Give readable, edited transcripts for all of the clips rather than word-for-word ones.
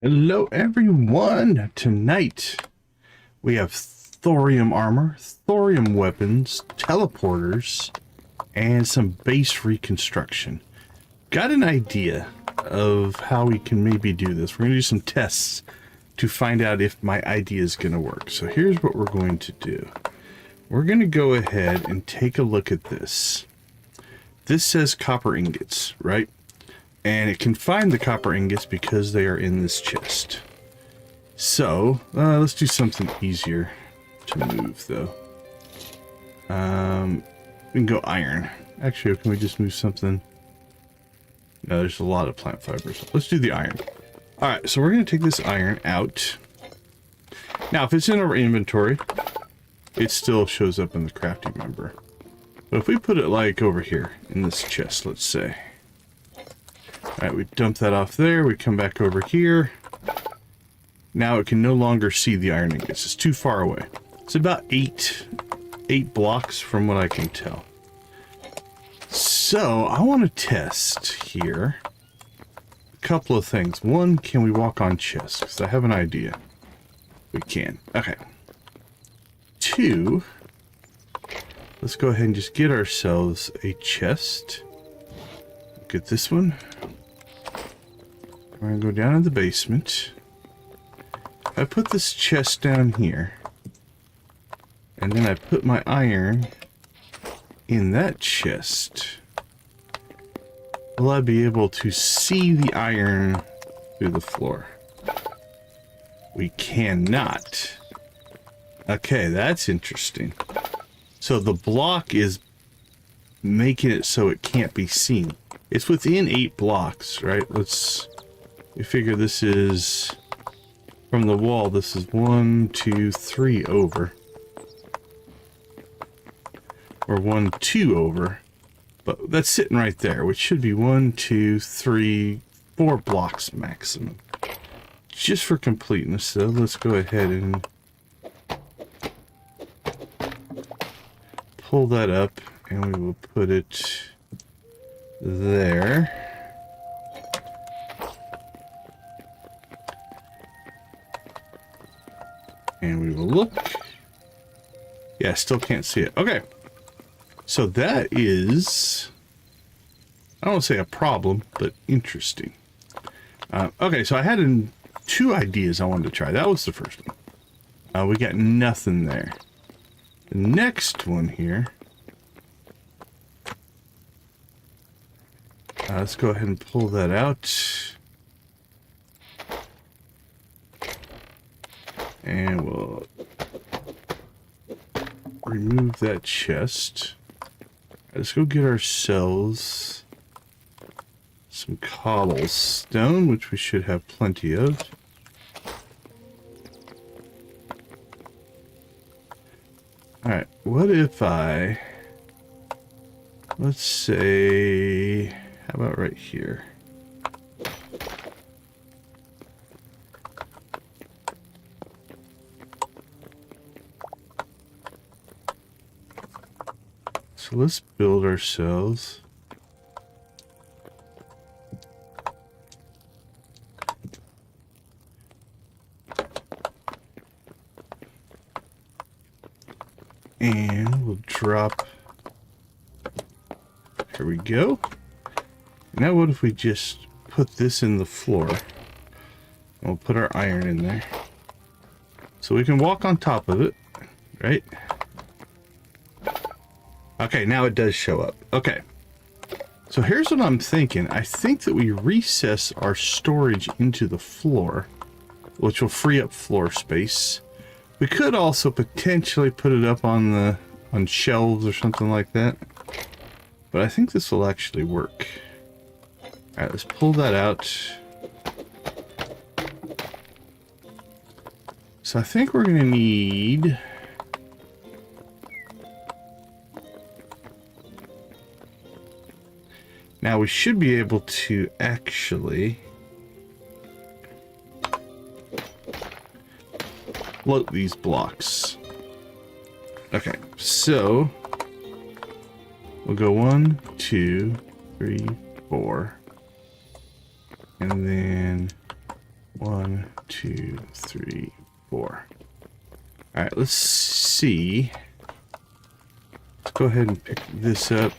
Hello everyone! Tonight we have thorium armor, thorium weapons, teleporters, and some base reconstruction. Got an idea of how we can maybe do this. We're going to do some tests to find out if my idea is going to work. So here's what we're going to do. We're going to go ahead and take a look at this. This says copper ingots, right? And it can find the copper ingots because they are in this chest. So, let's do something easier to move, though. We can go iron. Actually, can we just move something? No, there's a lot of plant fibers. Let's do the iron. Alright, so we're going to take this iron out. Now, if it's in our inventory, it still shows up in the crafting member. But if we put it, like, over here in this chest, let's say. Alright, we dump that off there, we come back over here. Now it can no longer see the iron ingots, it's too far away. It's about eight blocks from what I can tell. So, I want to test here a couple of things. One, can we walk on chests? Because I have an idea. We can. Okay. Two, let's go ahead and just get ourselves a chest. Get this one. We're going to go down in the basement. I put this chest down here. And then I put my iron in that chest. Will I be able to see the iron through the floor? We cannot. Okay, that's interesting. So the block is making it so it can't be seen. It's within 8 blocks, right? We figure this is from the wall. This is 1, 2, 3 over. Or 1, 2 over. But that's sitting right there, which should be 1, 2, 3, 4 blocks maximum. Just for completeness, so let's go ahead and pull that up, and we will put it there. And we will look. Yeah, still can't see it. Okay. So that is, I don't want to say a problem, but interesting. Okay, so I had two ideas I wanted to try. That was the first one. We got nothing there. The next one here. Let's go ahead and pull that out. And we'll remove that chest. Let's go get ourselves some cobblestone, which we should have plenty of. Alright, what if let's say, how about right here? So let's build ourselves and we'll drop, here we go. Now what if we just put this in the floor? We'll put our iron in there so we can walk on top of it, right? Okay, now it does show up. Okay. So here's what I'm thinking. I think that we recess our storage into the floor, which will free up floor space. We could also potentially put it up on shelves or something like that. But I think this will actually work. Alright, let's pull that out. So I think we're going to need... Now we should be able to actually float these blocks. Okay, so we'll go 1, 2, 3, 4. And then 1, 2, 3, 4. All right, let's see. Let's go ahead and pick this up.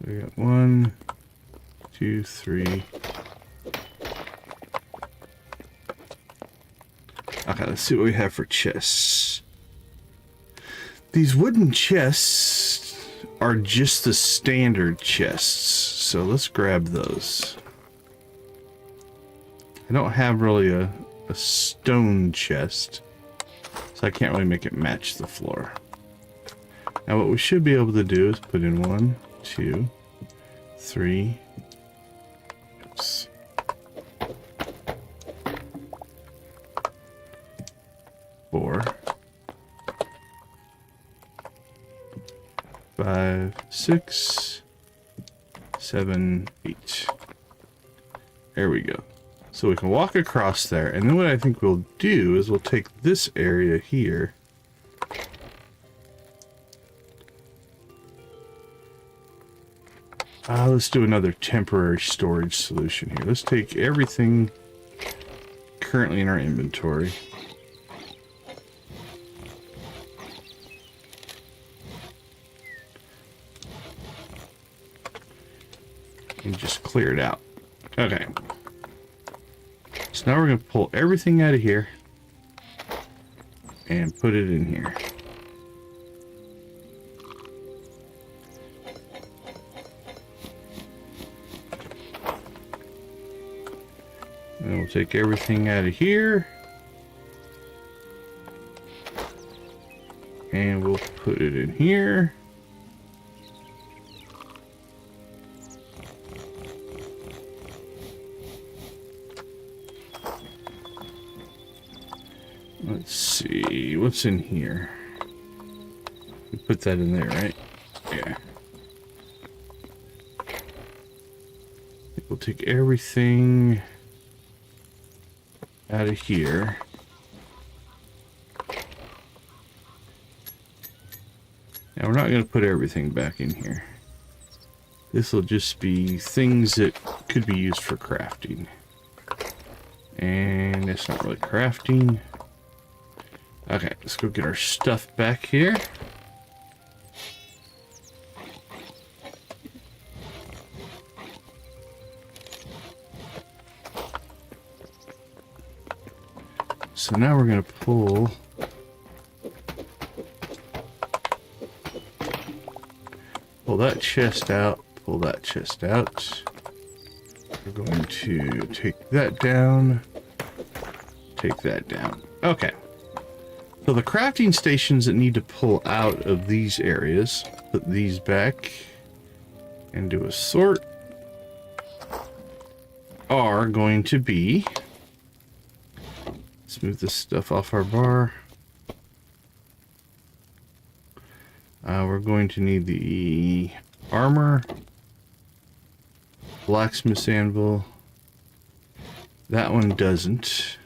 We got 1, 2, 3. Okay, let's see what we have for chests. These wooden chests are just the standard chests, so let's grab those. I don't have really a stone chest, so I can't really make it match the floor. Now what we should be able to do is put in 1, 2, 3. Oops. 4, 5, 6, 7, 8. There we go. So we can walk across there, and then what I think we'll do is we'll take this area here. Let's do another temporary storage solution here. Let's take everything currently in our inventory. And just clear it out. Okay. So now we're going to pull everything out of here and put it in here. And we'll take everything out of here and we'll put it in here. Let's see, what's in here? We put that in there, right? Yeah. We'll take everything out of here. Now we're not going to put everything back in here. This will just be things that could be used for crafting. And it's not really crafting. Okay, let's go get our stuff back here. So now we're going to pull that chest out, pull that chest out. We're going to take that down, take that down. Okay. So the crafting stations that need to pull out of these areas, put these back and do a sort, are going to be, let's move this stuff off our bar. We're going to need the armor, blacksmith's anvil. That one doesn't.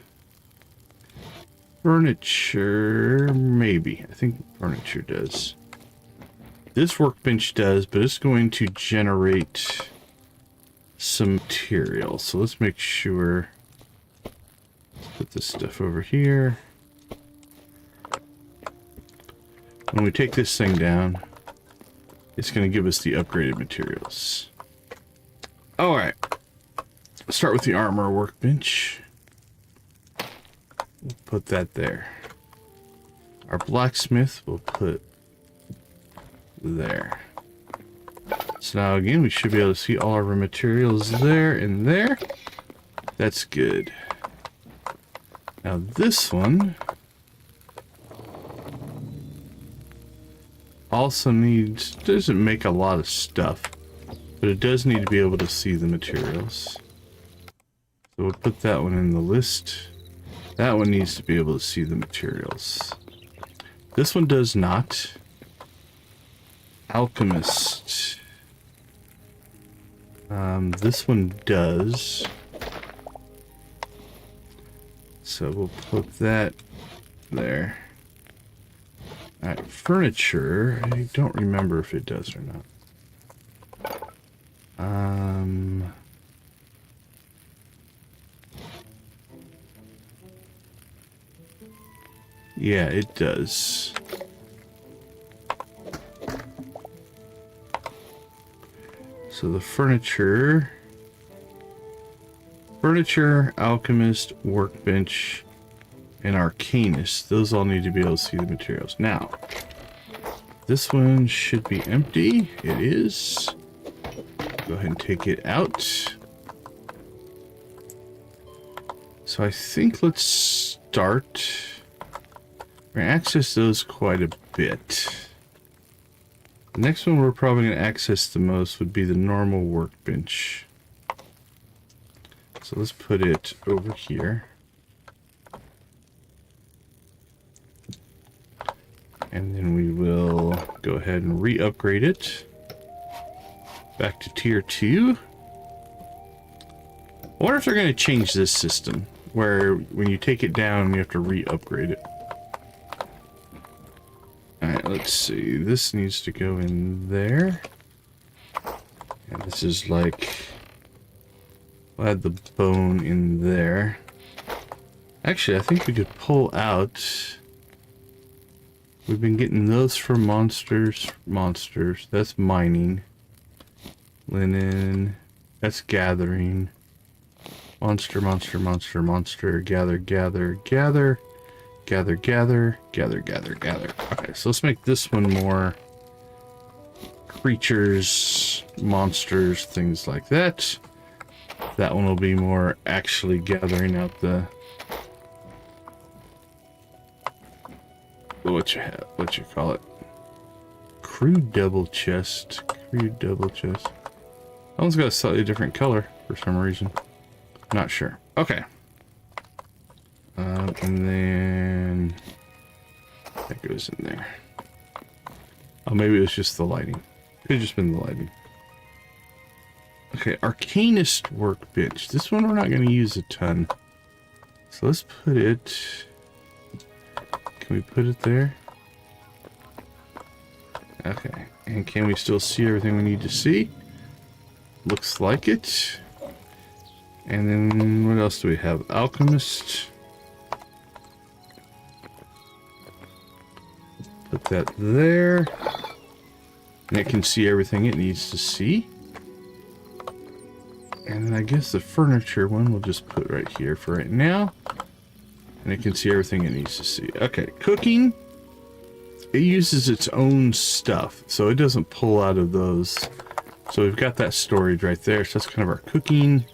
Furniture, maybe. I think furniture does. This workbench does, but it's going to generate some material. So let's make sure. Let's put this stuff over here. When we take this thing down, it's going to give us the upgraded materials. Alright. Let's start with the armor workbench. We'll put that there. Our blacksmith we'll put there. So now again, we should be able to see all our materials there and there. That's good. Now this one also needs, doesn't make a lot of stuff, but it does need to be able to see the materials. So we'll put that one in the list. That one needs to be able to see the materials. This one does not. Alchemist. This one does. So we'll put that there. Alright, furniture. I don't remember if it does or not. Yeah, it does. So the furniture, alchemist, workbench, and arcanist, those all need to be able to see the materials. Now, this one should be empty. It is. Go ahead and take it out. So I think let's start. We're going to access those quite a bit. The next one we're probably going to access the most would be the normal workbench. So let's put it over here. And then we will go ahead and re-upgrade it. Back to tier 2. I wonder if they're going to change this system, where when you take it down, you have to re-upgrade it. Alright, let's see. This needs to go in there. And this is like... We'll add the bone in there. Actually, I think we could pull out... We've been getting those for monsters. That's mining. Linen. That's gathering. Monster. Gather. Okay, so let's make this one more creatures, monsters, things like that. That one will be more actually gathering out the... what you call it? Crude double chest. That one's got a slightly different color for some reason. Not sure. Okay. And then that goes in there. Oh, maybe it was just the lighting. Could have just been the lighting. Okay, Arcanist workbench. This one we're not going to use a ton. So let's put it... Can we put it there? Okay. And can we still see everything we need to see? Looks like it. And then what else do we have? Alchemist. Put that there. And it can see everything it needs to see. And then I guess the furniture one we'll just put right here for right now. And it can see everything it needs to see. Okay, cooking. It uses its own stuff, so it doesn't pull out of those. So we've got that storage right there. So that's kind of our cooking.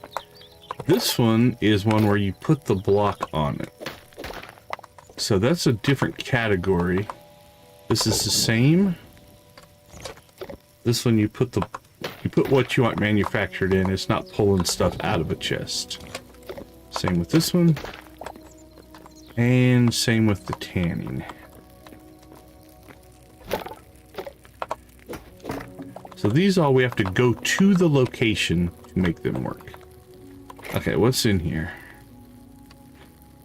This one is one where you put the block on it. So that's a different category. This is the same. This one you put what you want manufactured in. It's not pulling stuff out of a chest. Same with this one. And same with the tanning. So these all we have to go to the location to make them work. Okay, what's in here?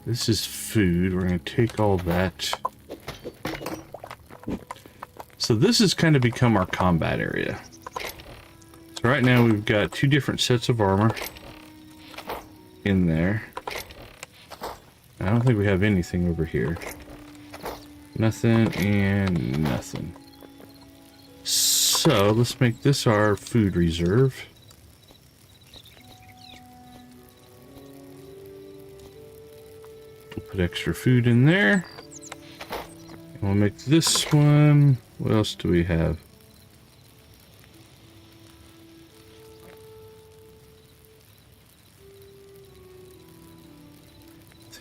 This is food. We're going to take all that. So this has kind of become our combat area. So right now we've got 2 different sets of armor in there. I don't think we have anything over here. Nothing and nothing. So let's make this our food reserve. We'll put extra food in there. And we'll make this one. What else do we have?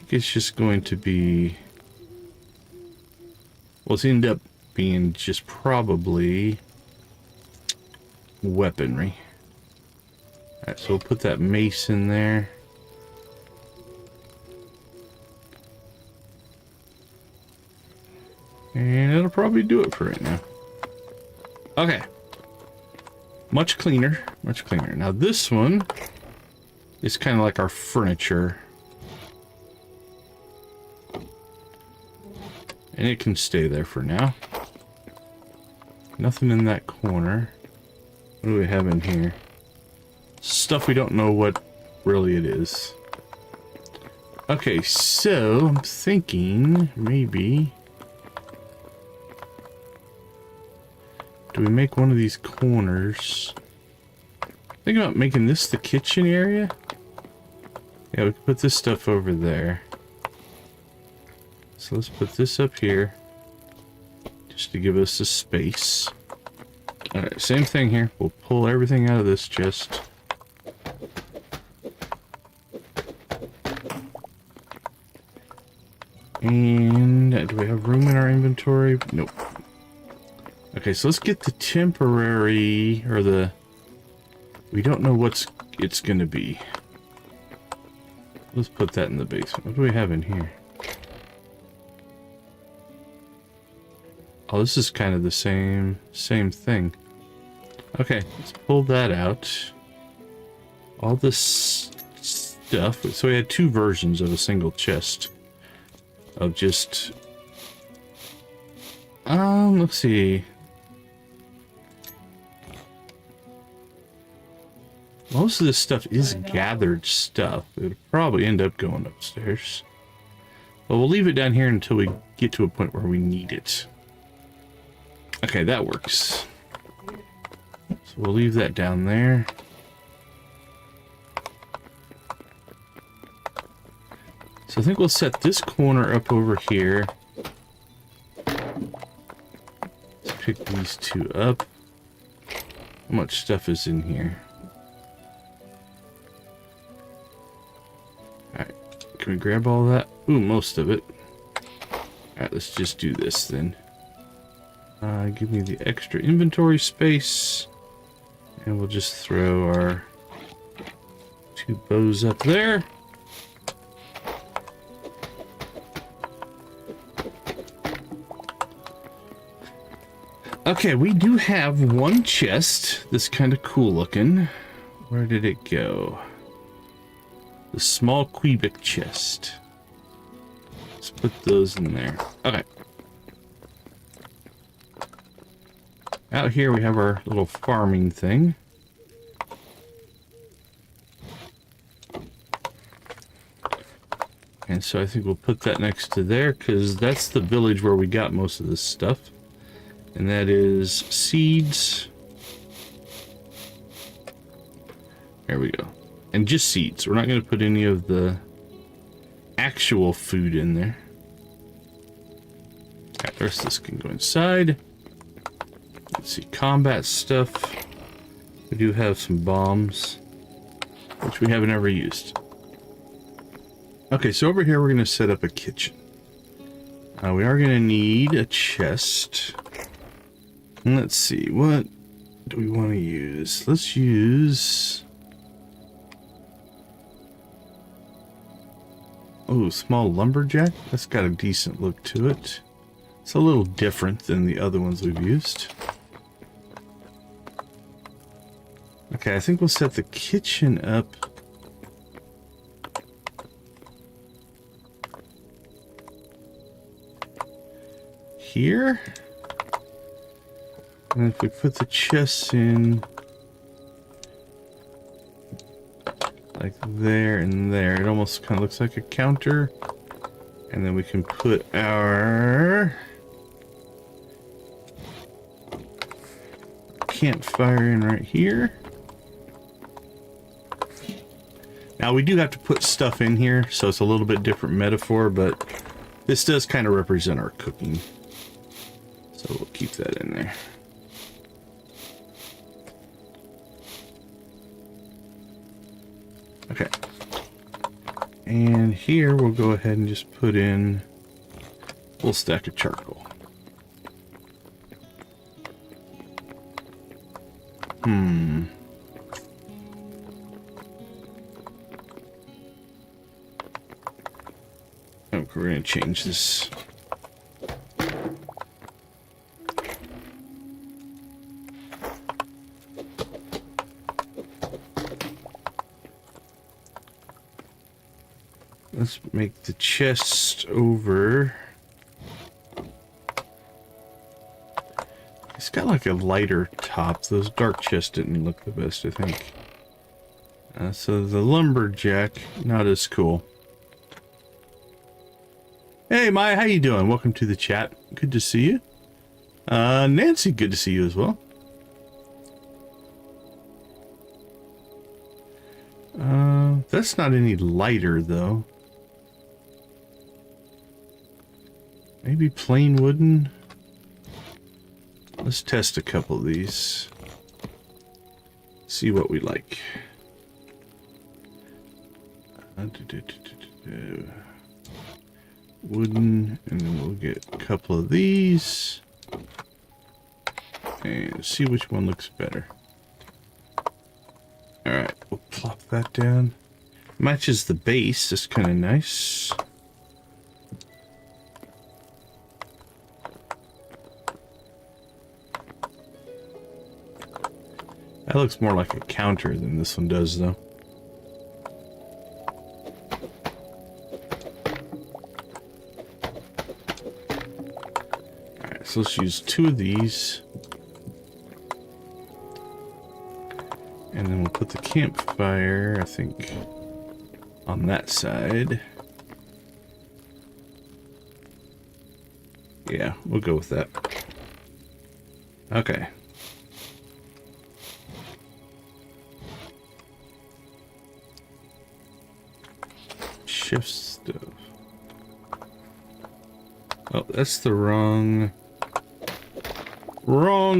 It's just going to be, well, it's end up being just probably weaponry. Alright, so we'll put that mace in there. And it'll probably do it for right now. Okay. Much cleaner, much cleaner. Now this one is kind of like our furniture. And it can stay there for now. Nothing in that corner. What do we have in here? Stuff we don't know what really it is. Okay, so I'm thinking maybe... Do we make one of these corners? Think about making this the kitchen area? Yeah, we can put this stuff over there. So let's put this up here. Just to give us a space. Alright, same thing here. We'll pull everything out of this chest. And do we have room in our inventory? Nope. Okay, so let's get the temporary, or the... We don't know what's it's gonna be. Let's put that in the basement. What do we have in here? Oh, this is kind of the same thing. Okay, let's pull that out. All this stuff. So we had two versions of a single chest. Of just... let's see. Most of this stuff is gathered stuff. It'll probably end up going upstairs. But we'll leave it down here until we get to a point where we need it. Okay, that works. So we'll leave that down there. So I think we'll set this corner up over here. Let's pick these two up. How much stuff is in here? Alright, can we grab all that? Ooh, most of it. Alright, let's just do this then. Give me the extra inventory space. And we'll just throw our two bows up there. Okay, we do have one chest that's kind of cool looking. Where did it go? The small cubic chest. Let's put those in there. Okay. Out here we have our little farming thing. And so I think we'll put that next to there because that's the village where we got most of this stuff. And that is seeds. There we go. And just seeds. We're not going to put any of the actual food in there. Alright, the rest of this can go inside. Let's see, combat stuff. We do have some bombs, which we haven't ever used. Okay, so over here we're going to set up a kitchen. We are going to need a chest. And let's see, what do we want to use? Let's use... Oh, small lumberjack? That's got a decent look to it. It's a little different than the other ones we've used. Okay, I think we'll set the kitchen up here. And if we put the chests in like there and there, it almost kind of looks like a counter. And then we can put our campfire in right here. Now we do have to put stuff in here, so it's a little bit different metaphor, but this does kind of represent our cooking. So we'll keep that in there. Okay. And here we'll go ahead and just put in a full stack of charcoal. Oh, we're going to change this. Let's make the chest over. It's got like a lighter top. Those dark chests didn't look the best, I think. So the lumberjack, not as cool. Hey Maya, how you doing? Welcome to the chat. Good to see you. Nancy, good to see you as well. That's not any lighter though. Maybe plain wooden. Let's test a couple of these. See what we like. Wooden, and then we'll get a couple of these. And see which one looks better. Alright, we'll plop that down. Matches the base, that's kind of nice. That looks more like a counter than this one does, though. Alright, so let's use 2 of these. And then we'll put the campfire, I think, on that side. Yeah, we'll go with that. Okay. Shift stuff. Oh, that's the wrong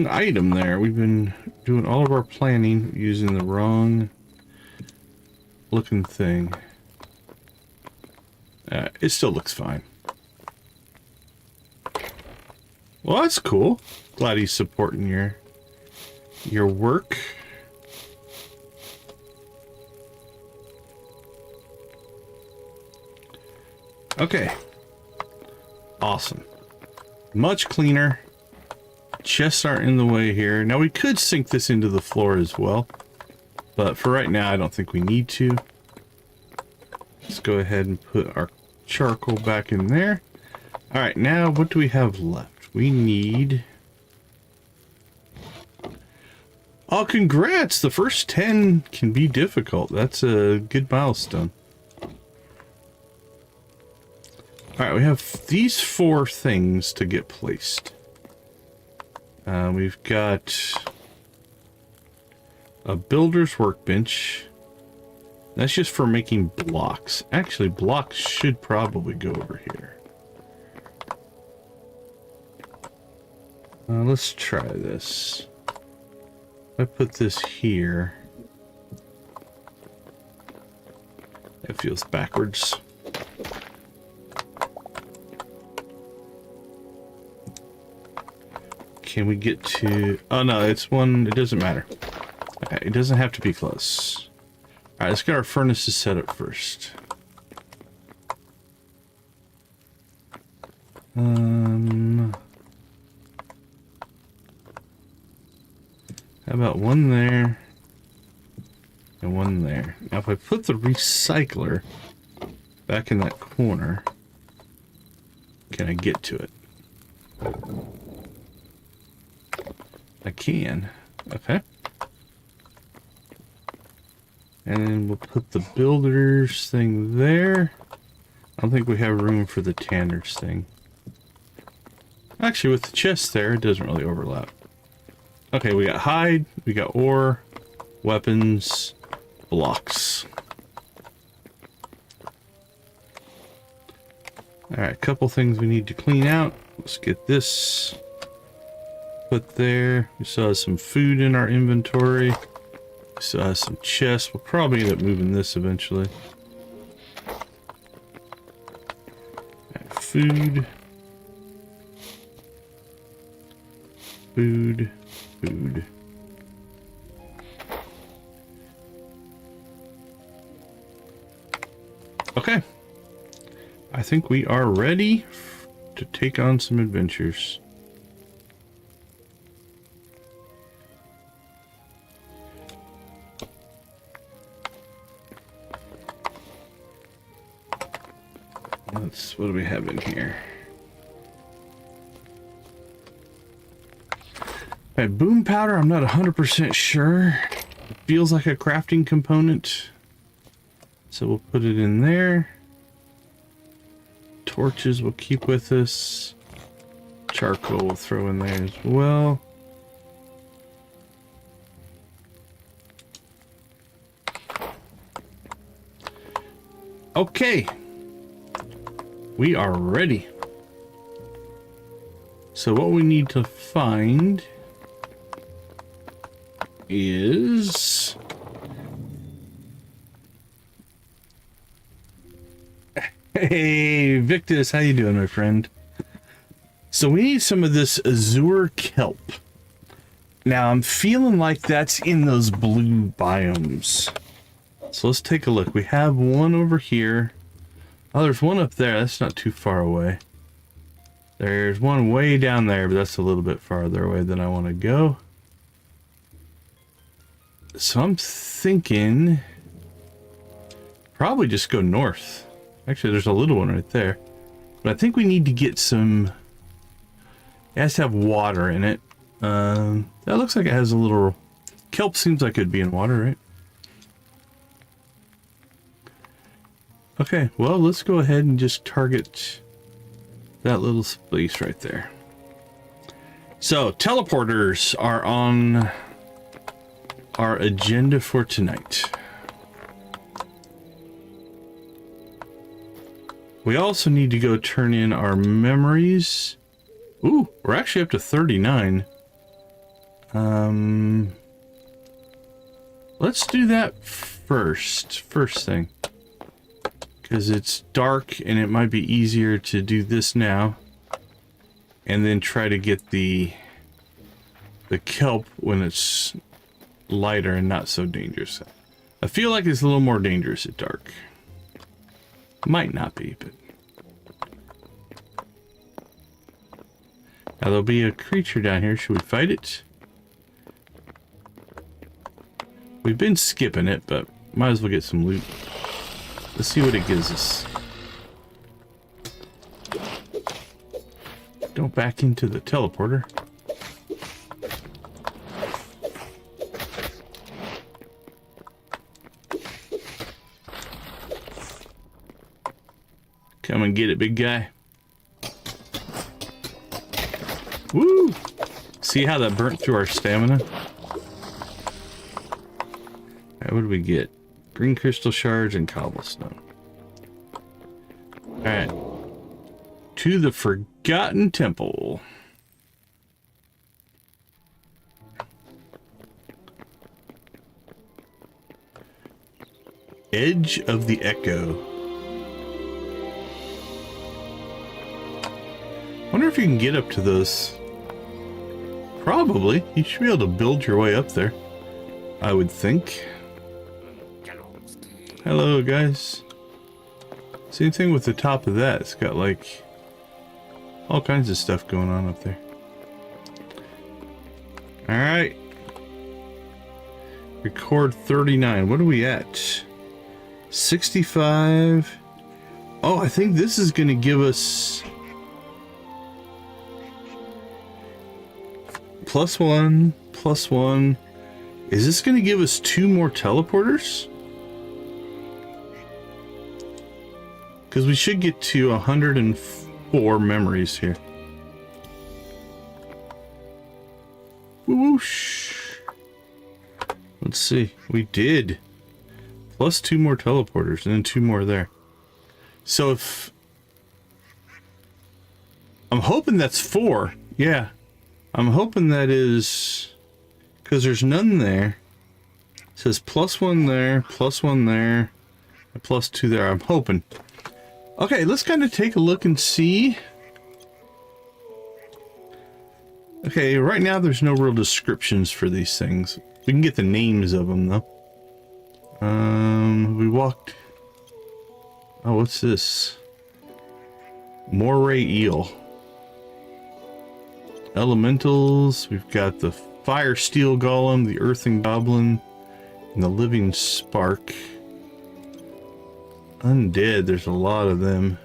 item there. We've been doing all of our planning using the wrong looking thing. It still looks fine. Well, that's cool. Glad he's supporting your work. Okay. Awesome. Much cleaner. Chests aren't in the way here. Now we could sink this into the floor as well, but for right now I don't think we need to. Let's go ahead and put our charcoal back in there. Alright, now what do we have left? We need... Oh, congrats! The first 10 can be difficult. That's a good milestone. Alright, we have these 4 things to get placed. We've got a builder's workbench. That's just for making blocks. Actually, blocks should probably go over here. Let's try this. If I put this here, it feels backwards. Can we get to... Oh no, it's one... It doesn't matter. Okay, it doesn't have to be close. Alright, let's get our furnaces set up first. How about one there and one there? Now if I put the recycler back in that corner, can I get to it? I can. Okay. And then we'll put the builder's thing there. I don't think we have room for the tanner's thing. Actually, with the chest there, it doesn't really overlap. Okay, we got hide, we got ore, weapons, blocks. Alright, a couple things we need to clean out. Let's get this put there. We still have some food in our inventory. We still have some chests. We'll probably end up moving this eventually. Alright, food. Food. Food. Okay. I think we are ready to take on some adventures. What do we have in here? Okay, boom powder, I'm not 100% sure. It feels like a crafting component. So we'll put it in there. Torches we'll keep with us. Charcoal we'll throw in there as well. Okay. We are ready. So what we need to find is... Hey, Victus, how you doing, my friend? So we need some of this azure kelp. Now, I'm feeling like that's in those blue biomes. So let's take a look. We have one over here. Oh, there's one up there. That's not too far away. There's one way down there, but that's a little bit farther away than I want to go. So I'm thinking probably just go north. Actually, there's a little one right there. But I think we need to get some... It has to have water in it. That looks like it has a little... Kelp seems like it'd be in water, right? Okay, well, let's go ahead and just target that little space right there. So, teleporters are on our agenda for tonight. We also need to go turn in our memories. Ooh, we're actually up to 39. Let's do that first thing. Because it's dark and it might be easier to do this now. And then try to get the kelp when it's lighter and not so dangerous. I feel like it's a little more dangerous at dark. Might not be, but... Now there'll be a creature down here. Should we fight it? We've been skipping it, but might as well get some loot. Let's see what it gives us. Don't back into the teleporter. Come and get it, big guy. Woo! See how that burnt through our stamina? Alright, what do we get? Green crystal shards and cobblestone. Alright. To the Forgotten Temple. Edge of the Echo. Wonder if you can get up to those. Probably. You should be able to build your way up there, I would think. Hello, guys. Same thing with the top of that. It's got like all kinds of stuff going on up there. All right. Record 39. What are we at? 65. Oh, I think this is going to give us +1, +1. Is this going to give us 2 more teleporters? Because we should get to 104 memories here. Whoosh. Let's see. We did. Plus 2 more teleporters and then 2 more there. So if... I'm hoping that's 4. Yeah. I'm hoping that is... Because there's none there. It says +1 there, +1 there, and +2 there. I'm hoping. Okay, let's kind of take a look and see. Okay, right now there's no real descriptions for these things. We can get the names of them though. We walked... Oh, what's this? Moray eel. Elementals. We've got the fire steel golem, the earthing goblin, and the living spark. Undead, there's a lot of them.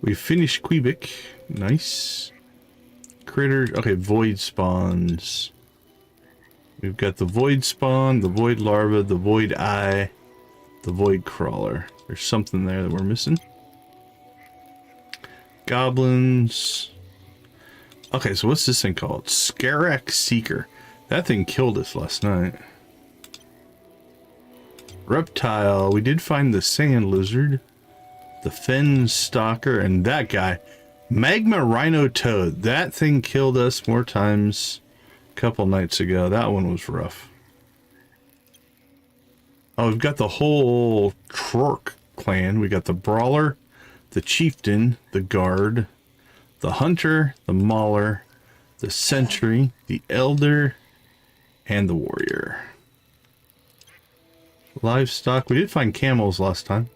We finished Quebec. Nice. critters. Okay, void spawns. We've got the void spawn, the void larva, the void eye, the void crawler. There's something there that we're missing. Goblins. Okay, so what's this thing called? Scarak Seeker. That thing killed us last night. Reptile. We did find the sand lizard. The fen stalker, and that guy. Magma rhino toad. That thing killed us more times a couple nights ago. That one was rough. Oh, we've got the whole Trork clan. We got the brawler, the chieftain, the guard, the hunter, the mauler, the sentry, the elder, and the warrior. Livestock. We did find camels last time.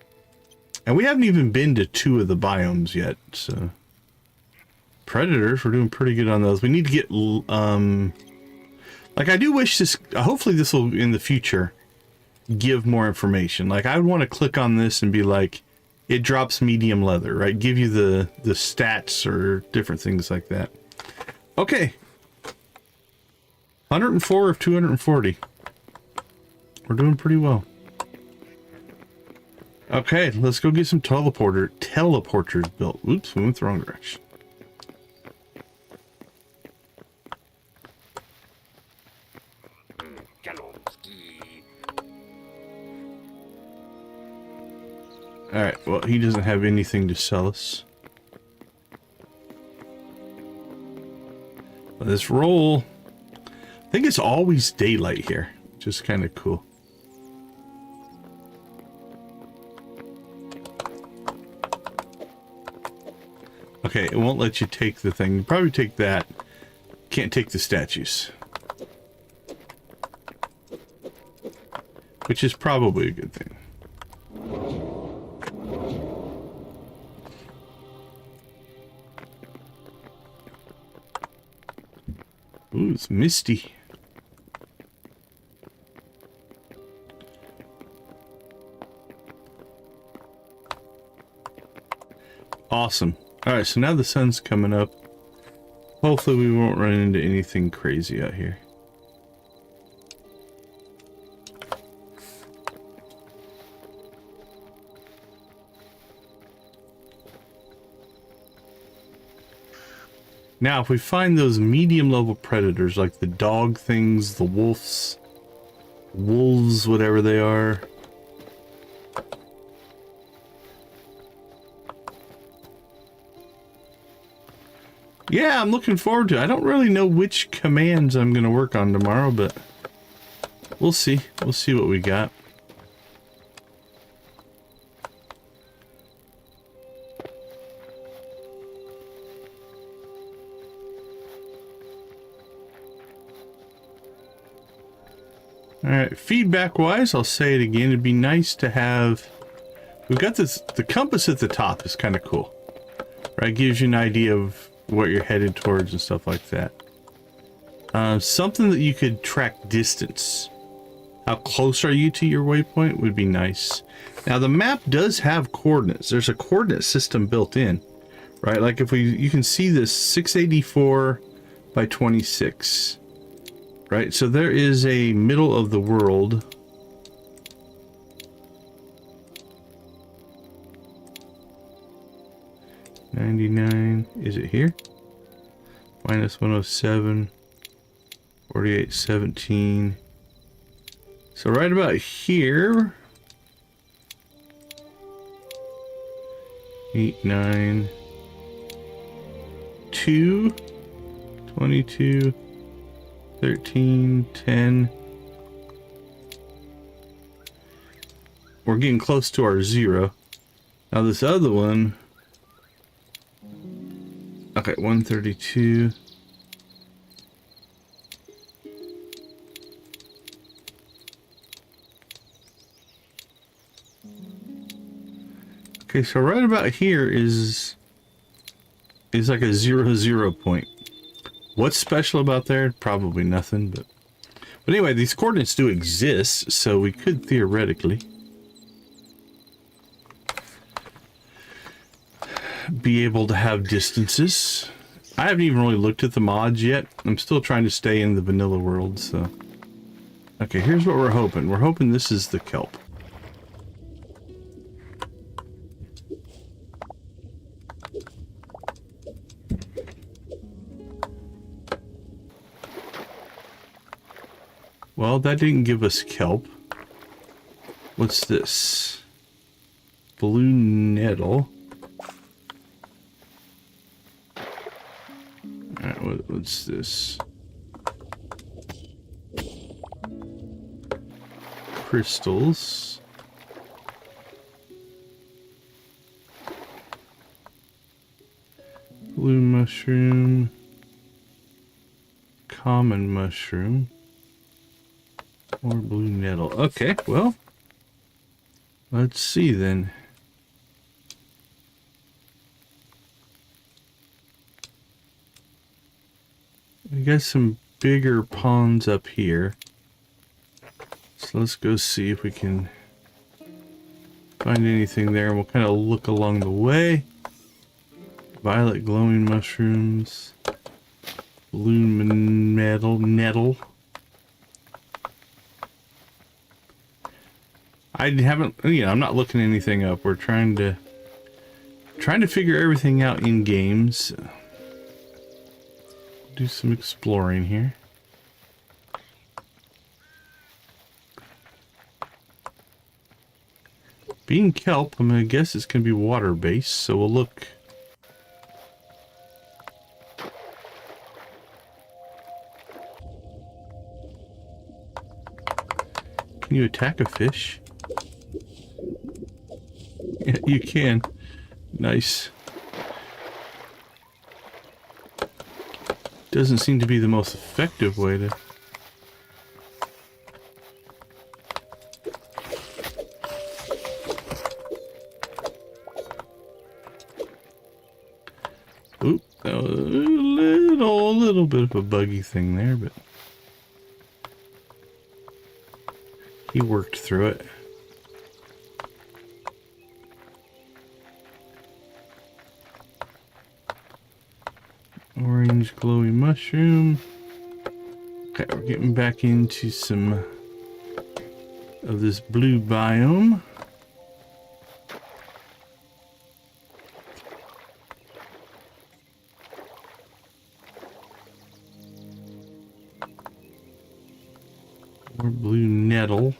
And we haven't even been to 2 of the biomes yet, so... Predators, we're doing pretty good on those. We need to get, like, I do wish this... hopefully this will, in the future, give more information. Like, I would want to click on this and be like, it drops medium leather, right? Give you the stats or different things like that. Okay. 104 of 240. We're doing pretty well. Okay, let's go get some teleporters built. Oops, we went the wrong direction. Alright, well, he doesn't have anything to sell us. Let's roll. I think it's always daylight here, which is kind of cool. Okay, it won't let you take the thing. You probably take that. Can't take the statues. Which is probably a good thing. Ooh, it's misty. Awesome. Alright, so now the sun's coming up. Hopefully we won't run into anything crazy out here. Now, if we find those medium level predators, like the dog things, the wolves, whatever they are. Yeah, I'm looking forward to it. I don't really know which commands I'm going to work on tomorrow, but we'll see. We'll see what we got. Alright, feedback wise, I'll say it again. It'd be nice to have... We've got this... The compass at the top is kind of cool. Right? Gives you an idea of what you're headed towards and stuff like that. Something that you could track distance. How close are you to your waypoint would be nice. Now the map does have coordinates. There's a coordinate system built in. Right? Like if you can see this 684 by 26. Right, so there is a middle of the world. $99, is it here? Minus 107, 4817. So right about here. 8, 9, 2, 22. 13, 10. We're getting close to our 0. Now this other one. Okay, 132. Okay, so right about here is like a 0 point. What's special about there? Probably nothing, but anyway, these coordinates do exist, so we could theoretically be able to have distances I haven't even really looked at the mods yet. I'm still trying to stay in the vanilla world, so. Okay, here's what we're hoping. We're hoping this is the kelp. Well, that didn't give us kelp. What's this? Blue nettle. Alright, what's this? Crystals. Blue mushroom. Common mushroom. Or blue nettle. Okay, well, let's see then. We got some bigger ponds up here. So let's go see if we can find anything there. And we'll kind of look along the way. Violet glowing mushrooms. Blue nettle. I haven't, you know, I'm not looking anything up. We're trying to figure everything out in games. Do some exploring here. Being kelp, I'm gonna guess it's gonna be water based, so we'll look. Can you attack a fish? Yeah, you can. Nice. Doesn't seem to be the most effective way to... Oop, that was a little bit of a buggy thing there, but he worked through it. Orange glowy mushroom. Okay, we're getting back into some of this blue biome. More blue nettle.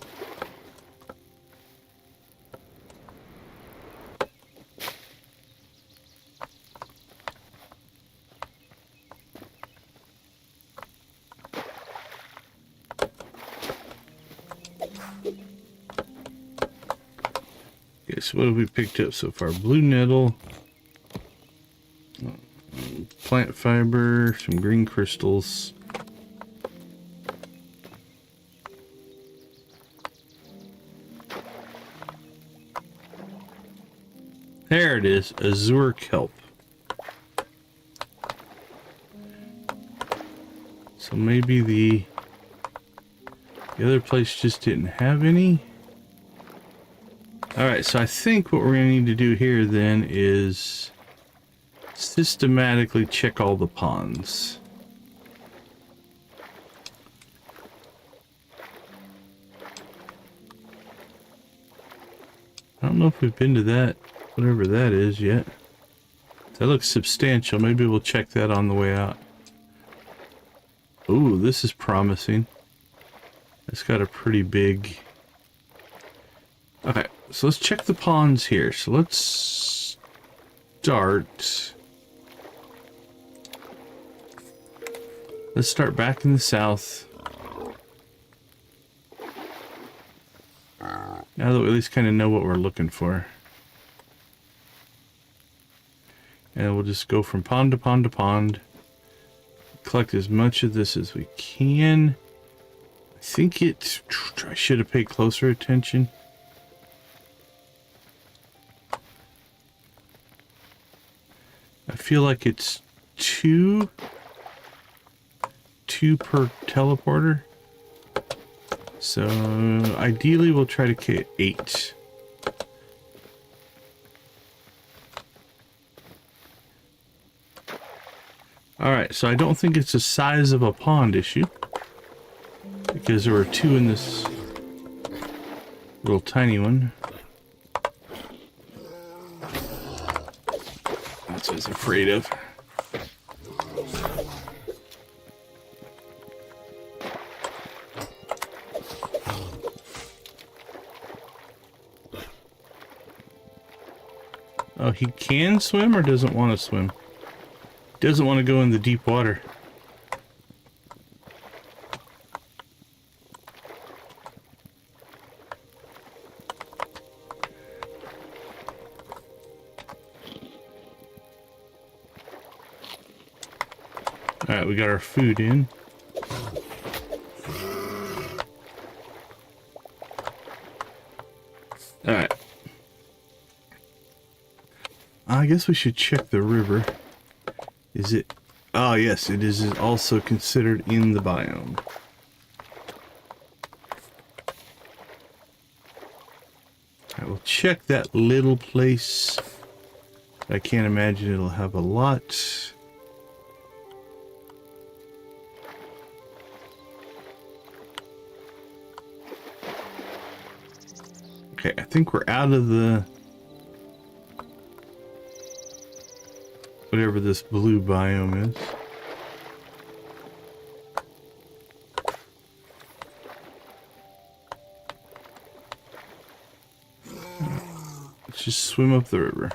So what have we picked up so far? Blue nettle, plant fiber, some green crystals. There it is, azure kelp. So maybe the other place just didn't have any. Alright, so I think what we're going to need to do here then is systematically check all the ponds. I don't know if we've been to that, whatever that is yet. That looks substantial. Maybe we'll check that on the way out. Ooh, this is promising. It's got a pretty big... Okay, so let's check the ponds here. So let's start... Let's start back in the south. Now that we at least kind of know what we're looking for. And we'll just go from pond to pond to pond. Collect as much of this as we can. I think it... I should have paid closer attention. I feel like it's two per teleporter. So ideally we'll try to get 8. Alright, so I don't think it's the size of a pond issue, because there were two in this little tiny one. That's what I was afraid of. Oh, he can swim or doesn't want to swim? Doesn't want to go in the deep water. Alright, we got our food in. Alright. I guess we should check the river. Is it... Oh, yes, it is also considered in the biome. I will check that little place. I can't imagine it'll have a lot. Okay, I think we're out of the... whatever this blue biome is. Let's just swim up the river.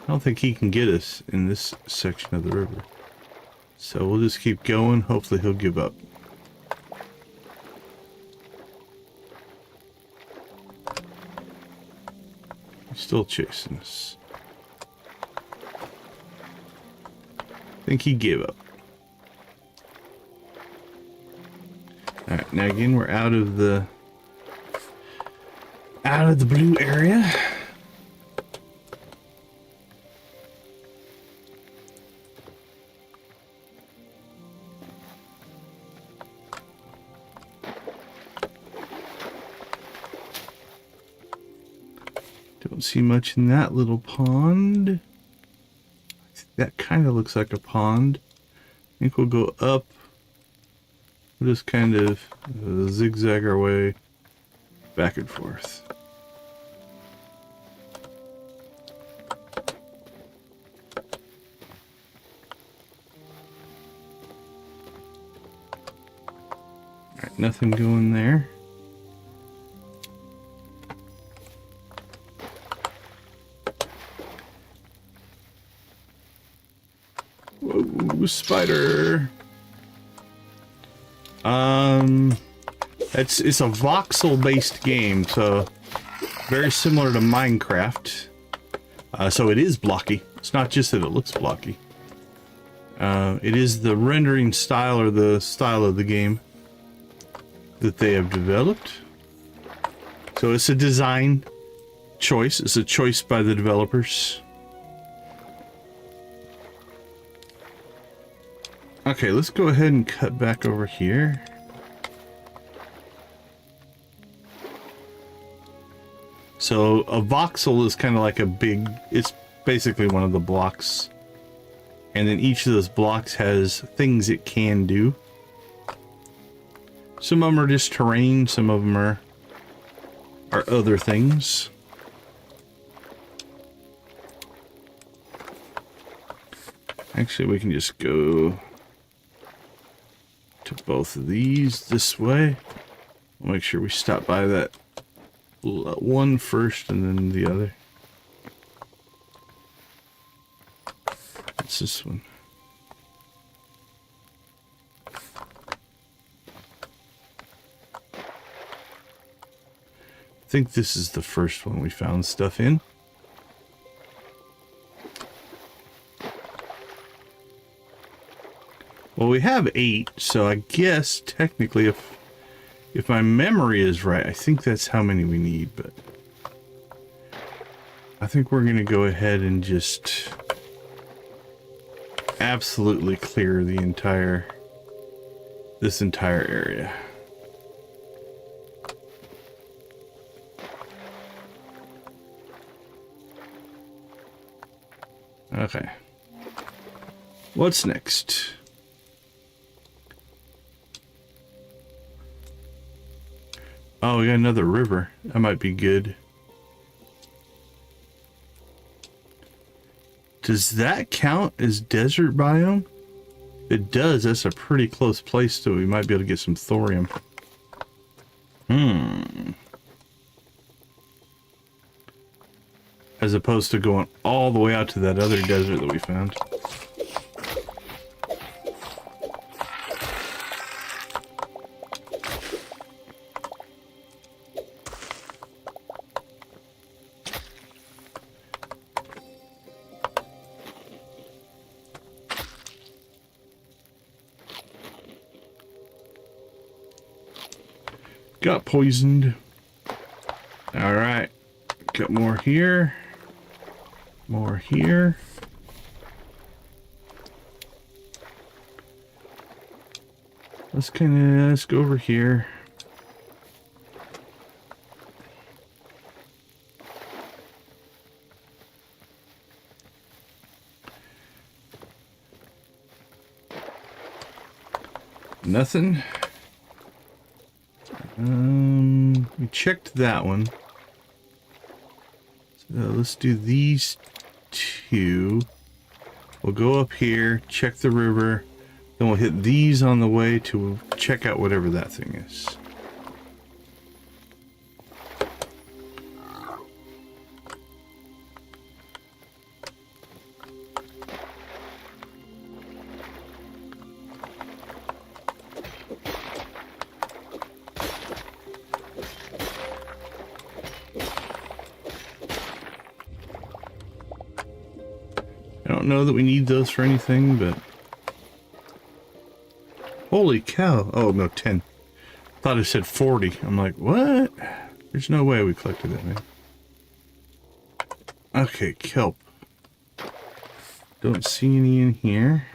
I don't think he can get us in this section of the river. So we'll just keep going. Hopefully he'll give up. He's still chasing us. I think he gave up. Alright, now again we're out of the blue area. Don't see much in that little pond. That kind of looks like a pond. I think we'll go up. We'll just kind of zigzag our way back and forth. Alright, nothing going there. Whoa, spider. It's a voxel based game, so very similar to Minecraft. So it is blocky. It's not just that it looks blocky. It is the rendering style or the style of the game that they have developed. So it's a design choice. It's a choice by the developers. Okay, let's go ahead and cut back over here. So a voxel is kind of like a big, it's basically one of the blocks. And then each of those blocks has things it can do. Some of them are just terrain, some of them are other things. Actually, we can just go to both of these this way. We'll make sure we stop by that one first and then the other. What's this one? I think this is the first one we found stuff in. Well, we have 8, so I guess technically if my memory is right, I think that's how many we need, but I think we're going to go ahead and just absolutely clear the this entire area. Okay. What's next? Oh, we got another river. That might be good. Does that count as desert biome? If it does, that's a pretty close place, so we might be able to get some thorium. As opposed to going all the way out to that other desert that we found. Got poisoned. All right, got more here. More here. Let's go over here. Nothing. We checked that one. So let's do these two. We'll go up here, check the river, then we'll hit these on the way to check out whatever that thing is. I don't know that we need those for anything, but... Holy cow! Oh, no, 10. Thought it said 40. I'm like, what? There's no way we collected that, man. Okay, kelp. Don't see any in here.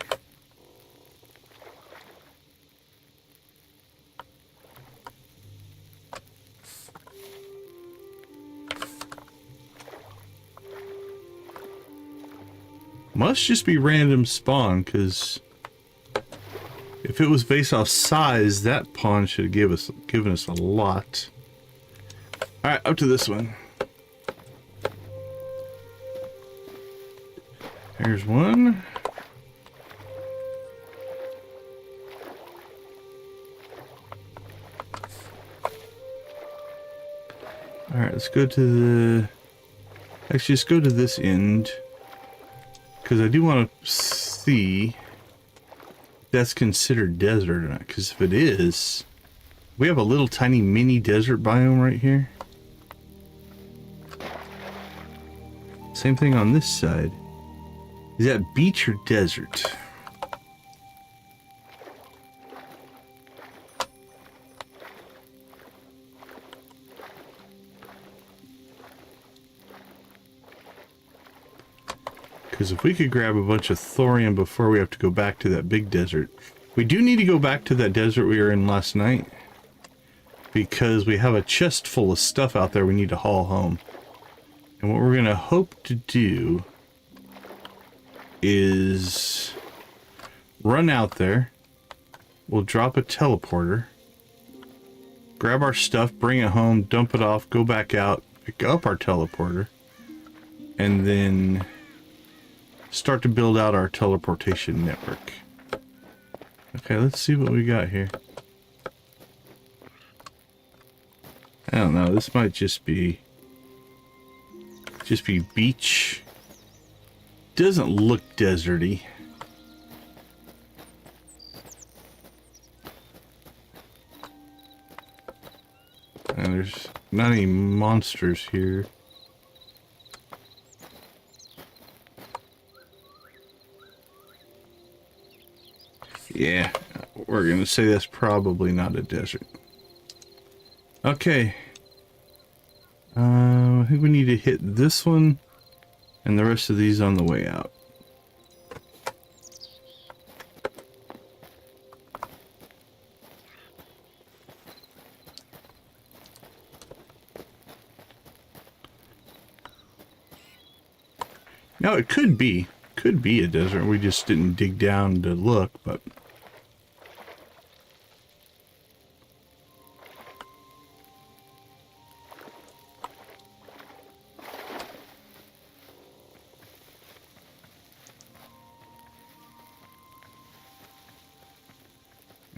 Must just be random spawn, because if it was based off size, that pond should have given us a lot. Alright, up to this one. There's one. Alright, let's go to the... Actually, let's go to this end. Because I do want to see if that's considered desert or not. Because if it is, we have a little tiny mini desert biome right here. Same thing on this side. Is that beach or desert? Because if we could grab a bunch of thorium before we have to go back to that big desert. We do need to go back to that desert we were in last night. Because we have a chest full of stuff out there we need to haul home. And what we're going to hope to do is run out there. We'll drop a teleporter. Grab our stuff, bring it home, dump it off, go back out, pick up our teleporter. And then... start to build out our teleportation network. Okay, let's see what we got here. I don't know, this might just be beach. Doesn't look deserty. And there's not any monsters here. Yeah, we're gonna say that's probably not a desert. Okay. I think we need to hit this one and the rest of these on the way out. Now it could be could be a desert. We just didn't dig down to look, but...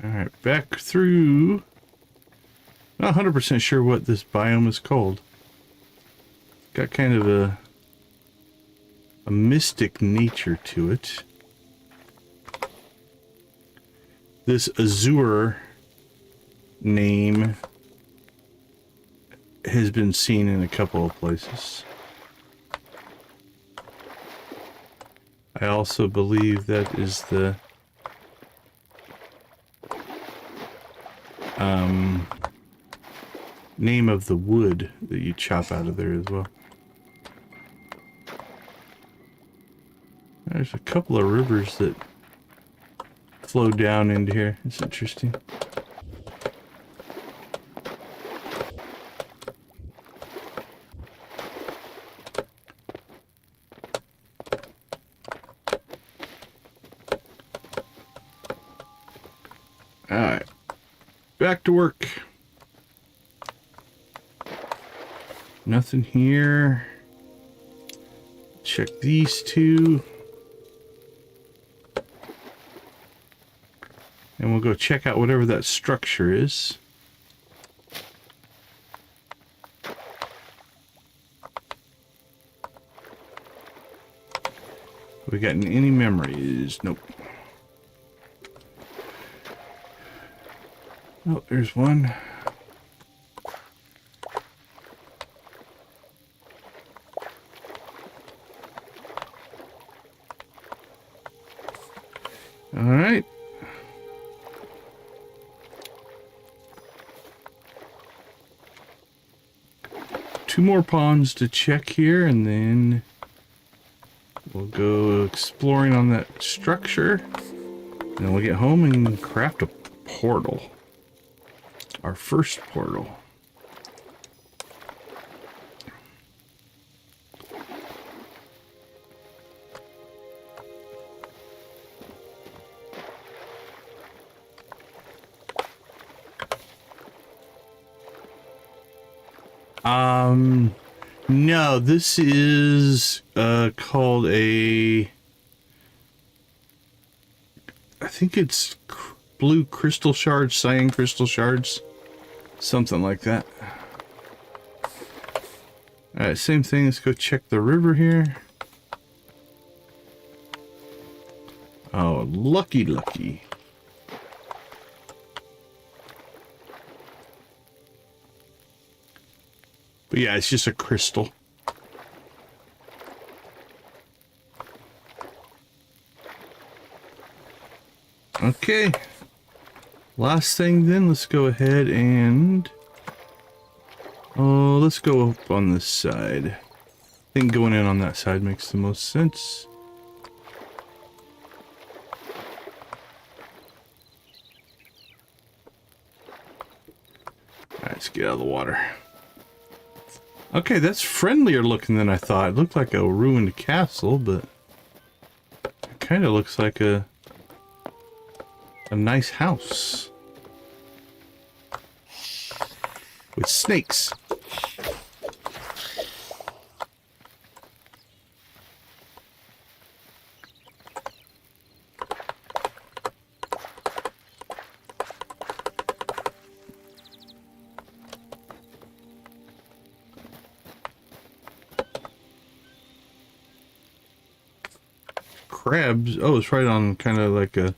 Alright, back through. Not 100% sure what this biome is called. Got kind of a mystic nature to it. This azure name has been seen in a couple of places. I also believe that is the name of the wood that you chop out of there as well. There's a couple of rivers that flow down into here. It's interesting. Alright. Back to work. Nothing here. Check these two. And we'll go check out whatever that structure is. We got any memories? Nope. Oh, there's one. All right. Two more ponds to check here, and then we'll go exploring on that structure. And then we'll get home and craft a portal. Our first portal. No, this is called a, I think it's blue crystal shards, cyan crystal shards, something like that. Alright, same thing. Let's go check the river here. Oh, lucky, lucky. But yeah, it's just a crystal. Okay. Last thing then, let's go ahead and... oh, let's go up on this side. I think going in on that side makes the most sense. Alright, let's get out of the water. Okay, that's friendlier looking than I thought. It looked like a ruined castle, but it kind of looks like a nice house with snakes. Crabs. Oh, it's right on kind of like a,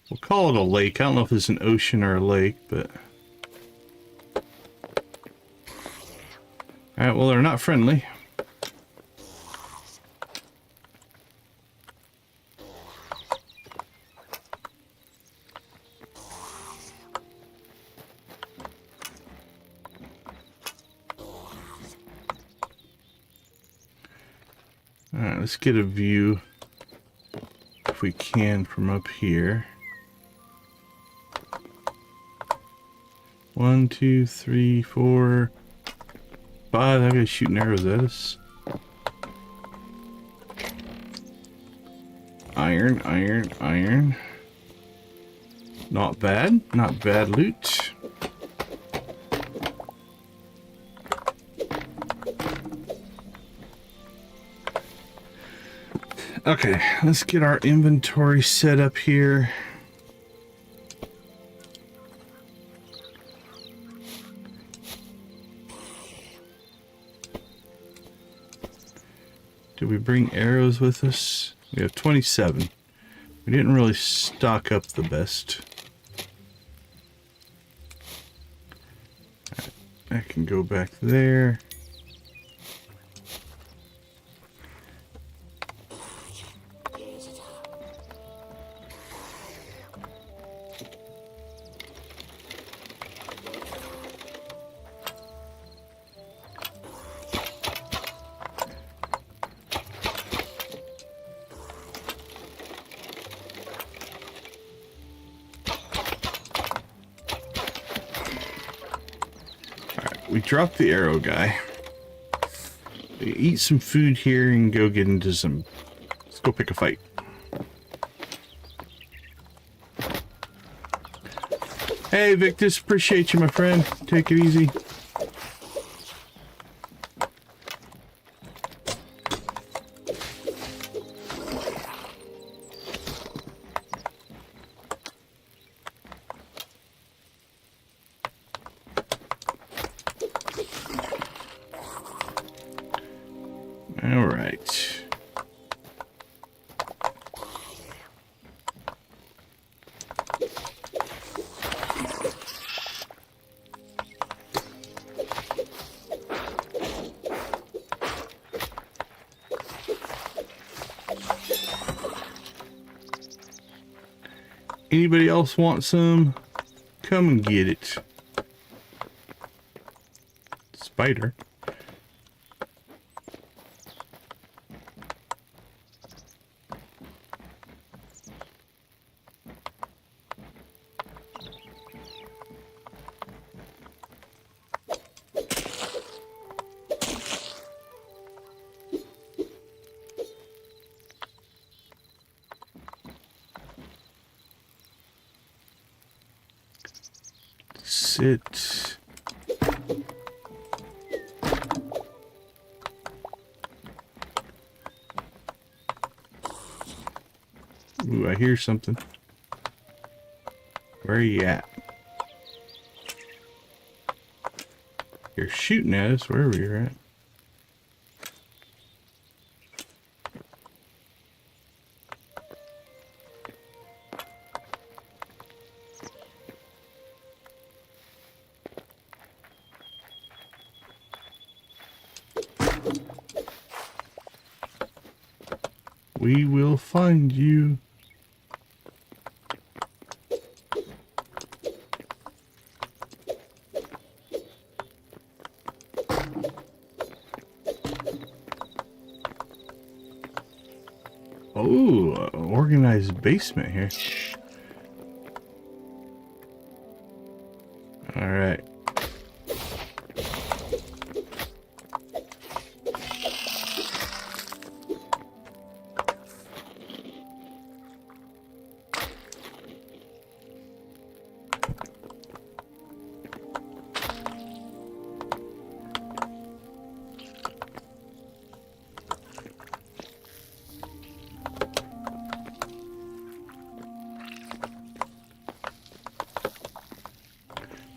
we'll call it a lake. I don't know if it's an ocean or a lake, but... alright, well, they're not friendly. Alright, let's get a view, if we can, from up here. 1, 2, 3, 4, 5. That guy's shooting arrows at us. Iron, iron, iron. Not bad. Not bad loot. Okay, let's get our inventory set up here. Did we bring arrows with us? We have 27. We didn't really stock up the best. I can go back there. We dropped the arrow guy. We eat some food here and go get into some... Let's go pick a fight. Hey Victus, appreciate you my friend. Take it easy. All right. Anybody else want some? Come and get it. Spider. Sit. Ooh, I hear something. Where are you at? You're shooting at us wherever you're at. We will find you. Oh, organized basement here. All right.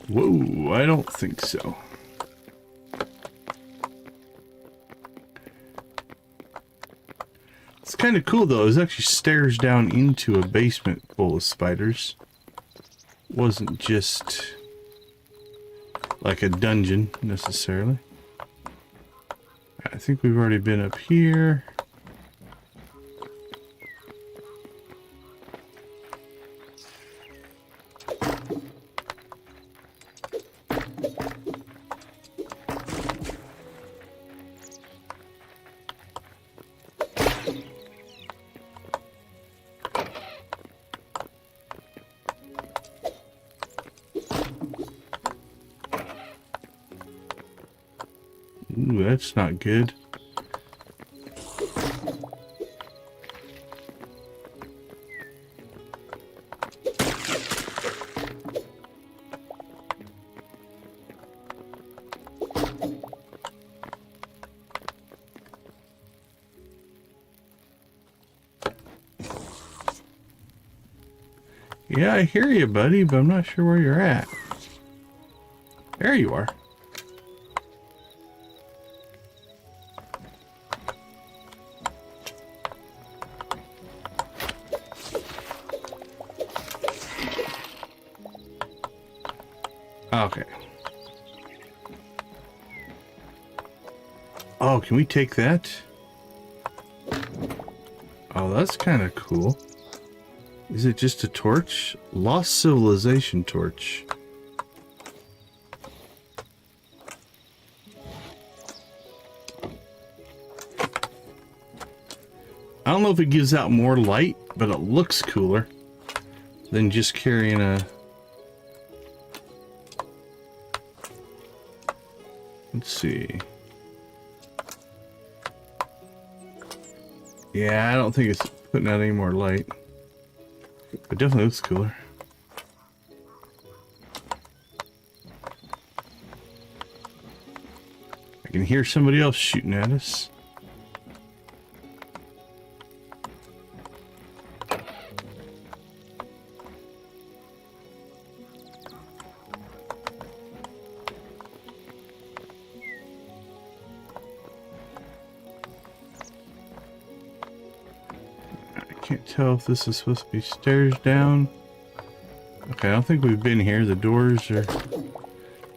Whoa, I don't think so. It's kind of cool though. It actually stairs down into a basement full of spiders. Wasn't just like a dungeon necessarily. I think we've already been up here. Ooh, that's not good. Yeah, I hear you, buddy, but I'm not sure where you're at. There you are. Okay. Oh, can we take that? Oh, that's kind of cool. Is it just a torch? Lost Civilization torch. I don't know if it gives out more light, but it looks cooler than just carrying a... Let's see. Yeah, I don't think it's putting out any more light. It definitely looks cooler. I can hear somebody else shooting at us. Can't tell if this is supposed to be stairs down. Okay, I don't think we've been here. The doors are...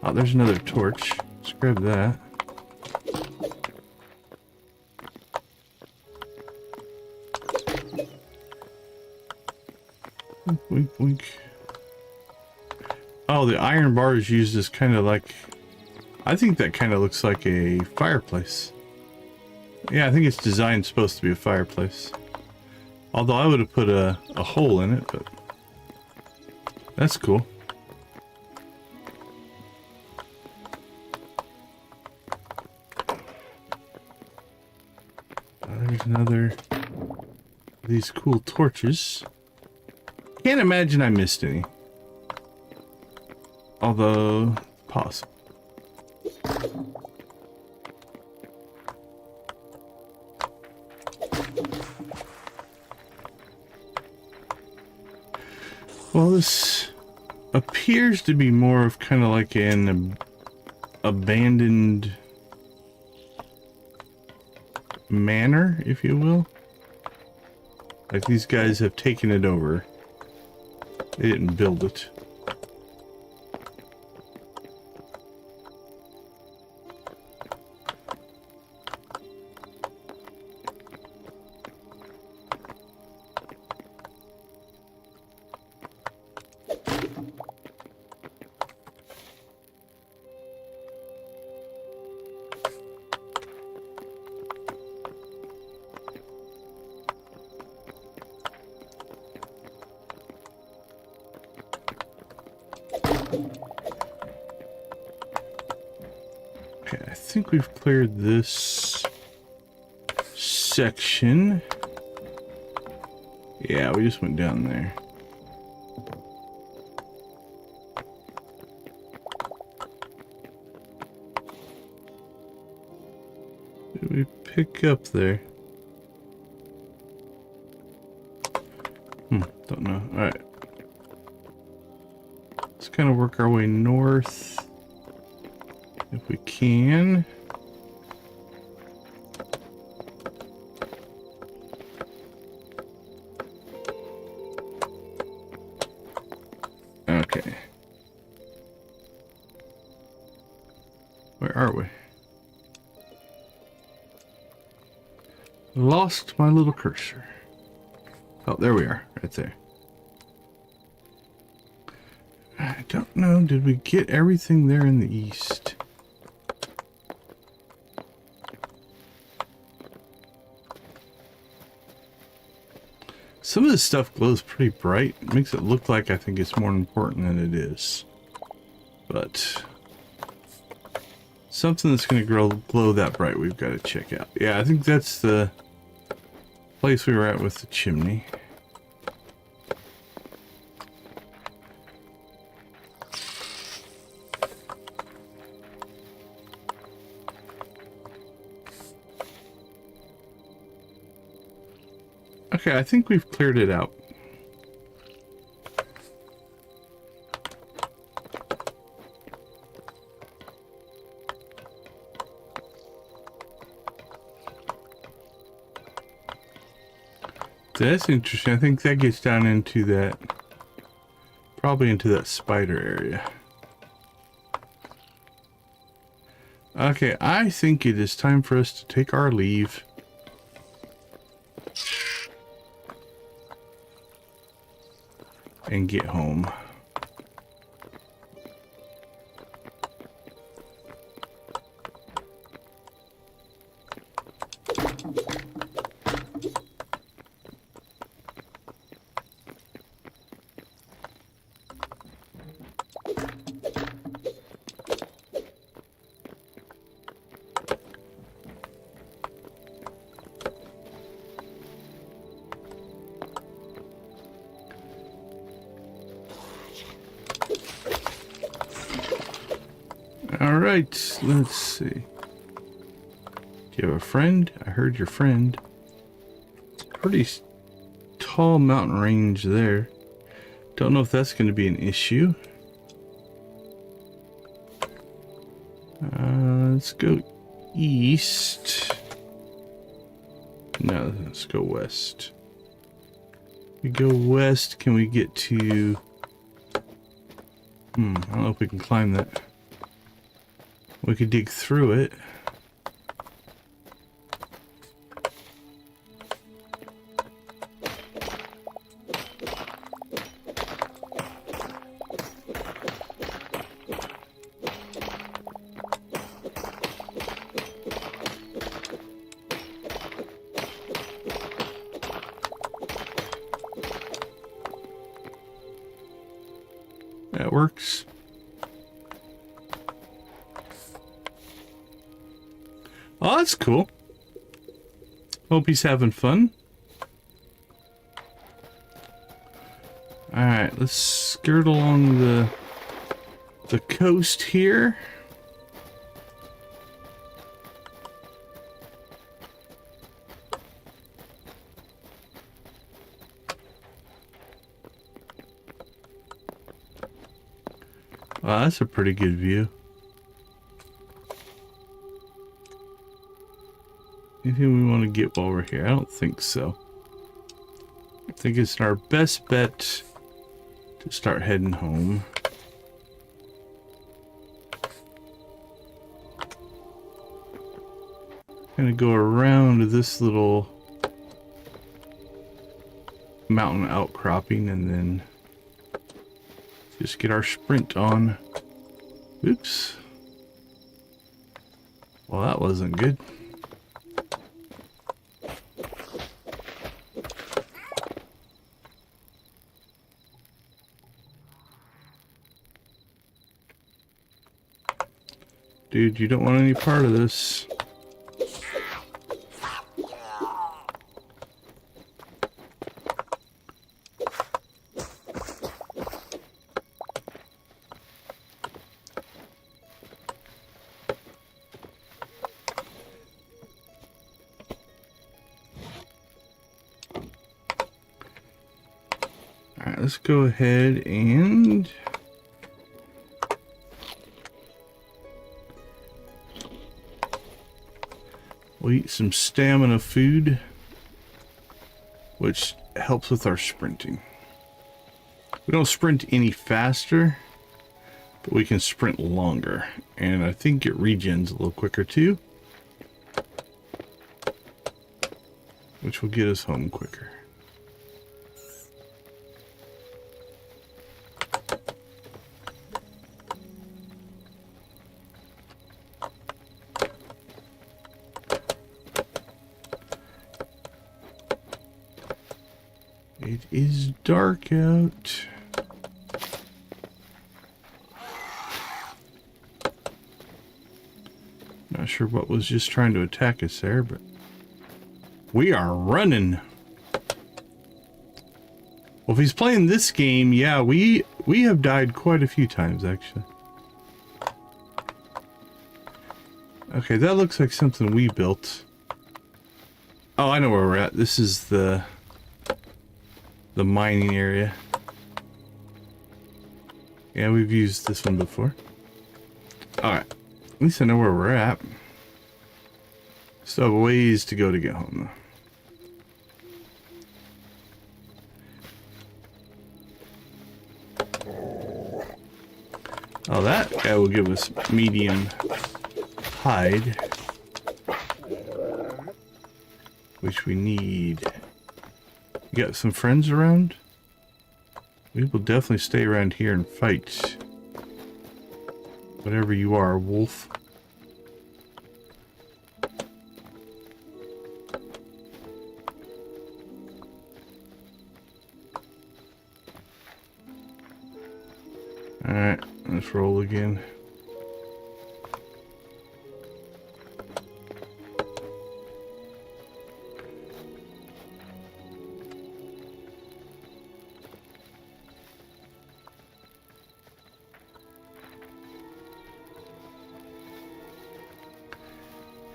Oh, there's another torch. Let's grab that. Wink, wink. Oh, the iron bar is used as kind of like... I think that kind of looks like a fireplace. Yeah, I think it's designed supposed to be a fireplace. Although I would have put a hole in it, but that's cool. There's another of these cool torches. Can't imagine I missed any. Although, possible. Well, this appears to be more of kind of like an abandoned manor, if you will. Like these guys have taken it over. They didn't build it. Okay, I think we've cleared this section. Yeah, we just went down there. What did we pick up there? Don't know. Alright. Let's kind of work our way north. If we can. Okay. Where are we? Lost my little cursor. Oh, there we are. Right there. I don't know. Did we get everything there in the east? Some of this stuff glows pretty bright. It makes it look like I think it's more important than it is. But something that's going to glow that bright we've got to check out. Yeah, I think that's the place we were at with the chimney. Okay, I think we've cleared it out. That's interesting. I think that gets down into that, probably into that spider area. Okay, I think it is time for us to take our leave. And get home. All right, let's see. Do you have a friend? I heard your friend. Pretty tall mountain range there. Don't know if that's going to be an issue. Let's go east. No, let's go west. We go west, can we get to... I don't know if we can climb that. We could dig through it. That works. Oh, that's cool. Hope he's having fun. Alright, let's skirt along the coast here. Wow, that's a pretty good view. Anything we want to get while we're here? I don't think so. I think it's our best bet to start heading home. Gonna go around this little mountain outcropping and then just get our sprint on. Oops. Well, that wasn't good. Dude, you don't want any part of this. Alright, let's go ahead and... we'll eat some stamina food, which helps with our sprinting. We don't sprint any faster, but we can sprint longer. And I think it regens a little quicker too, which will get us home quicker. It is dark out. Not sure what was just trying to attack us there, but we are running. Well, if he's playing this game, yeah, we have died quite a few times, actually. Okay, that looks like something we built. Oh, I know where we're at. This is the mining area. Yeah, we've used this one before. Alright. At least I know where we're at. Still have a ways to go to get home, though. Oh, that guy will give us medium hide, which we need. You got some friends around? We will definitely stay around here and fight. Whatever you are, wolf. Alright, let's roll again.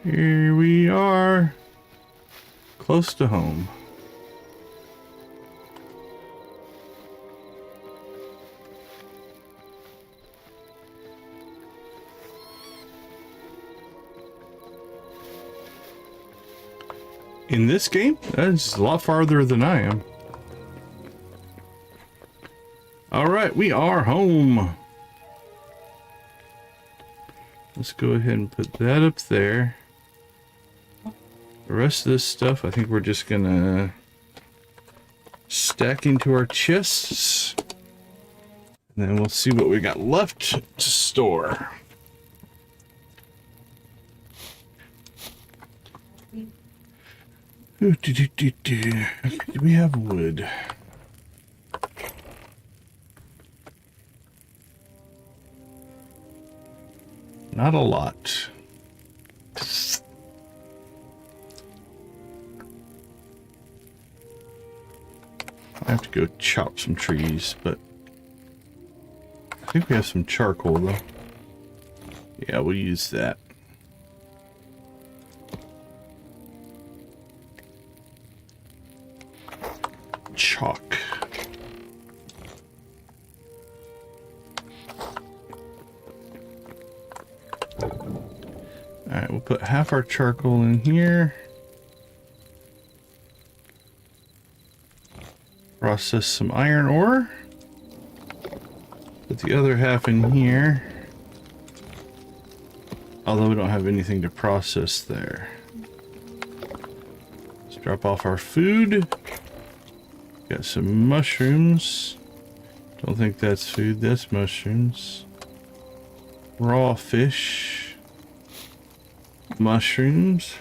Here we are, close to home. In this game, that's a lot farther than I am. All right, we are home. Let's go ahead and put that up there. The rest of this stuff, I think we're just gonna stack into our chests. And then we'll see what we got left to store. Do we have wood? Not a lot. I have to go chop some trees, but I think we have some charcoal though. Yeah, we'll use that. Chalk. Alright, we'll put half our charcoal in here. Process some iron ore. Put the other half in here. Although we don't have anything to process there. Let's drop off our food. Got some mushrooms. Don't think that's food, that's mushrooms. Raw fish. Mushrooms.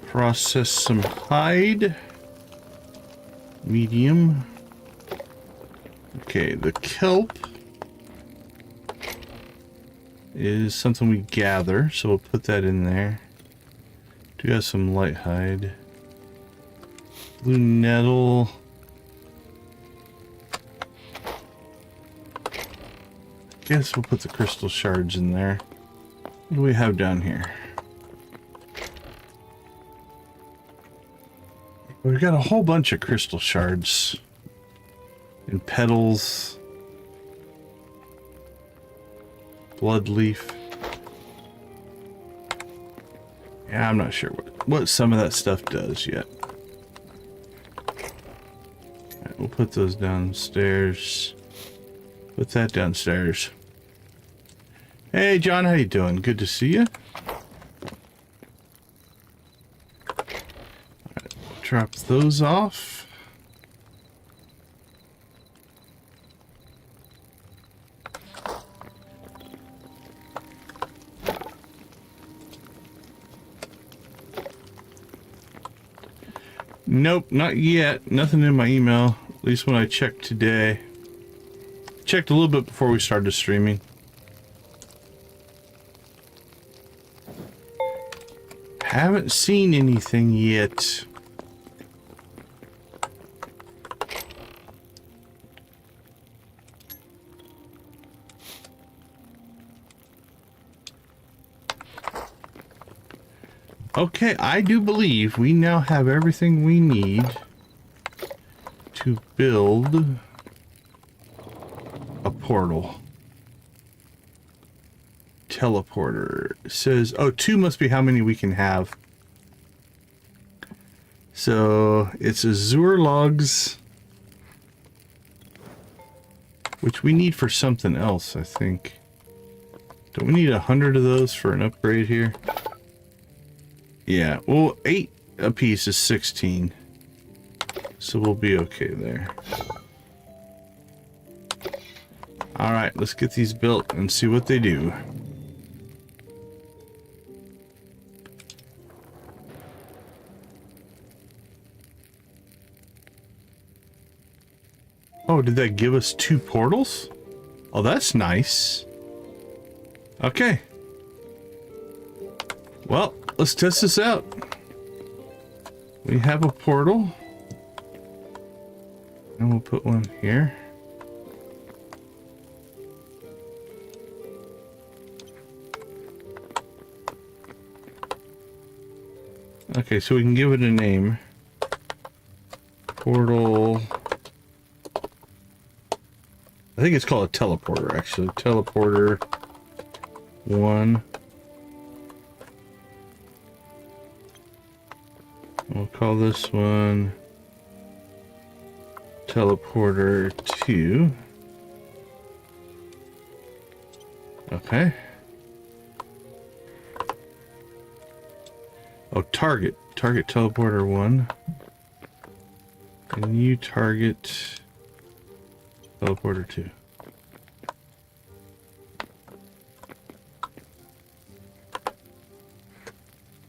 Process some hide. Medium. Okay, the kelp is something we gather, so we'll put that in there. Do have some light hide. Blue nettle. Guess we'll put the crystal shards in there. What do we have down here? We've got a whole bunch of crystal shards. And petals. Blood leaf. Yeah, I'm not sure what some of that stuff does yet. Alright, we'll put those downstairs. Put that downstairs. Hey John, how you doing? Good to see you. Alright, drop those off. Nope, not yet. Nothing in my email. At least when I checked today. Checked a little bit before we started streaming. Haven't seen anything yet. Okay, I do believe we now have everything we need to build a portal. Teleporter. It says, oh, 2 must be how many we can have. So it's azure logs which we need for something else, I think. Don't we need 100 of those for an upgrade here? Yeah, well, 8 a piece is 16. So we'll be okay there. Alright, let's get these built and see what they do. Oh, did that give us 2 portals? Oh, that's nice. Okay. Well, let's test this out. We have a portal. And we'll put one here. Okay, so we can give it a name. Portal. I think it's called a teleporter, actually. Teleporter 1. We'll call this one Teleporter 2. Okay. Oh, target. Target Teleporter 1. And you target Teleporter 2.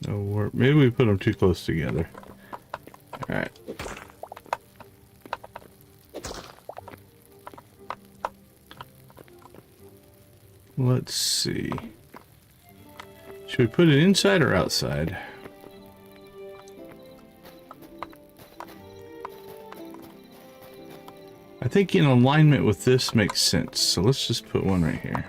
No warp. Maybe we put them too close together. Alright. Let's see. Should we put it inside or outside? I think in alignment with this makes sense. So let's just put one right here.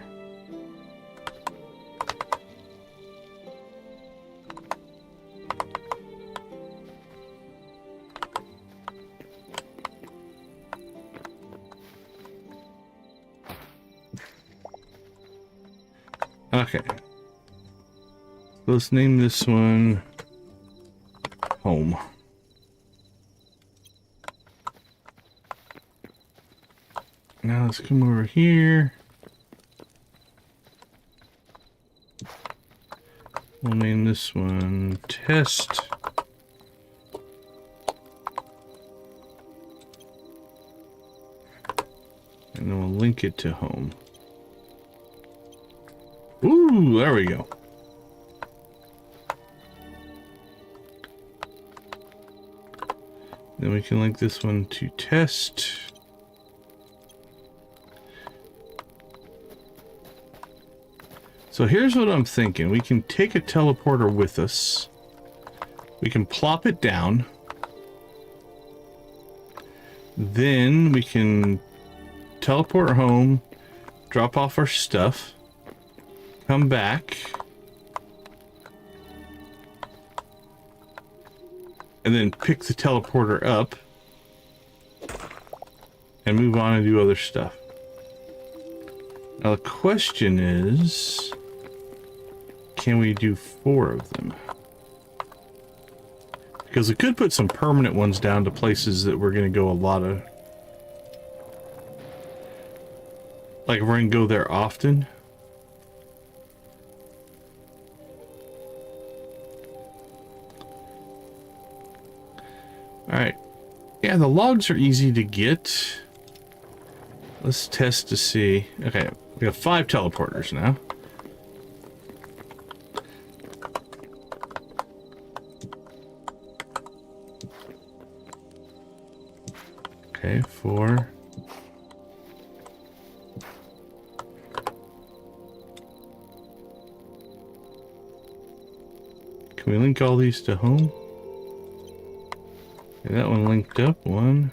Okay. Let's name this one Home. Now let's come over here. We'll name this one Test. And then we'll link it to Home. Ooh, there we go. Then we can link this one to Test. So here's what I'm thinking. We can take a teleporter with us. We can plop it down. Then we can teleport home, drop off our stuff, come back, and then pick the teleporter up and move on and do other stuff. Now the question is, can we do 4 of them? Because we could put some permanent ones down to places that we're going to go a lot of. Like we're going to go there often. Alright. Yeah, the logs are easy to get. Let's test to see. Okay, we have 5 teleporters now. Okay, 4. Can we link all these to home? Okay, that one linked up. 1,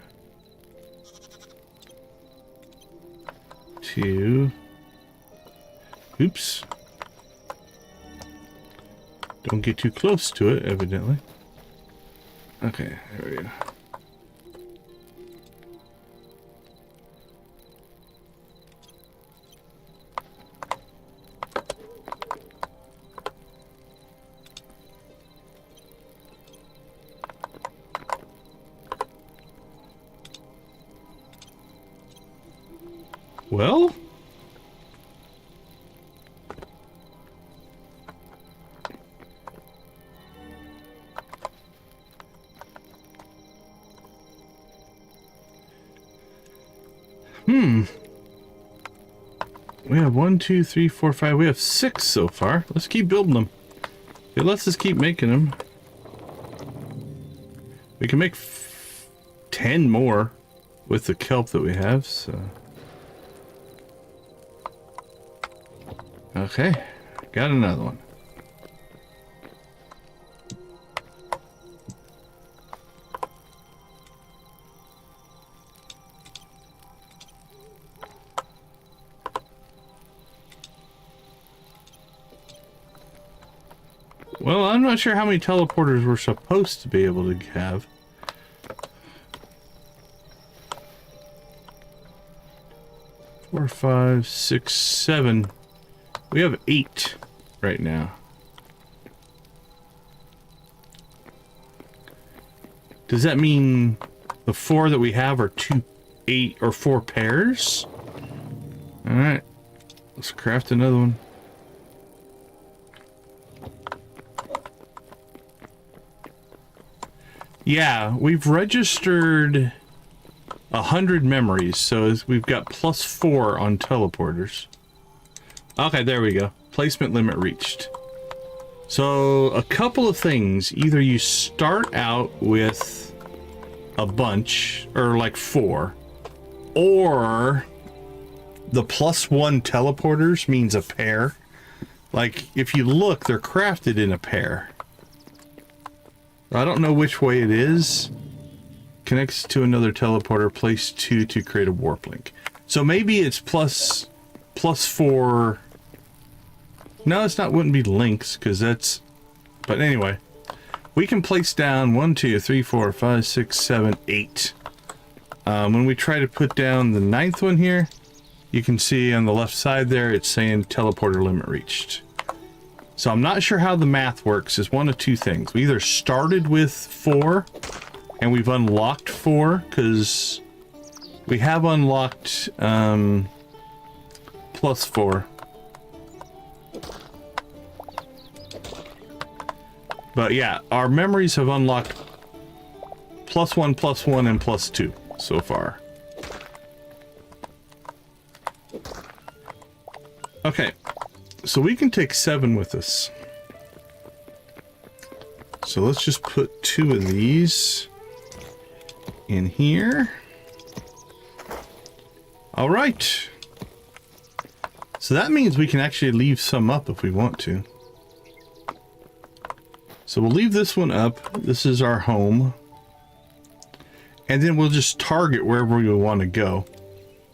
2. Oops. Don't get too close to it, evidently. Okay, there we go. Well, we have 1, 2, 3, 4, 5. We have 6 so far. Let's keep building them. Okay, let's just keep making them. We can make 10 more with the kelp that we have, so. Okay, got another one. Well, I'm not sure how many teleporters we're supposed to be able to have. Four, 5, 6, 7. We have 8 right now. Does that mean the 4 that we have are 2, 8, or 4 pairs? All right, let's craft another one. Yeah, we've registered 100 memories, so we've got +4 on teleporters. Okay, there we go. Placement limit reached. So, a couple of things. Either you start out with a bunch, or like 4, or the +1 teleporters means a pair. Like, if you look, they're crafted in a pair. I don't know which way it is. Connects to another teleporter, place 2 to create a warp link. So maybe it's +4. No, it's not, wouldn't be links, because that's, but anyway. We can place down 1, 2, 3, 4, 5, 6, 7, 8. When we try to put down the 9th one here, you can see on the left side there, it's saying teleporter limit reached. So I'm not sure how the math works. It's one of two things. We either started with 4 and we've unlocked 4, because we have unlocked +4. But yeah, our memories have unlocked +1, +1, and +2 so far. Okay, so we can take 7 with us. So let's just put 2 of these in here. All right. So that means we can actually leave some up if we want to. So we'll leave this one up. This is our home. And then we'll just target wherever we want to go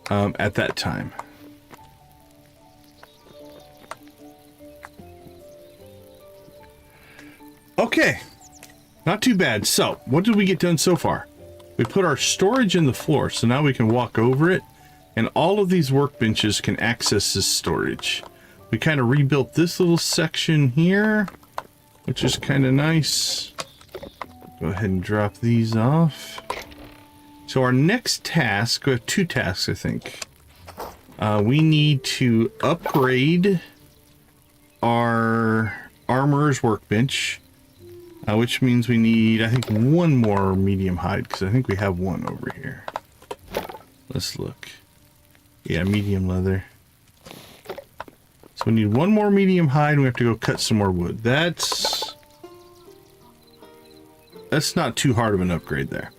at that time. Okay, not too bad. So what did we get done so far? We put our storage in the floor, so now we can walk over it, and all of these workbenches can access this storage. We kind of rebuilt this little section here, which is kind of nice. Go ahead and drop these off. So our next task, we have 2 tasks, I think. We need to upgrade our armorer's workbench. Which means we need, I think, 1 more medium hide, because I think we have 1 over here. Let's look. Yeah, medium leather. So we need 1 more medium hide, and we have to go cut some more wood. That's not too hard of an upgrade there.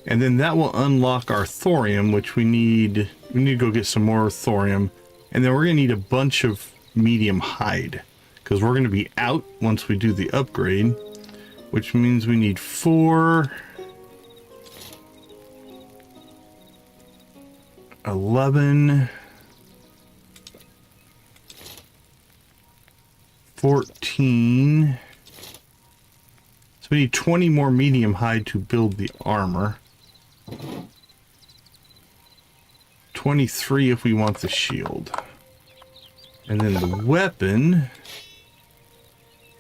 And then that will unlock our thorium, which we need to go get some more thorium. And then we're going to need a bunch of medium hide, because we're going to be out once we do the upgrade. Which means we need 4, 11, 14. So we need 20 more medium hide to build the armor. 23 if we want the shield. And then the weapon,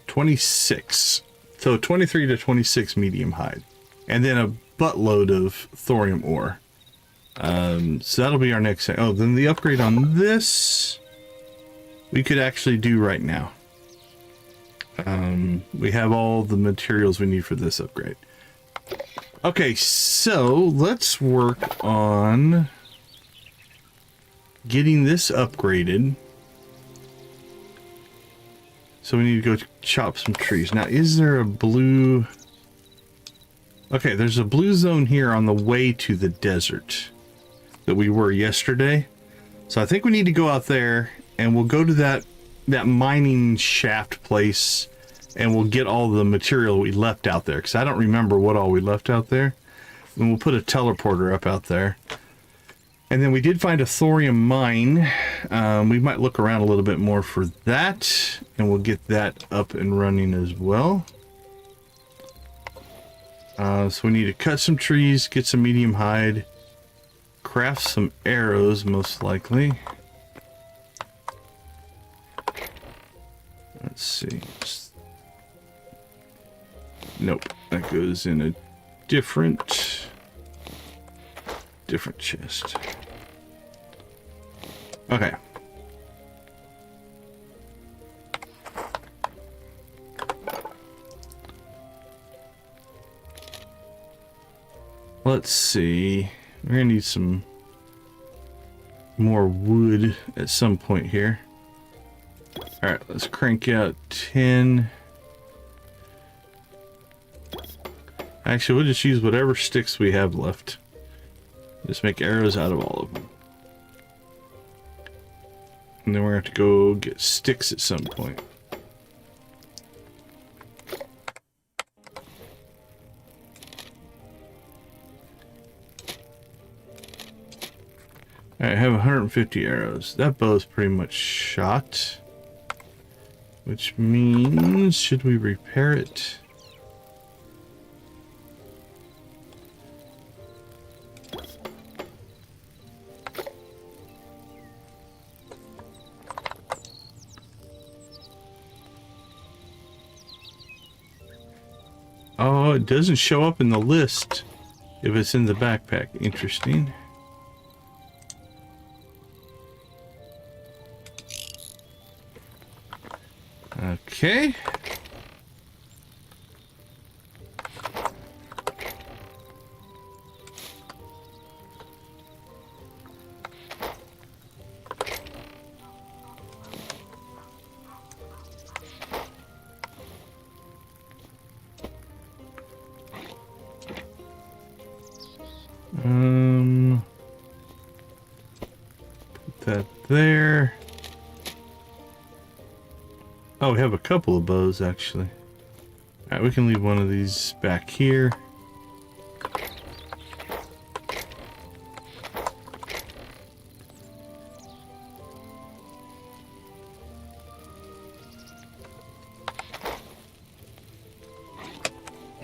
26. So 23 to 26 medium hide. And then a buttload of thorium ore. So that'll be our next thing. Oh, then the upgrade on this we could actually do right now. We have all the materials we need for this upgrade. Okay, so let's work on getting this upgraded. So we need to go chop some trees. Now, is there a blue... Okay, there's a blue zone here on the way to the desert that we were yesterday. So I think we need to go out there and we'll go to that mining shaft place and we'll get all the material we left out there, because I don't remember what all we left out there. And we'll put a teleporter up out there. And then we did find a thorium mine. We might look around a little bit more for that, and we'll get that up and running as well. So we need to cut some trees, get some medium hide, craft some arrows most likely. Let's see. Nope, that goes in a different chest. Okay. Let's see. We're gonna need some more wood at some point here. Alright, let's crank out 10. Actually, we'll just use whatever sticks we have left. Just make arrows out of all of them. And then we're going to have to go get sticks at some point. Alright, I have 150 arrows. That bow's pretty much shot. Which means, should we repair it? Oh, it doesn't show up in the list if it's in the backpack. Interesting. Okay. Put that there. Oh, we have a couple of bows actually. Alright, we can leave one of these back here.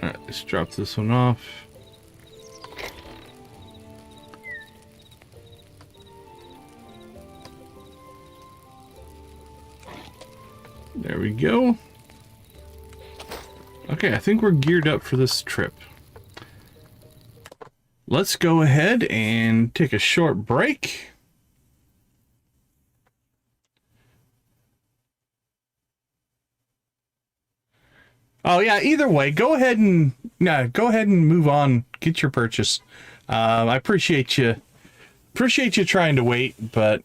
Alright, let's drop this one off. There we go. Okay, I think we're geared up for this trip. Let's go ahead and take a short break. Oh yeah, either way, go ahead and move on. Get your purchase. I appreciate you trying to wait, but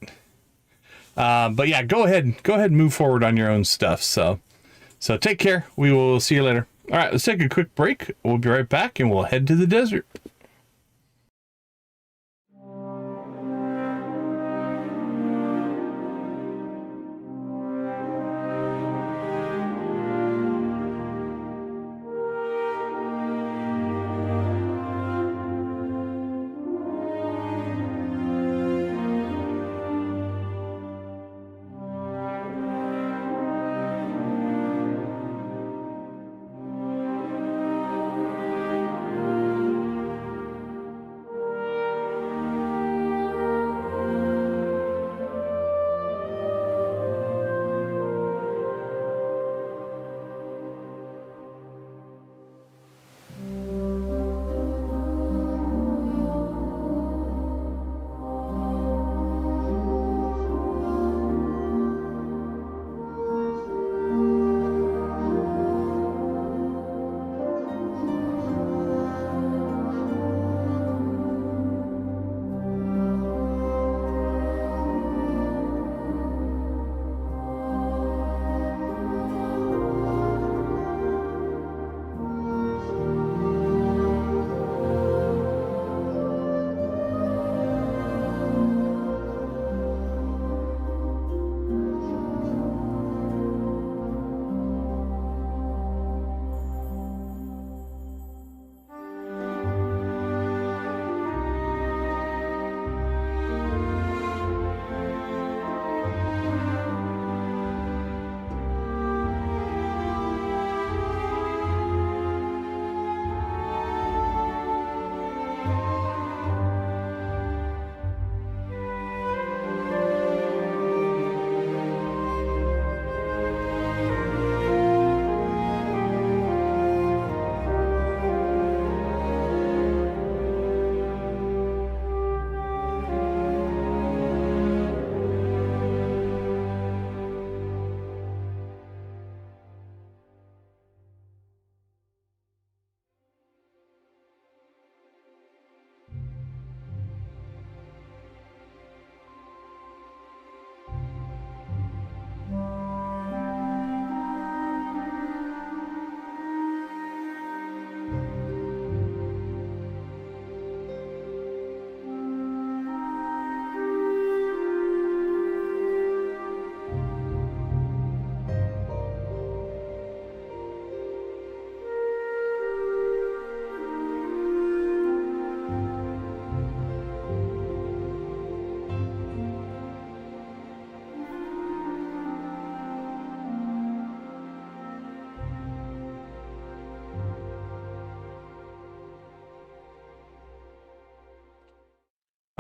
yeah, go ahead and move forward on your own stuff. So take care. We will see you later. All right, let's take a quick break. We'll be right back and we'll head to the desert.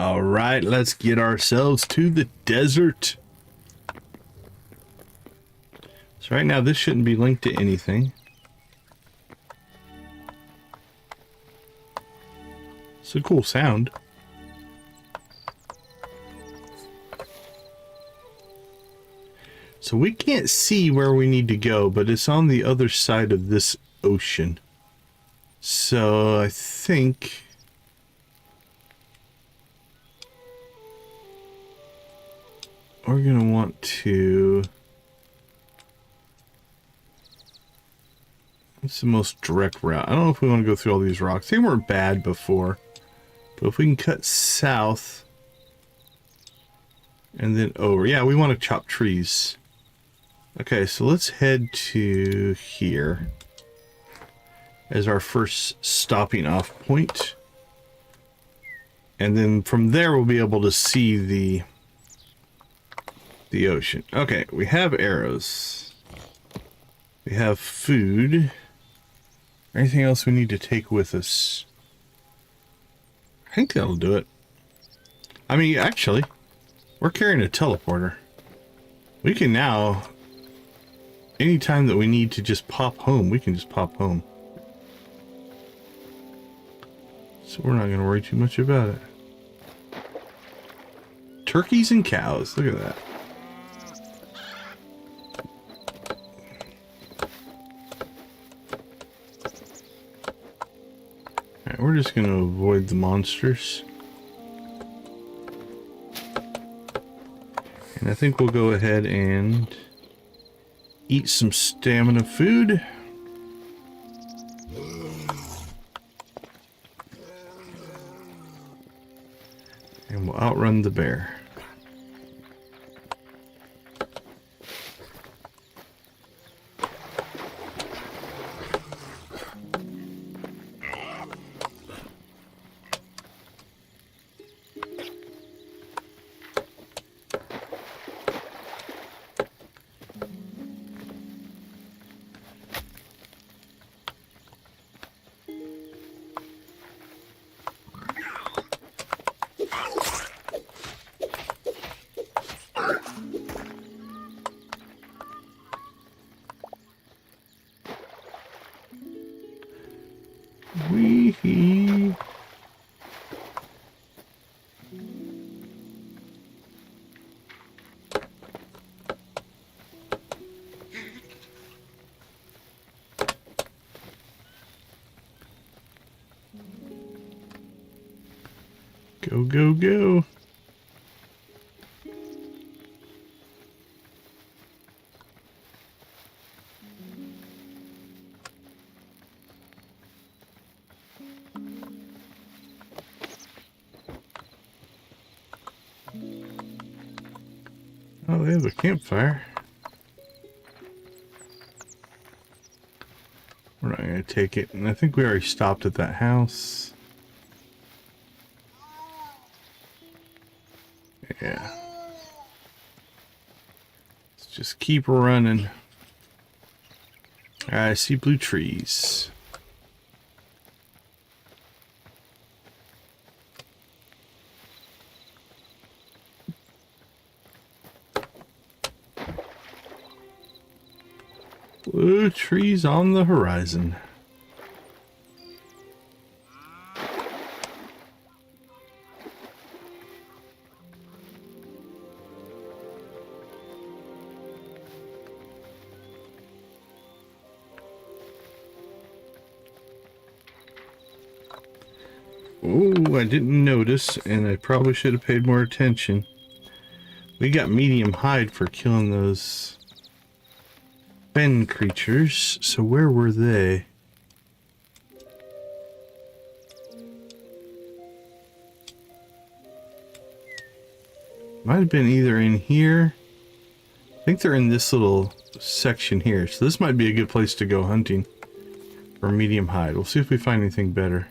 All right, let's get ourselves to the desert. So right now, this shouldn't be linked to anything. It's a cool sound. So we can't see where we need to go, but it's on the other side of this ocean. So I think we're going to want to... What's the most direct route? I don't know if we want to go through all these rocks. They weren't bad before. But if we can cut south and then over. Yeah, we want to chop trees. Okay, so let's head to here as our first stopping off point. And then from there we'll be able to see the ocean. Okay, we have arrows. We have food. Anything else we need to take with us? I think that'll do it. I mean, actually, we're carrying a teleporter. We can now, anytime that we need to just pop home, we can just pop home. So we're not going to worry too much about it. Turkeys and cows, look at that. Alright, we're just going to avoid the monsters. And I think we'll go ahead and eat some stamina food. And we'll outrun the bear. Wee-hee. Go, go, go. Oh, they have a campfire. We're not going to take it. And I think we already stopped at that house. Yeah. Let's just keep running. Alright, I see blue trees. Blue trees on the horizon. Oh, I didn't notice, and I probably should have paid more attention. We got medium hide for killing those fen creatures. So where were they? Might have been either in here. I think they're in this little section here. So this might be a good place to go hunting for medium hide. We'll see if we find anything better.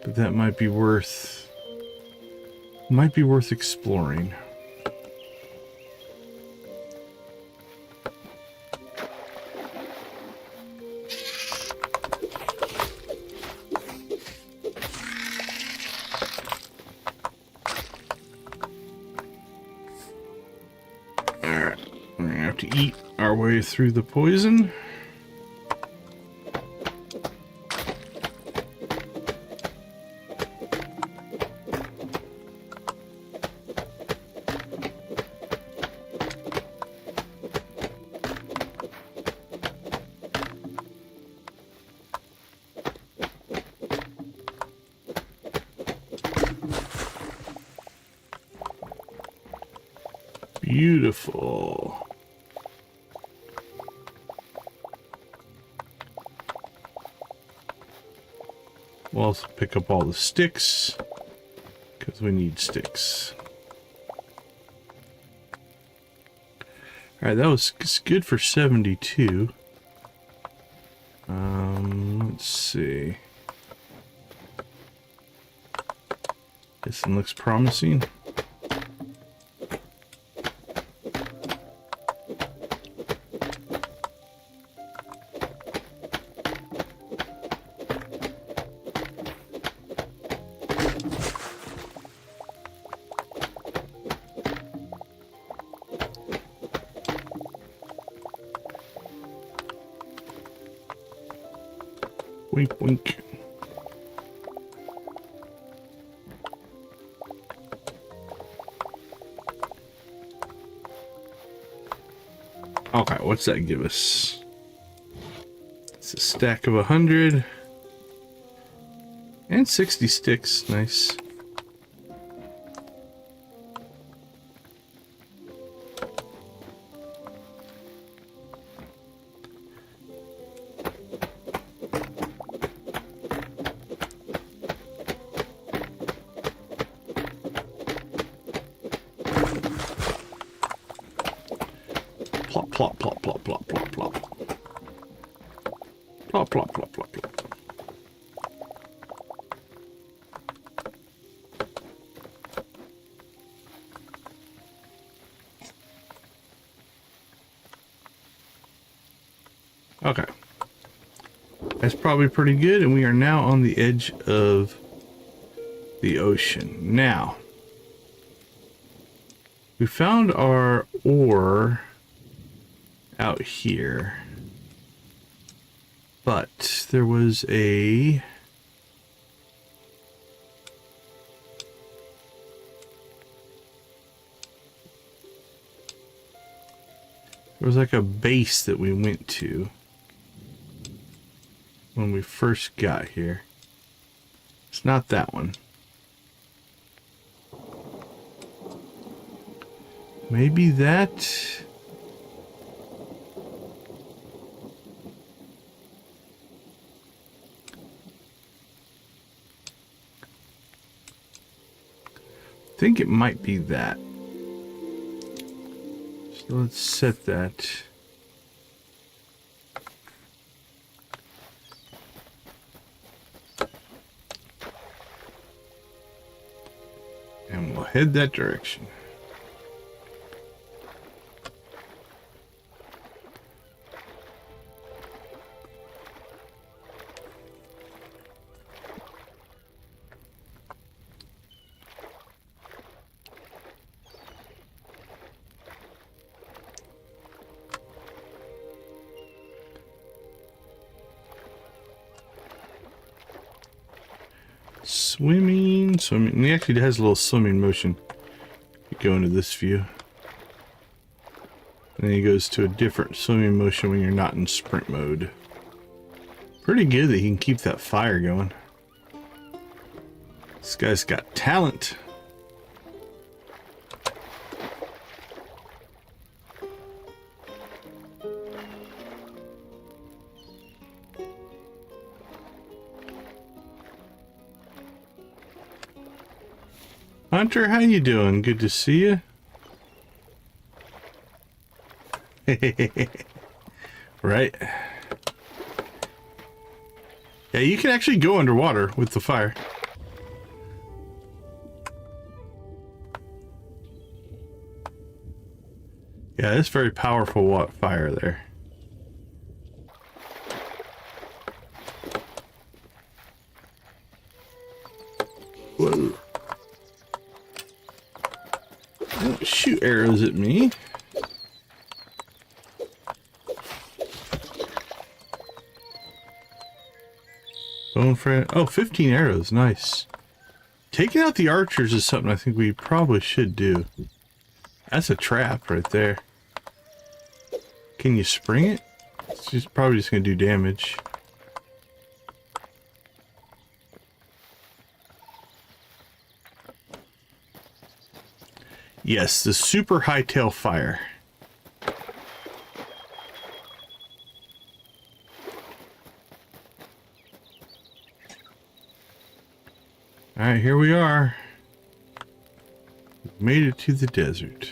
But that might be worth exploring. our way through the poison. Beautiful. We'll also pick up all the sticks because we need sticks. All right, that was good for 72. Let's see. This one looks promising. Wink, wink. Okay, what's that give us? It's a stack of 100 and 60 sticks. Nice. Plop, plop, plop, plop, plop, plop, plop. Plop, plop, plop, plop, plop. Okay. That's probably pretty good, and we are now on the edge of the ocean. Now, we found our ore out here, but there was a like a base that we went to when we first got here. It's not that one. Maybe that. I think it might be that. So let's set that. And we'll head that direction. Swimming. And he actually has a little swimming motion. You go into this view. And then he goes to a different swimming motion when you're not in sprint mode. Pretty good that he can keep that fire going. This guy's got talent. Hunter, how you doing? Good to see you. Right. Yeah, you can actually go underwater with the fire. Yeah, it's very powerful fire there. Whoa. Don't shoot arrows at me. Bone friend. Oh, 15 arrows. Nice. Taking out the archers is something I think we probably should do. That's a trap right there. Can you spring it? It's just probably just going to do damage. Yes, the super Hytale fire. Alright, here we are. We've made it to the desert.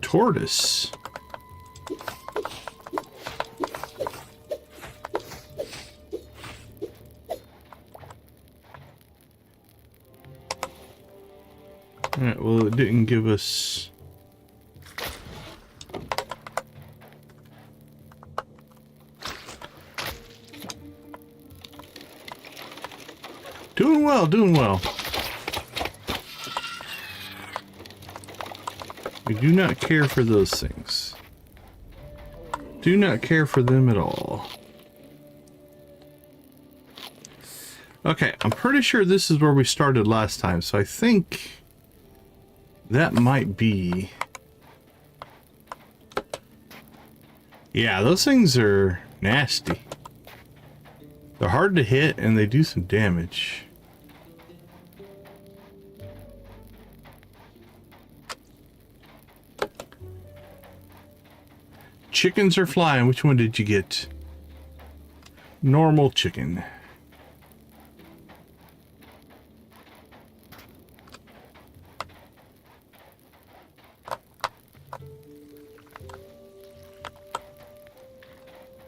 Tortoise. Alright, well, it didn't give us... Doing well, doing well. We do not care for those things. Do not care for them at all. Okay, I'm pretty sure this is where we started last time, so I think that might be... Yeah, those things are nasty. They're hard to hit and they do some damage. Chickens are flying. Which one did you get? Normal chicken.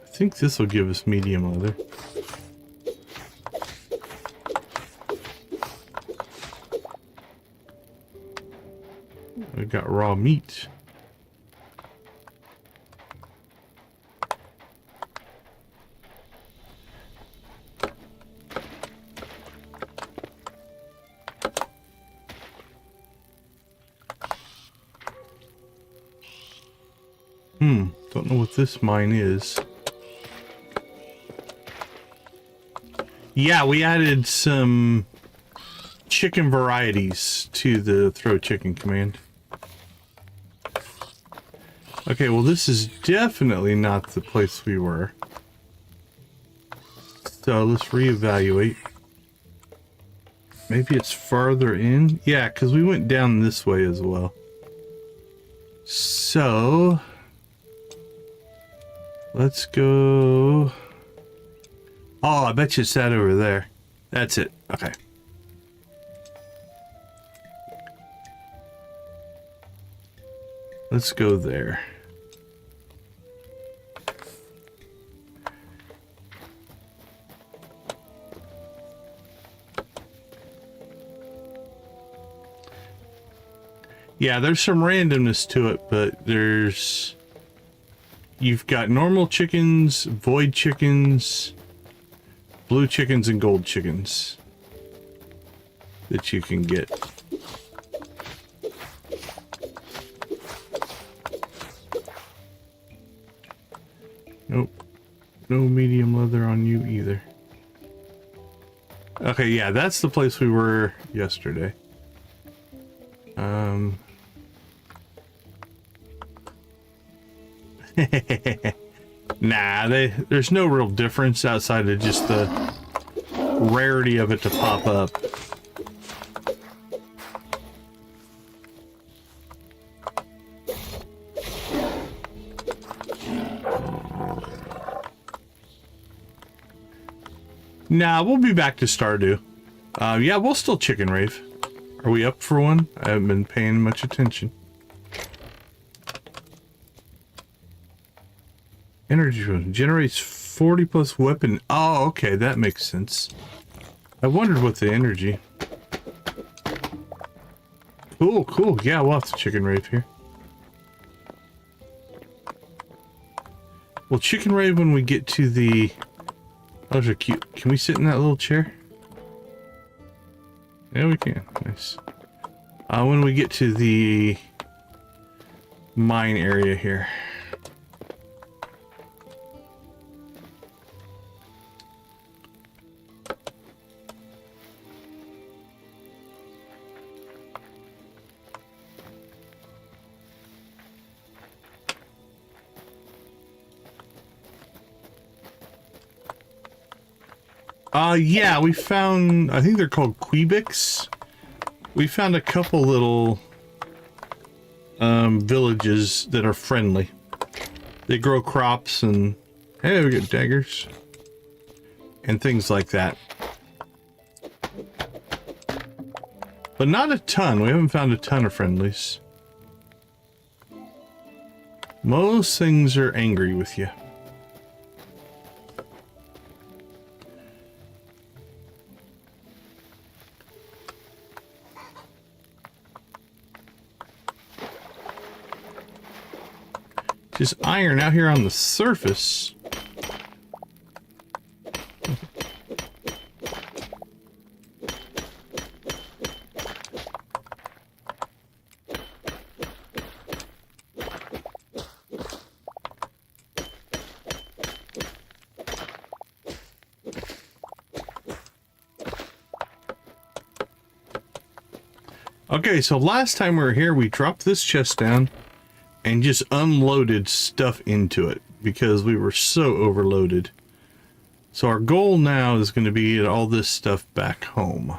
I think this will give us medium leather. We got raw meat. Don't know what this mine is. Yeah, we added some chicken varieties to the throw chicken command. Okay, well this is definitely not the place we were. So let's reevaluate. Maybe it's farther in? Yeah, because we went down this way as well. So... let's go... Oh, I bet you it's that over there. That's it. Okay. Let's go there. Yeah, there's some randomness to it, but there's... You've got normal chickens, void chickens, blue chickens, and gold chickens that you can get. Nope. No medium leather on you either. Okay, yeah, that's the place we were yesterday. Nah, there's no real difference outside of just the rarity of it to pop up. Nah, we'll be back to Stardew. Yeah, we'll still chicken rave. Are we up for one? I haven't been paying much attention. Energy generates 40 plus weapon. Oh, okay, that makes sense. I wondered what the energy. Cool, cool. Yeah, we'll have to chicken rave here. We'll chicken rave when we get to the... Oh, those are cute. Can we sit in that little chair? Yeah, we can. Nice. When we get to the mine area here. Yeah, we found, I think they're called Quebecs. We found a couple little villages that are friendly. They grow crops and, hey, we got daggers and things like that. But not a ton. We haven't found a ton of friendlies. Most things are angry with you. Just iron out here on the surface. Okay, so last time we were here, we dropped this chest down and just unloaded stuff into it because we were so overloaded. So our goal now is going to be to get all this stuff back home.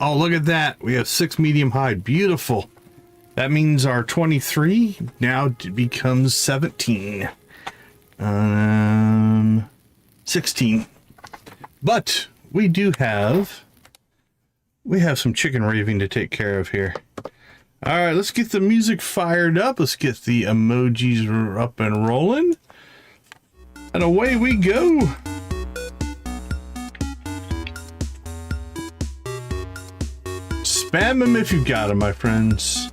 Oh, look at that. We have 6 medium hide. Beautiful. That means our 23 now becomes 17. 16. But we do have... we have some chicken raving to take care of here. All right, let's get the music fired up. Let's get the emojis up and rolling. And away we go. Spam them if you got them, my friends.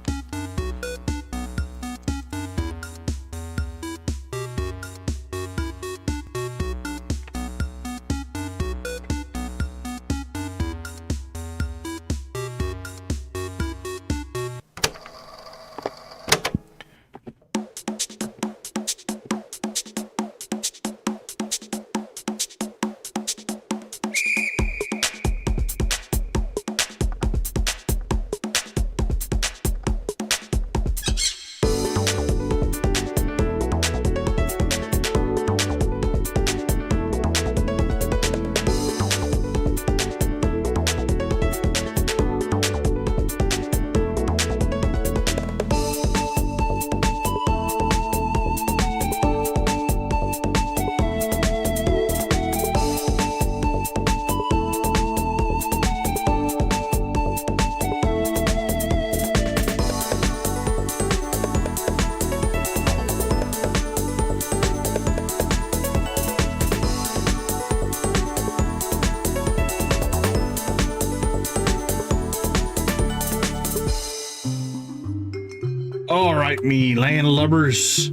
All right, me landlubbers.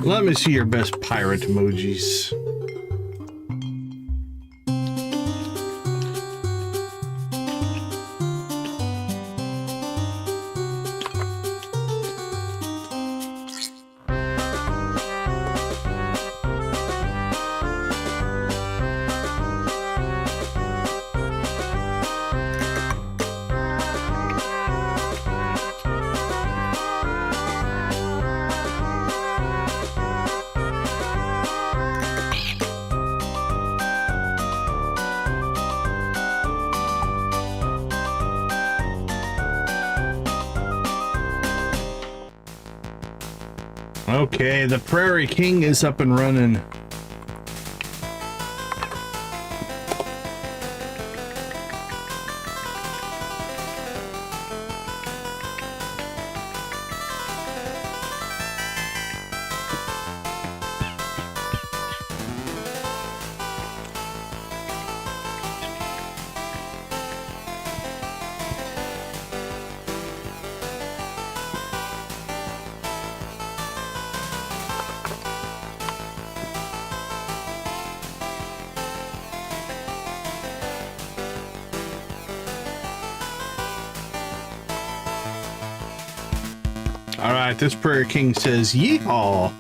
Let me see your best pirate emojis. Okay, the Prairie King is up and running. All right, this Prairie King says, yeehaw.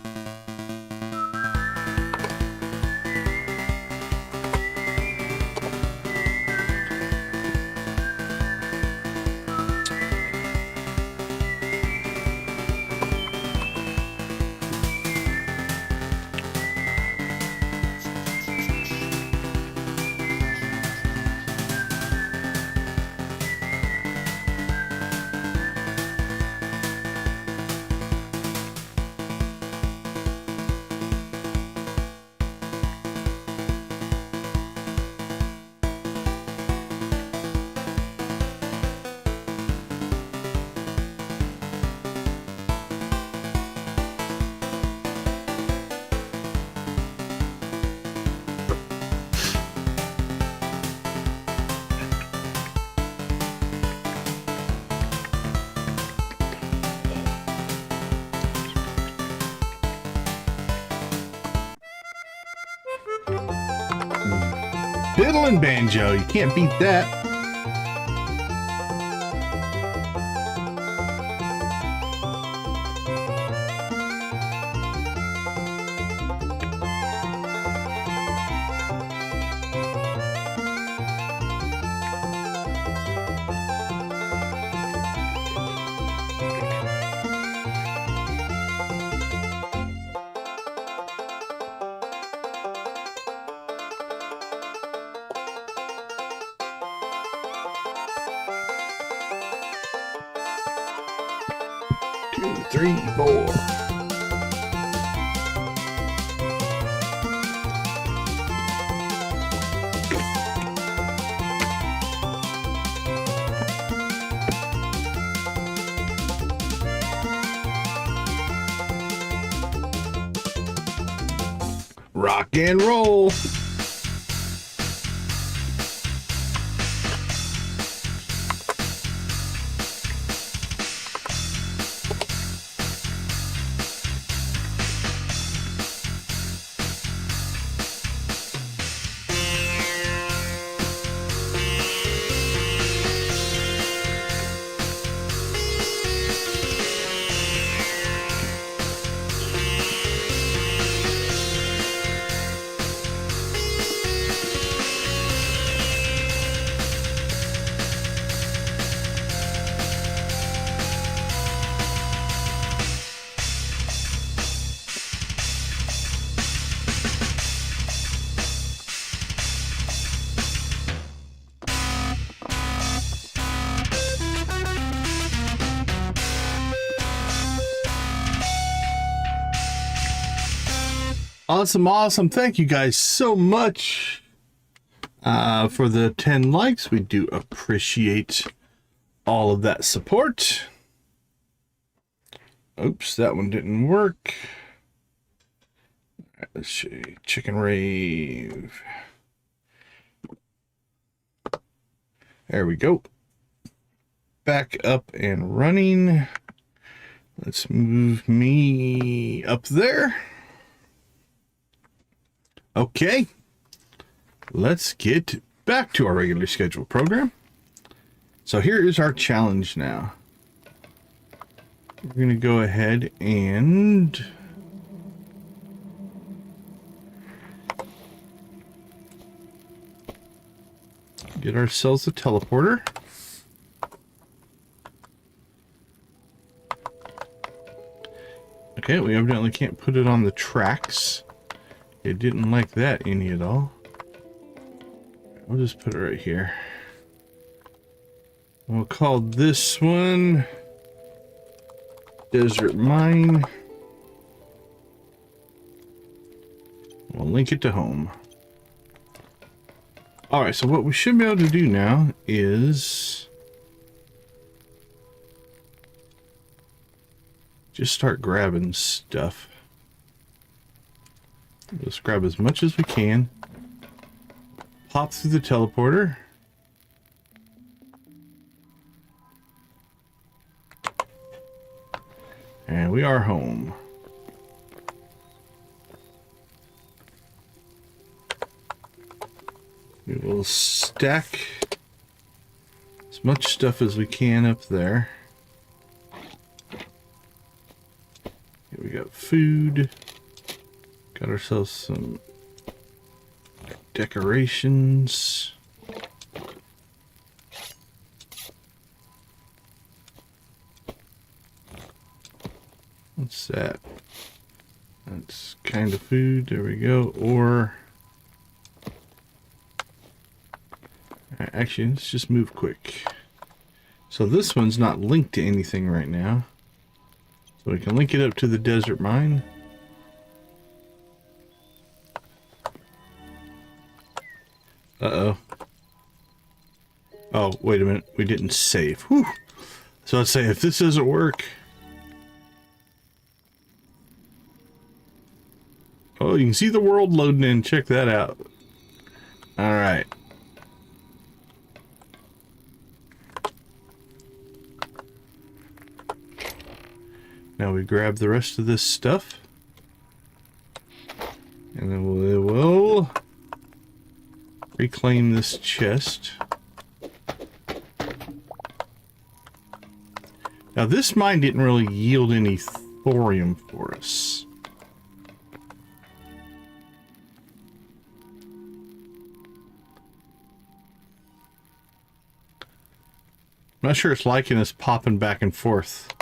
Fiddle and banjo, you can't beat that. Two, three, four. Rock and roll. Awesome, awesome. Thank you guys so much for the 10 likes. We do appreciate all of that support. Oops, that one didn't work. All right, let's see. Chicken rave. There we go. Back up and running. Let's move me up there. Okay, let's get back to our regular scheduled program. So here is our challenge now. We're going to go ahead and get ourselves a teleporter. Okay, we evidently can't put it on the tracks. It didn't like that any at all. We'll just put it right here. We'll call this one Desert Mine. We'll link it to home. Alright, so what we should be able to do now is just start grabbing stuff. Let's grab as much as we can. Pop through the teleporter. And we are home. We will stack as much stuff as we can up there. food. Got ourselves some decorations. What's that? That's kind of food. There we go. Or actually, let's just move quick. So this one's not linked to anything right now. So we can link it up to the desert mine. Uh-oh. Oh, wait a minute. We didn't save. Whew. So I'd say if this doesn't work... Oh, you can see the world loading in. Check that out. Alright. Now we grab the rest of this stuff. And then we will reclaim this chest. Now this mine didn't really yield any thorium for us. I'm not sure it's liking us popping back and forth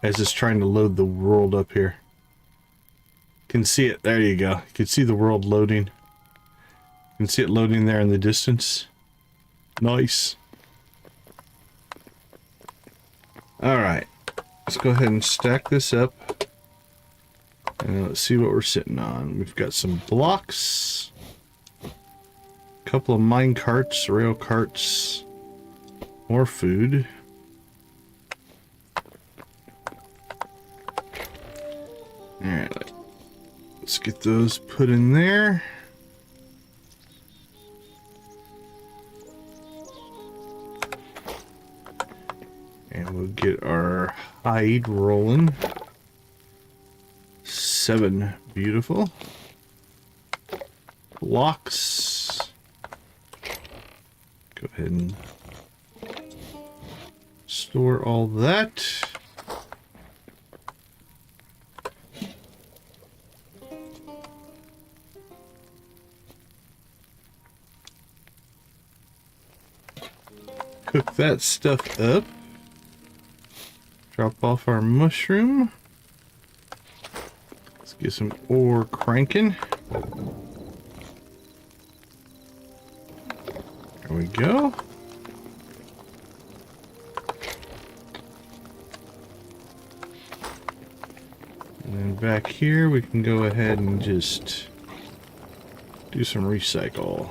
as it's trying to load the world up here. Can see it. There you go. You can see the world loading. You can see it loading there in the distance. Nice. Alright. Let's go ahead and stack this up. And let's see what we're sitting on. We've got some blocks. A couple of mine carts, rail carts. More food. Alright, let's get those put in there. And we'll get our hide rolling. 7, beautiful. Blocks. Go ahead and store all that. Cook that stuff up. Drop off our mushroom. Let's get some ore cranking. There we go. And then back here we can go ahead and just do some recycle.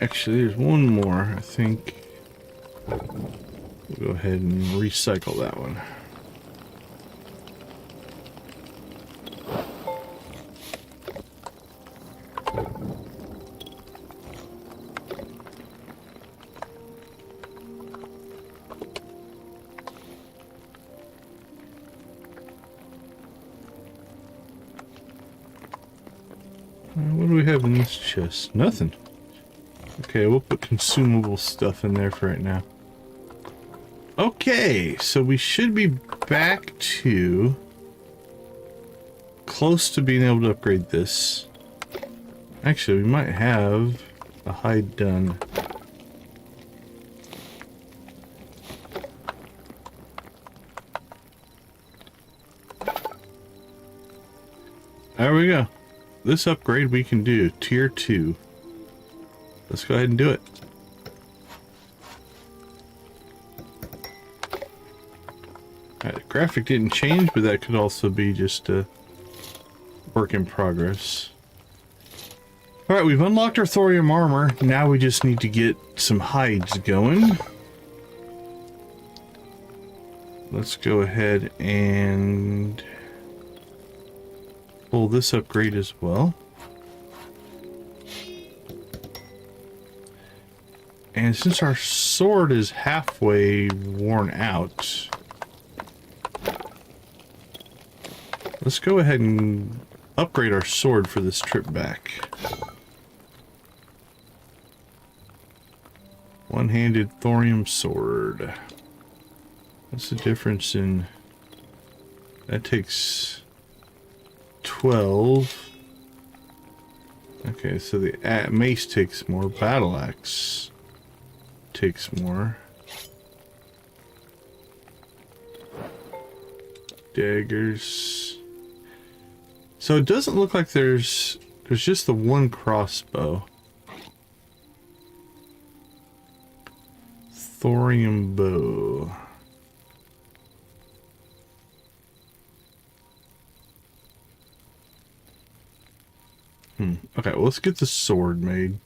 Actually, there's one more, I think. We'll go ahead and recycle that one. What do we have in this chest? Nothing. Okay, we'll put consumable stuff in there for right now. Okay, so we should be back to close to being able to upgrade this. Actually, we might have a hide done. There we go. This upgrade we can do, tier 2. Let's go ahead and do it. Alright, the graphic didn't change, but that could also be just a work in progress. Alright, we've unlocked our thorium armor. Now we just need to get some hides going. Let's go ahead and pull this upgrade as well. And since our sword is halfway worn out, let's go ahead and upgrade our sword for this trip back. One-handed Thorium Sword. What's the difference in... That takes 12. Okay, so the mace takes more. Battle axe takes more. Daggers. So it doesn't look like there's just the one crossbow. Thorium bow. Okay, well, let's get the sword made.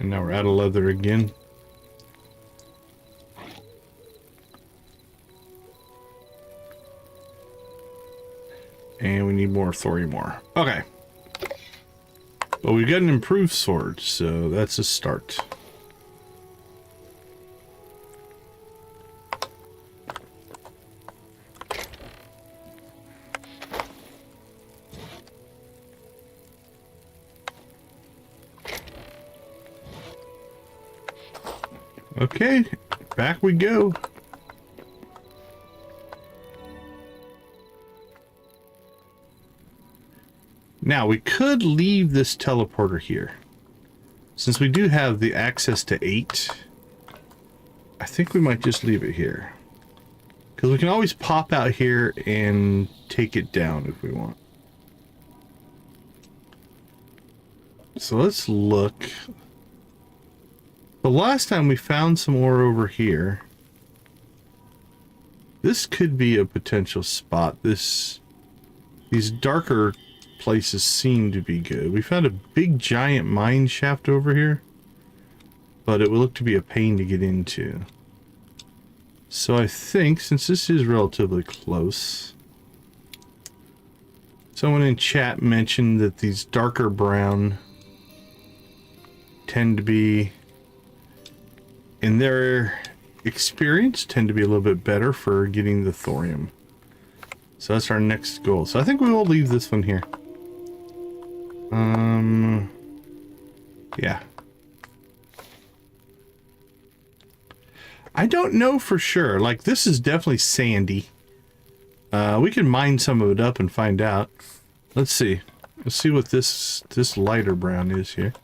And now we're out of leather again. And we need more thorium ore. Okay. Well, we've got an improved sword, so that's a start. Okay, back we go. Now, we could leave this teleporter here. Since we do have the access to 8, I think we might just leave it here. Because we can always pop out here and take it down if we want. So let's look. The last time we found some ore over here. This could be a potential spot. These darker places seem to be good. We found a big giant mine shaft over here, but it would look to be a pain to get into. So I think, since this is relatively close, someone in chat mentioned that these darker brown tend to be, in their experience, tend to be a little bit better for getting the thorium. So that's our next goal. So I think we will leave this one here. Yeah. I don't know for sure. Like, this is definitely sandy. We can mine some of it up and find out. Let's see. Let's see what this lighter brown is here.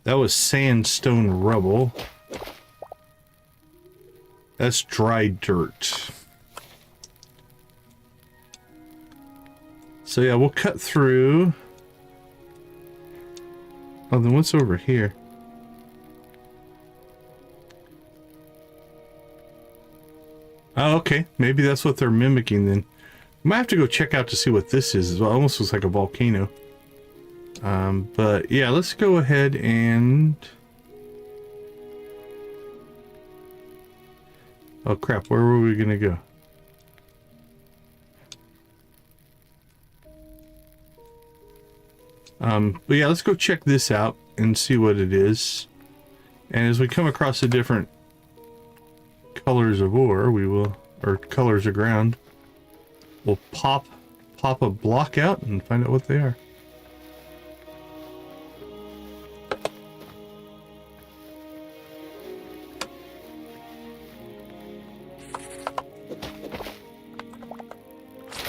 That was sandstone rubble. That's dry dirt. So yeah, we'll cut through. Oh, then what's over here? Oh, okay. Maybe that's what they're mimicking then. Might have to go check out to see what this is as well. It almost looks like a volcano. But yeah, let's go ahead and... Oh crap, where were we gonna go? But yeah, let's go check this out and see what it is. And as we come across the different colors of ore, we will, or colors of ground, we'll pop a block out and find out what they are.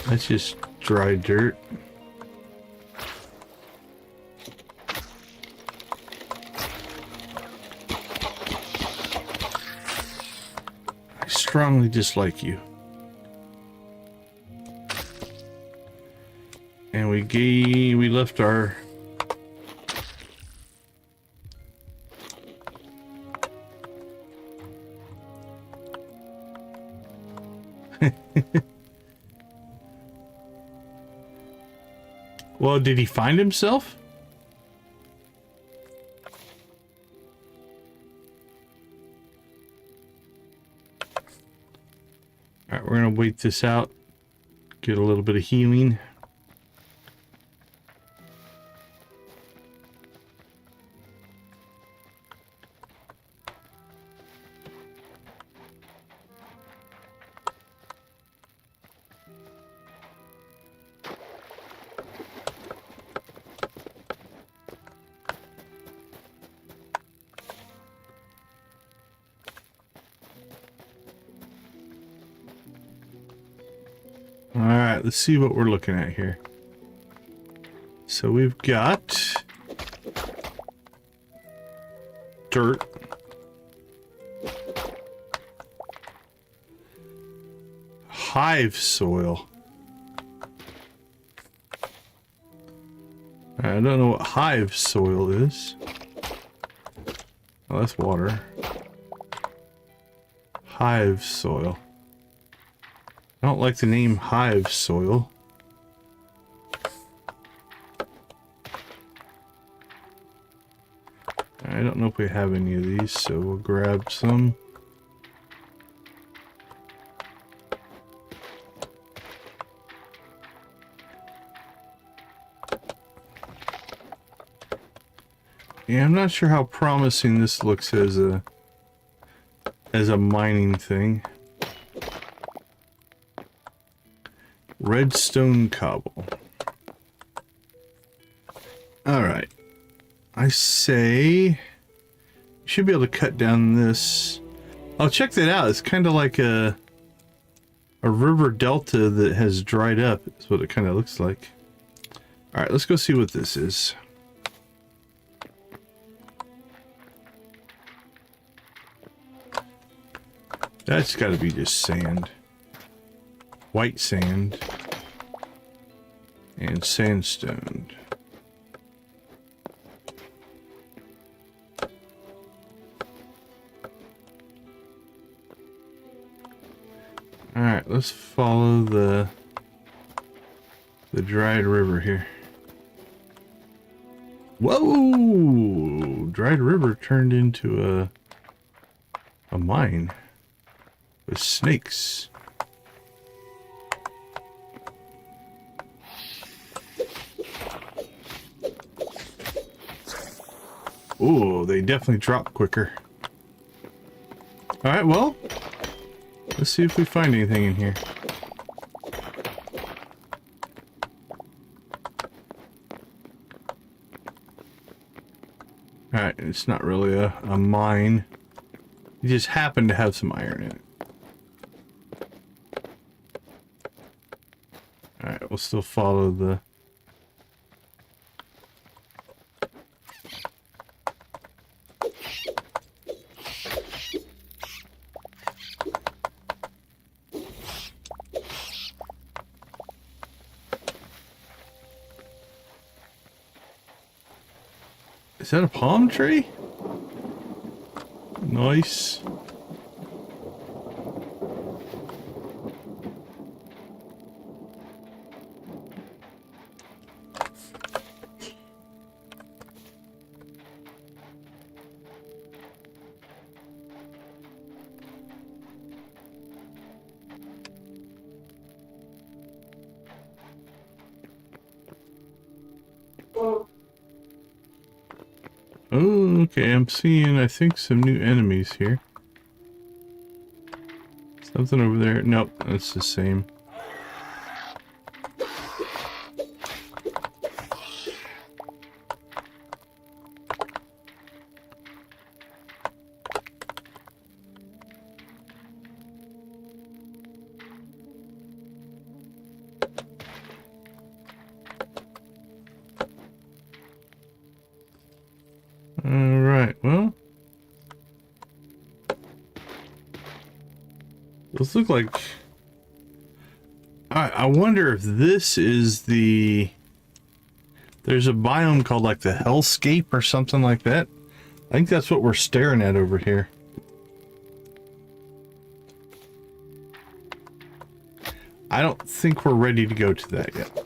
That's just dry dirt. I strongly dislike you. And we left our Well, did he find himself? Alright, we're gonna wait this out. Get a little bit of healing. Alright, let's see what we're looking at here. So we've got dirt. Hive soil. I don't know what hive soil is. Oh, that's water. Hive soil. I don't like the name hive soil. I don't know if we have any of these, so we'll grab some. Yeah, I'm not sure how promising this looks as a mining thing. Redstone cobble. Alright. I say you should be able to cut down this. Oh, check that out. It's kind of like a river delta that has dried up. That's what it kind of looks like. Alright, let's go see what this is. That's got to be just sand. White sand. And sandstone. Alright, let's follow the dried river here. Whoa! Dried river turned into a mine. With snakes. Ooh, they definitely drop quicker. Alright, well, let's see if we find anything in here. Alright, it's not really a mine. It just happened to have some iron in it. Alright, we'll still follow the... Is that a palm tree? Nice. Oh, okay, I'm seeing, I think, some new enemies here. Something over there. Nope, that's the same. Alright, well. Those look like... I wonder if this is the... There's a biome called like the Hellscape or something like that. I think that's what we're staring at over here. I don't think we're ready to go to that yet.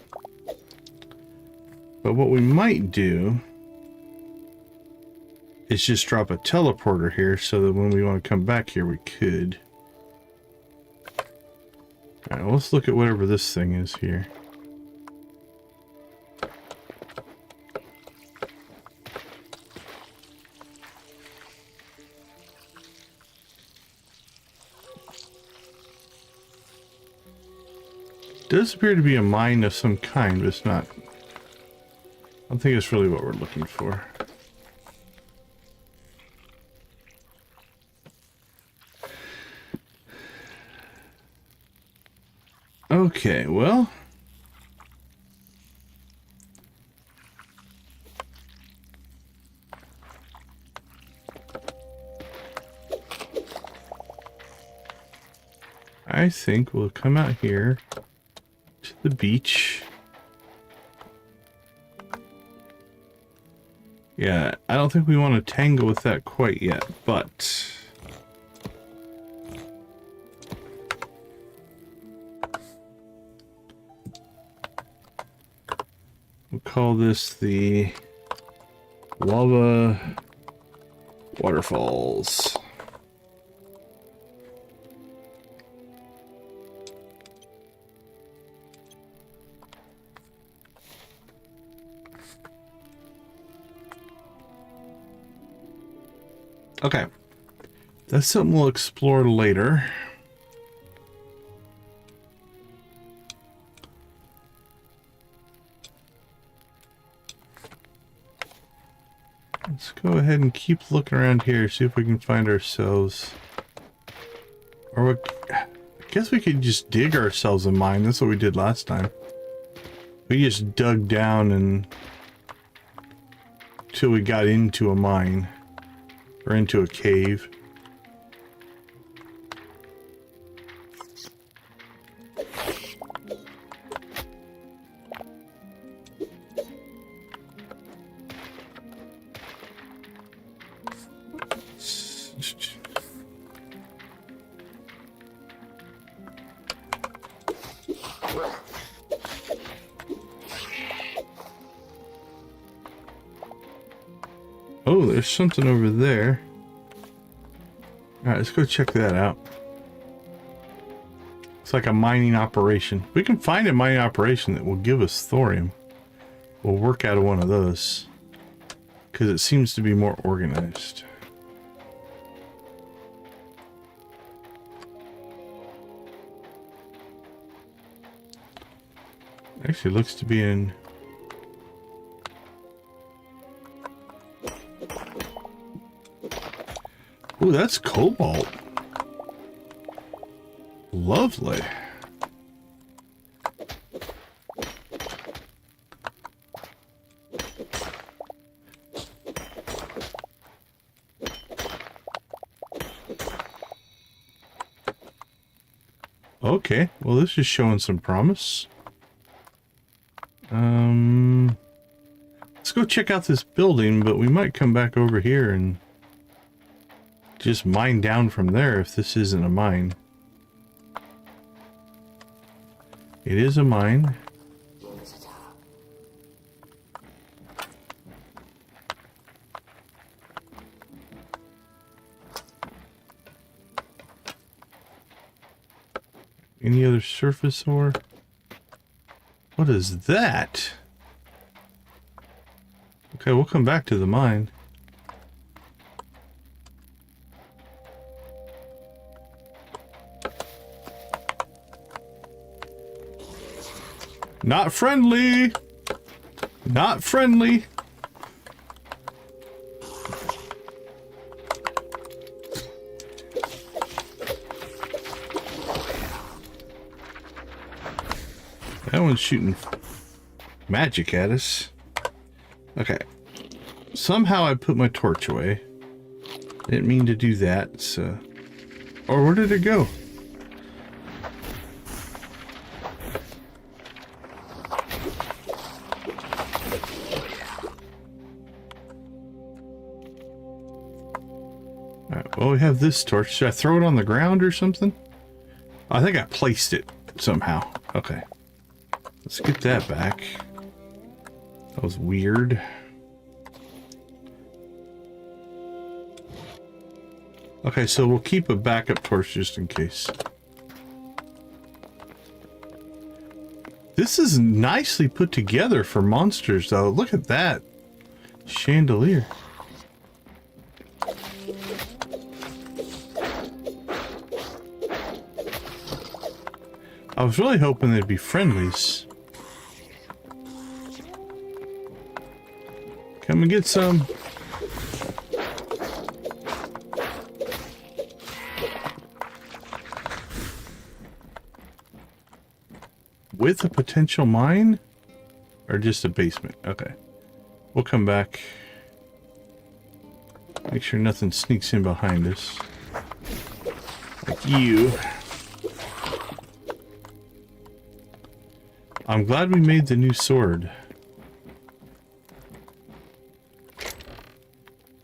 But what we might do is just drop a teleporter here so that when we want to come back here we could. Alright, well, let's look at whatever this thing is here. Does appear to be a mine of some kind, but it's not. I don't think it's really what we're looking for. Okay, well. I think we'll come out here to the beach. Yeah, I don't think we want to tangle with that quite yet, but we'll call this the lava waterfalls. Okay, that's something we'll explore later. Let's go ahead and keep looking around here, see if we can find ourselves. Or I guess we could just dig ourselves a mine. That's what we did last time. We just dug down and till we got into a mine. Or into a cave. Oh, there's something over there. Alright, let's go check that out. It's like a mining operation. We can find a mining operation that will give us thorium. We'll work out of one of those. Because it seems to be more organized. Actually looks to be in... Ooh, that's cobalt. Lovely. Okay, well this is showing some promise. Let's go check out this building, but we might come back over here and just mine down from there if this isn't a mine. It is a mine. Any other surface ore? What is that? Okay, we'll come back to the mine. Not friendly! Not friendly! That one's shooting magic at us. Okay. Somehow I put my torch away. Didn't mean to do that, so... Or where did it go? Alright, well, we have this torch. Should I throw it on the ground or something? I think I placed it somehow. Okay. Let's get that back. That was weird. Okay, so we'll keep a backup torch just in case. This is nicely put together for monsters, though. Look at that chandelier. I was really hoping they'd be friendlies. Come and get some. with a potential mine? Or just a basement? Okay. We'll come back. Make sure nothing sneaks in behind us. Like you. I'm glad we made the new sword.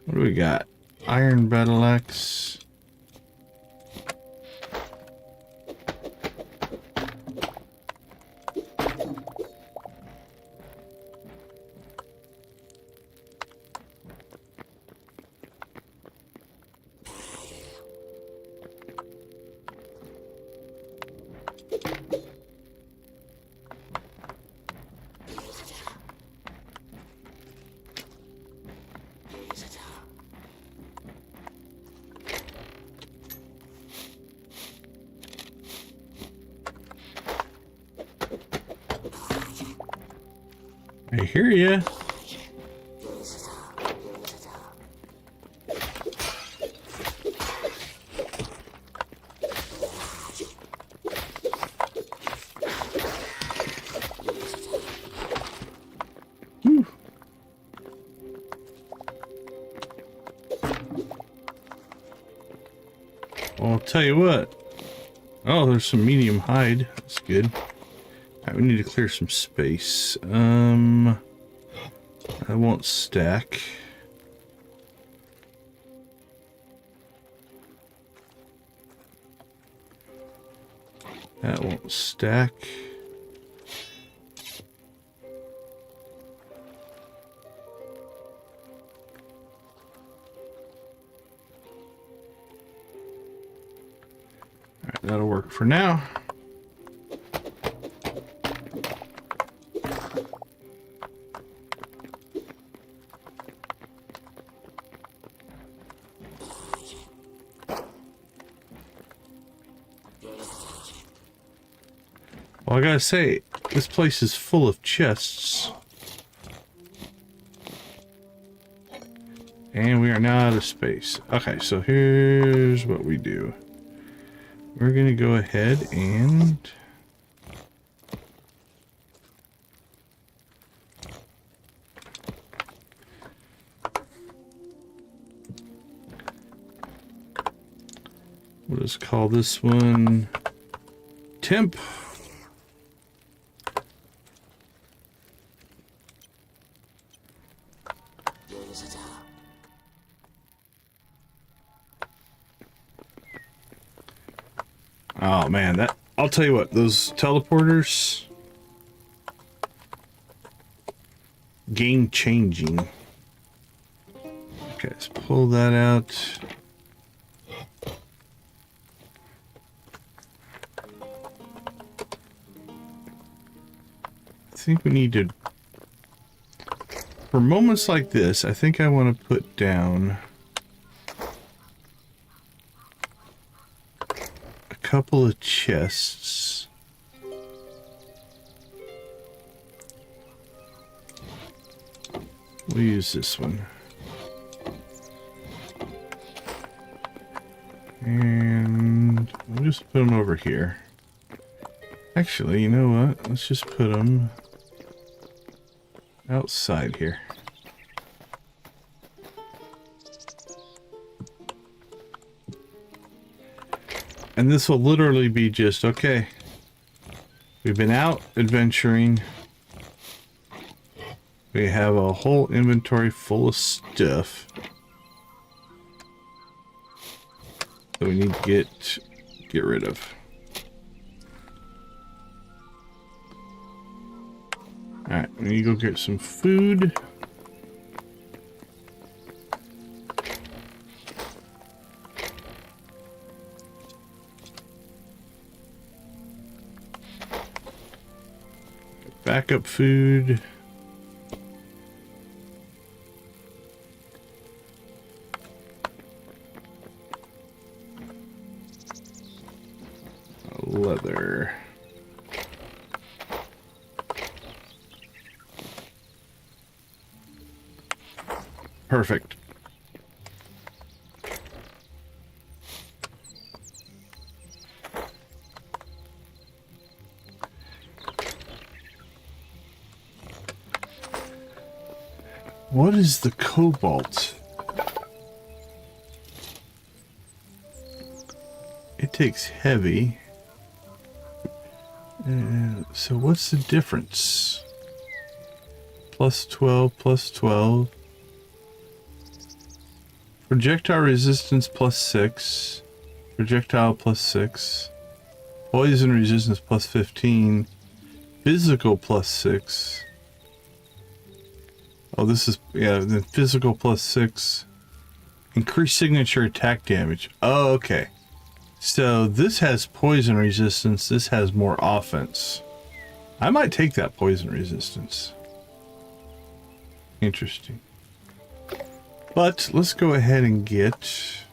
What do we got? Iron battle axe. I hear ya. Whew. Well, I'll tell you what. Oh, there's some medium hide. That's good. Alright, we need to clear some space. I won't stack. That won't stack. Alright, that'll work for now. Well, I gotta say, this place is full of chests. And we are now out of space. Okay, so here's what we do. We're gonna go ahead and... we'll just call this one... Temp. Oh man, that I'll tell you what, those teleporters, game changing. Okay, let's pull that out. I think we need to, for moments like this, I think I want to put down couple of chests. We'll use this one. And we'll just put them over here. Actually, you know what? Let's just put them outside here. And this will literally be just, okay, we've been out adventuring. We have a whole inventory full of stuff that we need to get rid of. Alright, we need to go get some food. Backup food. Leather. Perfect. What is the cobalt? It takes heavy. So what's the difference? Plus 12, plus 12. Projectile resistance plus 6. Projectile plus 6. Poison resistance plus 15. Physical plus 6. Oh, this is, yeah, the physical plus 6. Increased signature attack damage. Oh, okay. So this has poison resistance. This has more offense. I might take that poison resistance. Interesting. But let's go ahead and get...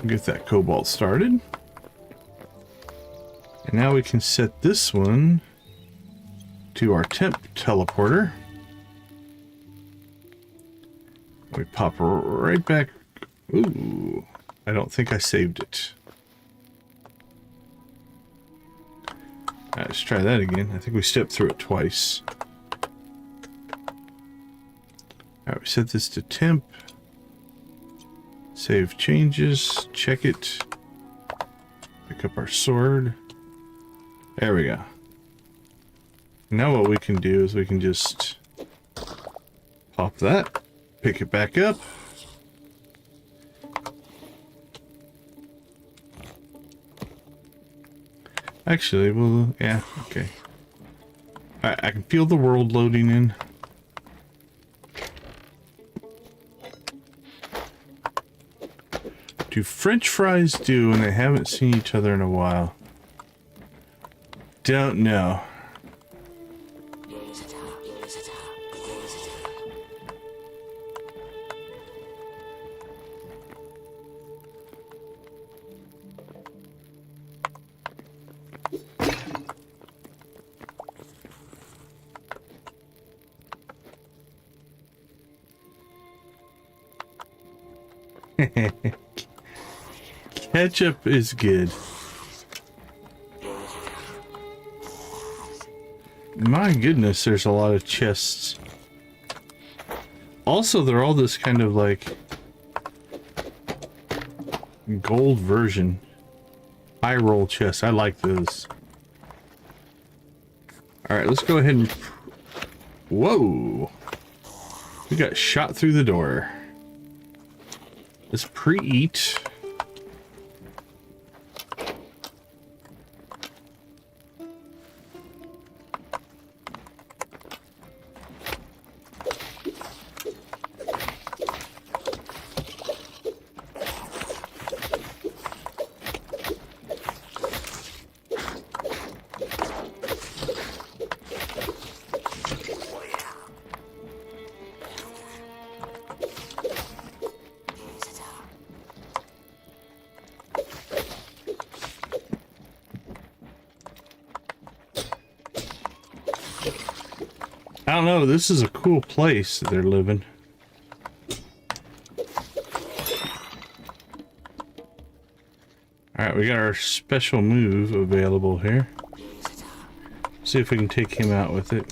get that cobalt started. And now we can set this one to our temp teleporter. We pop right back. Ooh, I don't think I saved it. All right, let's try that again. I think we stepped through it twice. All right, we set this to temp. Save changes, check it. Pick up our sword. There we go. Now what we can do is we can just pop that, pick it back up. Actually, well, yeah, okay. Alright, I can feel the world loading in. Do French fries do when they haven't seen each other in a while? Don't know. Ketchup is good. My goodness, there's a lot of chests. Also, they're all this kind of like gold version. High roll chests. I like those. Alright, let's go ahead and... Whoa! We got shot through the door. Let's preheat. I don't know, this is a cool place that they're living. Alright, we got our special move available here. See if we can take him out with it.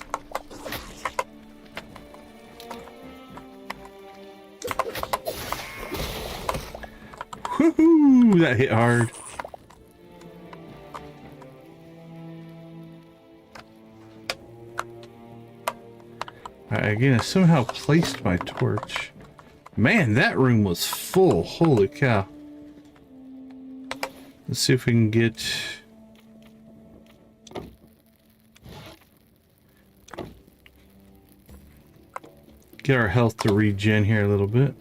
Woohoo! That hit hard. Again, I somehow placed my torch. Man, that room was full. Holy cow. Let's see if we can get... our health to regen here a little bit.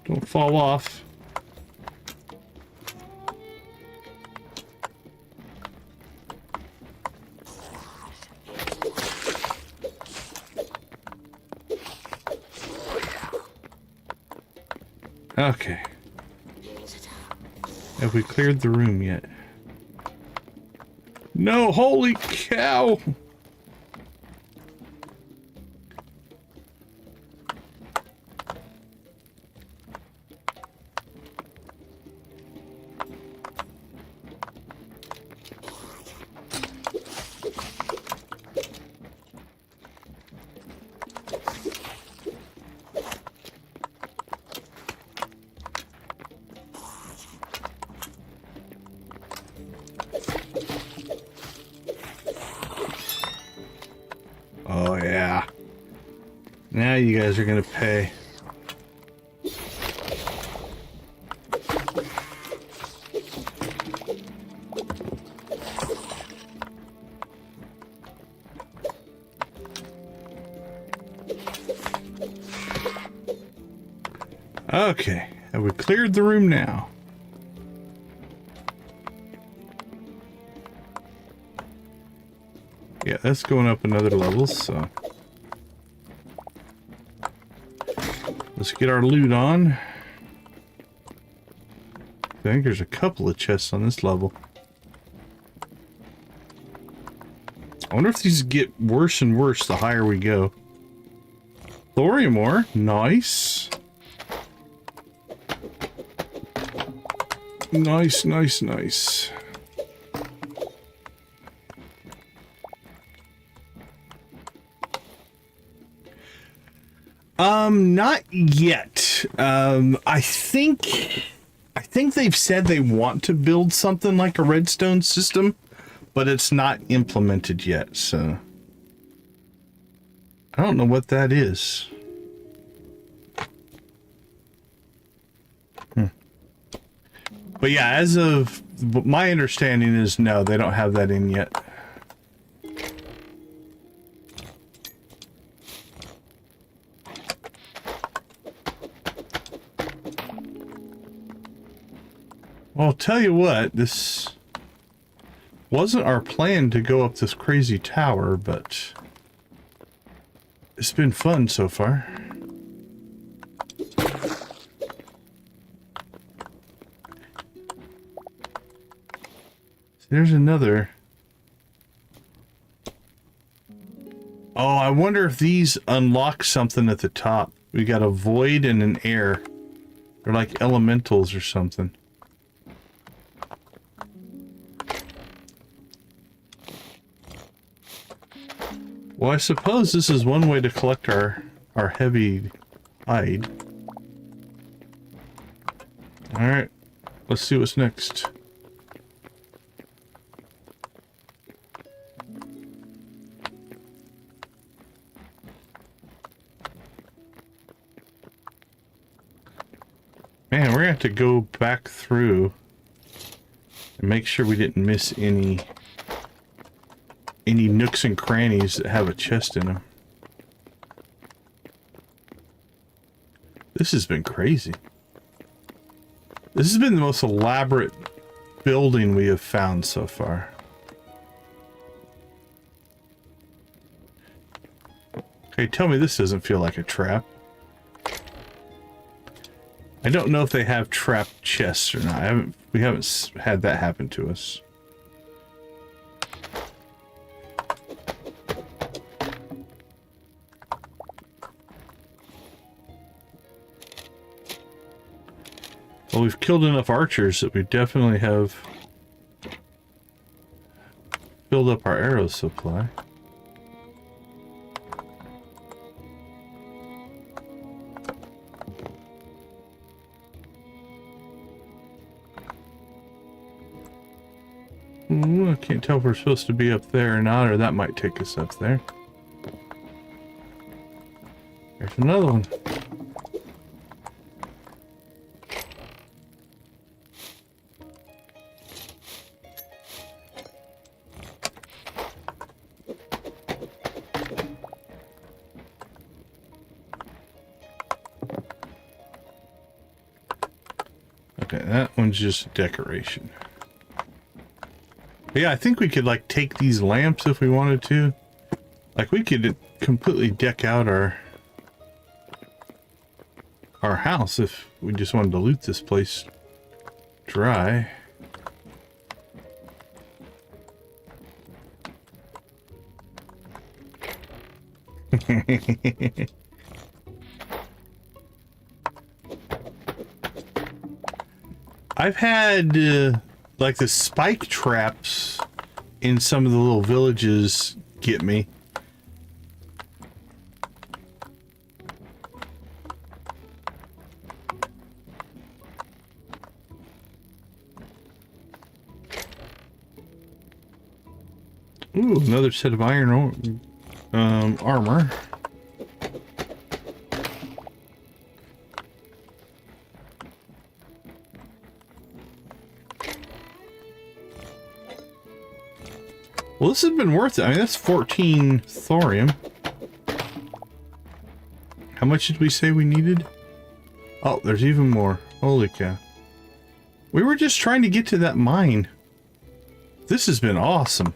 Don't fall off. Okay. Have we cleared the room yet? No, holy cow! Oh yeah. Now you guys are gonna pay. Okay, have we cleared the room now? Yeah, that's going up another level, so let's get our loot on. I think there's a couple of chests on this level. I wonder if these get worse and worse the higher we go. Thorium ore, nice. Nice, nice, nice. Not yet. I think they've said they want to build something like a redstone system, but it's not implemented yet, so I don't know what that is. But yeah, as of my understanding is no, they don't have that in yet. Well, I'll tell you what, this wasn't our plan to go up this crazy tower, but it's been fun so far. There's another. Oh, I wonder if these unlock something at the top. We got a void and an air. They're like elementals or something. Well, I suppose this is one way to collect our heavy hide. Alright, let's see what's next. Man, we're gonna have to go back through and make sure we didn't miss any nooks and crannies that have a chest in them. This has been crazy. This has been the most elaborate building we have found so far. Okay, tell me this doesn't feel like a trap. I don't know if they have trap chests or not. We haven't had that happen to us. Well, we've killed enough archers that we definitely have filled up our arrow supply. Ooh, I can't tell if we're supposed to be up there or not, or that might take us up there. There's another one. Okay, that one's just decoration. But yeah, I think we could like take these lamps if we wanted to. Like we could completely deck out our house if we just wanted to loot this place dry. I've had like the spike traps in some of the little villages get me. Ooh, another set of iron armor. Well, this has been worth it. I mean, that's 14 thorium. How much did we say we needed? Oh, there's even more. Holy cow. We were just trying to get to that mine. This has been awesome.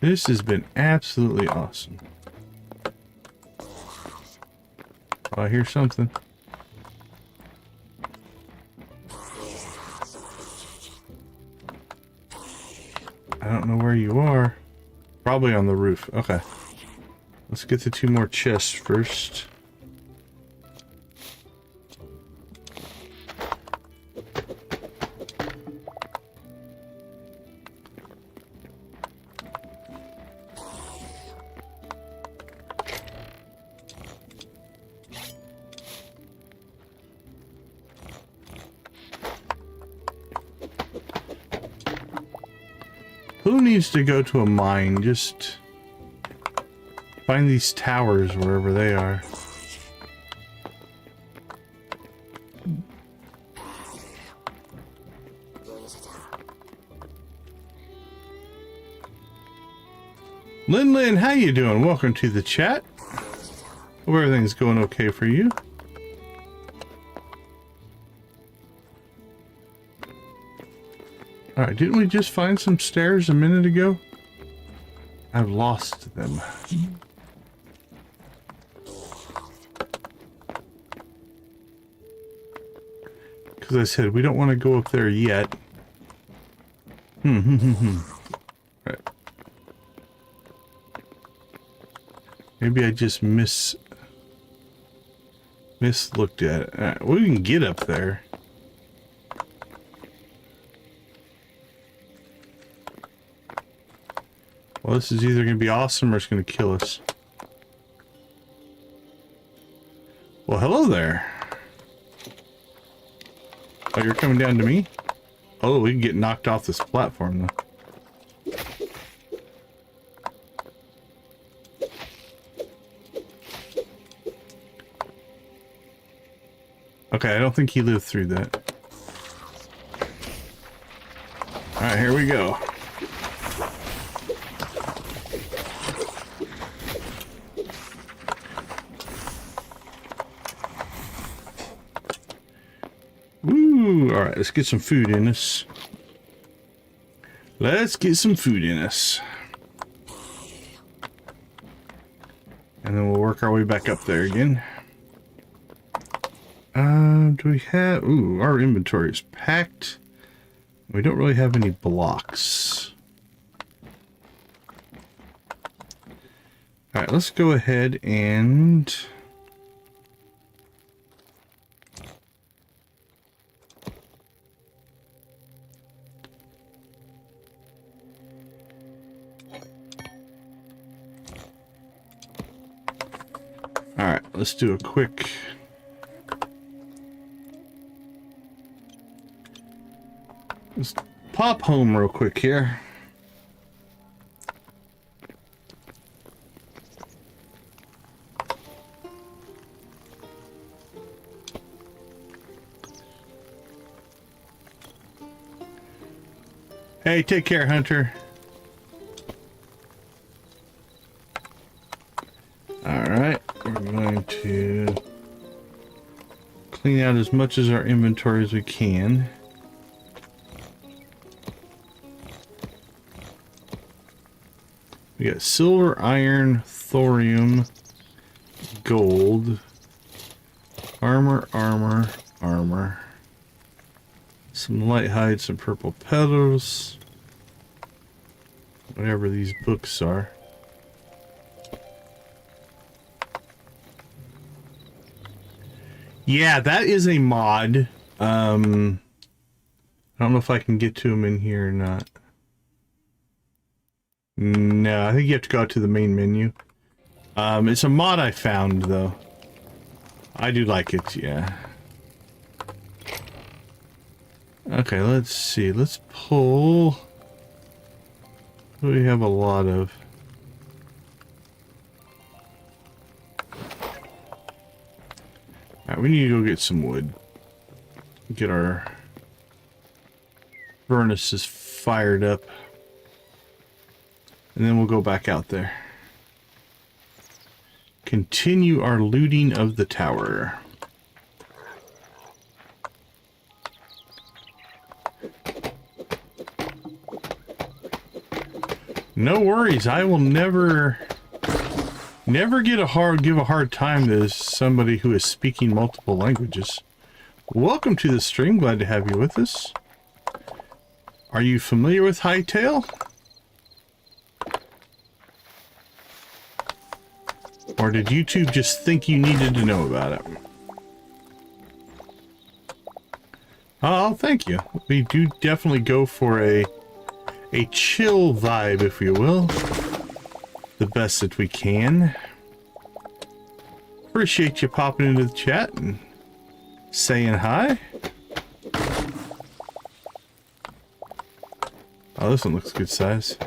This has been absolutely awesome. Oh, I hear something. I don't know where you are. Probably on the roof. Okay. Let's get the 2 more chests first. Who needs to go to a mine? Just find these towers wherever they are. Lin, how you doing? Welcome to the chat. Hope everything's going okay for you. Alright, didn't we just find some stairs a minute ago? I've lost them. Because I said we don't want to go up there yet. Right. Maybe I just mislooked at it. Alright, we can get up there. Well, this is either going to be awesome or it's going to kill us. Well, hello there. Oh, you're coming down to me? Oh, we can get knocked off this platform, though. Okay, I don't think he lived through that. Alright, here we go. Alright, let's get some food in us. Let's get some food in us. And then we'll work our way back up there again. Do we have... Ooh, our inventory is packed. We don't really have any blocks. Alright, let's go ahead and... Alright, let's do a quick... Let's pop home real quick here. Hey, take care, Hunter. Alright, we're going to clean out as much as our inventory as we can. We got silver, iron, thorium, gold, armor, some light hide, some purple petals, whatever these books are. Yeah, that is a mod. I don't know if I can get to them in here or not. No, I think you have to go out to the main menu. It's a mod I found, though. I do like it, yeah. Okay, let's see. Let's pull... What do we have a lot of? Alright, we need to go get some wood. Get our furnaces fired up. And then we'll go back out there. Continue our looting of the tower. No worries, I will never give a hard time to somebody who is speaking multiple languages. Welcome to the stream, glad to have you with us. Are you familiar with Hytale? Or did YouTube just think you needed to know about it? Oh, thank you. We do definitely go for a chill vibe, if you will. The best that we can. Appreciate you popping into the chat and saying hi. Oh, this one looks good size.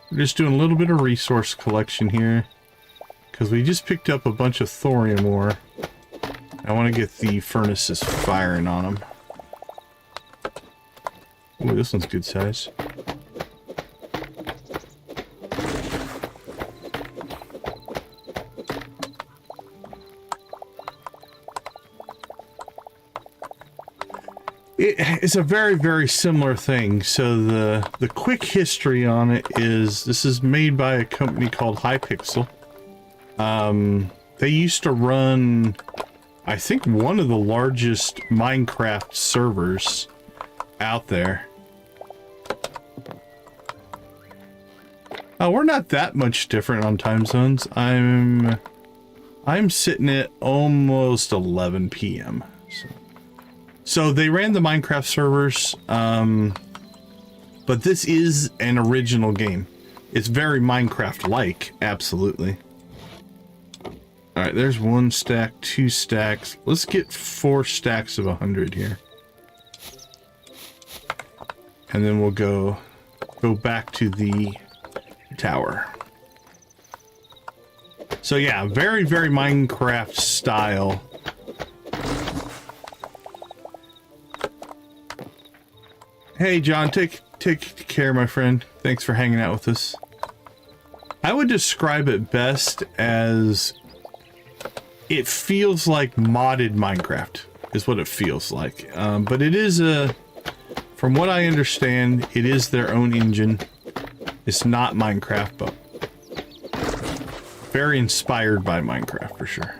We're just doing a little bit of resource collection here because we just picked up a bunch of thorium ore. I want to get the furnaces firing on them. Ooh, this one's good size. It's a very, very similar thing. So the quick history on it is this is made by a company called Hypixel. They used to run, I think, one of the largest Minecraft servers out there. Oh, we're not that much different on time zones. I'm sitting at almost 11 p.m. So they ran the Minecraft servers, but this is an original game. It's very Minecraft-like, absolutely. All right, there's 1 stack, 2 stacks. Let's get 4 stacks of 100 here. And then we'll go back to the tower. So yeah, very, very Minecraft style. Hey John, take care, my friend. Thanks for hanging out with us. I would describe it best as it feels like modded Minecraft is what it feels like. But it is from what I understand, it is their own engine. It's not Minecraft, but very inspired by Minecraft for sure.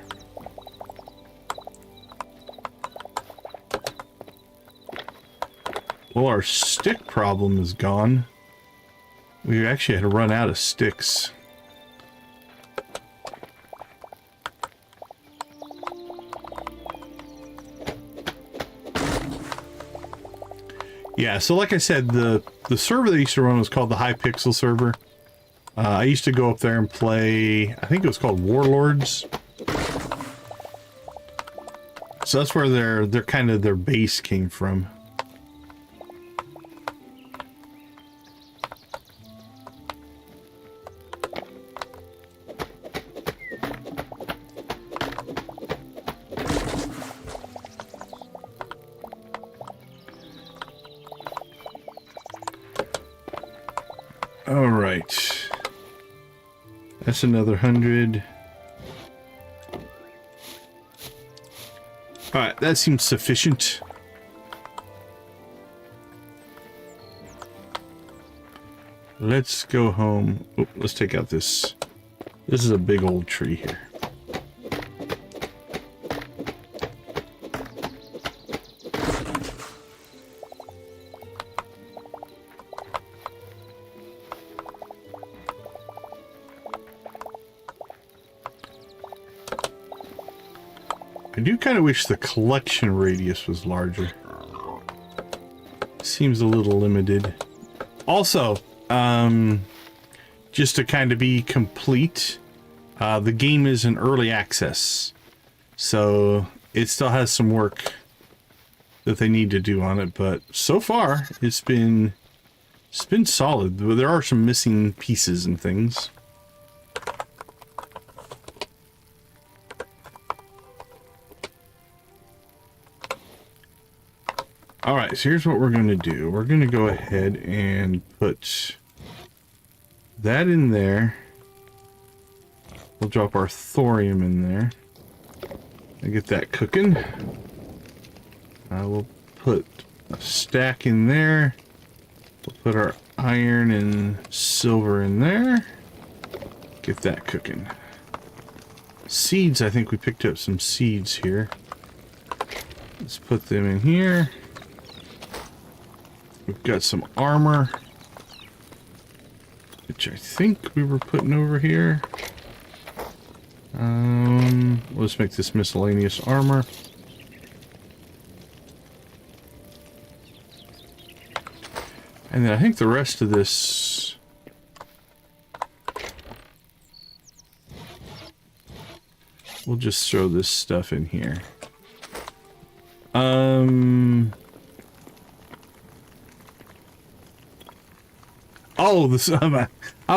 Well, our stick problem is gone. We actually had to run out of sticks. Yeah, so like I said, the server they used to run was called the Hypixel server. I used to go up there and play, I think it was called Warlords. So that's where their kind of their base came from. All right, that's another 100. All right, that seems sufficient. Let's go home. Oh, let's take out this This is a big old tree here. I do kind of wish the collection radius was larger. Seems a little limited. Also, just to kind of be complete, the game is in early access, so it still has some work that they need to do on it, but so far it's been solid. There are some missing pieces and things. All right, so here's what we're going to do. We're going to go ahead and put that in there. We'll drop our thorium in there and get that cooking. We'll put a stack in there. We'll put our iron and silver in there. Get that cooking. Seeds, I think we picked up some seeds here. Let's put them in here. We've got some armor, which I think we were putting over here. Let's make this miscellaneous armor. And then I think the rest of this... we'll just throw this stuff in here. Oh, this, I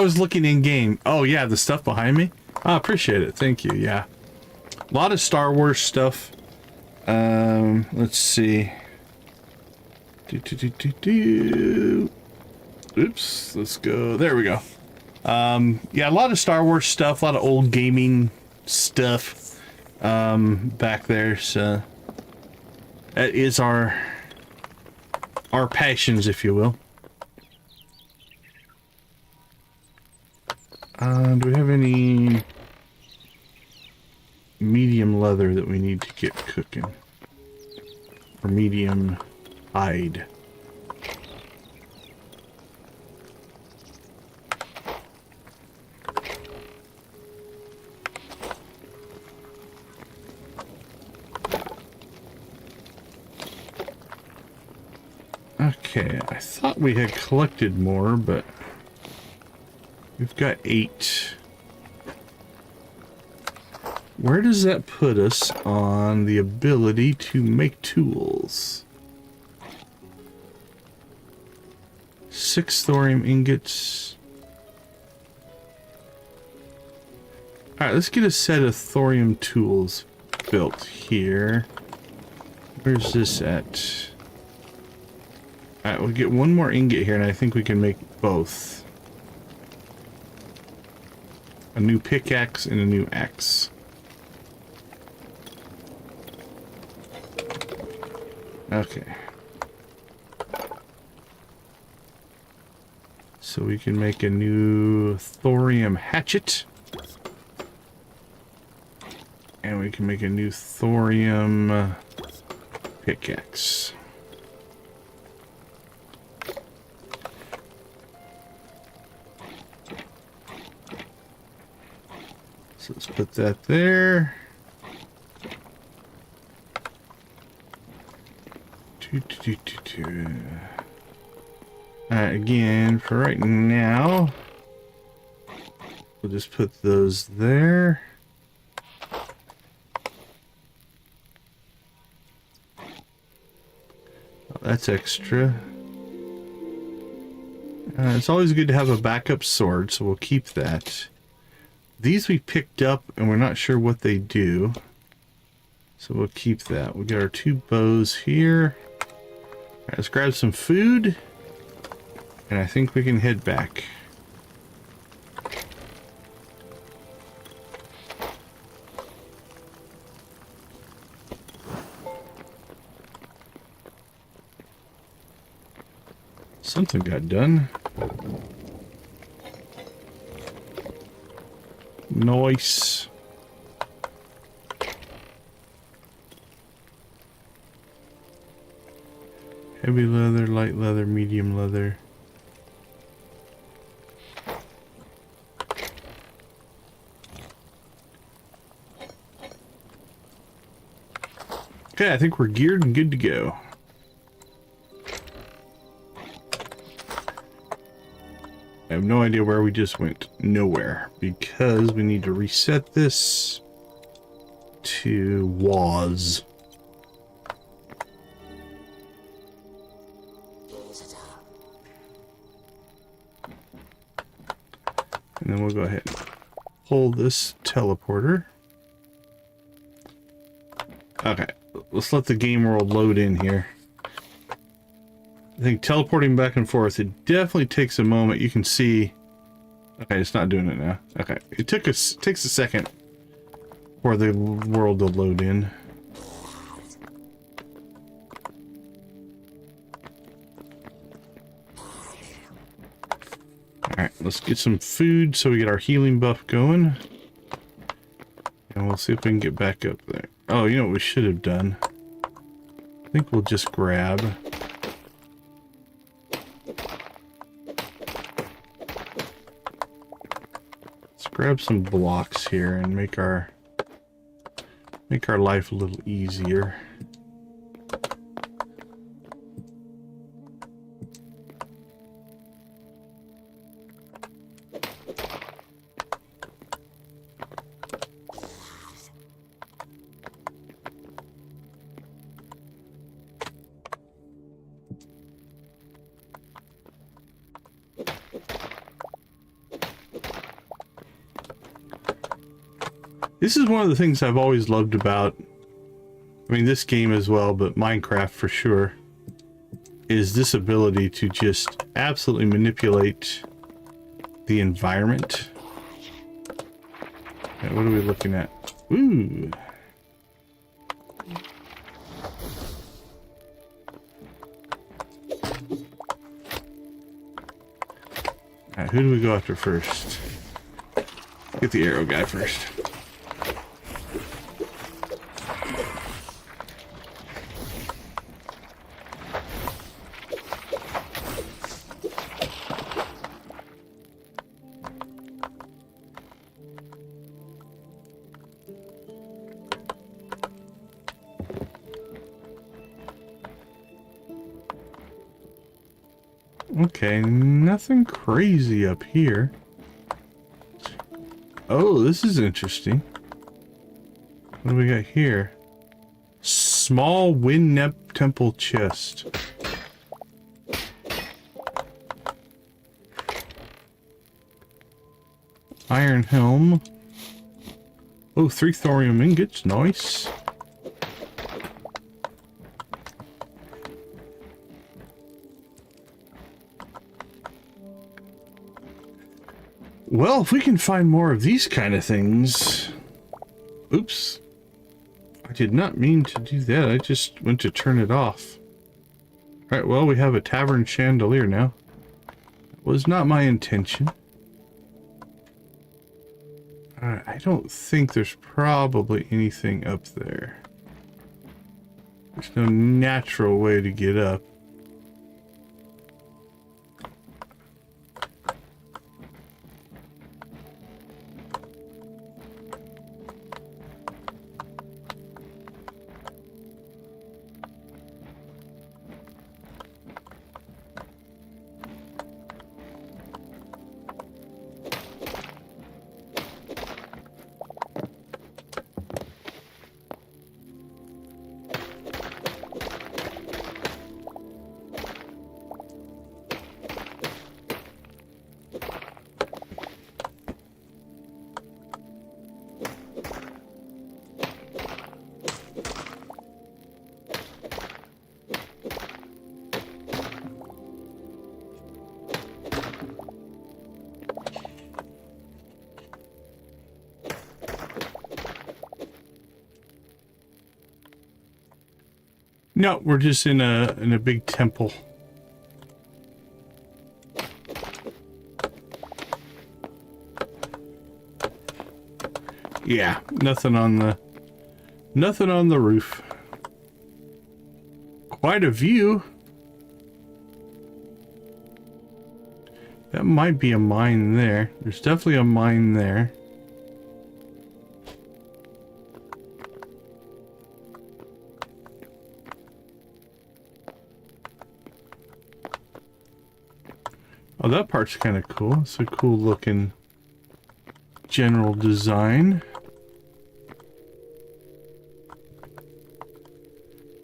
was looking in game. Oh yeah, the stuff behind me. I appreciate it. Thank you. Yeah, a lot of Star Wars stuff. Let's see. Oops. Let's go. There we go. Yeah, a lot of Star Wars stuff. A lot of old gaming stuff. Back there. So that is our passions, if you will. Do we have any medium leather that we need to get cooking? Or medium hide? Okay, I thought we had collected more, but... we've got 8. Where does that put us on the ability to make tools? 6 thorium ingots. Alright, let's get a set of thorium tools built here. Where's this at? Alright, we'll get one more ingot here, and I think we can make both. A new pickaxe and a new axe. Okay. So we can make a new thorium hatchet. And we can make a new thorium pickaxe. So let's put that there. Alright, again, for right now, we'll just put those there. Oh, that's extra. It's always good to have a backup sword, so we'll keep that. These we picked up, and we're not sure what they do. So we'll keep that. We'll get our 2 bows here. Alright, let's grab some food. And I think we can head back. Something got done. Nice. Heavy leather, light leather, medium leather. Okay, I think we're geared and good to go. I have no idea where we just went. Nowhere. Because we need to reset this to was. And then we'll go ahead and pull this teleporter. Okay, let's let the game world load in here. I think teleporting back and forth, it definitely takes a moment. You can see. Okay, it's not doing it now. Okay, it takes a second for the world to load in. Alright, let's get some food so we get our healing buff going. And we'll see if we can get back up there. Oh, you know what we should have done? I think we'll just grab. Let's grab some blocks here and make our life a little easier. This is one of the things I've always loved about, I mean, this game as well, but Minecraft for sure, is this ability to just absolutely manipulate the environment. Okay, what are we looking at? Ooh. Alright, who do we go after first? Get the arrow guy first. Okay, nothing crazy up here. Oh, this is interesting. What do we got here? Small Wind Temple chest. Iron helm. Oh, 3 thorium ingots. Nice. Well, if we can find more of these kind of things... Oops. I did not mean to do that. I just went to turn it off. Alright, well, we have a tavern chandelier now. It was not my intention. Alright, I don't think there's probably anything up there. There's no natural way to get up. No, we're just in a big temple. Yeah, nothing on the roof. Quite a view. That might be a mine there. There's definitely a mine there. Oh, that part's kind of cool. It's a cool looking general design.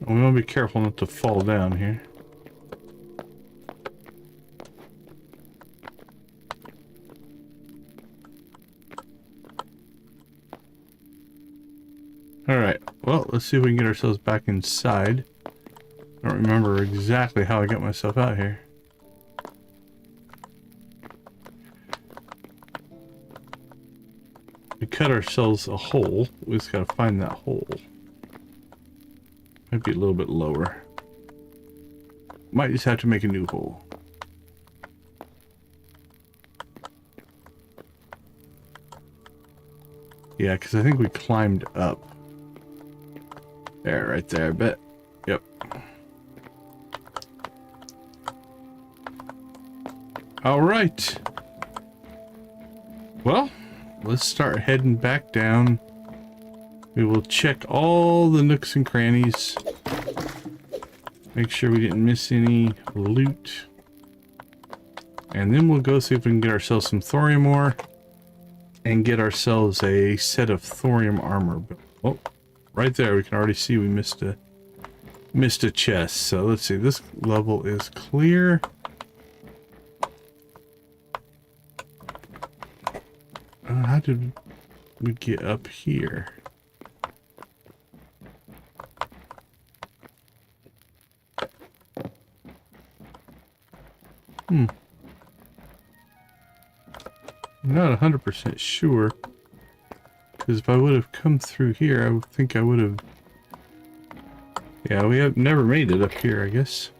We want to be careful not to fall down here. Alright, well, let's see if we can get ourselves back inside. I don't remember exactly how I got myself out here. We cut ourselves a hole. We just gotta find that hole. Might be a little bit lower. Might just have to make a new hole. Yeah, because I think we climbed up. There, right there, I bet. Yep. Alright. Well, let's start heading back down. We will check all the nooks and crannies. Make sure we didn't miss any loot. And then we'll go see if we can get ourselves some thorium ore. And get ourselves a set of thorium armor. Oh, right there we can already see we missed a chest. So let's see, this level is clear. How did we get up here? I'm not 100% sure. Because if I would have come through here, I would think I would have... Yeah, we have never made it up here, I guess.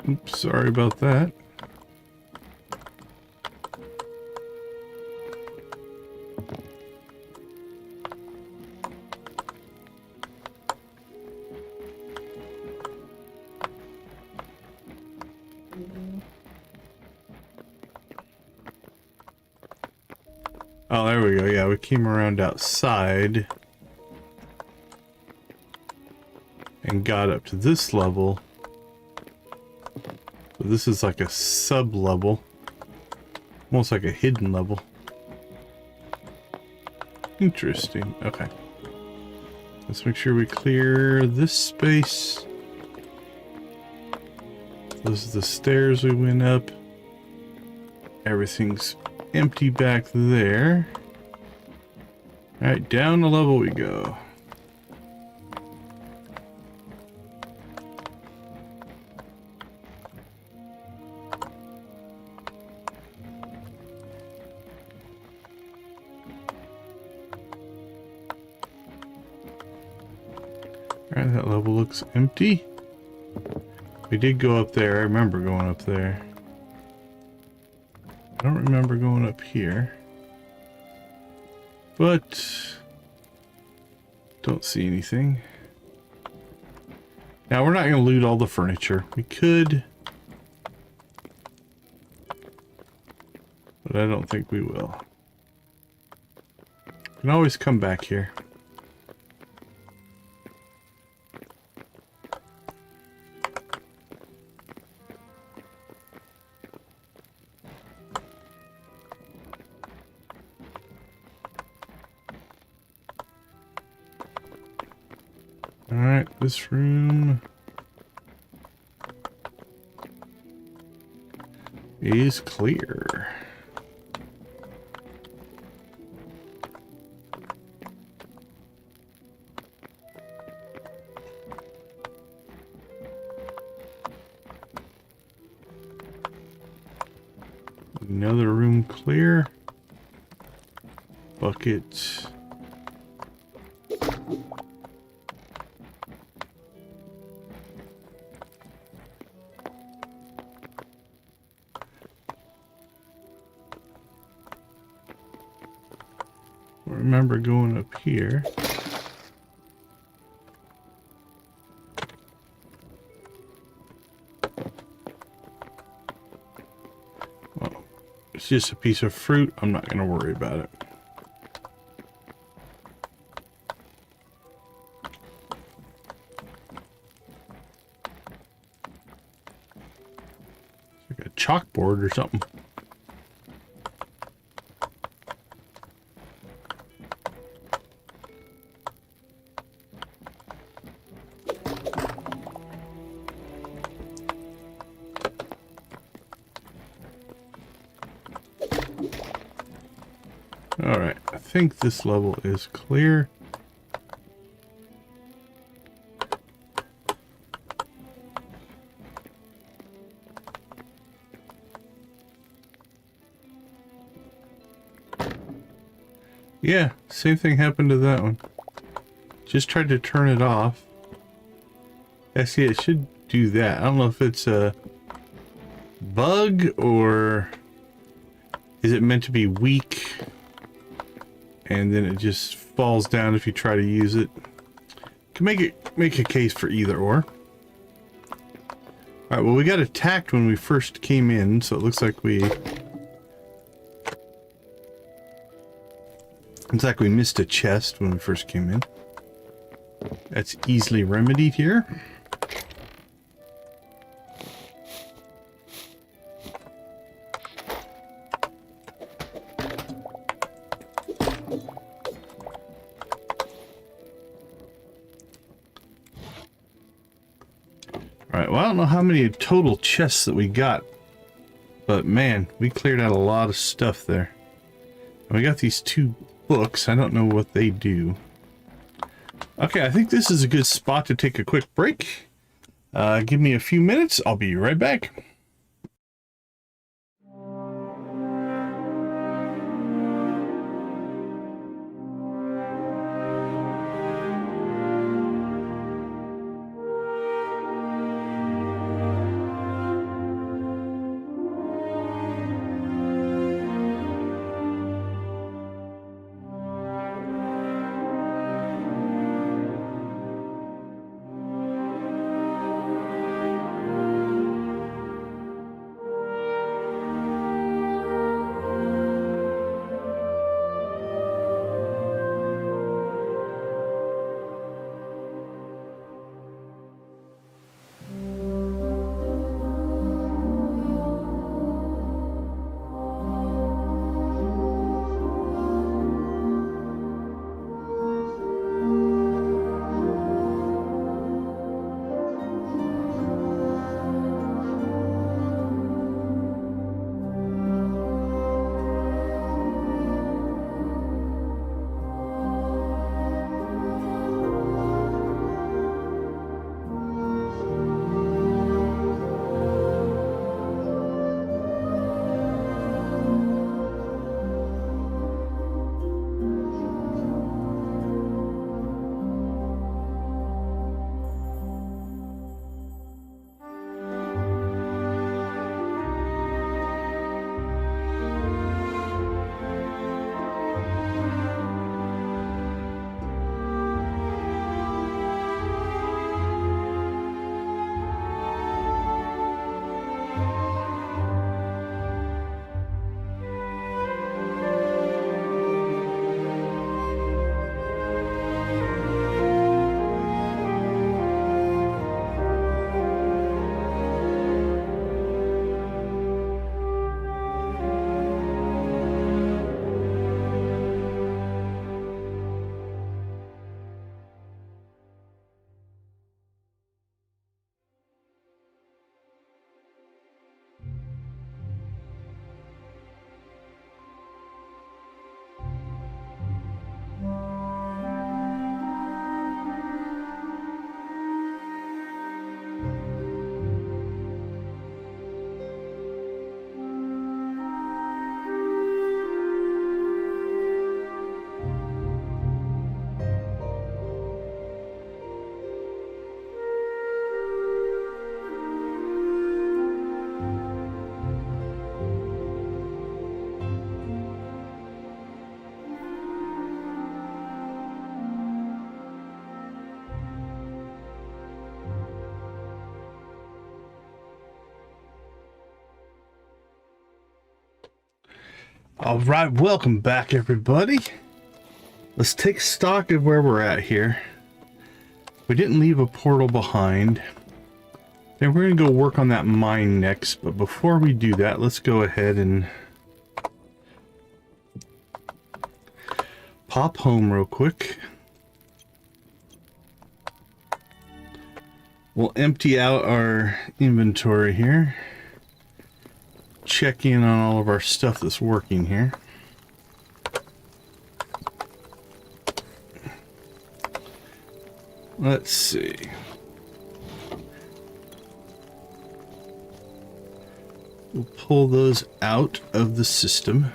Oops, sorry about that. Oh, there we go. Yeah, we came around outside and got up to this level. So this is like a sub-level. Almost like a hidden level. Interesting. Okay. Let's make sure we clear this space. Those are the stairs we went up. Everything's empty back there. Alright, down the level we go. Alright, that level looks empty. We did go up there. I remember going up there. I don't remember going up here. But don't see anything. Now we're not going to loot all the furniture. We could, but I don't think we will. We can always come back here. Alright, this room is clear. Another room clear. Bucket. remember going up here. Well, it's just a piece of fruit. I'm not going to worry about it. It's like a chalkboard or something. Alright, I think this level is clear. Yeah, same thing happened to that one. Just tried to turn it off. Yeah, see, it should do that. I don't know if it's a bug or is it meant to be weak and then it just falls down if you try to use it. Can make a case for either or. Alright, well, we got attacked when we first came in, so it looks like we missed a chest when we first came in. That's easily remedied here. Alright, well, I don't know how many total chests that we got, but man, we cleared out a lot of stuff there. And we got these 2 books. I don't know what they do. Okay, I think this is a good spot to take a quick break. Give me a few minutes. I'll be right back. All right, welcome back, everybody. Let's take stock of where we're at here. We didn't leave a portal behind. And we're going to go work on that mine next. But before we do that, let's go ahead and pop home real quick. We'll empty out our inventory here. Check in on all of our stuff that's working here. Let's see. We'll pull those out of the system.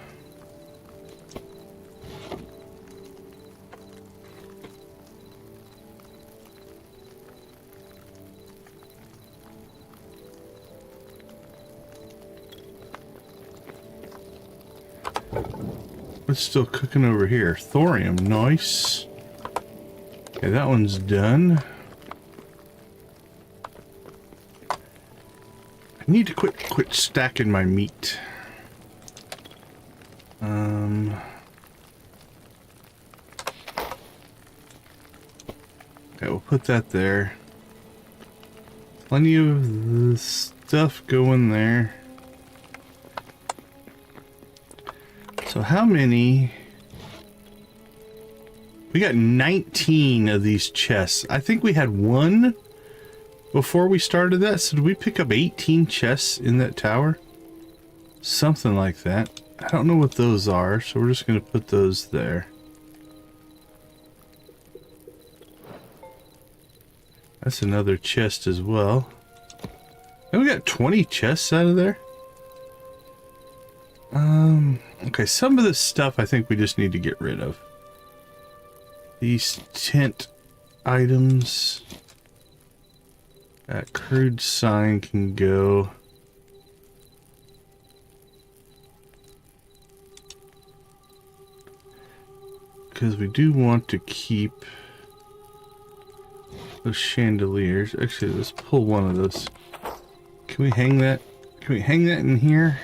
What's still cooking over here? Thorium, nice. Okay, that one's done. I need to quit stacking my meat. Okay, we'll put that there. Plenty of the stuff going there. So how many? We got 19 of these chests. I think we had one before we started that. So did we pick up 18 chests in that tower? Something like that. I don't know what those are, so we're just going to put those there. That's another chest as well. And we got 20 chests out of there. Okay, some of this stuff I think we just need to get rid of. These tent items. That crude sign can go. Because we do want to keep those chandeliers. Actually, let's pull one of those. Can we hang that? Can we hang that in here?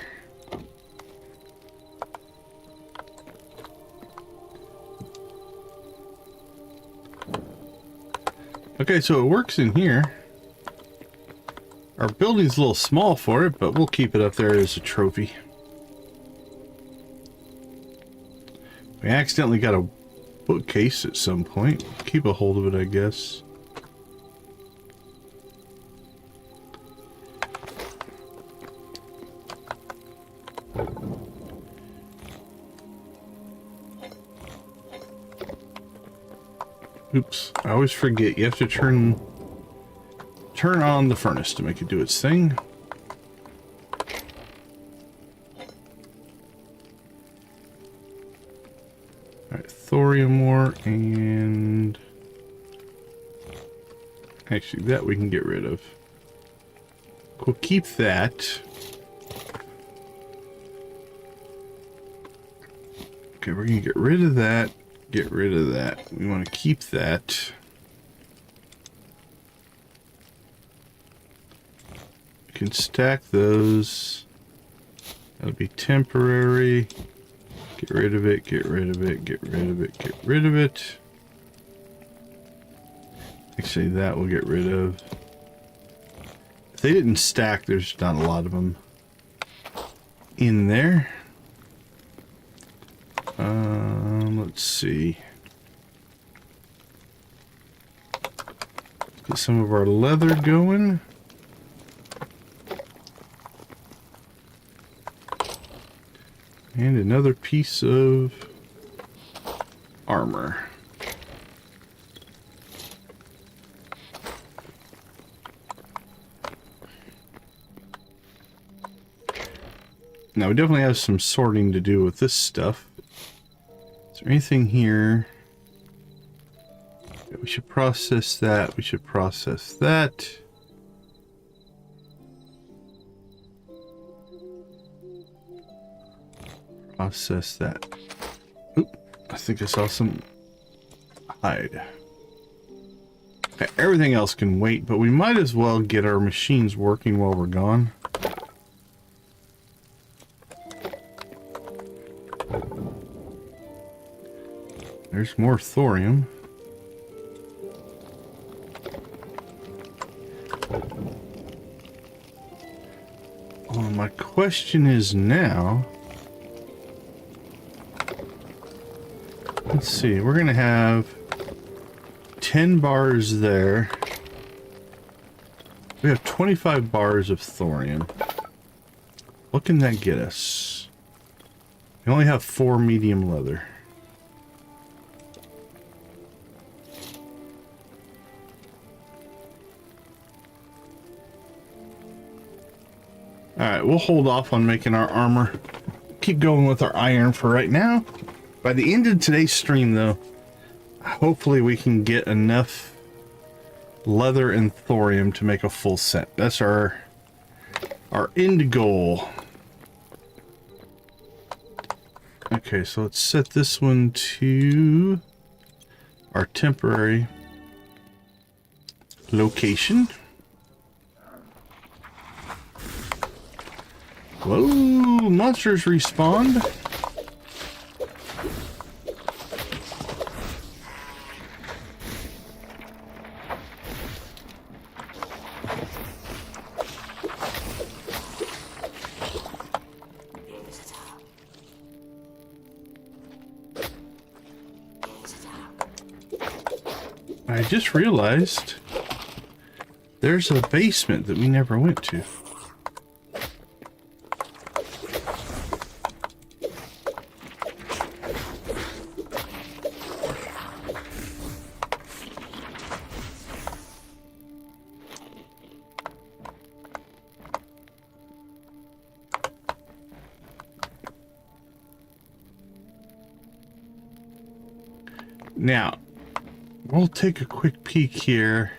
Okay, so it works in here. Our building's a little small for it, but we'll keep it up there as a trophy. We accidentally got a bookcase at some point. Keep a hold of it, I guess. Oops, I always forget. You have to turn on the furnace to make it do its thing. Alright, thorium ore and... Actually, that we can get rid of. We'll keep that. Okay, we're gonna get rid of that. Get rid of that. We want to keep that. We can stack those. That'll be temporary. Get rid of it, get rid of it, get rid of it, get rid of it. Actually, that we'll get rid of. If they didn't stack, there's not a lot of them in there. Let's see. Get some of our leather going. And another piece of armor. Now we definitely have some sorting to do with this stuff. Is there anything here? Yeah, we should process that. We should process that. Process that. Oop, I think I saw some hide. Okay, everything else can wait, but we might as well get our machines working while we're gone. There's more thorium. Well, my question is now... Let's see, we're gonna have 10 bars there. We have 25 bars of thorium. What can that get us? We only have 4 medium leather. Alright, we'll hold off on making our armor. Keep going with our iron for right now. By the end of today's stream, though, hopefully we can get enough leather and thorium to make a full set. That's our end goal. Okay, so let's set this one to our temporary location. Whoa, monsters respawned. I just realized there's a basement that we never went to. Now, we'll take a quick peek here.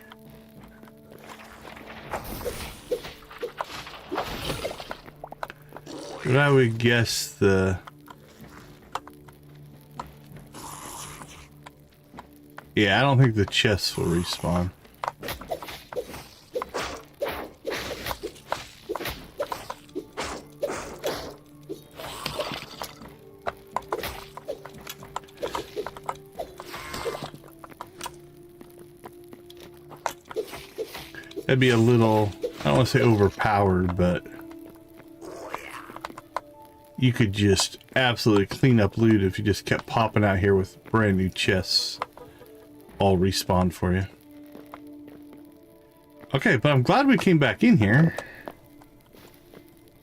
But I would guess yeah, I don't think the chests will respawn. That'd be a little, I don't want to say overpowered, but you could just absolutely clean up loot if you just kept popping out here with brand new chests all respawned for you. Okay, but I'm glad we came back in here,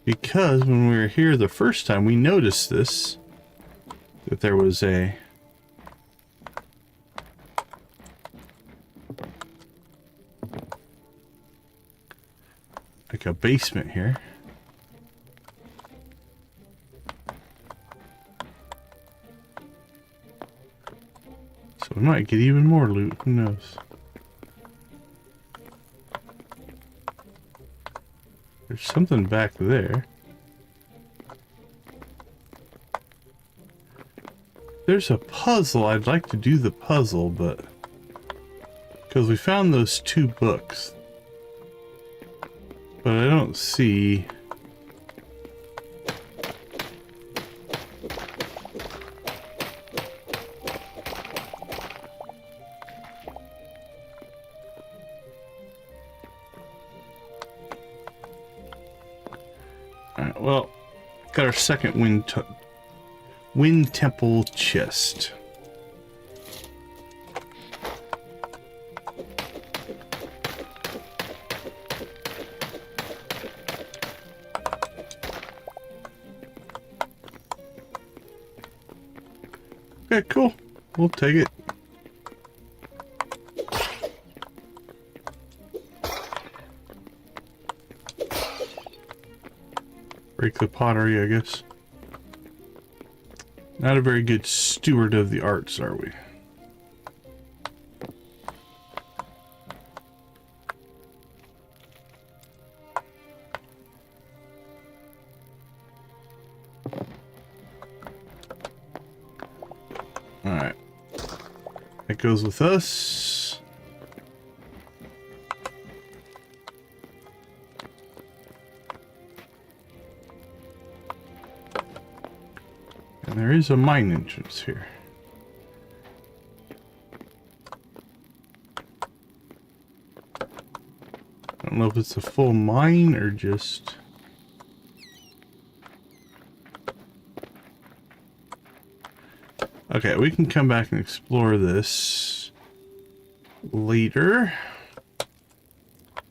because when we were here the first time we noticed this, that there was a like a basement here. So we might get even more loot, who knows? There's something back there. There's a puzzle. I'd like to do the puzzle, but because we found those 2 books. But I don't see... Alright, well, got our second wind temple chest. Okay, cool. We'll take it. Break the pottery, I guess. Not a very good steward of the arts, are we? Alright. That goes with us. And there is a mine entrance here. I don't know if it's a full mine or just... Okay, we can come back and explore this later.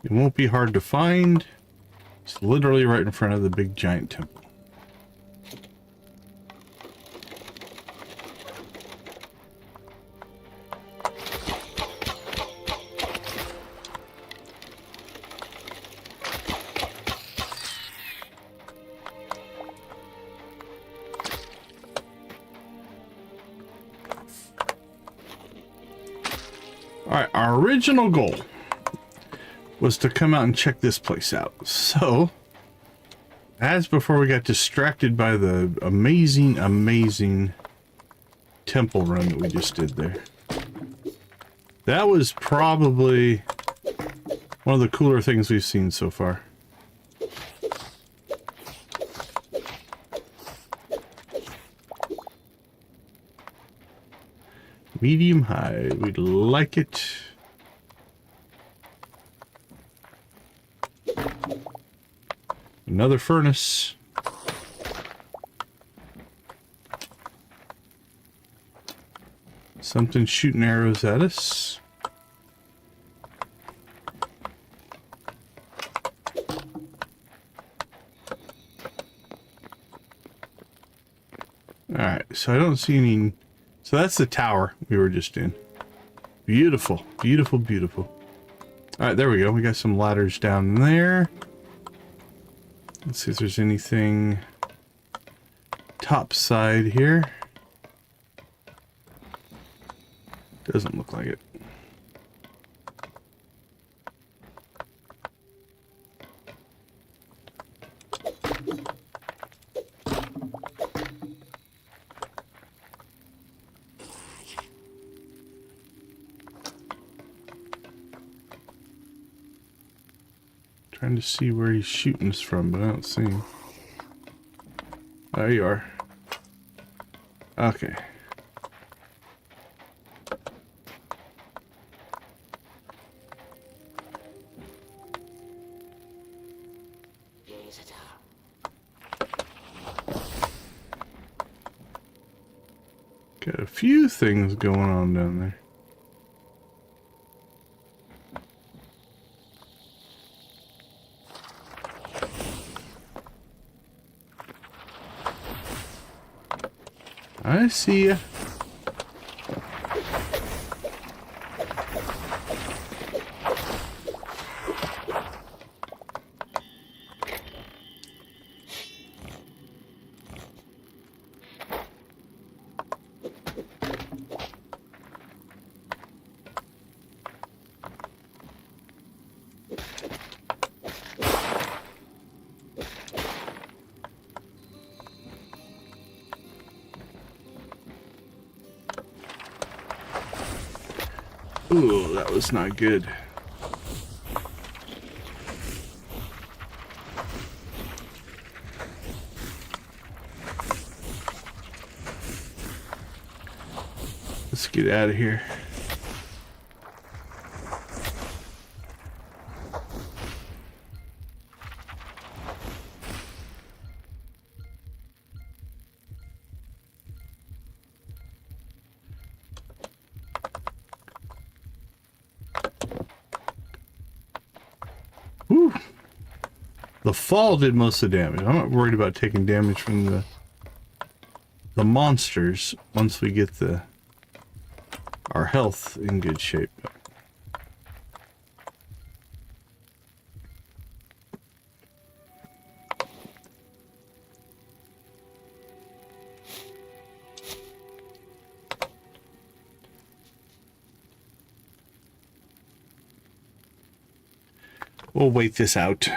It won't be hard to find. It's literally right in front of the big giant temple. Alright, our original goal was to come out and check this place out. So, as before we got distracted by the amazing, amazing temple run that we just did there. That was probably one of the cooler things we've seen so far. Medium high, we like it. Another furnace. Something shooting arrows at us. Alright, so I don't see any... So that's the tower we were just in. Beautiful, beautiful, beautiful. Alright, there we go. We got some ladders down there. Let's see if there's anything top side here. Doesn't look like it. Trying to see where he's shooting us from, but I don't see him. There you are. Okay. Got a few things going on down there. I see ya. Ooh, that was not good. Let's get out of here. Whew. The fall did most of the damage. I'm not worried about taking damage from the monsters once we get our health in good shape. We'll wait this out.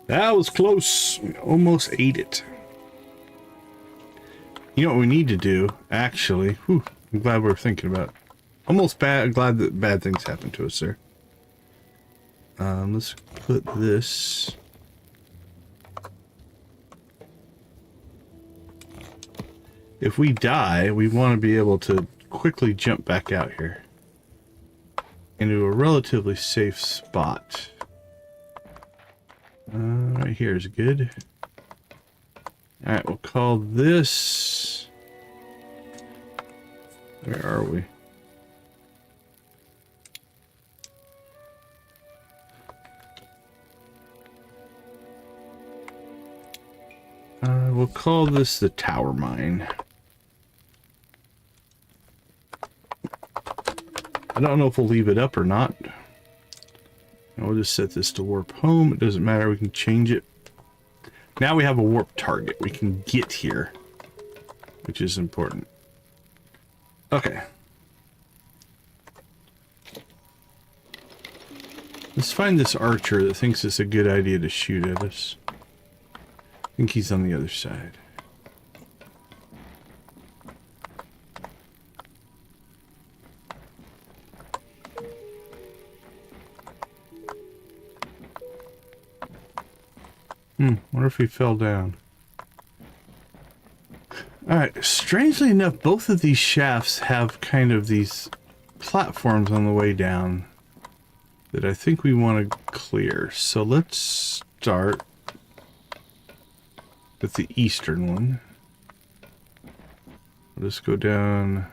That was close. We almost ate it. You know what we need to do, actually? Whew, I'm glad we're thinking about it. Almost bad. Glad that bad things happened to us there. Let's put this... if we die, we want to be able to quickly jump back out here into a relatively safe spot. Right here is good. Alright, we'll call this... Where are we? We'll call this the tower mine. I don't know if we'll leave it up or not. We'll just set this to warp home. It doesn't matter. We can change it. Now we have a warp target. We can get here, which is important. Okay. Let's find this archer that thinks it's a good idea to shoot at us. I think he's on the other side. Wonder if he fell down. Alright, strangely enough, both of these shafts have kind of these platforms on the way down that I think we want to clear. So let's start with the eastern one. We'll just go down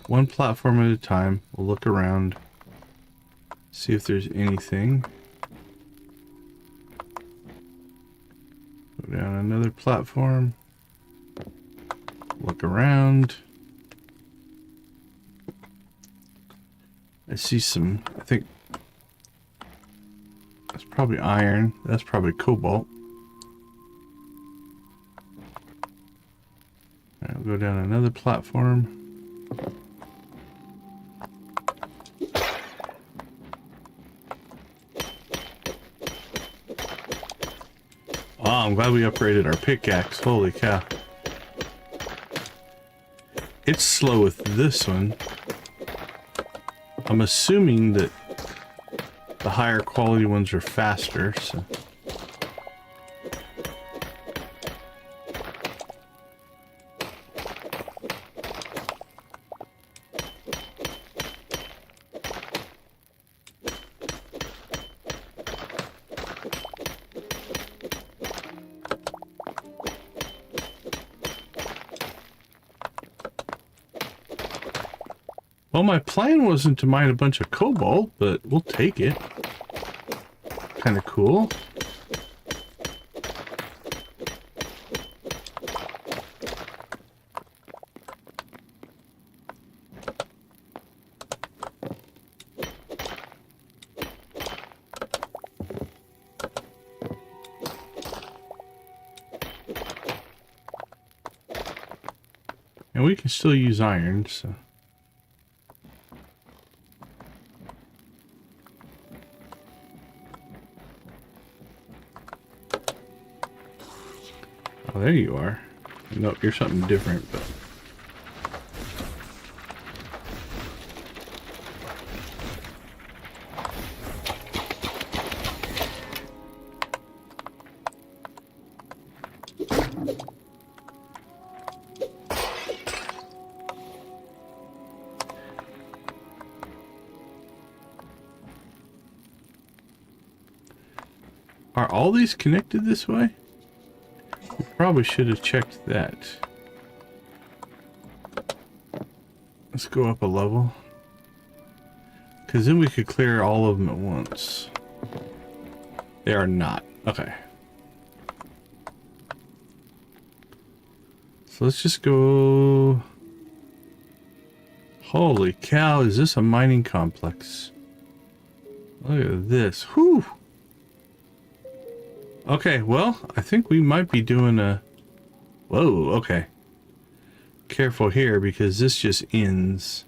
one platform at a time. We'll look around, see if there's anything. Go down another platform, look around. I see some, I think that's probably iron, that's probably cobalt. Alright, we'll go down another platform. Oh, I'm glad we upgraded our pickaxe. Holy cow. It's slow with this one. I'm assuming that the higher quality ones are faster, so. Well, my plan wasn't to mine a bunch of cobalt, but we'll take it. Kind of cool. And we can still use iron, so. Oh, there you are. Nope, you're something different, but... Are all these connected this way? Probably should have checked that. Let's go up a level. Because then we could clear all of them at once. They are not. Okay. So let's just go... Holy cow, is this a mining complex? Look at this. Whew! Okay, well, I think we might be doing a... Whoa, okay. Careful here, because this just ends.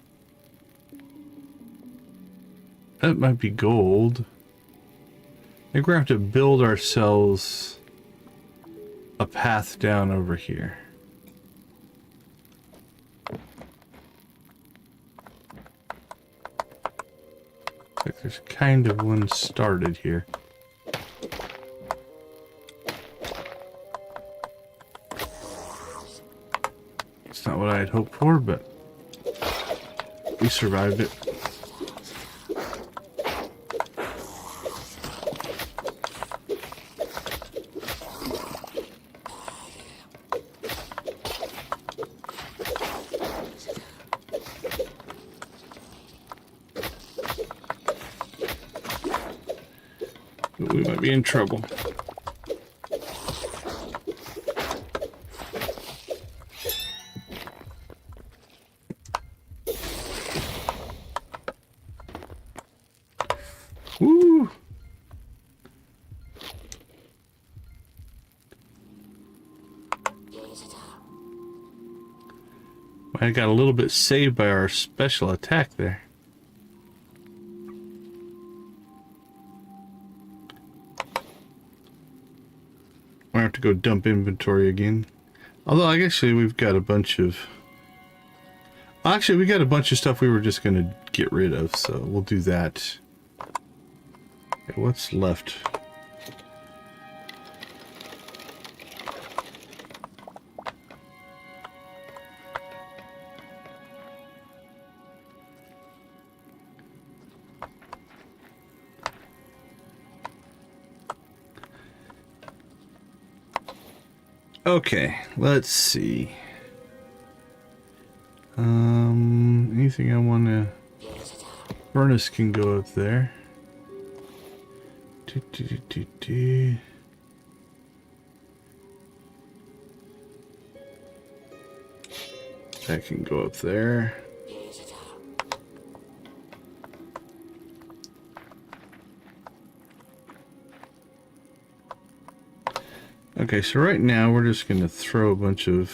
That might be gold. I think we're going to have to build ourselves a path down over here. Looks like there's kind of one started here. what I had hoped for, but we survived it. But we might be in trouble. Woo! I got a little bit saved by our special attack there. I have to go dump inventory again. Although actually we've got a bunch of... Actually, we got a bunch of stuff we were just going to get rid of, so we'll do that. Okay, what's left? Okay, let's see. Anything I want to... Furnace can go up there. That can go up there. Okay, so right now we're just going to throw a bunch of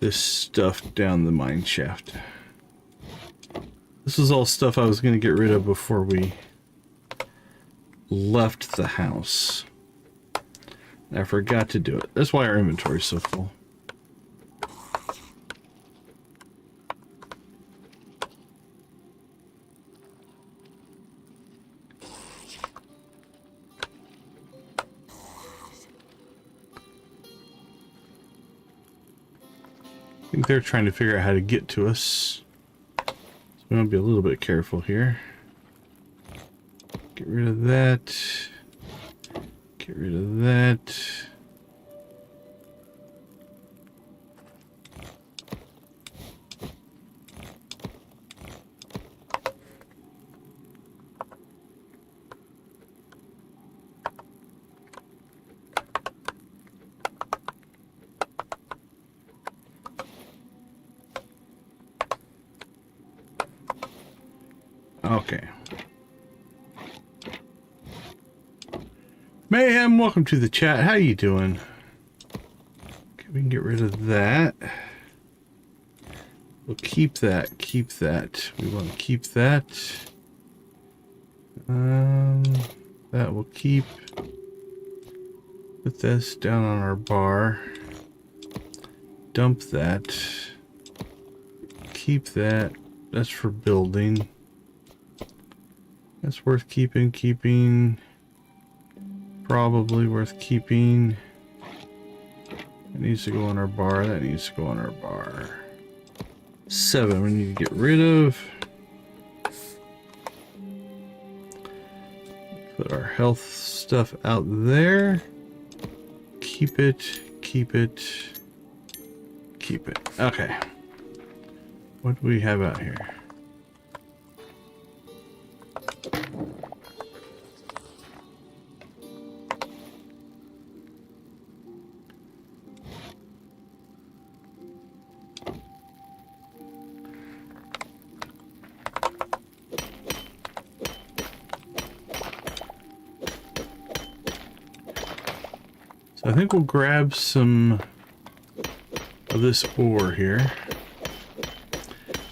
this stuff down the mine shaft. This is all stuff I was going to get rid of before we left the house. I forgot to do it. That's why our inventory is so full. I think they're trying to figure out how to get to us. So we want to be a little bit careful here. Get rid of that. Get rid of that. Okay. Mayhem, welcome to the chat. How you doing? Okay, we can get rid of that. We'll keep that. Keep that. We want to keep that. That will keep. Put this down on our bar. Dump that. Keep that. That's for building. That's worth keeping. Probably worth keeping. It needs to go on our bar. That needs to go on our bar. 7 we need to get rid of. Put our health stuff out there. Keep it. Keep it. Keep it. Okay. What do we have out here? So I think we'll grab some of this ore here,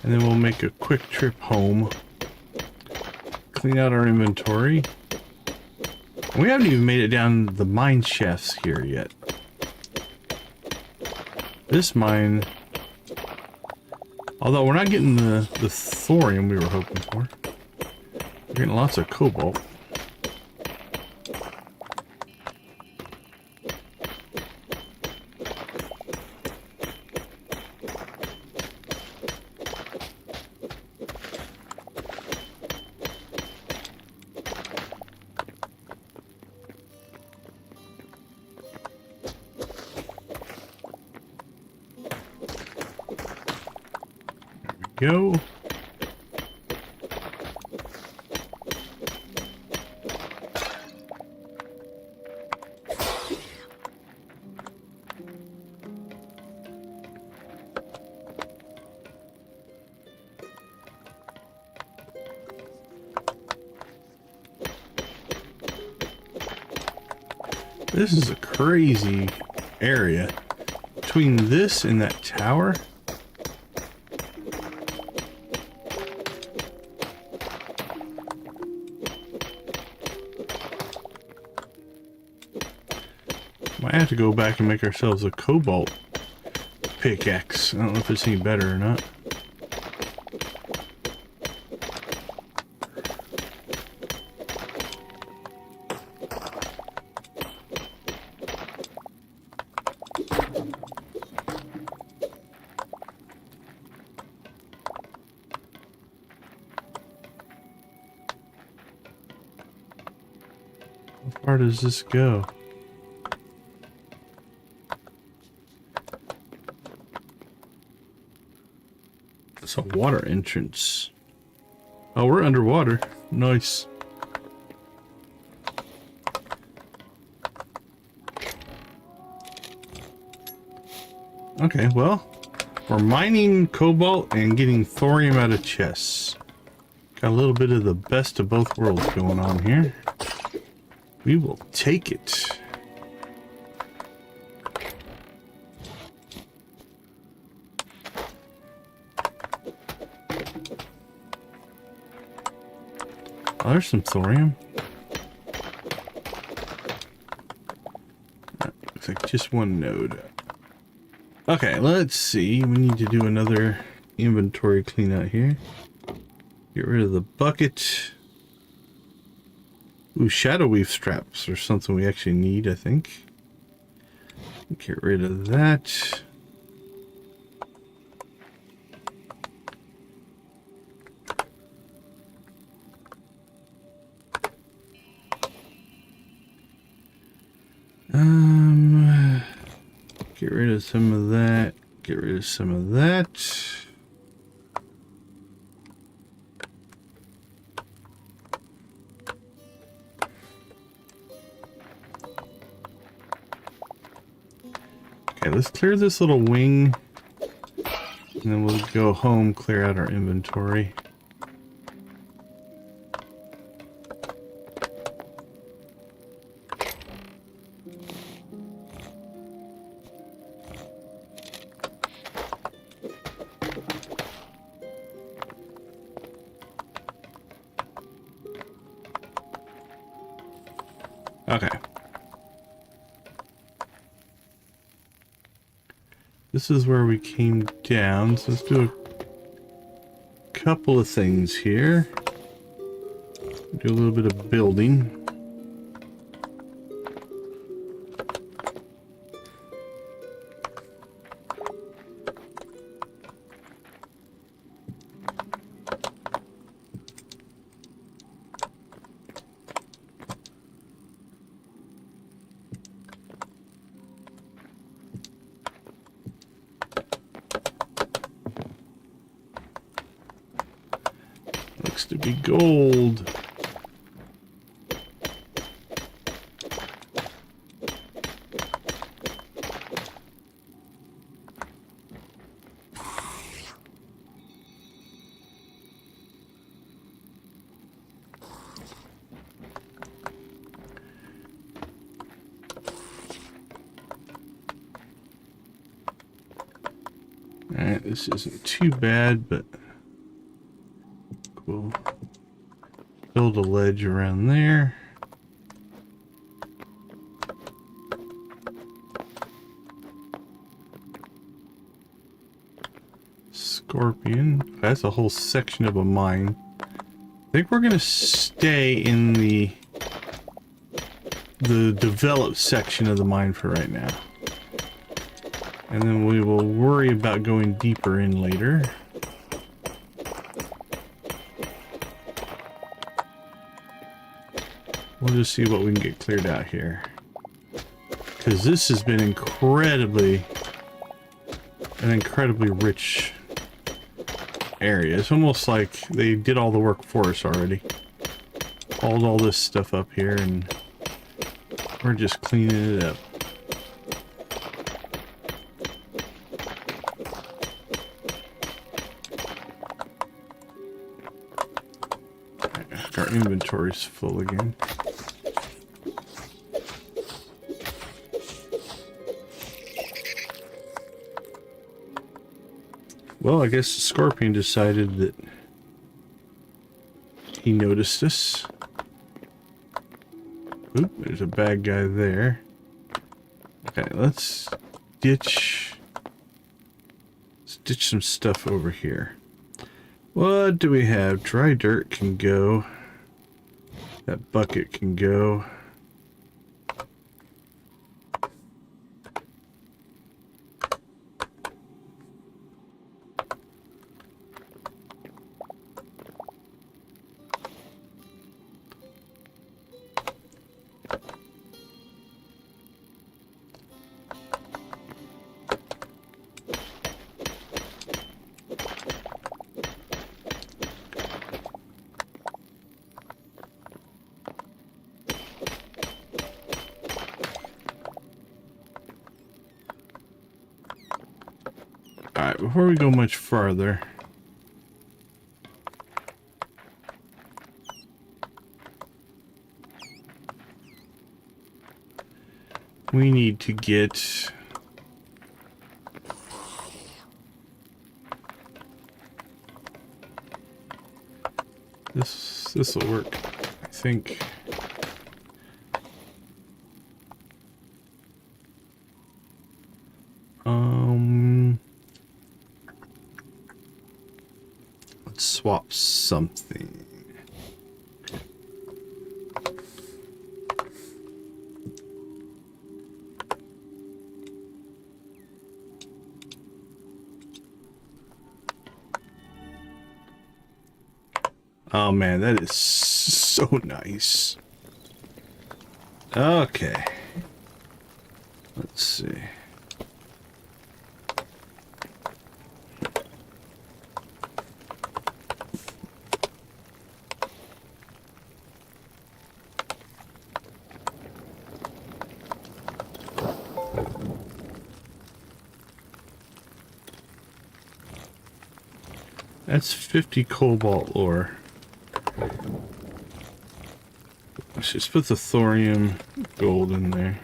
and then we'll make a quick trip home, clean out our inventory. We haven't even made it down the mine shafts here yet. This mine, although we're not getting the thorium we were hoping for, we're getting lots of cobalt. go. This is a crazy area. Between this and that tower. Might have to go back and make ourselves a cobalt pickaxe. I don't know if it's any better or not. How far does this go? It's a water entrance. Oh, we're underwater. Nice. Okay, well, we're mining cobalt and getting thorium out of chests. Got a little bit of the best of both worlds going on here. We will take it. Oh, there's some thorium. Looks like just one node. Okay, let's see. We need to do another inventory clean out here. Get rid of the bucket. Ooh, shadow weave straps are something we actually need, I think. Get rid of that. Get rid of some of that. Get rid of some of that. Okay, let's clear this little wing. And then we'll go home, clear out our inventory. Okay. This is where we came down, so let's do a couple of things here. Do a little bit of building. Looks to be gold. Alright, this isn't too bad, but we'll build a ledge around there. Scorpion. That's a whole section of a mine. I think we're gonna stay in the developed section of the mine for right now. And then we will worry about going deeper in later. We'll just see what we can get cleared out here. Because this has been an incredibly rich area. It's almost like they did all the work for us already. Hauled all this stuff up here and we're just cleaning it up. Our inventory's full again. Well, I guess the scorpion decided that he noticed us. Oop, there's a bad guy there. Okay, let's ditch some stuff over here. What do we have? Dry dirt can go. That bucket can go. Alright, before we go much farther, we need to get this will work, I think. Let's swap something. Oh man, that is so nice. Okay. Let's see. That's 50 cobalt ore. Let's just put the thorium gold in there.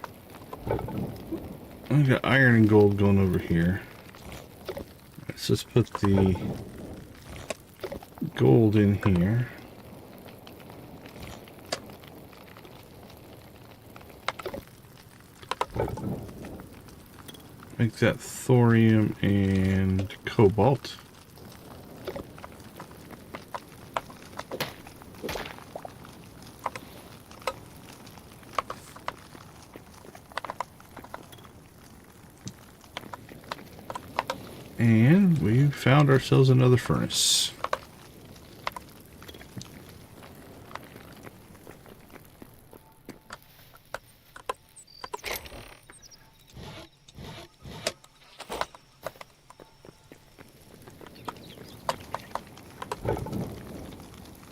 I got iron and gold going over here. Let's just put the gold in here. Make that thorium and cobalt. And we found ourselves another furnace.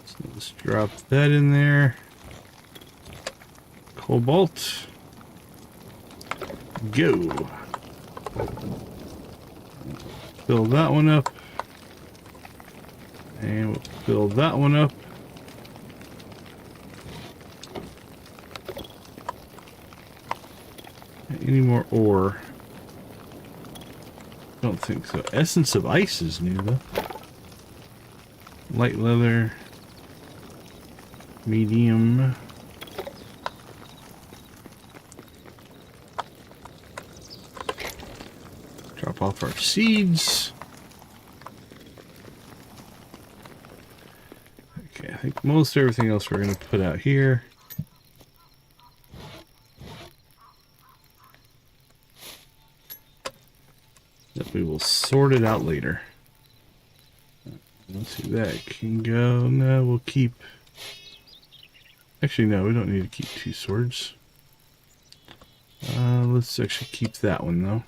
So let's drop that in there. Cobalt. Go. Fill that one up. And we'll fill that one up. Any more ore? Don't think so. Essence of ice is new though. Light leather. Medium. Drop off our seeds. Okay, I think most everything else we're going to put out here. That we will sort it out later. Let's see, that can go. No, we'll keep... Actually, no, we don't need to keep two swords. Let's actually keep that one, though.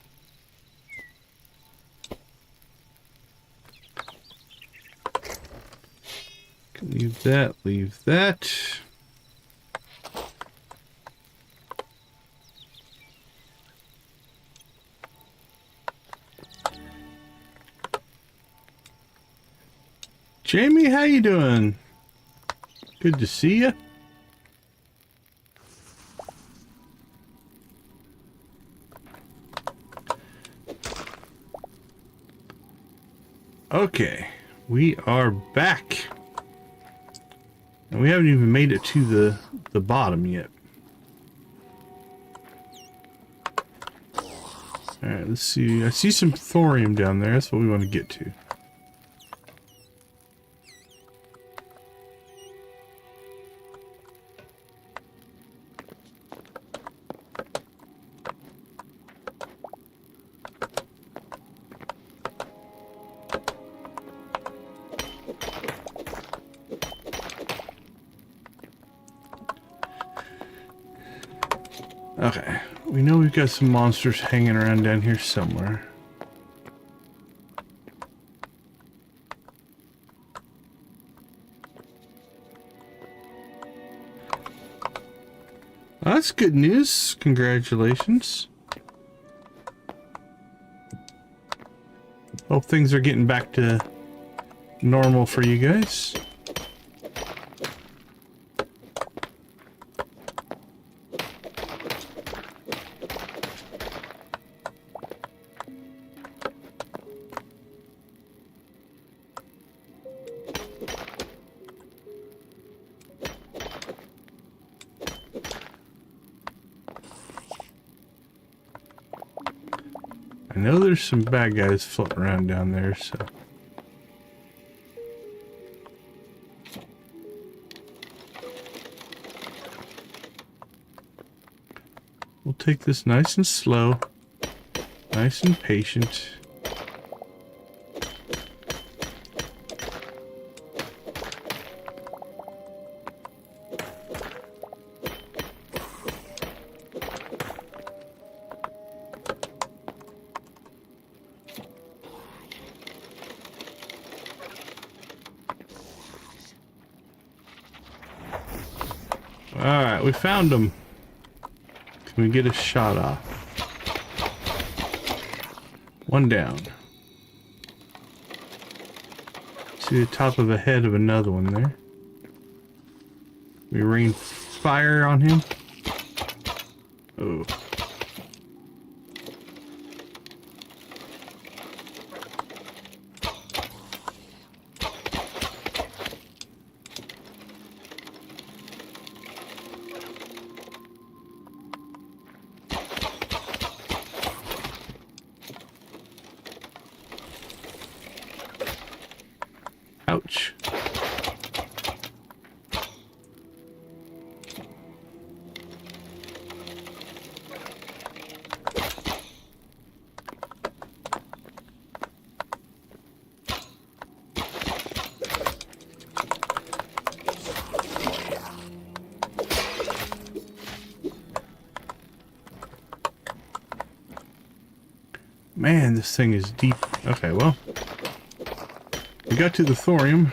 Leave that, leave that. Jamie, how you doing? Good to see you. Okay, we are back. And we haven't even made it to the bottom yet. Alright, let's see. I see some thorium down there. That's what we want to get to. Okay, we know we've got some monsters hanging around down here somewhere. Well, that's good news. Congratulations. Hope things are getting back to normal for you guys. I know there's some bad guys floating around down there, so. We'll take this nice and slow, nice and patient. Alright, we found them. Can we get a shot off? One down. See the top of the head of another one there. We rain fire on him. Oh. Ouch. Man, this thing is deep. Okay, well. We got to the thorium.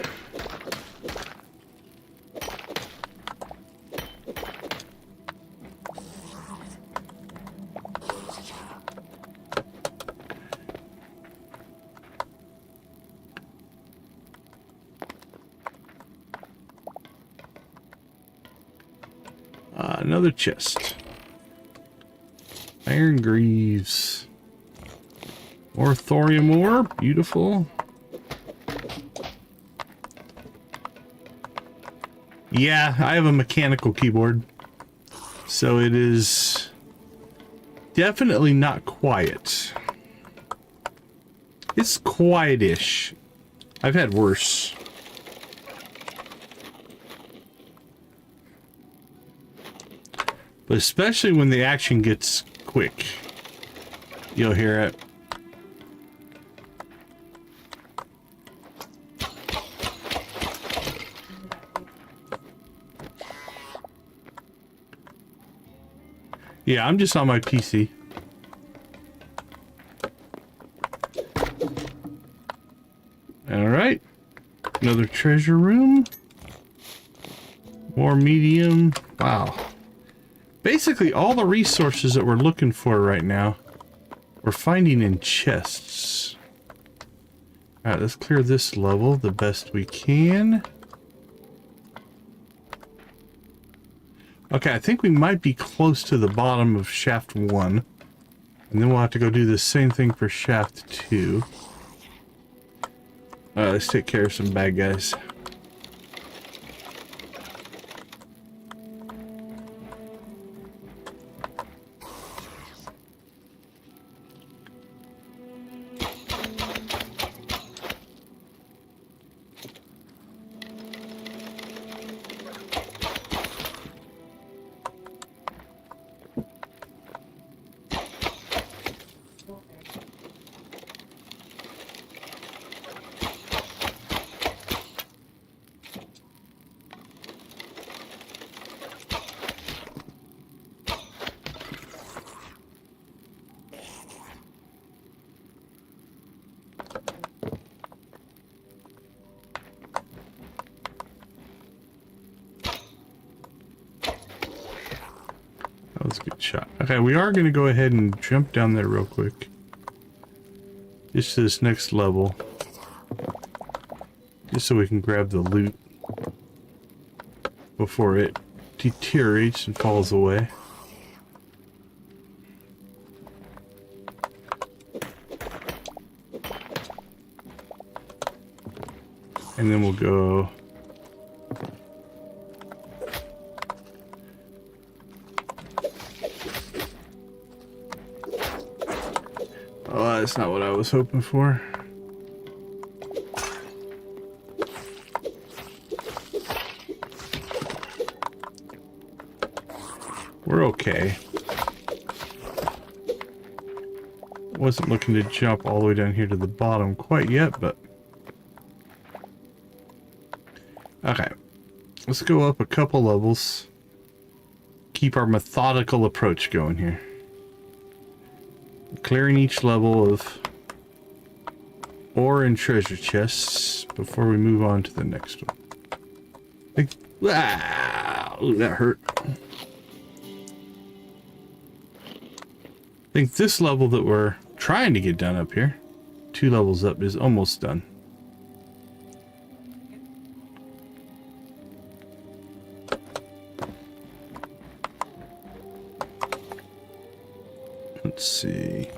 Another chest. Iron greaves. More thorium ore. Beautiful. Yeah, I have a mechanical keyboard, so it is definitely not quiet. It's quietish. I've had worse. But especially when the action gets quick, you'll hear it. Yeah, I'm just on my PC. All right, another treasure room. More medium. Wow. Basically, all the resources that we're looking for right now, we're finding in chests. Alright, let's clear this level the best we can. Okay, I think we might be close to the bottom of shaft 1. And then we'll have to go do the same thing for shaft 2. Let's take care of some bad guys. That was a good shot. Okay, we are going to go ahead and jump down there real quick. Just to this next level. Just so we can grab the loot before it deteriorates and falls away. And then we'll go... Oh, that's not what I was hoping for. We're okay. Wasn't looking to jump all the way down here to the bottom quite yet, but... Okay. Let's go up a couple levels. Keep our methodical approach going here. Clearing each level of ore and treasure chests before we move on to the next one. Wow, ooh, that hurt. I think this level that we're trying to get done up here, 2 levels up, is almost done. Let's see.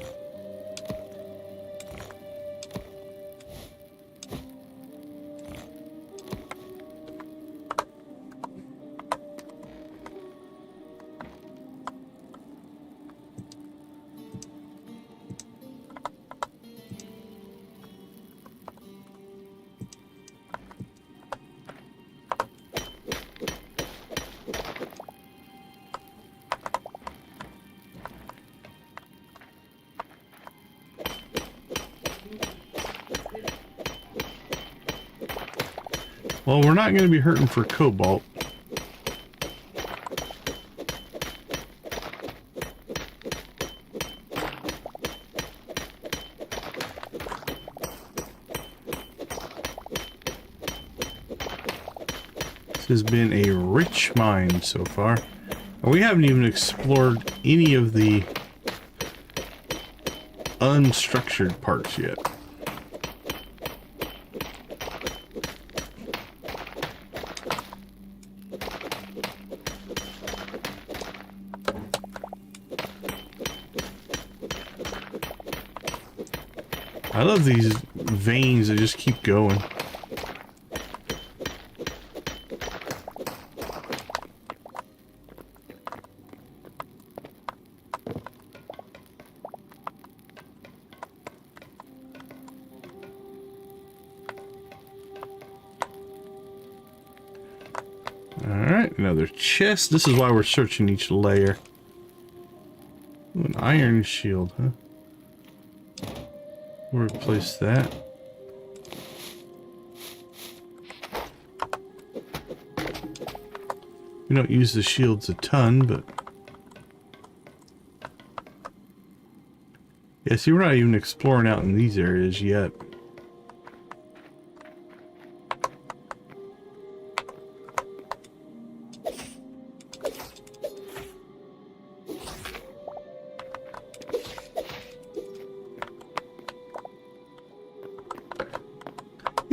Well, we're not going to be hurting for cobalt. This has been a rich mine so far. We haven't even explored any of the unstructured parts yet. I love these veins that just keep going. Alright, another chest. This is why we're searching each layer. Ooh, an iron shield, huh? We'll replace that. We don't use the shields a ton, but... Yeah, see, we're not even exploring out in these areas yet.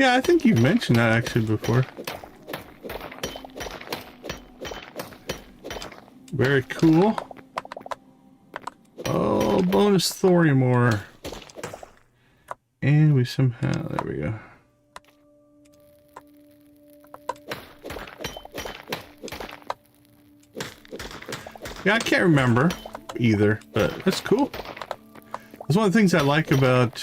Yeah, I think you've mentioned that actually before. Very cool. Oh, bonus thorium ore. And we somehow, there we go. Yeah, I can't remember either, but that's cool. That's one of the things I like about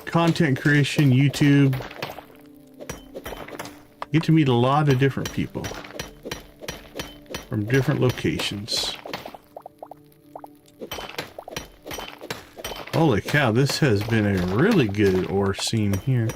content creation, YouTube. You get to meet a lot of different people from different locations. Holy cow, this has been a really good ore scene here.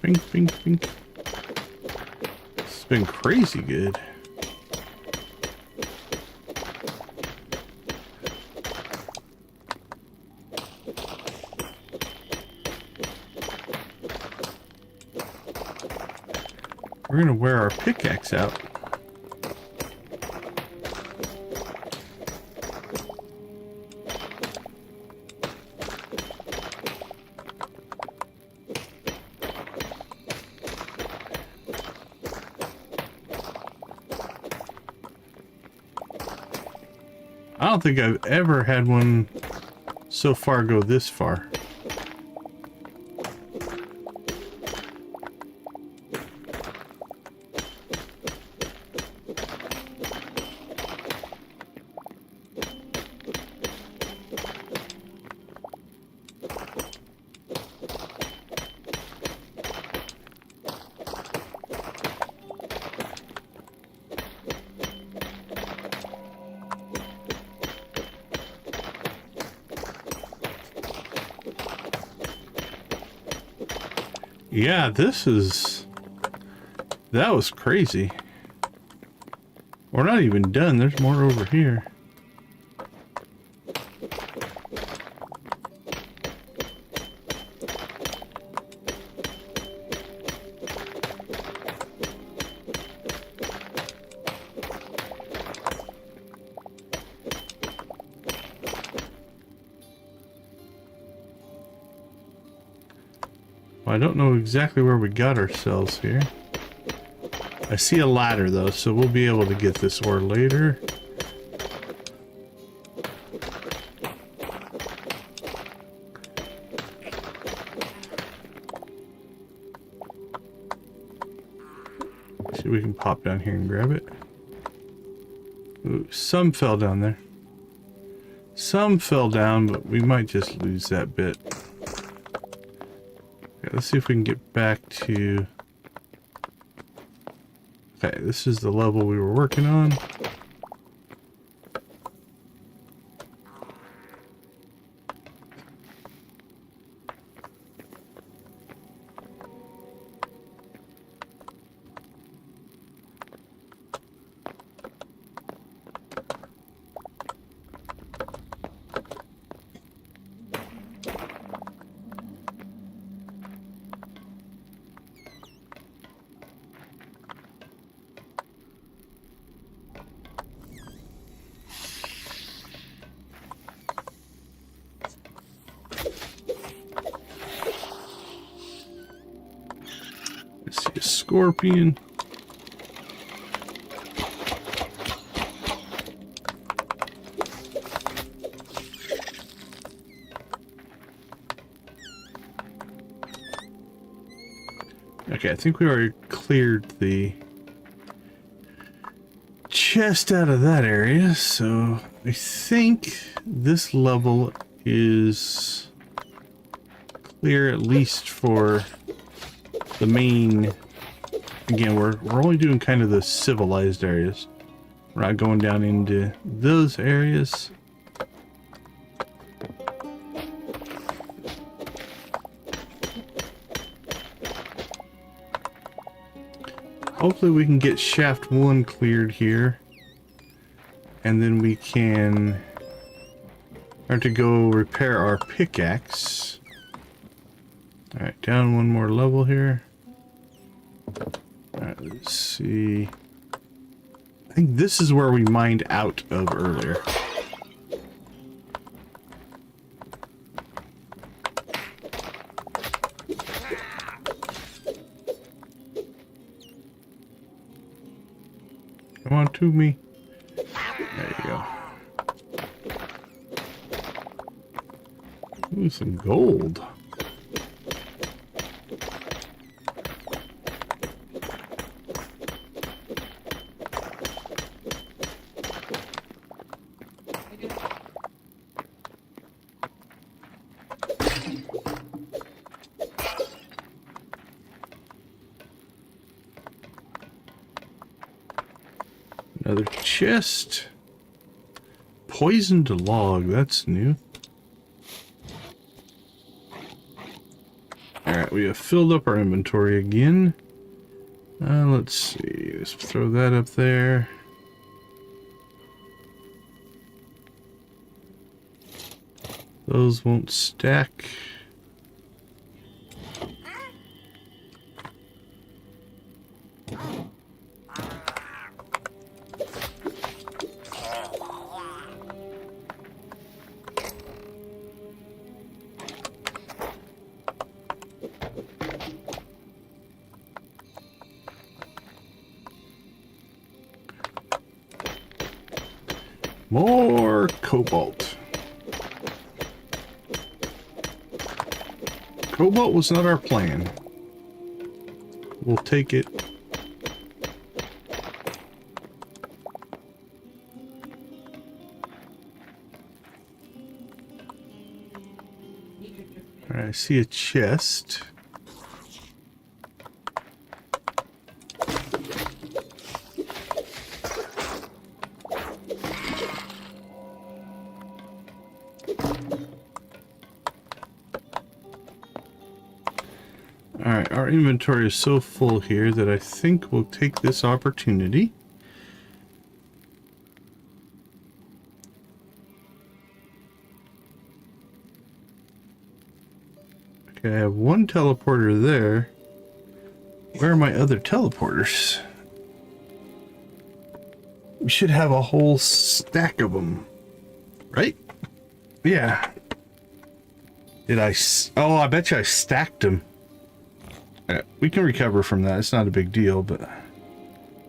Bink, bink, bink. It's been crazy good. We're gonna wear our pickaxe out. I don't think I've ever had one so far go this far. Yeah, that was crazy. We're not even done. There's more over here. I don't know exactly where we got ourselves here. I see a ladder though, so we'll be able to get this ore later. See if we can pop down here and grab it. Ooh, some fell down there. Some fell down, but we might just lose that bit. Let's see if we can get back to... Okay, this is the level we were working on. Let's see, a scorpion. Okay, I think we already cleared the chest out of that area, so I think this level is clear at least for the main. Again, we're only doing kind of the civilized areas. We're not going down into those areas. Hopefully we can get shaft 1 cleared here. And then we can have to go repair our pickaxe. Alright, down one more level here. Alright, let's see. I think this is where we mined out of earlier. Come on to me. There you go. Ooh, some gold. Another chest. Poisoned log, that's new. Alright, we have filled up our inventory again. Let's see, let's throw that up there. Those won't stack. More cobalt. Cobalt was not our plan. We'll take it. All right, I see a chest. Alright, our inventory is so full here that I think we'll take this opportunity. Okay, I have one teleporter there. Where are my other teleporters? We should have a whole stack of them, right? Yeah. Did I? Oh, I bet you I stacked them. We can recover from that. It's not a big deal, but I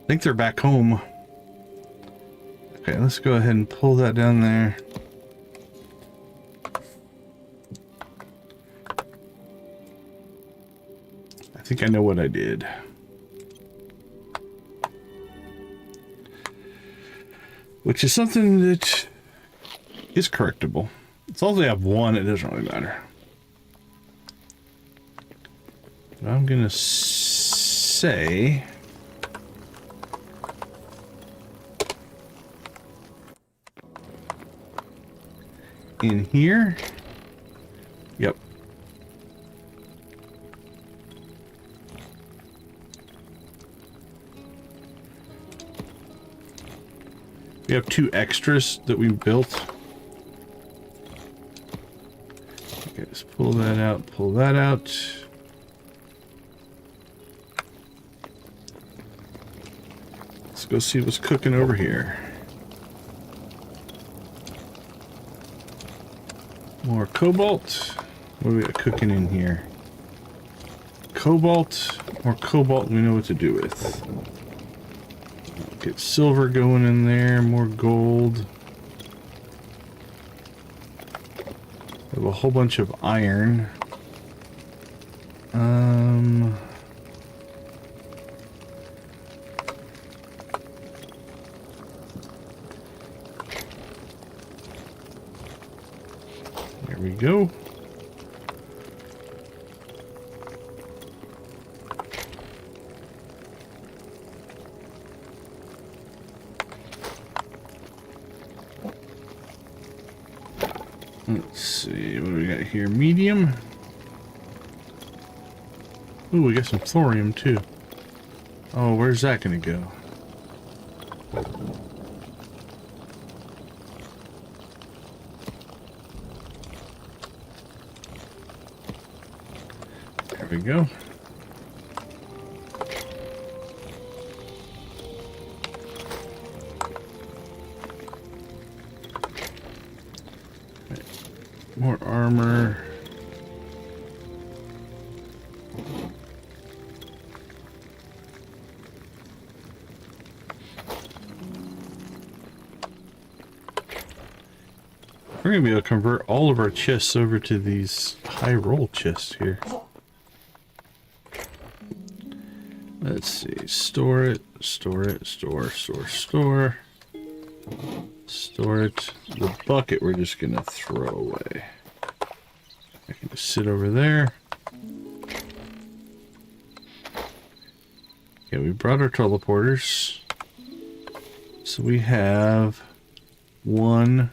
think they're back home. Okay, let's go ahead and pull that down there. I think I know what I did. Which is something that is correctable. It's all they have one, it doesn't really matter. I'm gonna say in here. Yep. We have two extras that we built. Okay, let's pull that out, pull that out. Let's go see what's cooking over here. More cobalt. What do we got cooking in here? Cobalt. More cobalt we know what to do with. Get silver going in there. More gold. We have a whole bunch of iron. There we go. Let's see, what do we got here? Medium. Ooh, we got some thorium too. Oh, where's that gonna go? There we go. More armor. We're going to be able to convert all of our chests over to these high roll chests here. Let's see. Store it. Store it. Store it. The bucket we're just going to throw away. I can just sit over there. Okay, we brought our teleporters. So we have 1,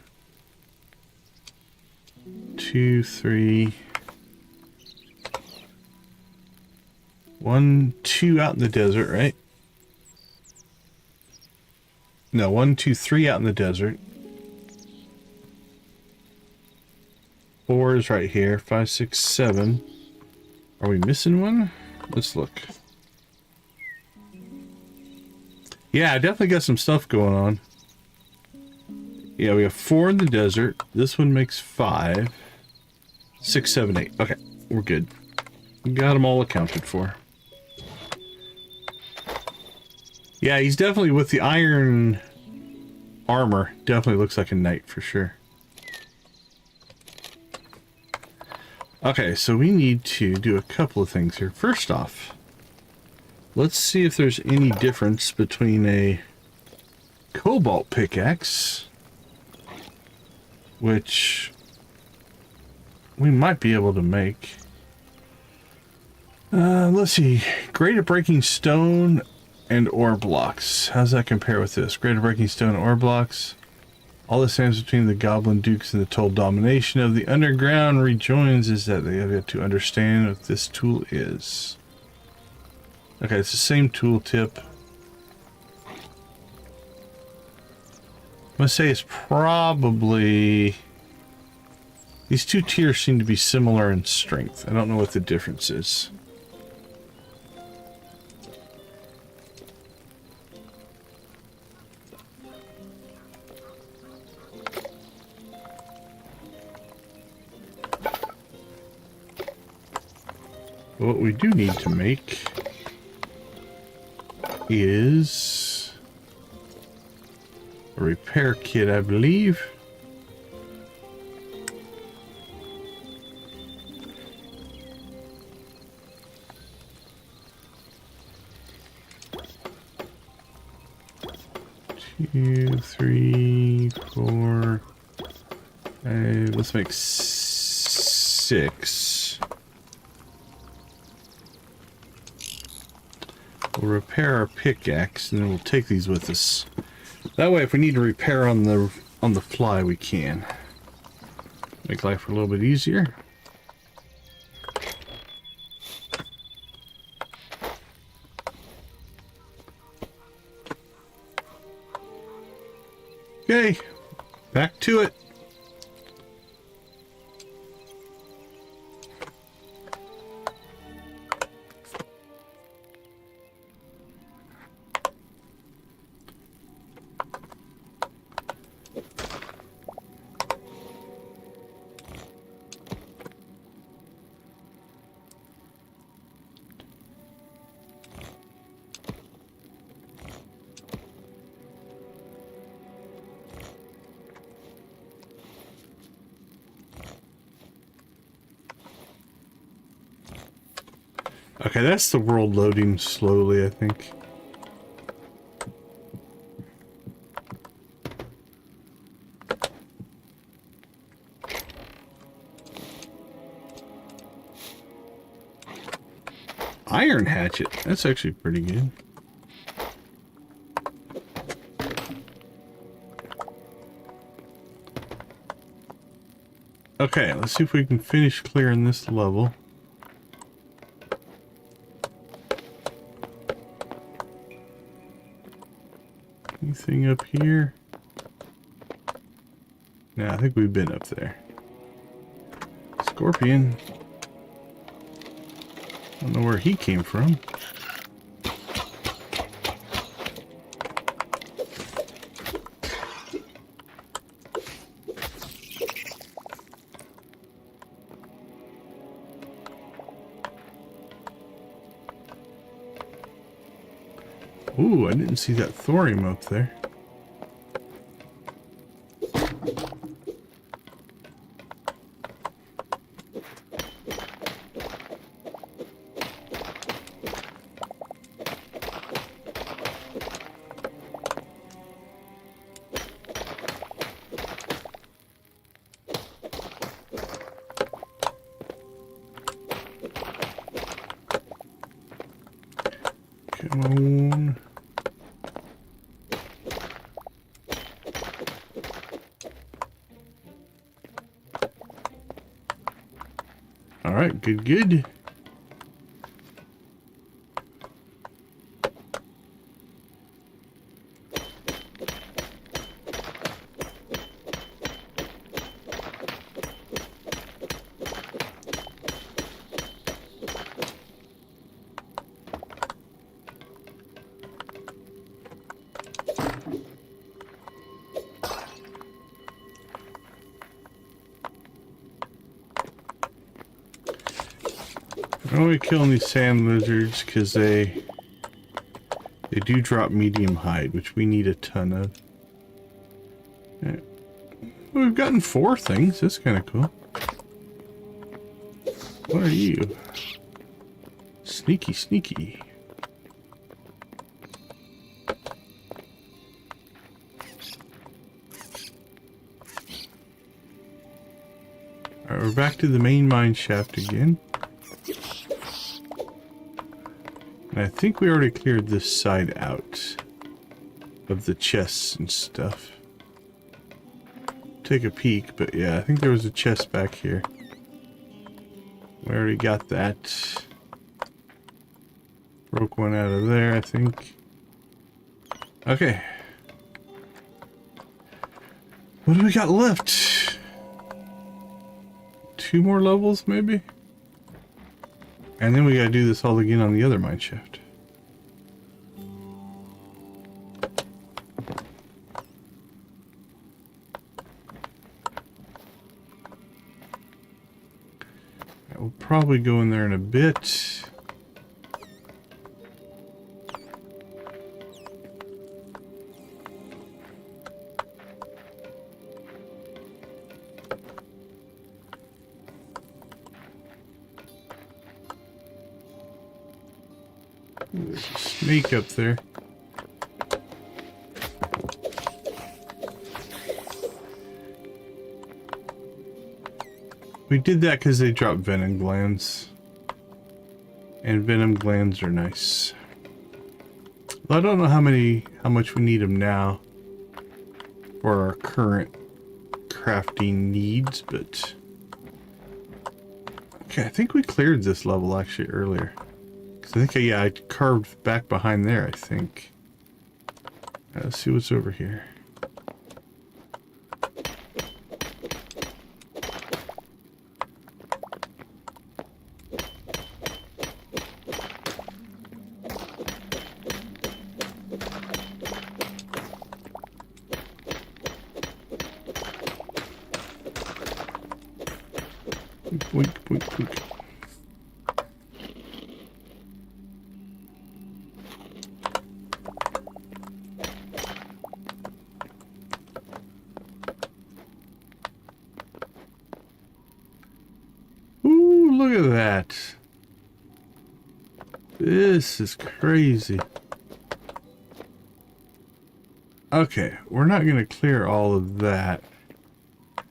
2, 3. 1, 2 out in the desert, right? No, 1, 2, 3 out in the desert. 4 is right here. 5, 6, 7. Are we missing one? Let's look. Yeah, I definitely got some stuff going on. Yeah, we have 4 in the desert. This one makes 5. 6, 7, 8. Okay, we're good. We got them all accounted for. Yeah, he's definitely with the iron armor. Definitely looks like a knight for sure. Okay, so we need to do a couple of things here. First off, let's see if there's any difference between a cobalt pickaxe, which we might be able to make. Let's see. Great at breaking stone and ore blocks. How's that compare with this? Great at breaking stone and ore blocks. All that stands between the goblin dukes and the total domination of the underground rejoins is that they have to understand what this tool is. Okay, it's the same tool tip. I'm gonna say it's probably... These two tiers seem to be similar in strength. I don't know what the difference is. What we do need to make is a repair kit, I believe. Two, three, four, five. Let's make 6. We'll repair our pickaxe, and then we'll take these with us. That way, if we need to repair on the fly, we can. Make life a little bit easier. Okay, back to it. Okay, that's the world loading slowly, I think. Iron hatchet. That's actually pretty good. Okay, let's see if we can finish clearing this level. Anything up here? No, I think we've been up there. Scorpion. Don't know where he came from. Ooh, I didn't see that thorium up there. Come on. All right, good. I'm only killing these sand lizards because they do drop medium hide, which we need a ton of. Yeah. Well, we've gotten 4 things. That's kind of cool. What are you? Sneaky. Alright, we're back to the main mine shaft again. And I think we already cleared this side out of the chests and stuff. Take a peek, but yeah, I think there was a chest back here. We already got that. Broke one out of there, I think. Okay. What do we got left? 2 more levels, maybe? And then we gotta do this all again on the other mine shaft. We'll probably go in there in a bit. There's a snake up there. We did that because they drop venom glands. And venom glands are nice. Well, I don't know how much we need them now for our current crafting needs, but okay, I think we cleared this level actually earlier. I think, I carved back behind there, I think. Let's see what's over here. Boink, boink, boink. Look at that. This is crazy. Okay, we're not going to clear all of that. I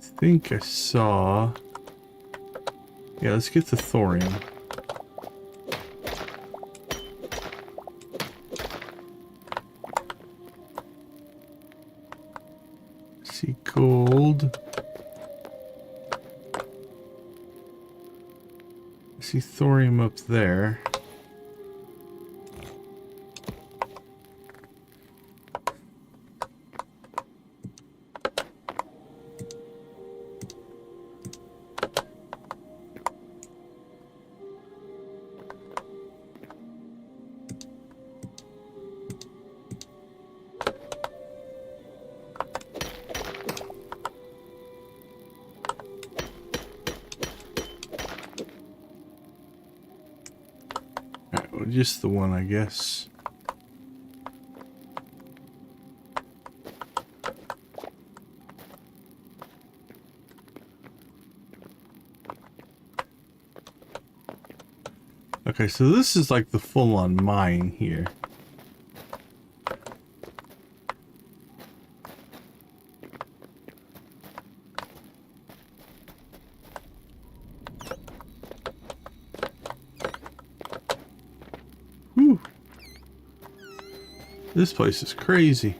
think I saw... Yeah, let's get the thorium. See gold. See thorium up there. just the one, I guess. Okay, so this is like the full-on mine here. Whew. This place is crazy.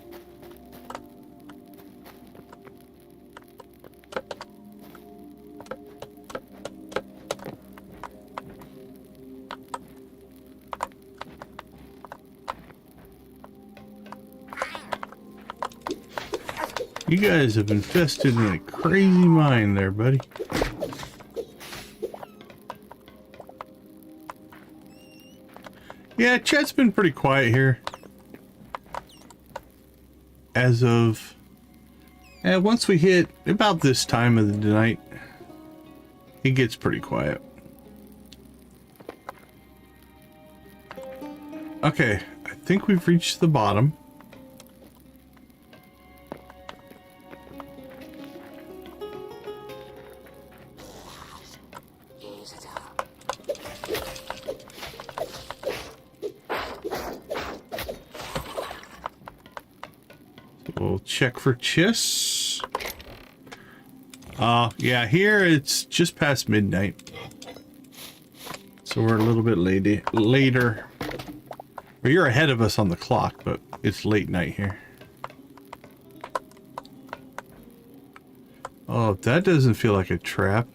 You guys have invested in a crazy mine there, buddy. Yeah, chat's been pretty quiet here. As of... once we hit about this time of the night, it gets pretty quiet. Okay, I think we've reached the bottom. We'll check for chests. Yeah, here it's just past midnight. So we're a little bit later. Well, you're ahead of us on the clock, but it's late night here. Oh, that doesn't feel like a trap.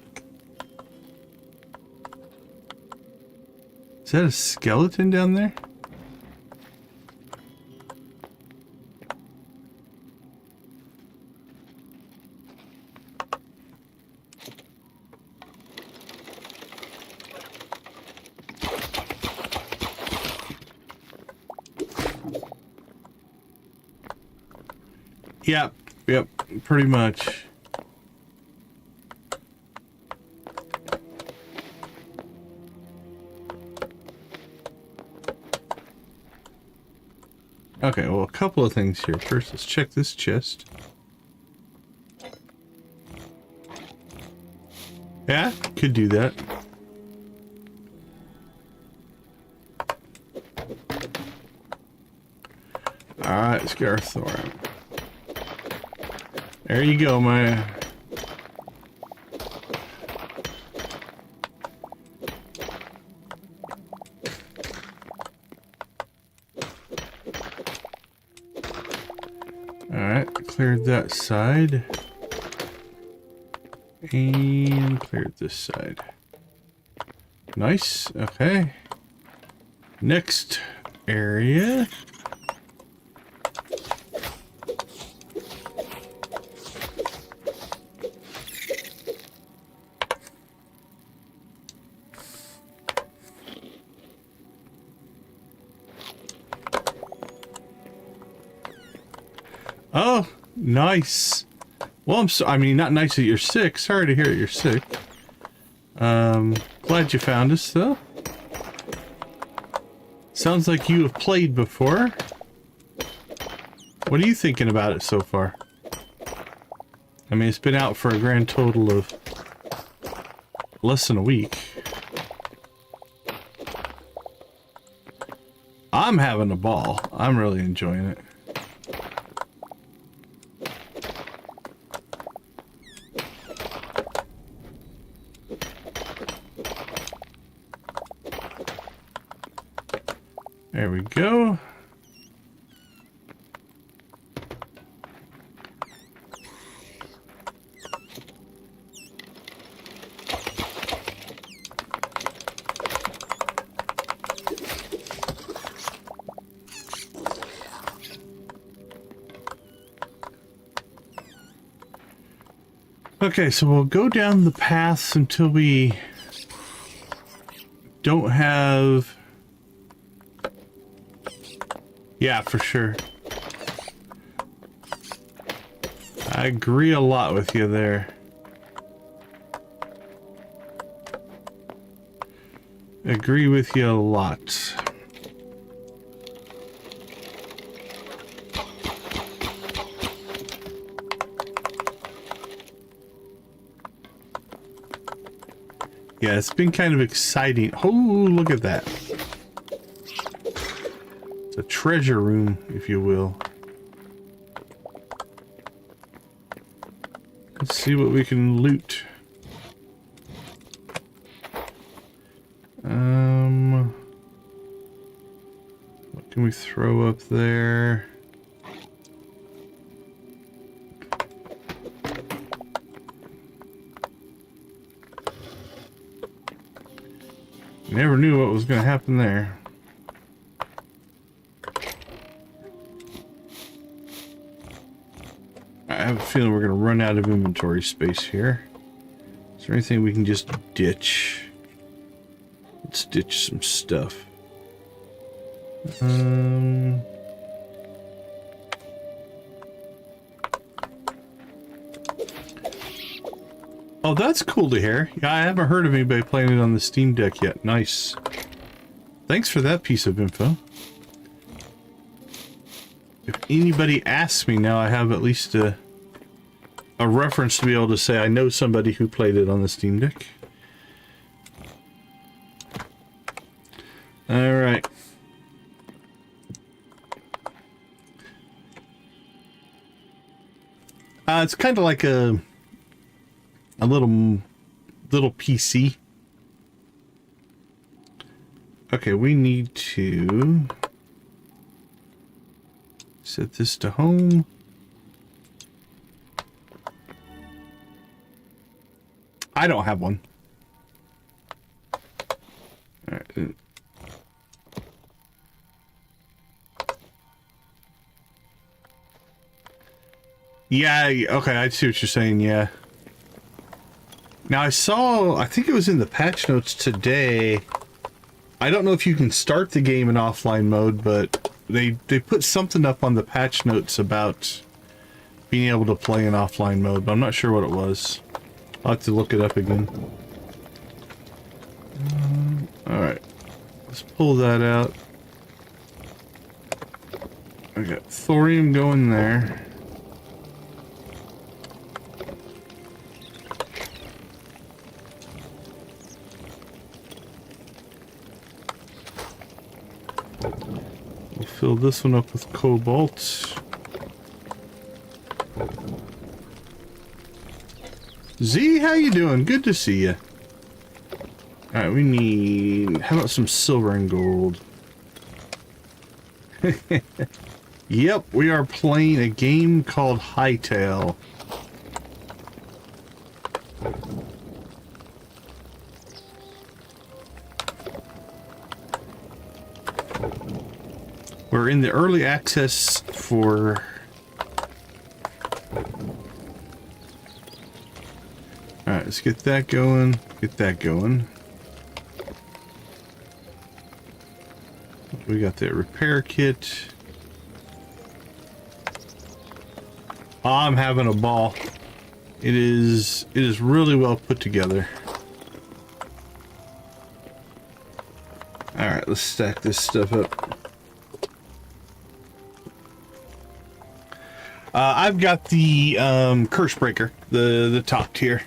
Is that a skeleton down there? Yep, pretty much. Okay, well, a couple of things here. First, let's check this chest. Yeah, could do that. Alright, let's get our thorium. There you go, man. Alright, cleared that side. And cleared this side. Nice, okay. Next area. Oh, nice. Well, I mean, not nice that you're sick. Sorry to hear you're sick. Glad you found us, though. Sounds like you have played before. What are you thinking about it so far? I mean, it's been out for a grand total of less than a week. I'm having a ball. I'm really enjoying it. There we go. Okay, so we'll go down the paths until we don't have... Yeah, for sure. I agree a lot with you there. Agree with you a lot. Yeah, it's been kind of exciting. Oh, look at that. It's a treasure room, if you will. Let's see what we can loot. What can we throw up there? Never knew what was going to happen there. I have a feeling we're going to run out of inventory space here. Is there anything we can just ditch? Let's ditch some stuff. Oh, that's cool to hear. Yeah, I haven't heard of anybody playing it on the Steam Deck yet. Nice. Thanks for that piece of info. If anybody asks me now, I have at least a reference to be able to say I know somebody who played it on the Steam Deck. All right. It's kind of like a little PC. Okay, we need to set this to home. I don't have one. All right. Yeah, okay, I see what you're saying, yeah. Now I think it was in the patch notes today. I don't know if you can start the game in offline mode, but they put something up on the patch notes about being able to play in offline mode, but I'm not sure what it was. I'll have to look it up again. Alright, let's pull that out. I got thorium going there. We'll fill this one up with cobalt. Z, how you doing? Good to see you. Alright, we need... How about some silver and gold? Yep, we are playing a game called Hytale. We're in the early access for... Alright, let's get that going. Get that going. We got that repair kit. I'm having a ball. It is really well put together. Alright, let's stack this stuff up. I've got the curse breaker, the top tier.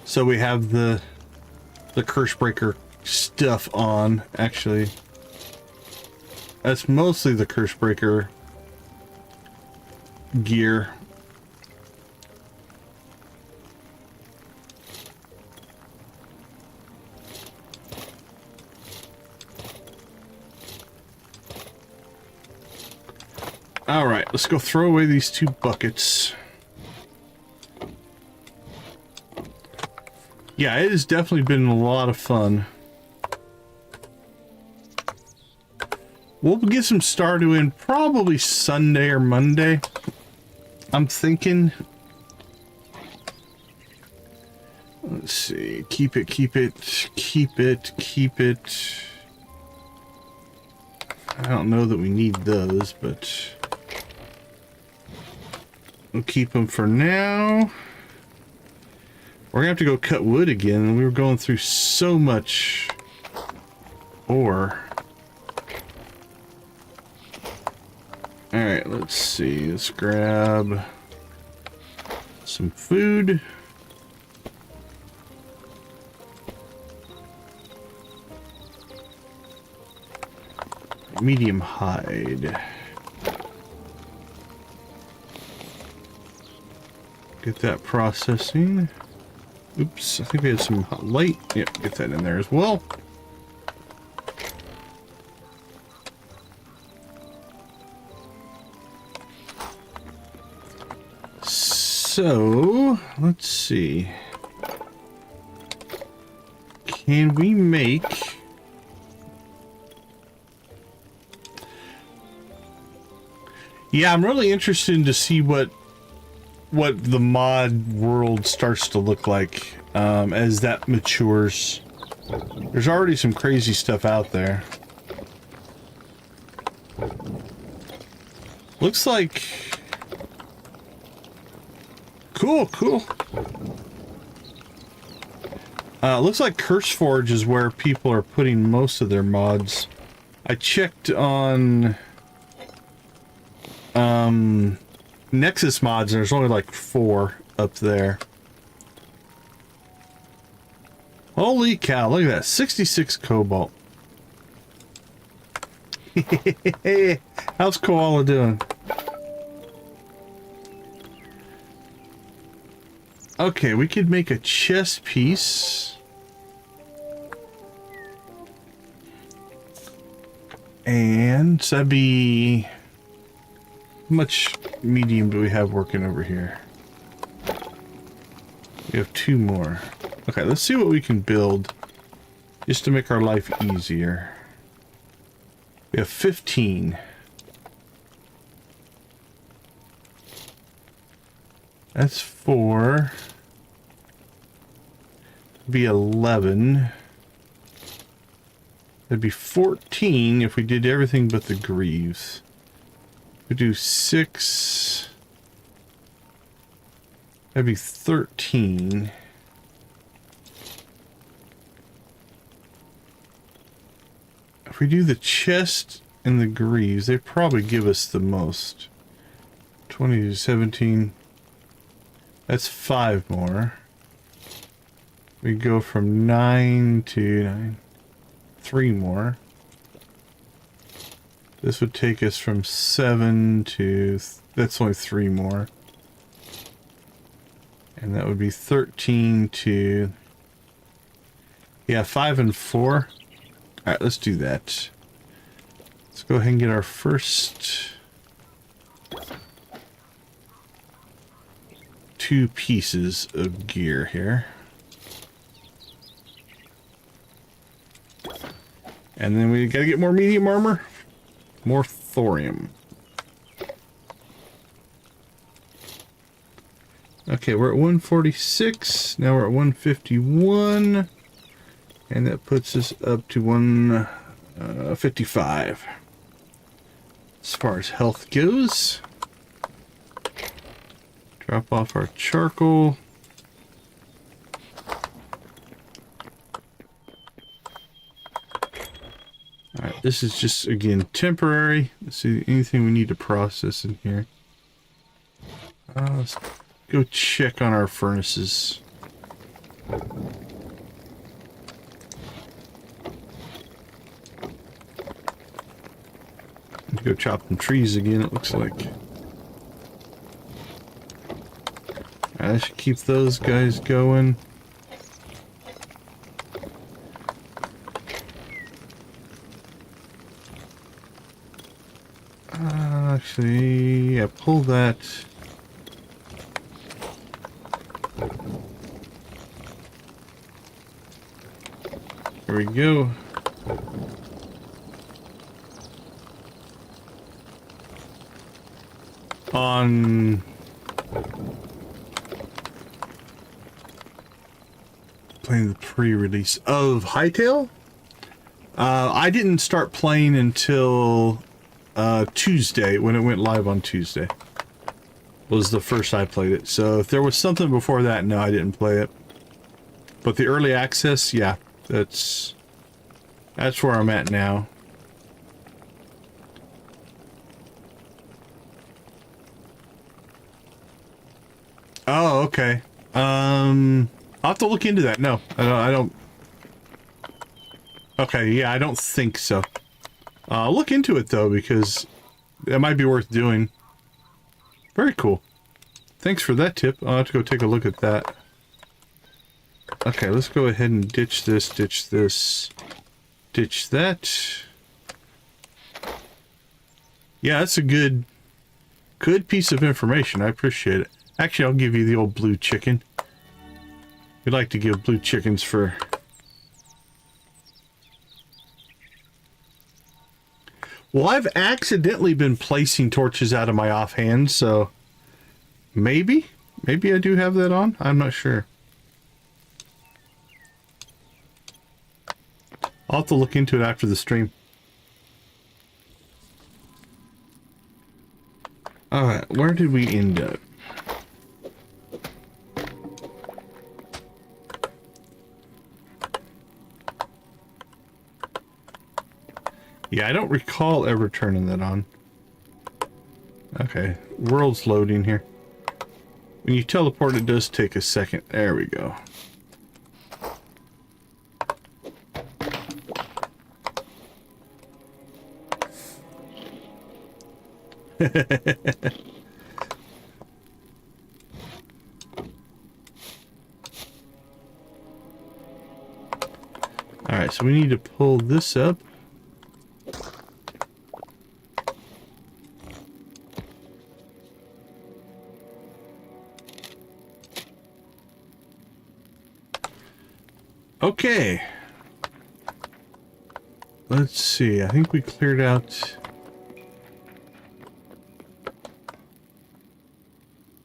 So we have the curse breaker stuff on. Actually, that's mostly the curse breaker gear. All right, let's go throw away these 2 buckets. Yeah, it has definitely been a lot of fun. We'll get some Stardew in probably Sunday or Monday, I'm thinking. Let's see. Keep it. I don't know that we need those, but we'll keep them for now. We're gonna have to go cut wood again. We were going through so much ore. Alright, let's see. Let's grab some food. medium hide. Get that processing. Oops, I think we had some light. Yep, get that in there as well. So, let's see. Can we make... Yeah, I'm really interested to see what the mod world starts to look like as that matures. There's already some crazy stuff out there. Looks like... Cool. Looks like CurseForge is where people are putting most of their mods. I checked on Nexus mods, and there's only like 4 up there. Holy cow, look at that. 66 cobalt. How's Koala doing? Okay, we could make a chess piece. And so that'd be... How much medium do we have working over here? We have 2 more. Okay, let's see what we can build just to make our life easier. We have 15. That's 4. Be 11. That'd be 14 if we did everything but the greaves. We do 6. That'd be 13. If we do the chest and the greaves, they probably give us the most. 20 to 17. That's 5 more. We go from 9 to 9. 3 more. This would take us from 7 to... That's only 3 more. And that would be 13 to... Yeah, 5 and 4. Alright, let's do that. Let's go ahead and get our first 2 pieces of gear here. And then we gotta get more medium armor. More thorium. Okay, we're at 146. Now we're at 151. And that puts us up to 155. As far as health goes. Drop off our charcoal. Alright, this is just, again, temporary. Let's see, anything we need to process in here. Let's go check on our furnaces. Go chop some trees again, it looks like. I should keep those guys going. Actually, yeah, pull that. There we go. On playing the pre-release of Hytale. I didn't start playing until Tuesday, when it went live on Tuesday. Was the first I played it. So if there was something before that, no, I didn't play it. But the early access, yeah, that's where I'm at now. Oh, okay. I'll have to look into that. No, I don't. Okay, yeah, I don't think so. Look into it though, because it might be worth doing. Very cool. Thanks for that tip. I'll have to go take a look at that. Okay, let's go ahead and ditch this, ditch that. Yeah, that's a good piece of information. I appreciate it. Actually, I'll give you the old blue chicken. We like to give blue chickens for... Well, I've accidentally been placing torches out of my offhand, so... Maybe I do have that on? I'm not sure. I'll have to look into it after the stream. Alright, where did we end up? Yeah, I don't recall ever turning that on. Okay, world's loading here. When you teleport, it does take a second. There we go. Alright, so we need to pull this up. Okay. Let's see. I think we cleared out...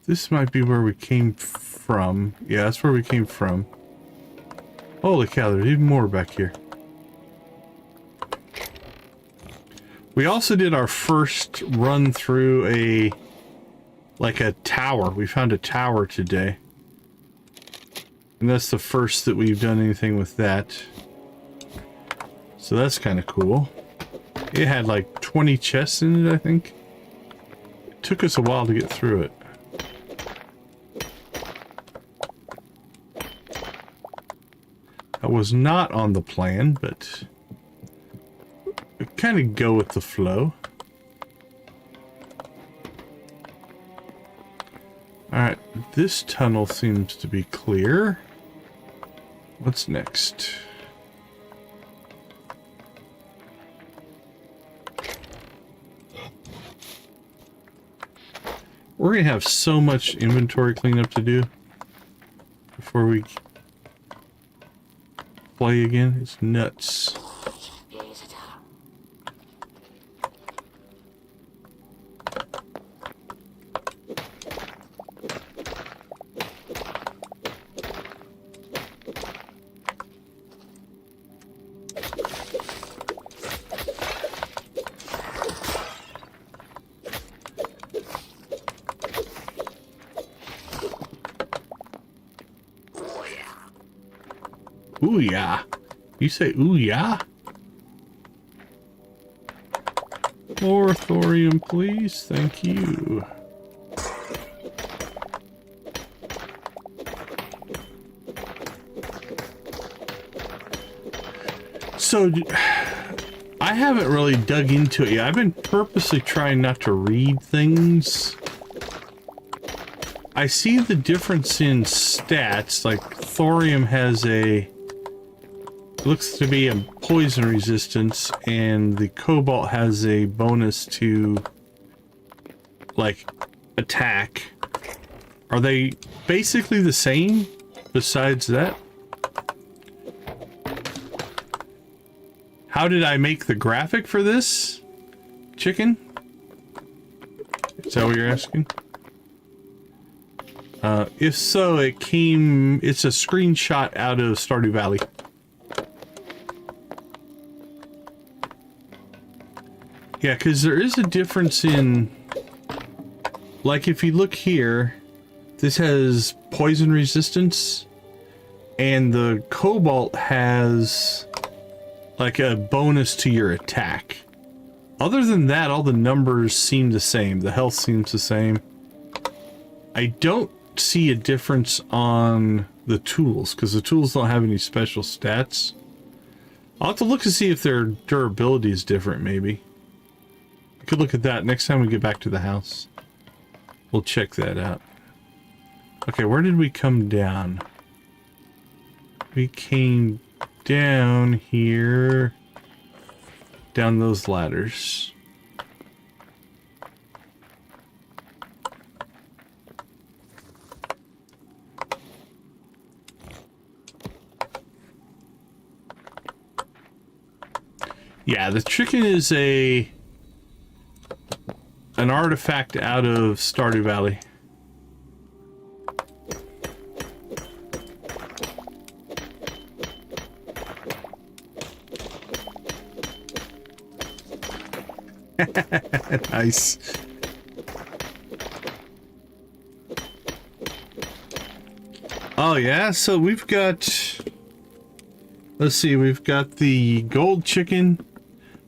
This might be where we came from. Yeah, that's where we came from. Holy cow, there's even more back here. We also did our first run through a tower. We found a tower today. And that's the first that we've done anything with that. So that's kind of cool. It had like 20 chests in it, I think. It took us a while to get through it. That was not on the plan, but kind of go with the flow. Alright, this tunnel seems to be clear. What's next? We're gonna have so much inventory cleanup to do before we play again. It's nuts. Ooh yeah. You say ooh yeah? More thorium, please. Thank you. So, I haven't really dug into it yet. I've been purposely trying not to read things. I see the difference in stats, like thorium has looks to be a poison resistance, and the cobalt has a bonus to, like, attack. Are they basically the same besides that? How did I make the graphic for this? Chicken? Is that what you're asking? If so, it's a screenshot out of Stardew Valley. Yeah, because there is a difference in, like, if you look here, this has poison resistance, and the cobalt has, like, a bonus to your attack. Other than that, all the numbers seem the same. The health seems the same. I don't see a difference on the tools, because the tools don't have any special stats. I'll have to look to see if their durability is different, maybe. I could look at that next time we get back to the house. We'll check that out. Okay, where did we come down? We came down here. Down those ladders. Yeah, the chicken is an artifact out of Stardew Valley. Nice. Oh yeah, so we've got, let's see, we've got the gold chicken,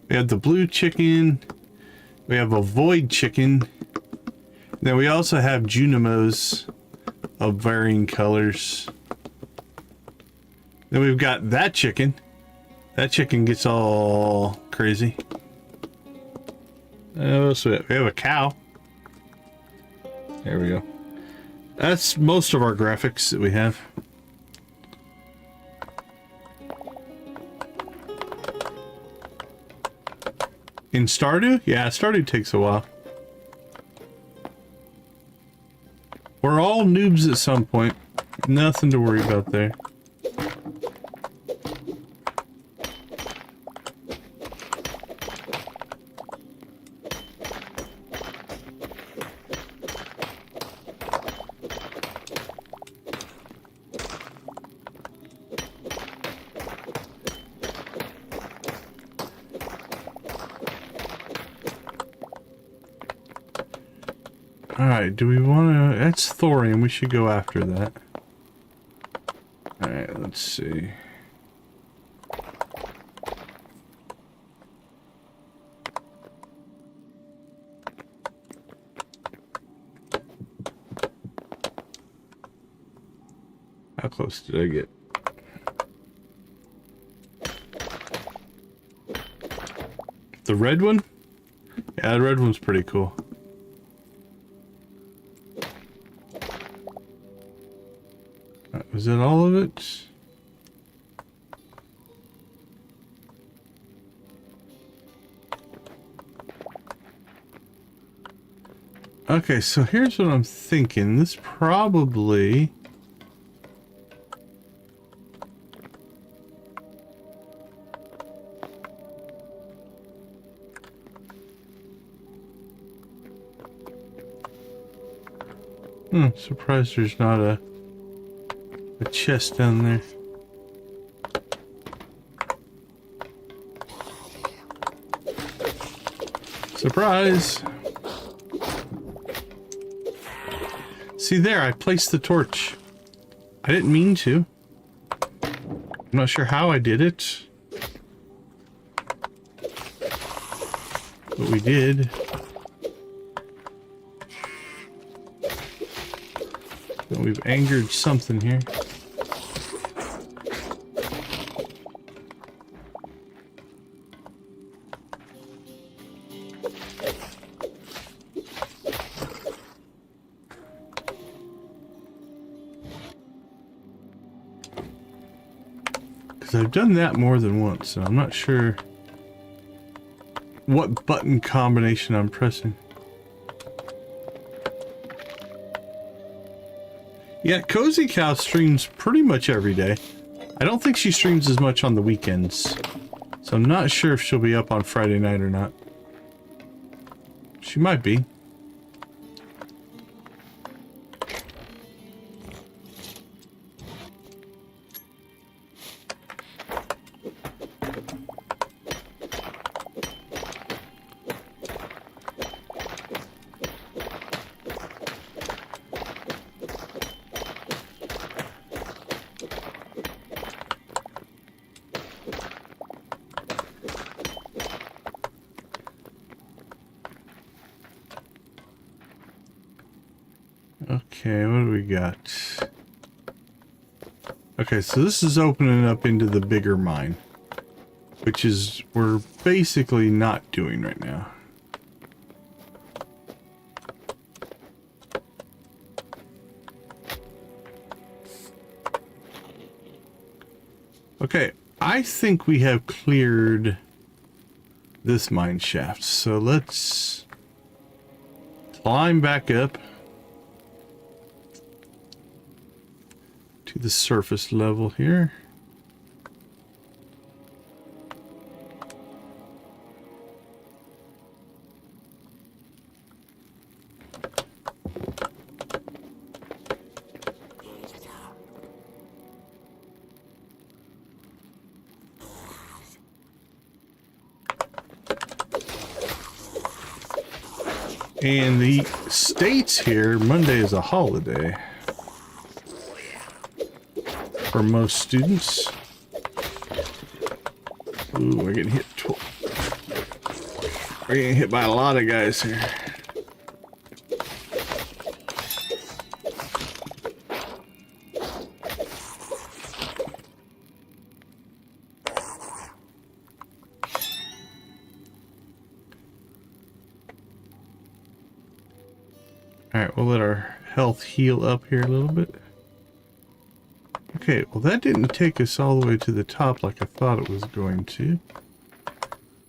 we have the blue chicken, we have a void chicken, then we also have Junimos of varying colors. Then we've got that chicken. That chicken gets all crazy. So we have a cow. There we go. That's most of our graphics that we have. In Stardew? Yeah, Stardew takes a while. We're all noobs at some point. Nothing to worry about there. Alright, do we want to... That's thorium, we should go after that. Alright, let's see. How close did I get? The red one? Yeah, the red one's pretty cool. Is that all of it? Okay, so here's what I'm thinking. This probably... surprised there's not a chest down there. Surprise! See there, I placed the torch. I didn't mean to. I'm not sure how I did it. But we did. But we've angered something here. I've done that more than once, so I'm not sure what button combination I'm pressing. Yeah, Cozy Cow streams pretty much every day. I don't think she streams as much on the weekends, so I'm not sure if she'll be up on Friday night or not. She might be. Okay, what do we got? Okay, so this is opening up into the bigger mine. which is we're basically not doing right now. Okay, I think we have cleared this mine shaft, so let's climb back up to the surface level here. In the States here, Monday is a holiday for most students. Ooh, we're getting hit. We're getting hit by a lot of guys here. Alright, we'll let our health heal up here a little bit. Okay, well that didn't take us all the way to the top like I thought it was going to.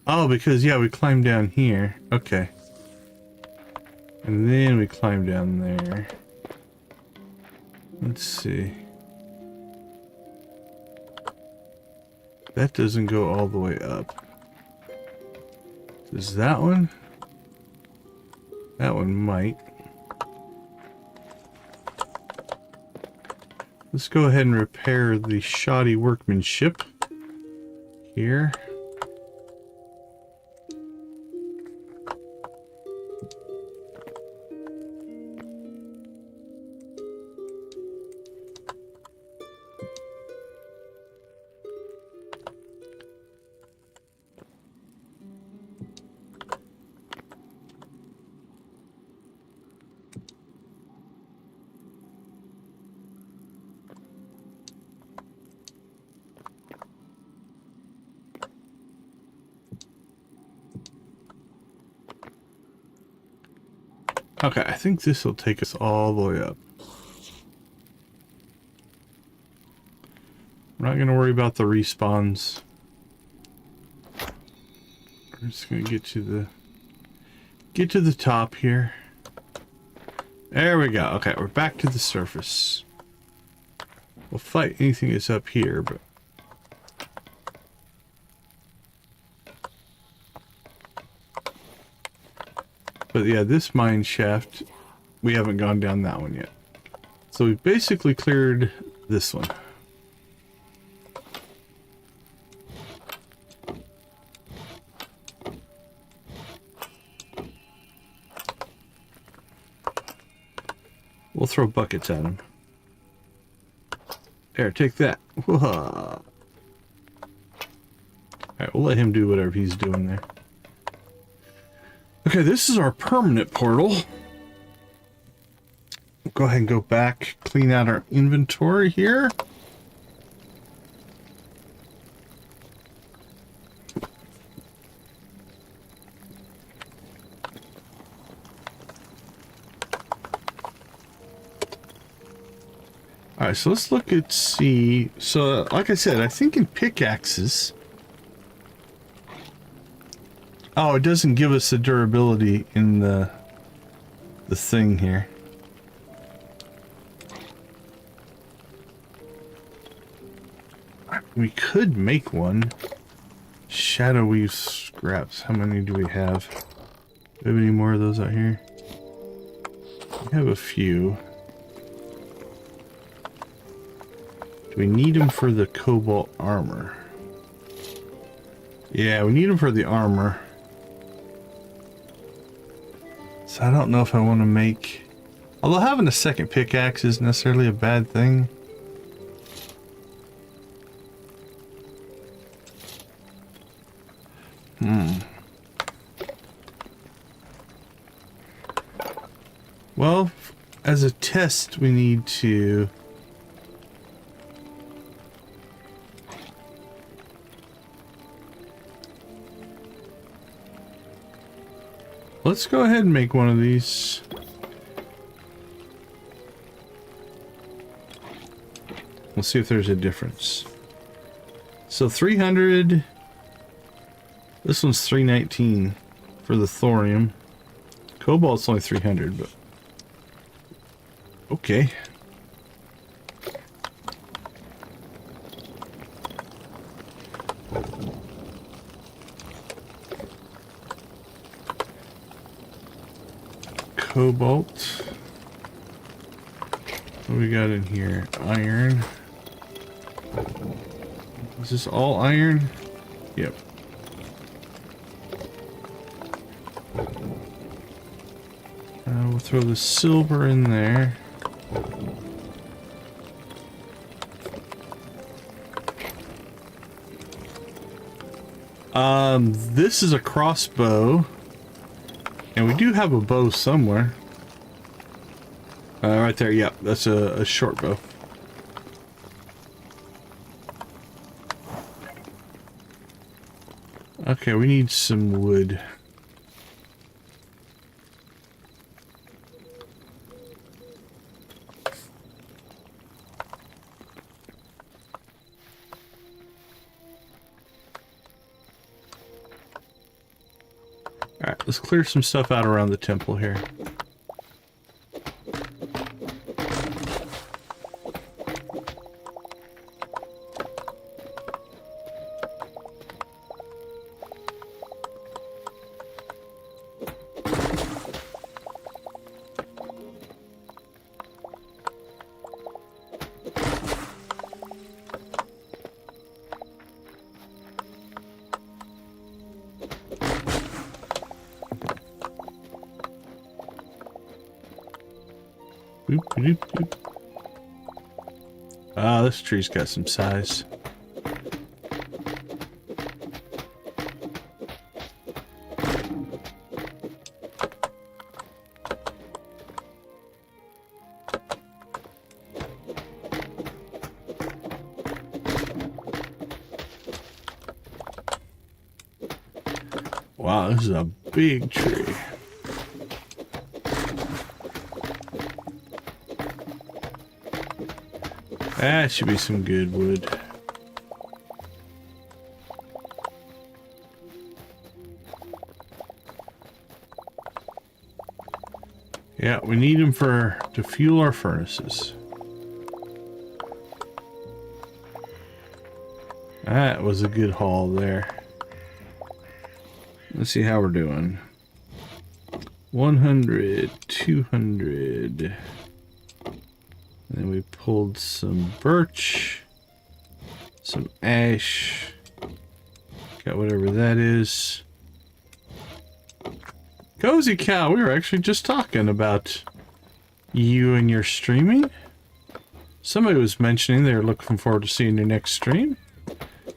Oh, because, yeah, we climbed down here. Okay. And then we climbed down there. Let's see. That doesn't go all the way up. Does that one? That one might. Let's go ahead and repair the shoddy workmanship here. Okay, I think this will take us all the way up. We're not going to worry about the respawns. We're just going to get to the top here. There we go. Okay, we're back to the surface. We'll fight anything that's up here, but yeah, this mine shaft, we haven't gone down that one yet. So we've basically cleared this one. We'll throw buckets at him. There, take that. Alright, we'll let him do whatever he's doing there. Okay, this is our permanent portal. We'll go ahead and go back, clean out our inventory here. Alright, so let's look at see. So, like I said, I think in pickaxes. Oh, it doesn't give us the durability in the thing here. We could make one. Shadow weave scraps. How many do we have? Do we have any more of those out here? We have a few. Do we need them for the cobalt armor? Yeah, we need them for the armor. So I don't know if I want to make... Although having a second pickaxe isn't necessarily a bad thing. Well, as a test, we need to... let's go ahead and make one of these. We'll see if there's a difference. So 300. This one's 319 for the thorium. Cobalt's only 300, but okay. Cobalt. What do we got in here? Iron. Is this all iron? Yep. We'll throw the silver in there. This is a crossbow. And we do have a bow somewhere. Right there, yep, that's a short bow. Okay, we need some wood. Alright, let's clear some stuff out around the temple here. Boop, boop, boop. Ah, this tree's got some size. Wow, this is a big tree. That should be some good wood. Yeah, we need them to fuel our furnaces. That was a good haul there. Let's see how we're doing. 100, 200. And then we pulled some birch, some ash, got whatever that is. Cozy Cow, we were actually just talking about you and your streaming. Somebody was mentioning they were looking forward to seeing your next stream.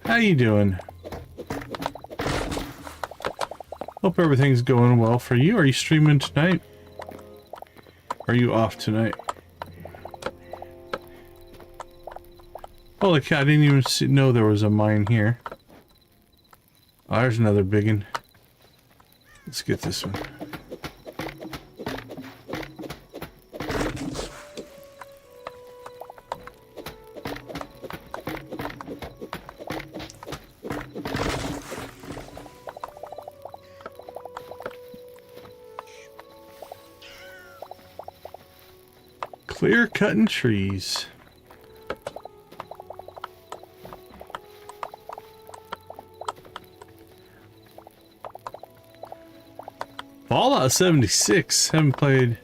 How you doing? Hope everything's going well for you. Are you streaming tonight? Are you off tonight? Holy cow, I didn't even know there was a mine here. Oh, there's another big one. Let's get this one. Clear cutting trees. Fallout 76. Haven't played.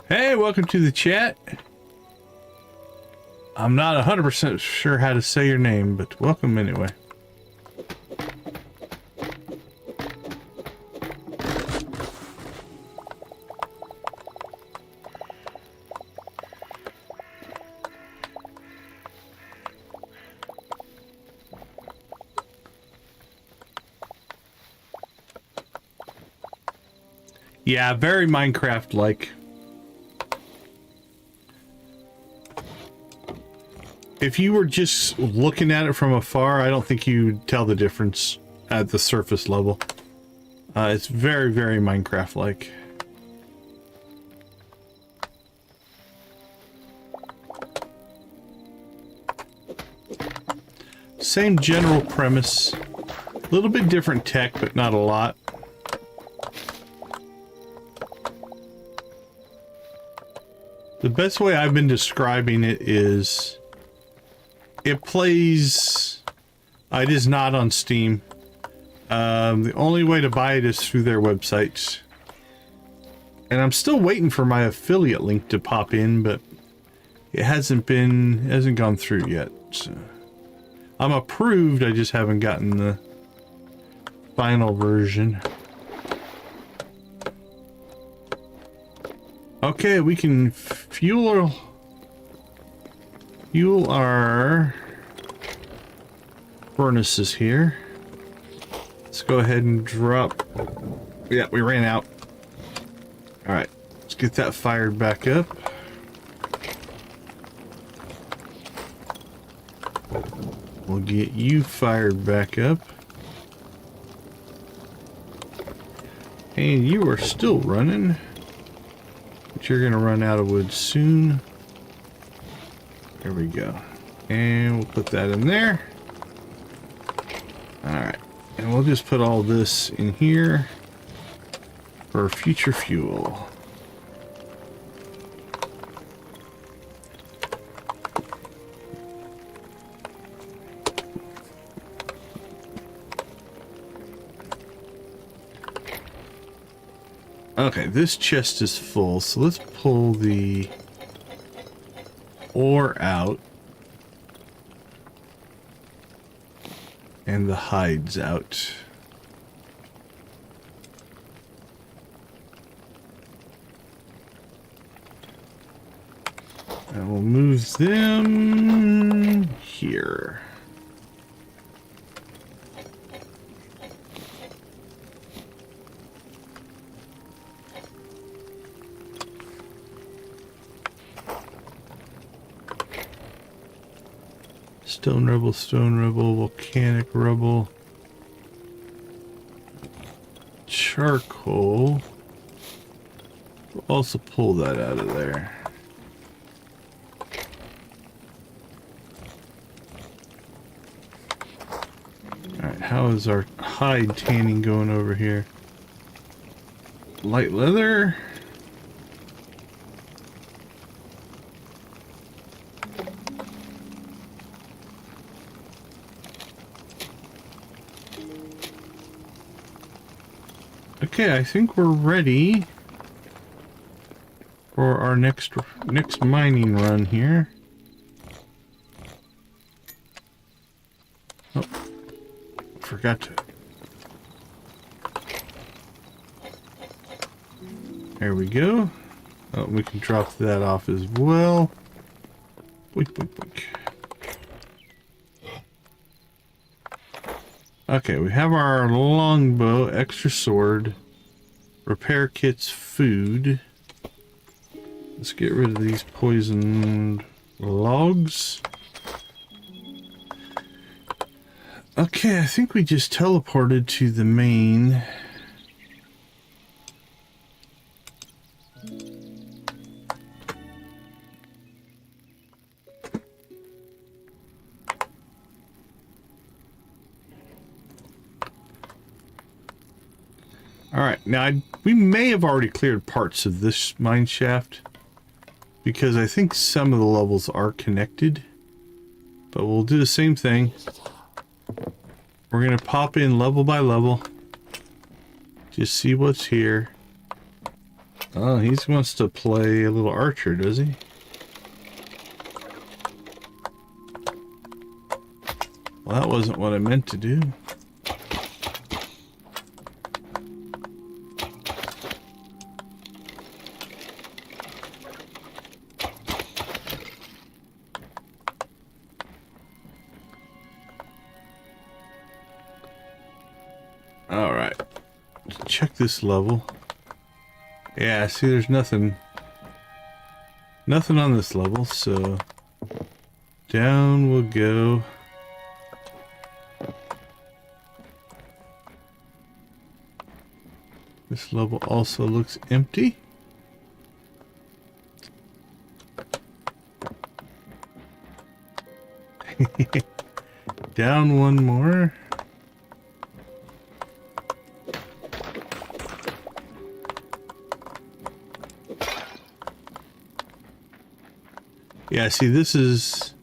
Hey, welcome to the chat. I'm not 100% sure how to say your name, but welcome anyway. Yeah, very Minecraft-like. if you were just looking at it from afar, I don't think you'd tell the difference at the surface level. It's very, very Minecraft-like. Same general premise. A little bit different tech, but not a lot. The best way I've been describing it is it plays... it is not on Steam. The only way to buy it is through their websites. And I'm still waiting for my affiliate link to pop in, but it hasn't gone through yet. So I'm approved, I just haven't gotten the final version. Okay, we can fuel our furnaces here. Let's go ahead and drop. Yeah, we ran out. All right, let's get that fired back up. We'll get you fired back up. And you are still running. But you're gonna run out of wood soon. There we go. And we'll put that in there. Alright. And we'll just put all this in here for future fuel. Okay, this chest is full, so let's pull the ore out and the hides out. And we'll move them here. Stone rubble, volcanic rubble, charcoal. We'll also pull that out of there. Alright, how is our hide tanning going over here? Light leather. Okay, I think we're ready for our next mining run here. Oh, forgot to. There we go. Oh, we can drop that off as well. Boink, boink, boink. Okay, we have our longbow, extra sword, repair kits, food. Let's get rid of these poisoned logs. Okay, I think we just teleported to the main. Alright, now we may have already cleared parts of this mine shaft because I think some of the levels are connected, but we'll do the same thing. We're going to pop in level by level, just see what's here. Oh, he wants to play a little archer, does he? Well, that wasn't what I meant to do. Alright, let's check this level. Yeah, see, there's nothing on this level, so Down we'll go. This level also looks empty. Down one more. Yeah, see, this is...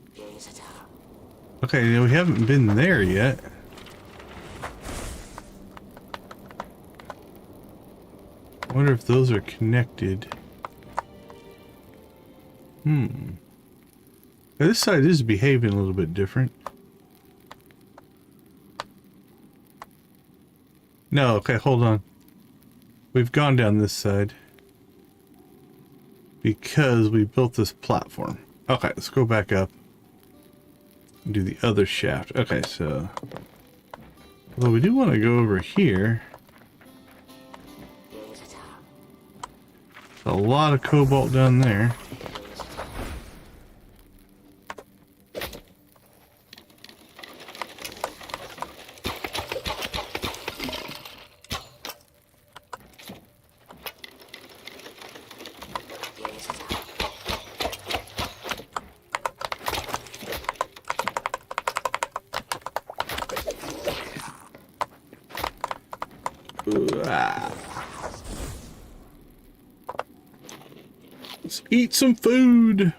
Okay, we haven't been there yet. I wonder if those are connected. Now, this side is behaving a little bit different. No, okay, hold on. We've gone down this side because we built this platform. Okay, let's go back up and do the other shaft. Okay, so... Although we do want to go over here. A lot of cobalt down there. Let's eat some food.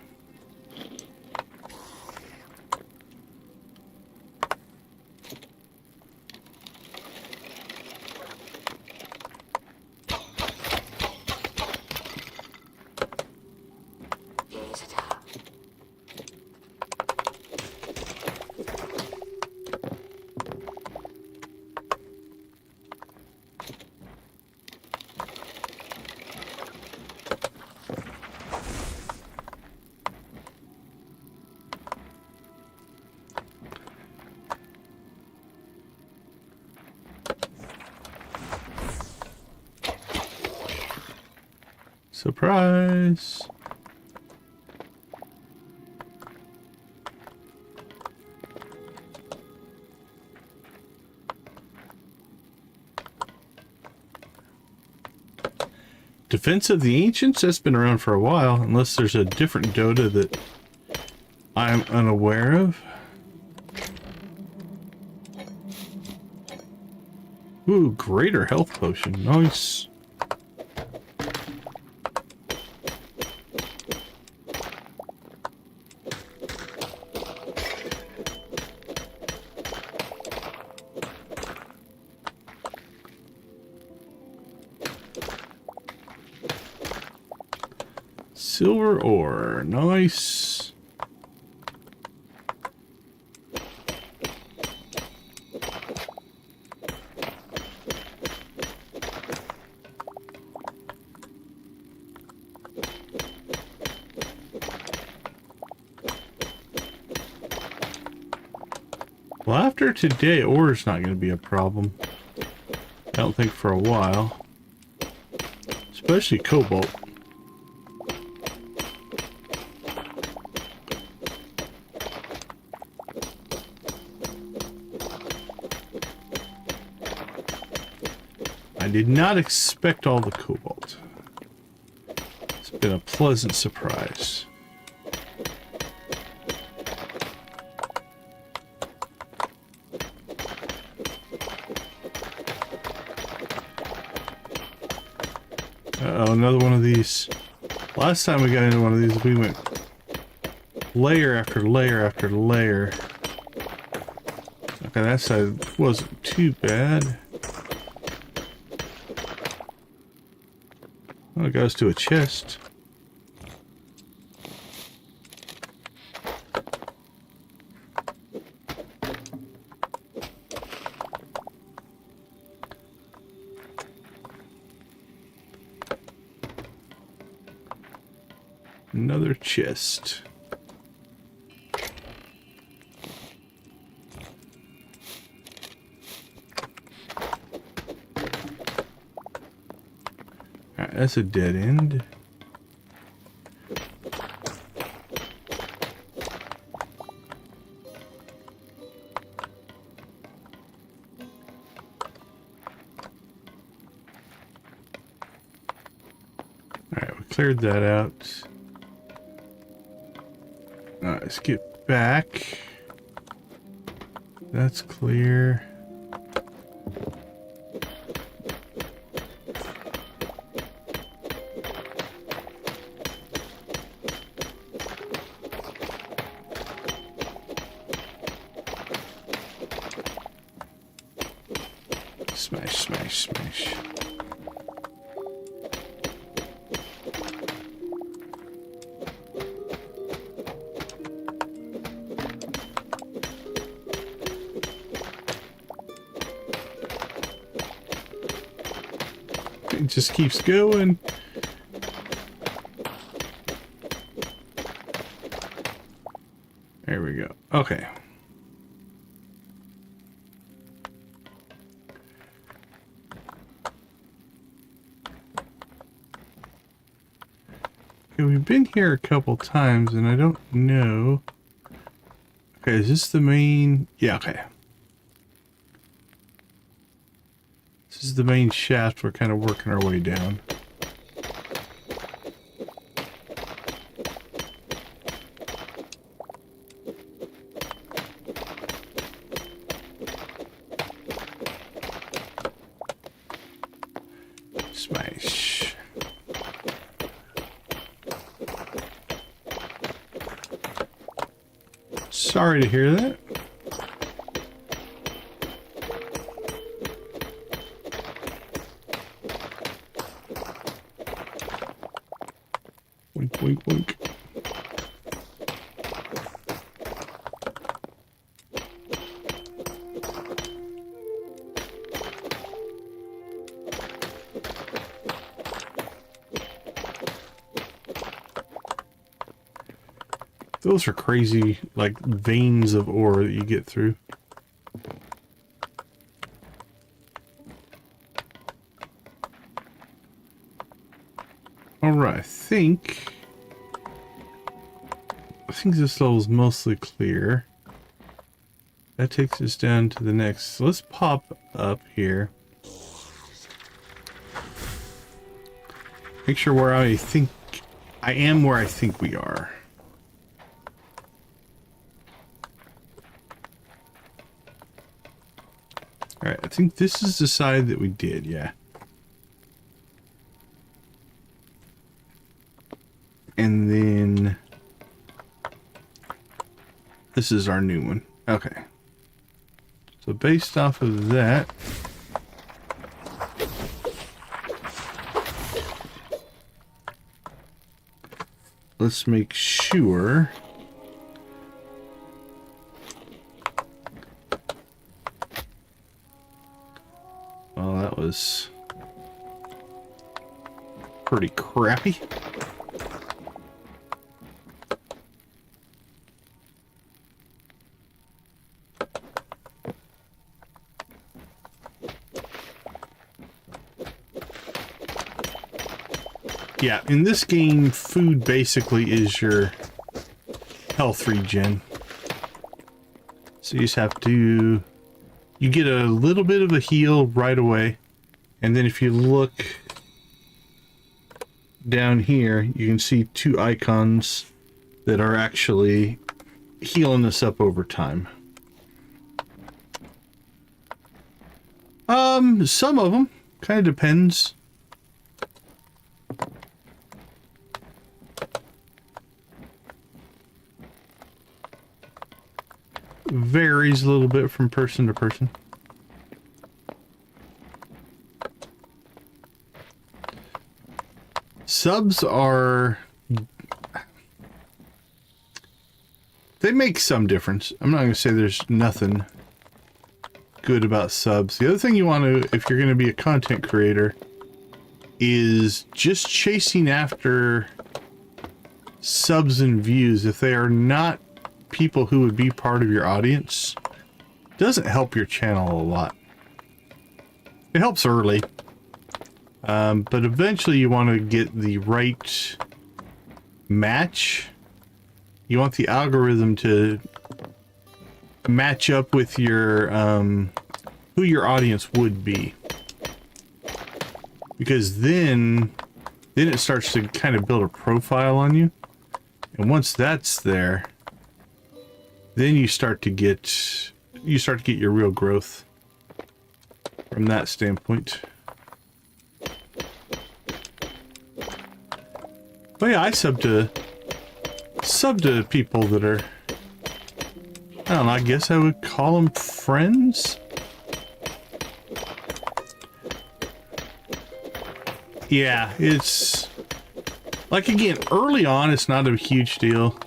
Surprise! Defense of the Ancients has been around for a while, unless there's a different Dota that I'm unaware of. Ooh, greater health potion. Nice. Silver ore, nice. Well, after today, ore is not going to be a problem. I don't think for a while. Especially cobalt. I did not expect all the cobalt. It's been a pleasant surprise. Uh-oh, another one of these. Last time we got into one of these, we went layer after layer after layer. Okay, that side wasn't too bad. Oh, it goes to a chest. Another chest. Alright, that's a dead end. Alright, we cleared that out. Alright, let's get back. That's clear. Smash, smash, smash. It just keeps going. There we go. Okay. Okay, we've been here a couple times and I don't know. Okay, is this the main? Yeah, okay. This is the main shaft. We're kind of working our way down. Smash. Sorry to hear that. Wink, wink, wink. Those are crazy, like, veins of ore that you get through. Alright, I think this level is mostly clear. That takes us down to the next. So let's pop up here. Make sure where I think I am where I think we are. Alright, I think this is the side that we did, yeah. And then this is our new one. Okay. So based off of that, let's make sure that was pretty crappy. Yeah, in this game, food basically is your health regen. So you just have to... You get a little bit of a heal right away. And then if you look down here, you can see two icons that are actually healing us up over time. Some of them. Kind of depends. Varies a little bit from person to person. Subs are... They make some difference. I'm not going to say there's nothing good about subs. The other thing you want to, if you're going to be a content creator, is just chasing after subs and views. If they are not people who would be part of your audience, doesn't help your channel a lot. It helps early, but eventually you want to get the right match. You want the algorithm to match up with your who your audience would be, because then then it starts to kind of build a profile on you. And once that's there, then you start to get your real growth from that standpoint. But yeah, I sub to people that are, I don't know, I guess I would call them friends. Yeah, it's like, again, early on it's not a huge deal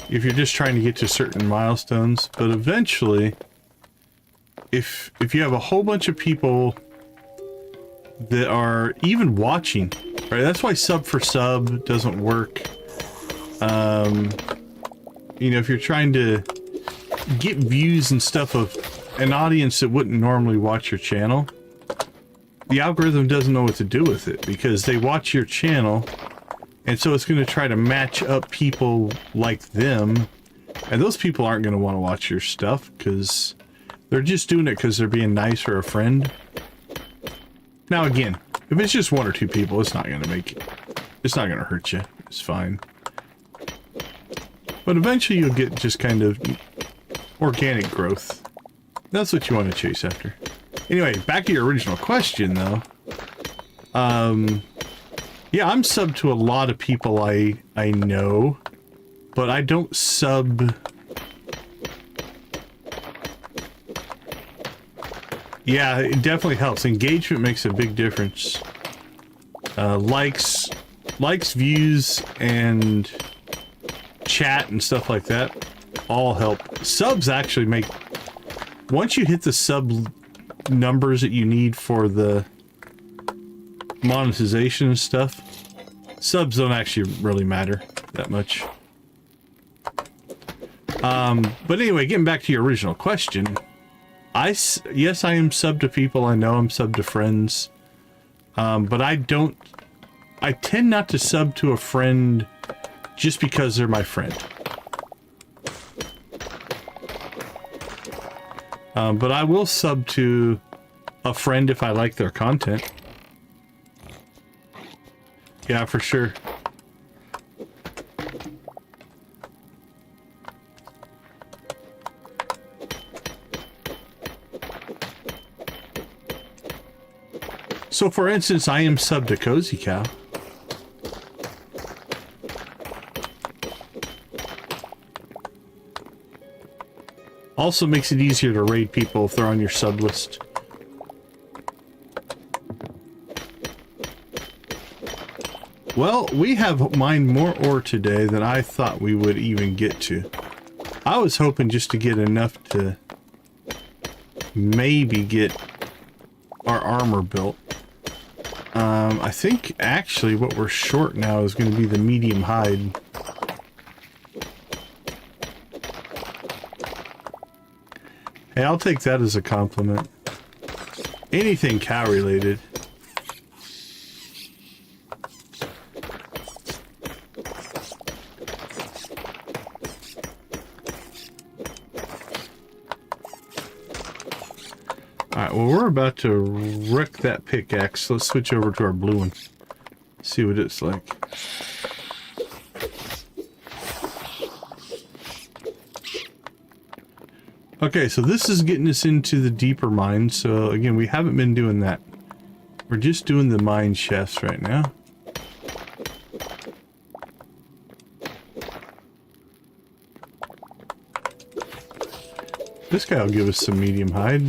if you're just trying to get to certain milestones, but eventually if you have a whole bunch of people that are even watching, right? That's why sub for sub doesn't work. You know, if you're trying to get views and stuff of an audience that wouldn't normally watch your channel, the algorithm doesn't know what to do with it because they watch your channel, and so it's going to try to match up people like them, and those people aren't going to want to watch your stuff because they're just doing it because they're being nice or a friend. Now again, if it's just one or two people, it's not going to hurt you. It's fine. But eventually you'll get just kind of organic growth. That's what you want to chase after. Anyway, back to your original question, though. Yeah, I'm sub to a lot of people I know, but I don't sub. Yeah, it definitely helps. Engagement makes a big difference. Likes, views, and chat and stuff like that all help. Subs actually make, once you hit the sub numbers that you need for the monetization and stuff, subs don't actually really matter that much. But anyway, getting back to your original question, yes, I am sub to people I know. I'm sub to friends, but I tend not to sub to a friend just because they're my friend. But I will sub to a friend if I like their content. Yeah, for sure. So for instance, I am sub to Cozy Cow. Also makes it easier to raid people if they're on your sub list. Well, we have mined more ore today than I thought we would even get to. I was hoping just to get enough to maybe get our armor built. I think actually what we're short now is going to be the medium hide. Hey, I'll take that as a compliment. Anything cow related. Alright, well, we're about to wreck that pickaxe. Let's switch over to our blue one. See what it's like. Okay, so this is getting us into the deeper mines. So again, we haven't been doing that. We're just doing the mine shafts right now. This guy will give us some medium hide.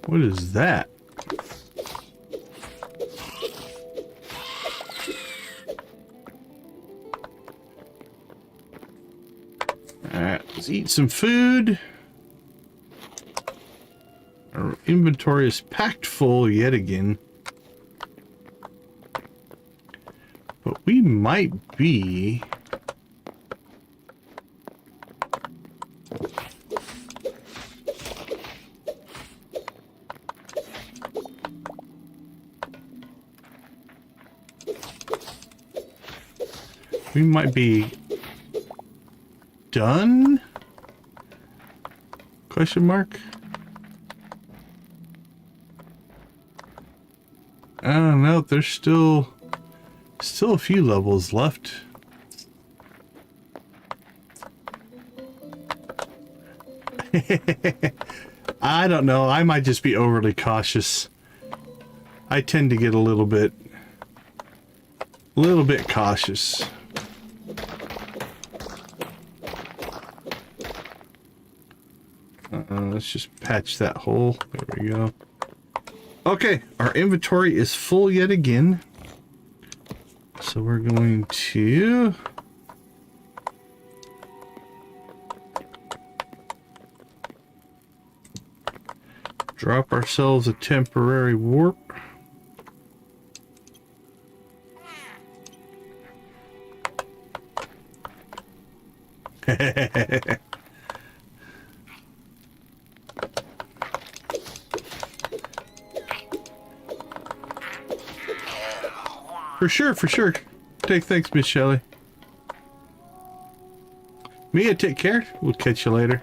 What is that? Alright, let's eat some food. Our inventory is packed full yet again. But we might be... We might be done? Question mark? I don't know. There's still a few levels left. I don't know. I might just be overly cautious. I tend to get a little bit cautious. Let's just patch that hole. There we go. Okay, our inventory is full yet again. So we're going to drop ourselves a temporary warp. For sure, for sure. Thanks, Miss Shelley. Mia, take care. We'll catch you later.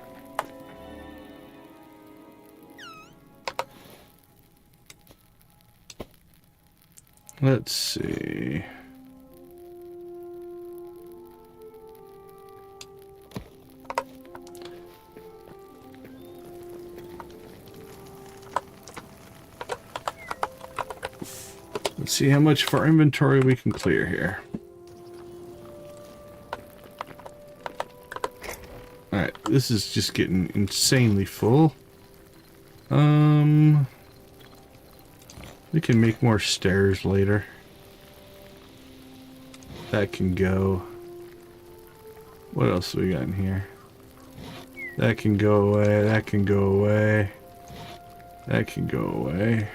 Let's see. Let's see how much of our inventory we can clear here. Alright, this is just getting insanely full. We can make more stairs later. That can go. What else do we got in here? That can go away, that can go away. That can go away.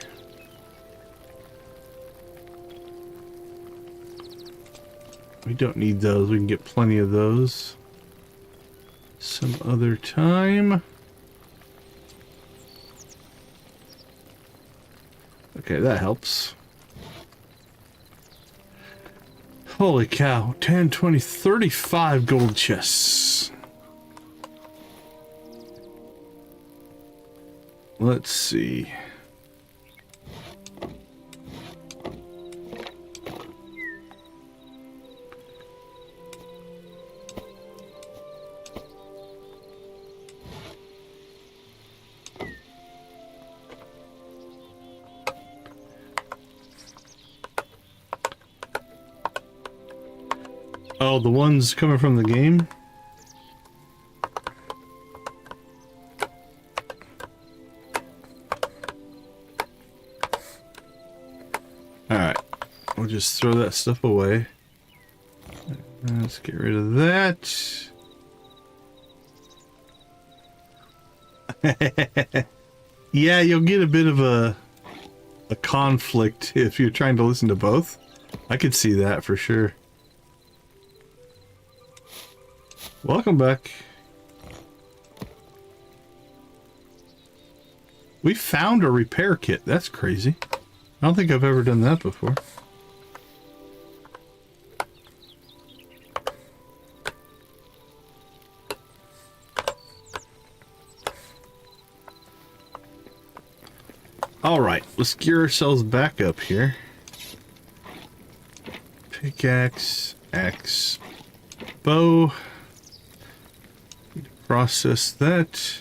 We don't need those. We can get plenty of those some other time. Okay, that helps. Holy cow. 10, 20, 35 gold chests. Let's see. Oh, the ones coming from the game? Alright. We'll just throw that stuff away. Let's get rid of that. Yeah, you'll get a bit of a conflict if you're trying to listen to both. I could see that for sure. Welcome back. We found a repair kit. That's crazy. I don't think I've ever done that before. Alright, let's gear ourselves back up here. Pickaxe, axe, bow. Process that.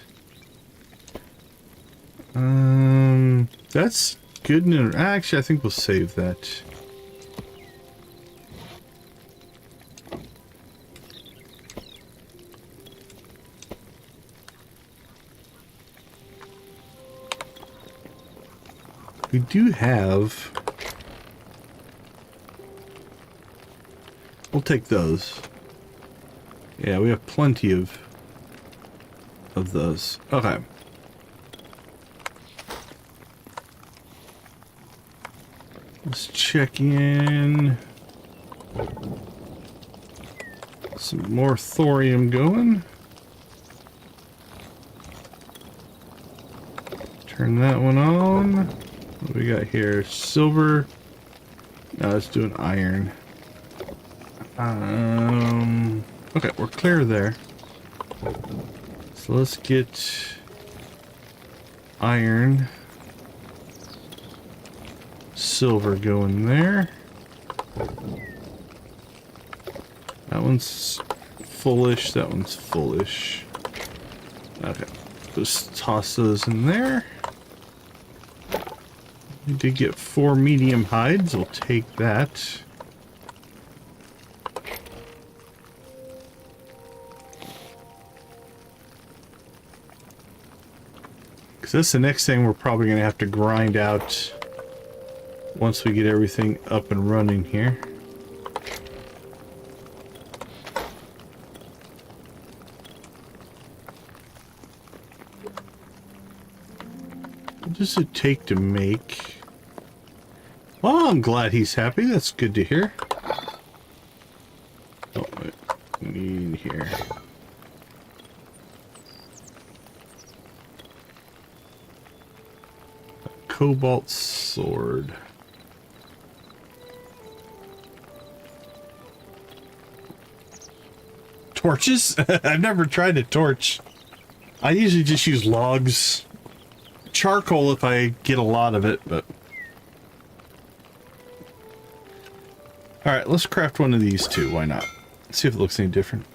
That's good. Actually, I think we'll save that. We do have. We'll take those. Yeah, we have plenty of those. Okay. Let's check in. Some more thorium going. Turn that one on. What do we got here? Silver. No, let's do an iron. Okay, we're clear there. So let's get iron. Silver going there. That one's fullish. That one's fullish. Okay. Just toss those in there. We did get 4 medium hides. We'll take that. Because that's the next thing we're probably going to have to grind out once we get everything up and running here. What does it take to make? Well, I'm glad he's happy. That's good to hear. Oh, wait. We need here. A cobalt sword. Torches? I've never tried a torch. I usually just use logs. Charcoal if I get a lot of it, but... Alright, let's craft one of these too. Why not? See if it looks any different.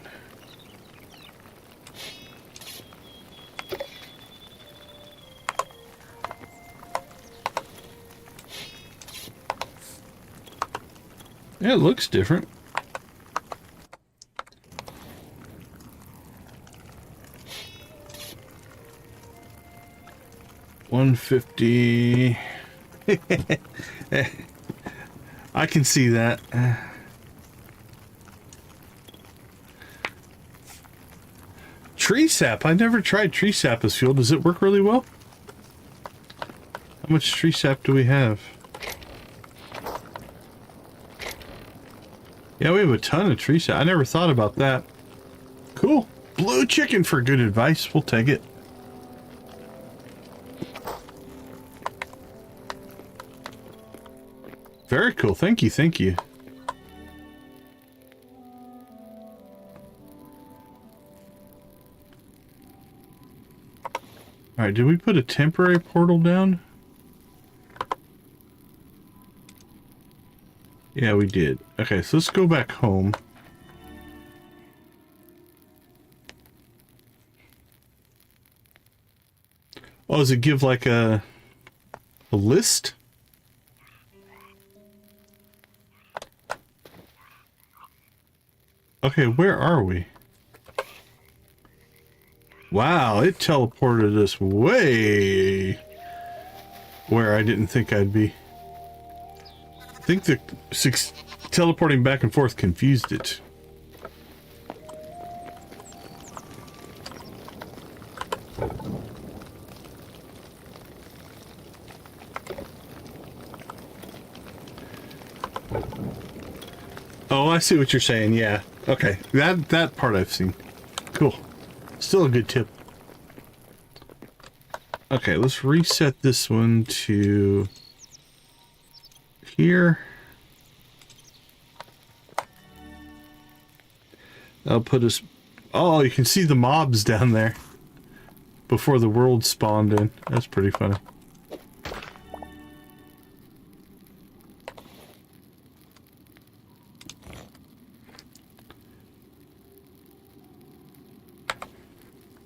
Yeah, it looks different. $150. I can see that. Tree sap. I never tried tree sap as fuel. Does it work really well? How much tree sap do we have? Yeah, we have a ton of tree sap. I never thought about that. Cool. Blue chicken for good advice. We'll take it. Very cool. Thank you. Thank you. Alright, did we put a temporary portal down? Yeah, we did. Okay, so let's go back home. Oh, does it give like a list? Okay, where are we? Wow, it teleported us way where I didn't think I'd be. I think the teleporting back and forth confused it. Oh, I see what you're saying, yeah. Okay, that part I've seen. Cool. Still a good tip. Okay, let's reset this one to here. That'll put us... Oh, you can see the mobs down there before the world spawned in. That's pretty funny.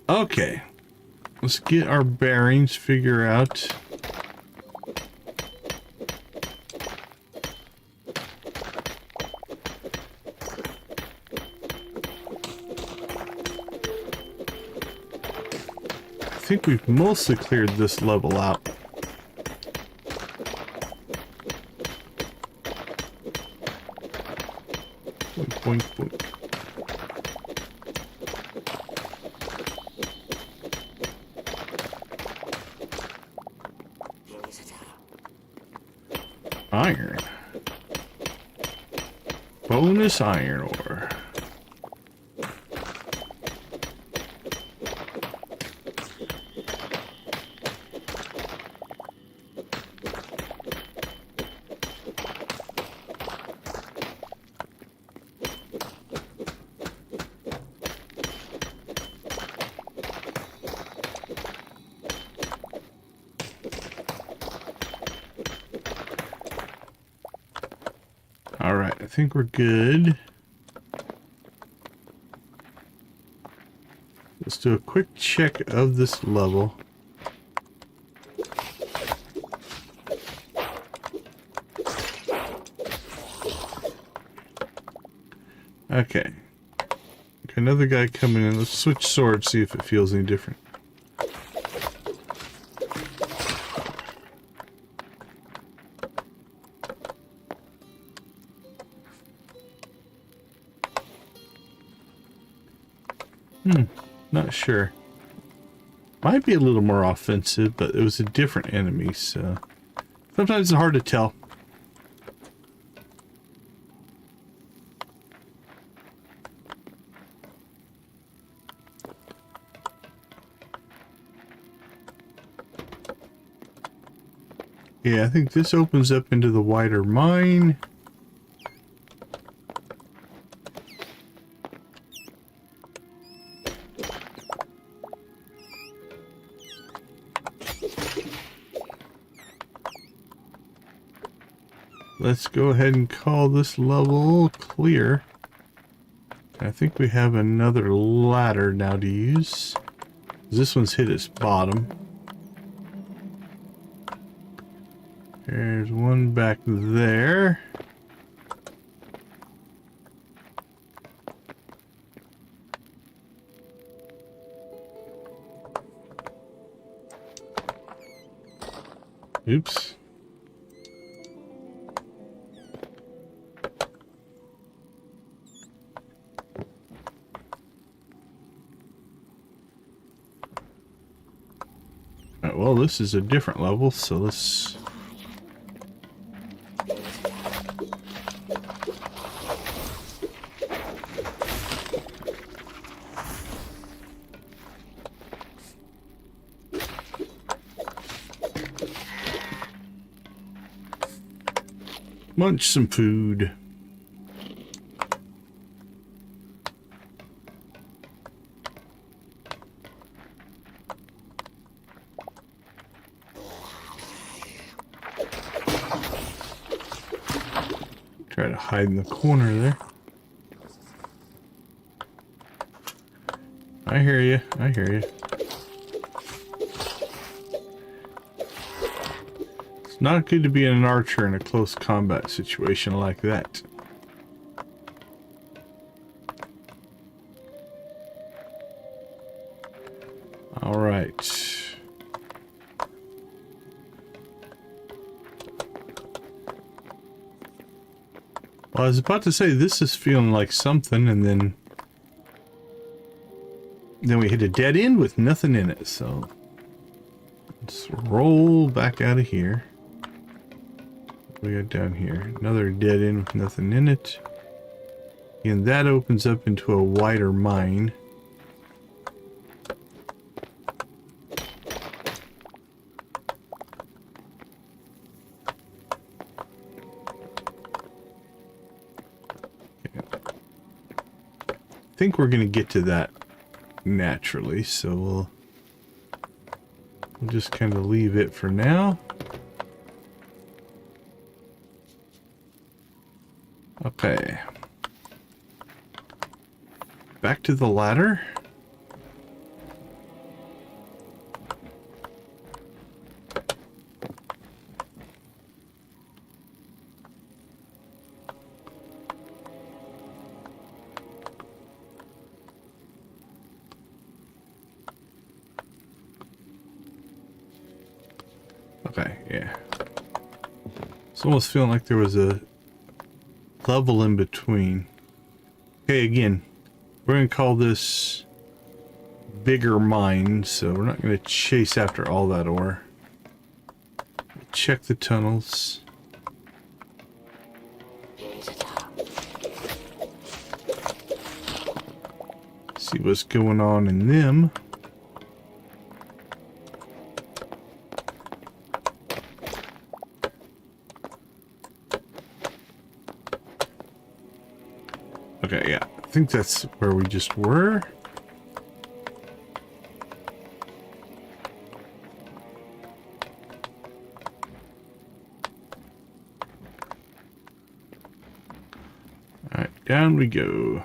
Okay, let's get our bearings, figure out. I think we've mostly cleared this level out. Boink, boink, boink. Iron. Bonus iron ore. Alright, I think we're good. Let's do a quick check of this level. Okay. Another guy coming in. Let's switch swords, see if it feels any different. Not sure. Might be a little more offensive, but it was a different enemy, so sometimes it's hard to tell. Yeah, I think this opens up into the wider mine. Let's go ahead and call this level clear. I think we have another ladder now to use. This one's hit its bottom. There's one back there. Oops. Well, this is a different level, so let's... munch some food. Try to hide in the corner there. I hear you. I hear you. It's not good to be an archer in a close combat situation like that. All right. Well, I was about to say this is feeling like something, and then we hit a dead end with nothing in it. So let's roll back out of here. We got down here another dead end with nothing in it, and that opens up into a wider mine. I think we're going to get to that naturally, so we'll just kind of leave it for now. Okay. Back to the ladder. Okay, yeah. It's almost feeling like there was a level in between. Okay, again, we're going to call this bigger mine, so we're not going to chase after all that ore. Check the tunnels. See what's going on in them. Okay, yeah, I think that's where we just were. down we go.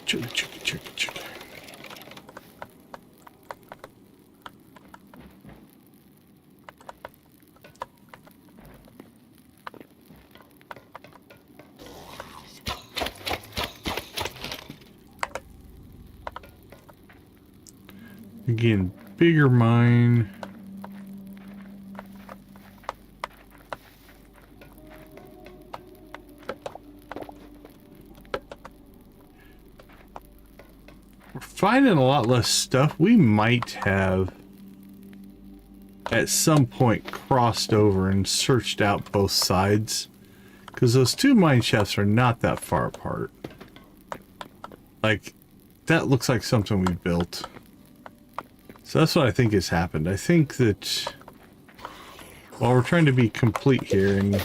Chugga. Again, bigger mine. We're finding a lot less stuff. We might have at some point crossed over and searched out both sides, because those two mine shafts are not that far apart. Like, that looks like something we built. So that's what I think has happened. I think that while we're trying to be complete here and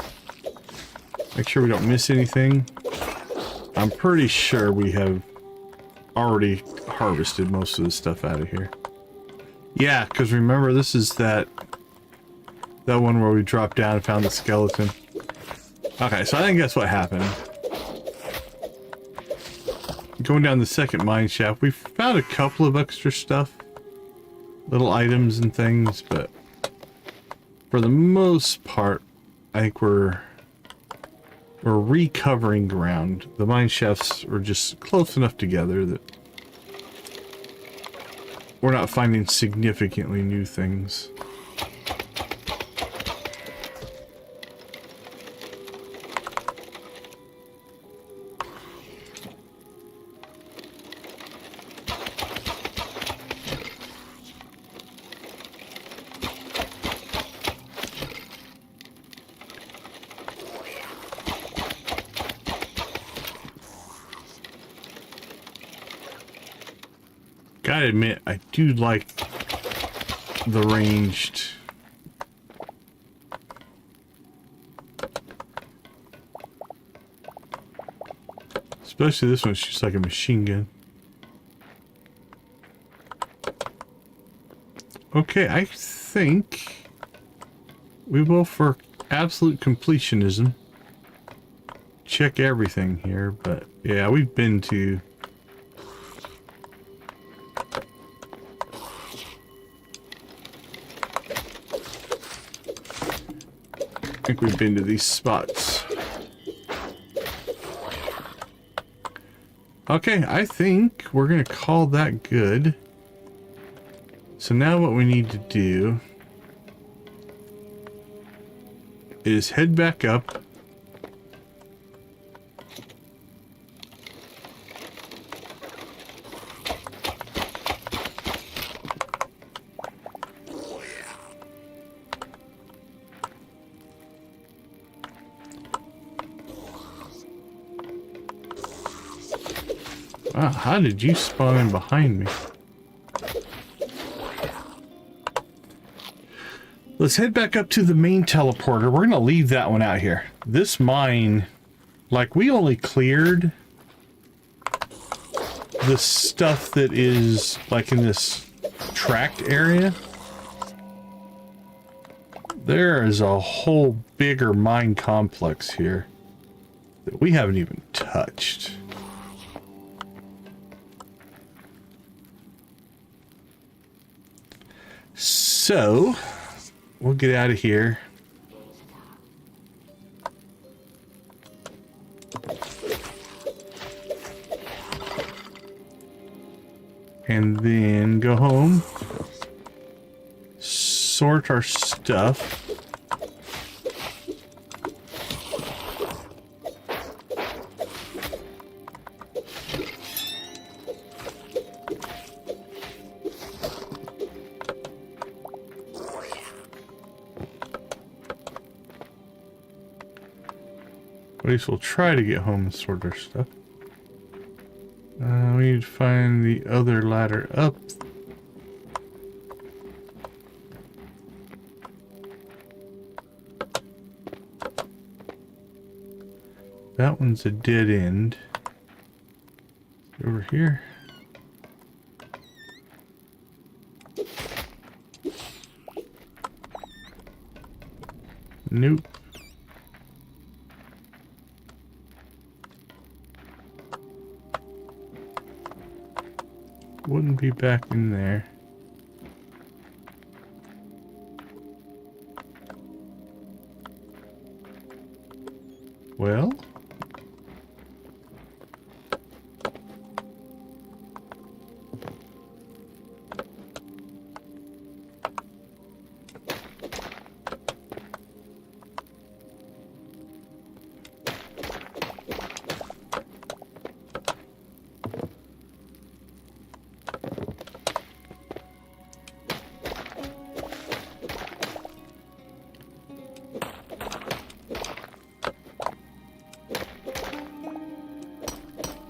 make sure we don't miss anything, I'm pretty sure we have already harvested most of the stuff out of here. Yeah, because remember, this is that one where we dropped down and found the skeleton. Okay, so I think that's what happened. Going down the second mine shaft, we found a couple of extra stuff. Little items and things, but for the most part, I think we're recovering ground. The mine shafts are just close enough together that we're not finding significantly new things. Gotta admit, I do like the ranged. Especially this one shoots like a machine gun. Okay, I think we will, for absolute completionism, check everything here, but yeah, we've been to I think we've been to these spots. Okay, I think we're gonna call that good. So now what we need to do is head back up. Wow, how did you spawn in behind me? Let's head back up to the main teleporter. We're gonna leave that one out here. This mine, like, we only cleared the stuff that is like in this tract area. There is a whole bigger mine complex here that we haven't even touched. So, we'll get out of here. And then go home. Sort our stuff. At least we'll try to get home and sort our stuff. We need to find the other ladder up. That one's a dead end. Over here. Nope. Wouldn't be back in there. Well?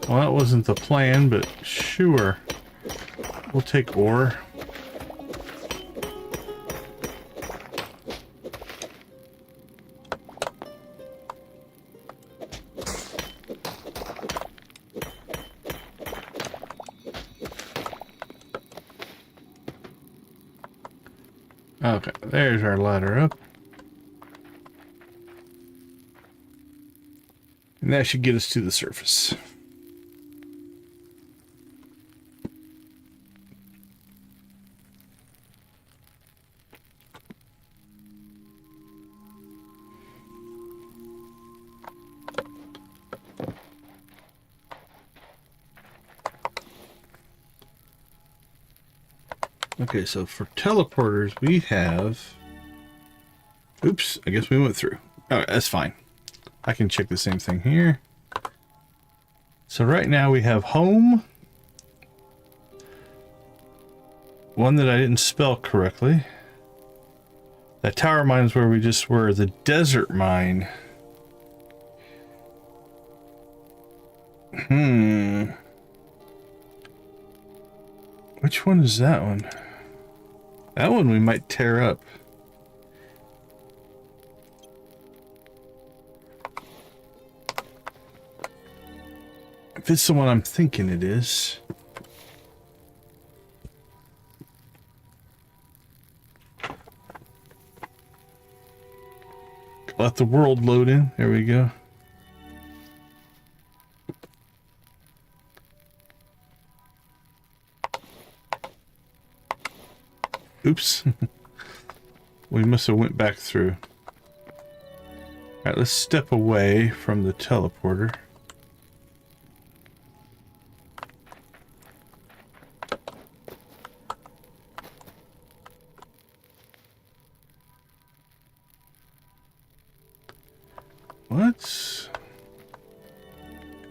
Well, that wasn't the plan, but sure. We'll take ore. Okay, there's our ladder up. And that should get us to the surface. Okay, so for teleporters, we have... Oops, I guess we went through. Alright, that's fine. I can check the same thing here. So right now we have home. One that I didn't spell correctly. That tower mine is where we just were. The desert mine. Which one is that one? That one we might tear up. If it's the one I'm thinking it is. Let the world load in. There we go. Oops. We must have went back through. Alright, let's step away from the teleporter. What?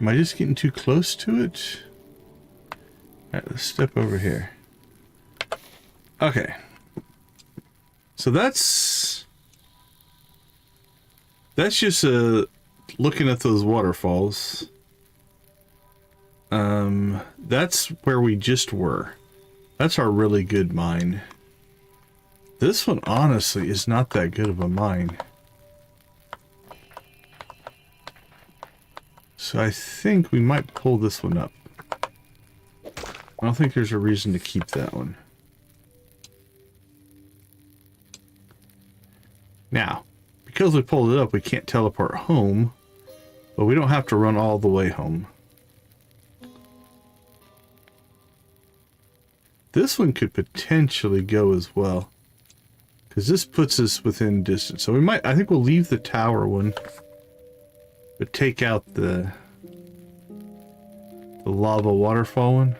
Am I just getting too close to it? Alright, let's step over here. Okay. So that's just looking at those waterfalls. That's where we just were. That's our really good mine. This one honestly is not that good of a mine. So I think we might pull this one up. I don't think there's a reason to keep that one. Now, because we pulled it up, we can't teleport home, but we don't have to run all the way home. This one could potentially go as well, because this puts us within distance. So we might, I think we'll leave the tower one, but take out the lava waterfall one.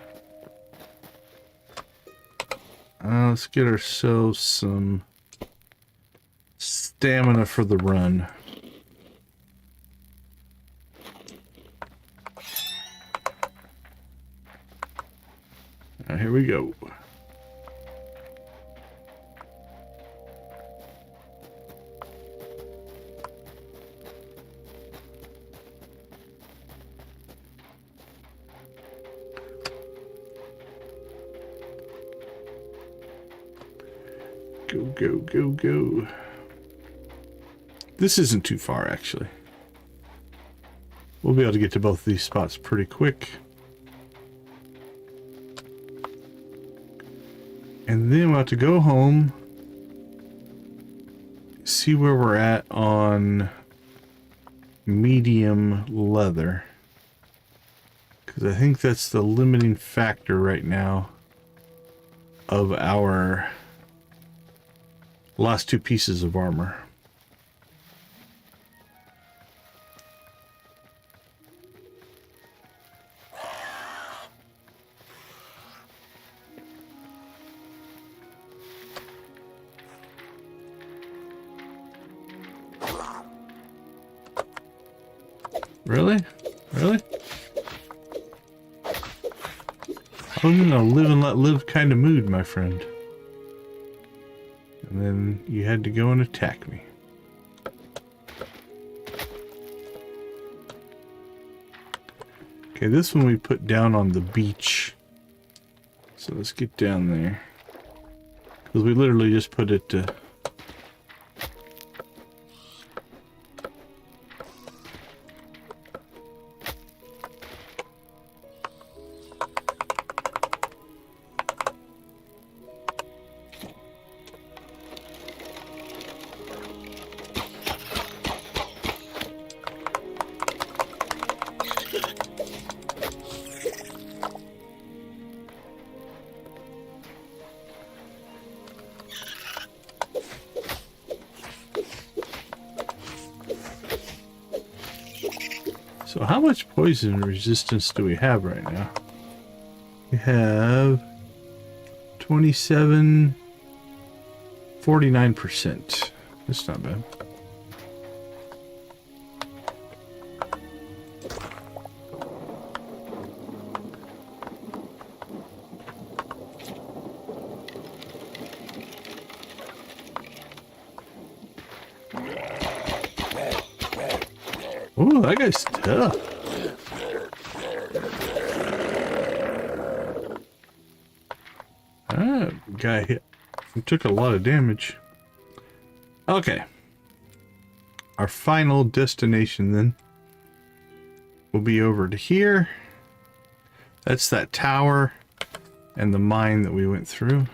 Let's get ourselves some stamina for the run. Alright, here we go. Go, go, go, go. This isn't too far, actually. We'll be able to get to both of these spots pretty quick. And then we'll have to go home, see where we're at on medium leather. Because I think that's the limiting factor right now of our last two pieces of armor. Really? Really? I was in a live and let live kind of mood, my friend. And then you had to go and attack me. Okay, this one we put down on the beach. So let's get down there. Because we literally just put it to... So how much poison resistance do we have right now? We have 27, 49%. That's not bad. Oh, that guy's tough. That guy hit. He took a lot of damage. Okay. Our final destination then will be over to here. That's that tower and the mine that we went through.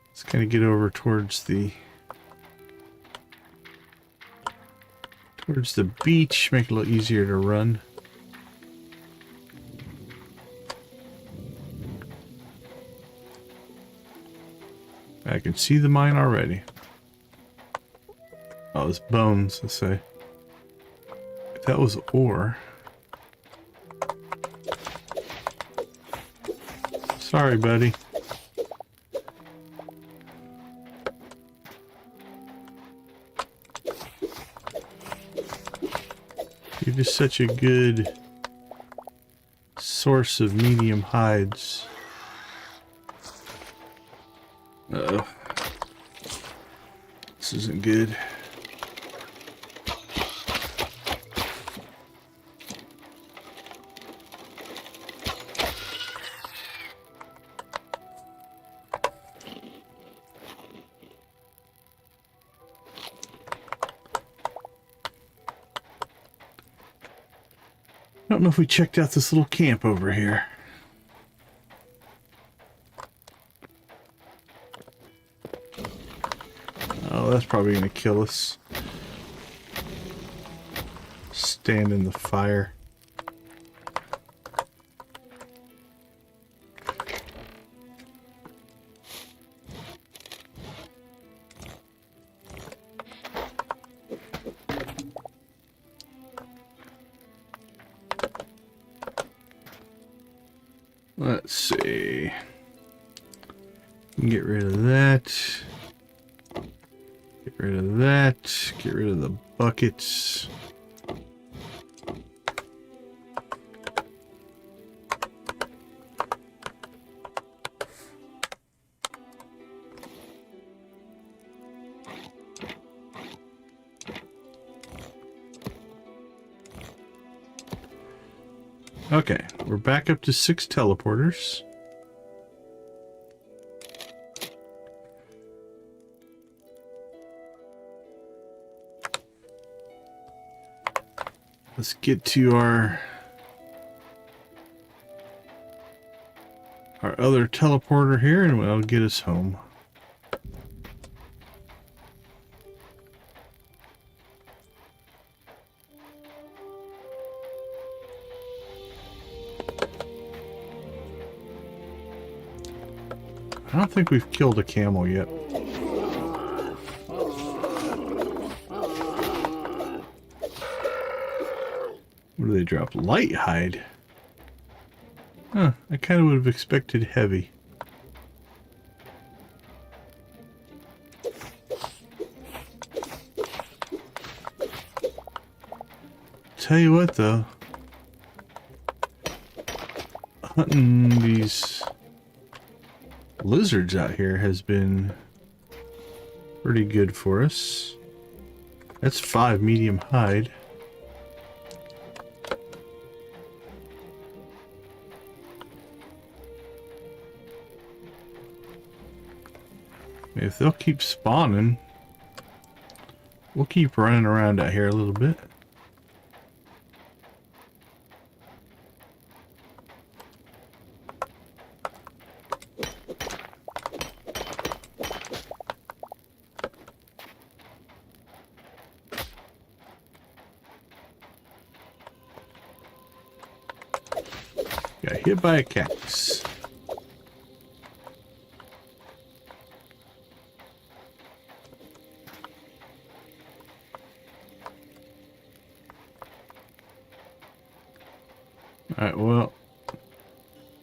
Let's kind of get over towards the beach, make it a little easier to run. I can see the mine already. Oh, it's bones, let's say. If that was ore. Sorry, buddy. You're just such a good source of medium hides. Uh-oh. This isn't good. I don't know if we checked out this little camp over here. Oh, that's probably going to kill us. Stand in the fire. Let's see. Get rid of that. Get rid of that. Get rid of the buckets. Okay, we're back up to 6 teleporters. Let's get to our other teleporter here, and it'll get us home. I don't think we've killed a camel yet. What do they drop? Light hide. Huh, I kind of would have expected heavy. Tell you what though, hunting these lizards out here has been pretty good for us. That's 5 medium hide. If they'll keep spawning, we'll keep running around out here a little bit. Got hit by a cactus. Alright, well,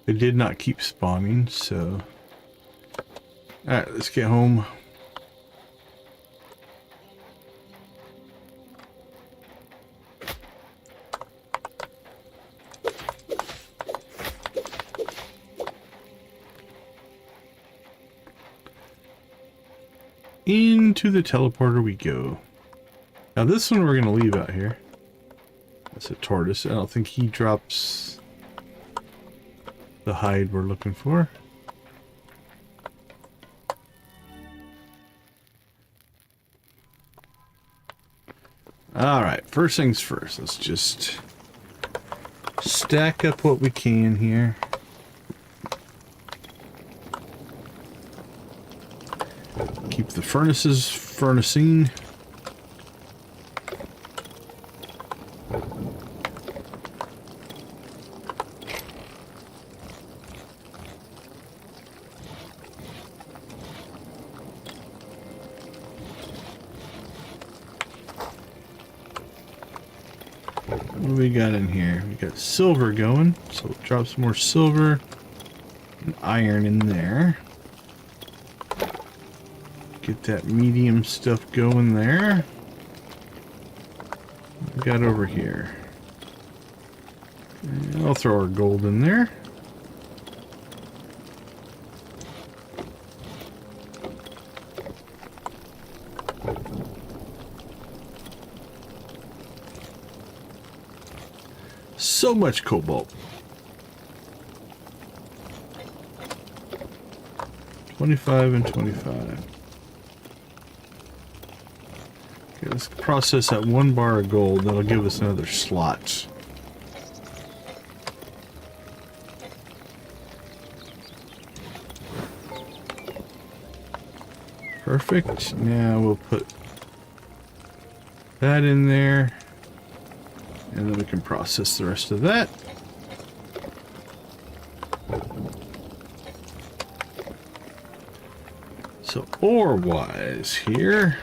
they did not keep spawning, so... Alright, let's get home. Into the teleporter we go. Now this one we're going to leave out here. That's a tortoise. I don't think he drops the hide we're looking for. Alright, first things first. Let's just stack up what we can here. Keep the furnaces furnacing. What do we got in here? We got silver going, so we'll drop some more silver and iron in there. Get that medium stuff going there. What we got over here? And I'll throw our gold in there. So much cobalt. 25 and 25. Okay, let's process that 1 bar of gold. That'll give us another slot. Perfect. Now we'll put that in there. And then we can process the rest of that. So ore-wise here,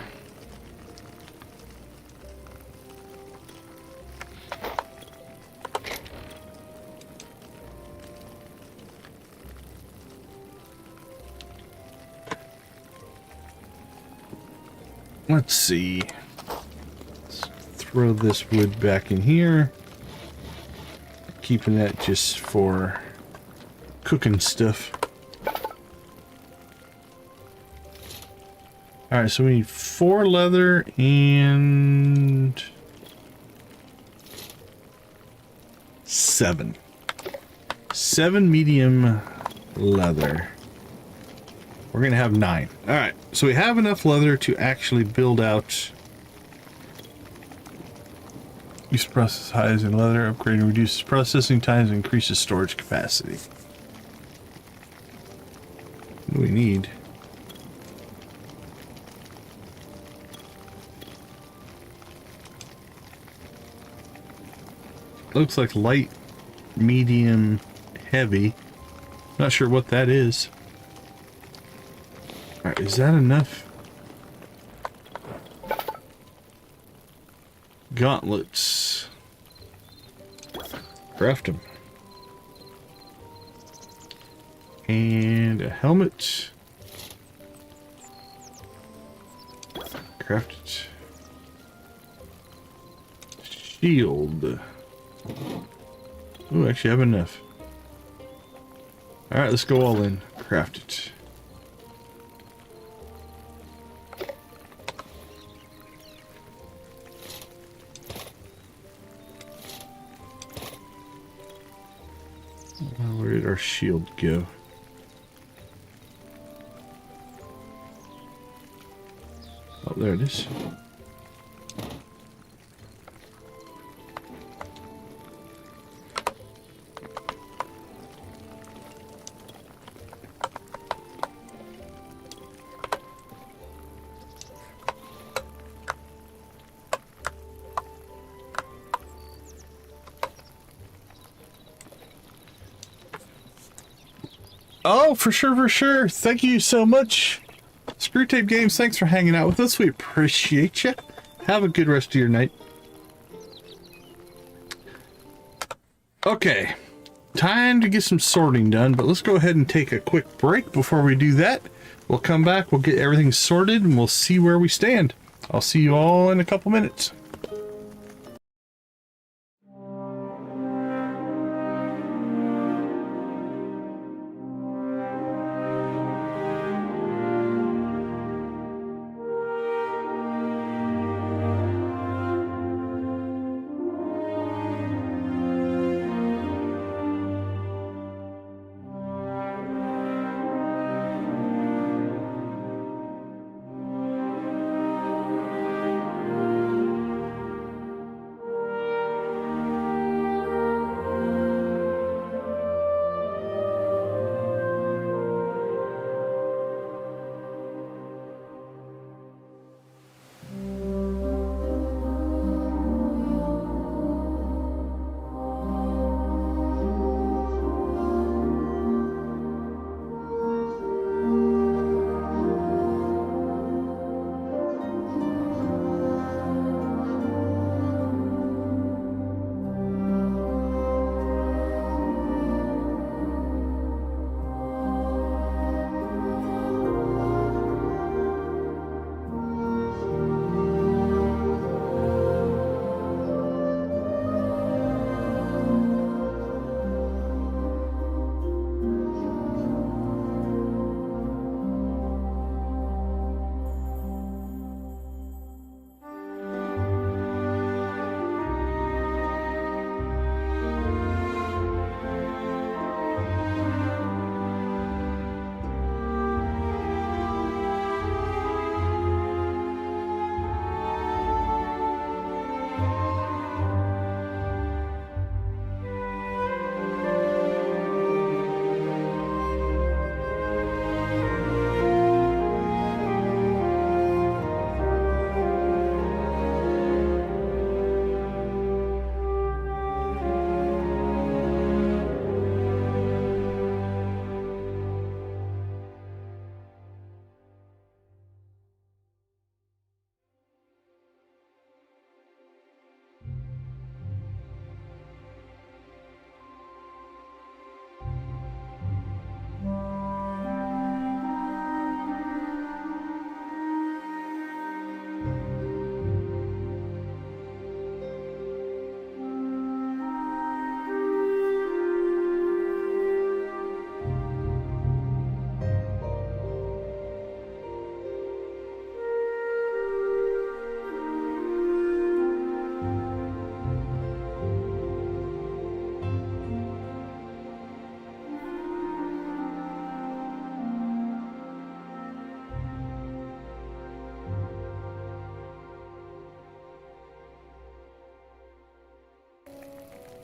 let's see. Throw this wood back in here, keeping that just for cooking stuff. Alright, so we need 4 leather and 7 medium leather. We're gonna have 9. Alright, so we have enough leather to actually build out Use process highs in leather. Upgrading reduces processing times and increases storage capacity. What do we need? Looks like light, medium, heavy. Not sure what that is. Alright, is that enough? Gauntlets. Craft them. And a helmet. Craft it. Shield. Ooh, actually I have enough. Alright, let's go all in. Craft it. Where did our shield go? Oh, there it is. Oh, for sure, for sure. Thank you so much. Screwtape Games, thanks for hanging out with us. We appreciate you. Have a good rest of your night. Okay. Time to get some sorting done, but let's go ahead and take a quick break before we do that. We'll come back, we'll get everything sorted, and we'll see where we stand. I'll see you all in a couple minutes.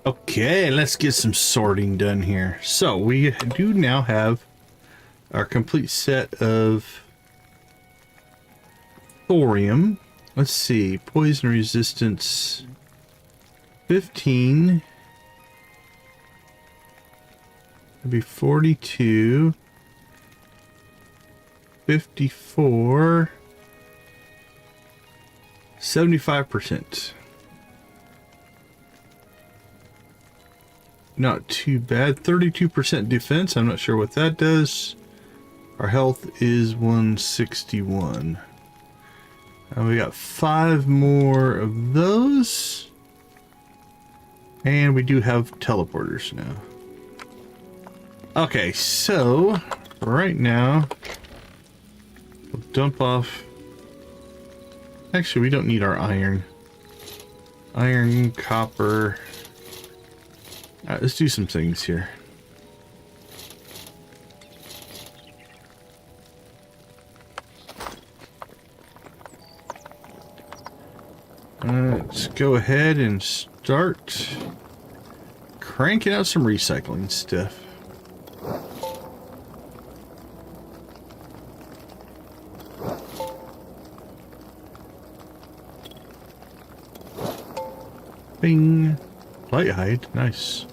Okay, let's get some sorting done here. So we do now have our complete set of thorium. Let's see, poison resistance 15. That'd be 42. 54. 75%. Not too bad. 32% defense. I'm not sure what that does. Our health is 161. And we got 5 more of those. And we do have teleporters now. Okay, so right now we'll dump off. Actually, we don't need our iron. Iron, copper. Alright, let's do some things here. Let's go ahead and start cranking out some recycling stuff. Bing. Light hide. Nice.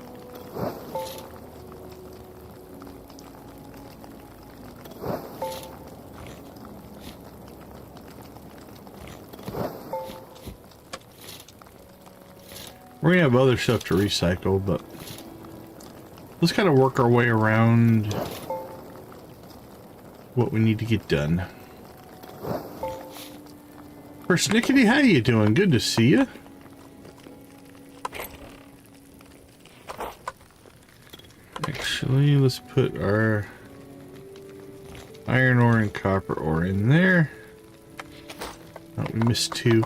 We're gonna have other stuff to recycle, but let's kind of work our way around what we need to get done. Persnickety, how you doing? Good to see you. Actually, let's put our iron ore and copper ore in there. Oh, we missed 2.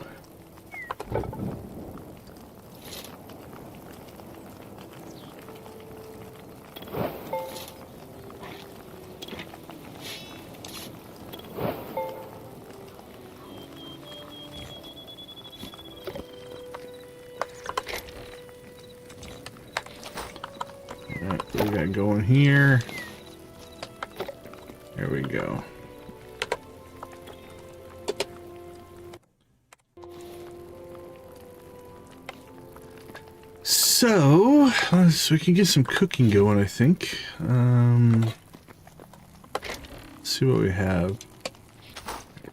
What we got going here? There we go. So we can get some cooking going, I think. Let's see what we have.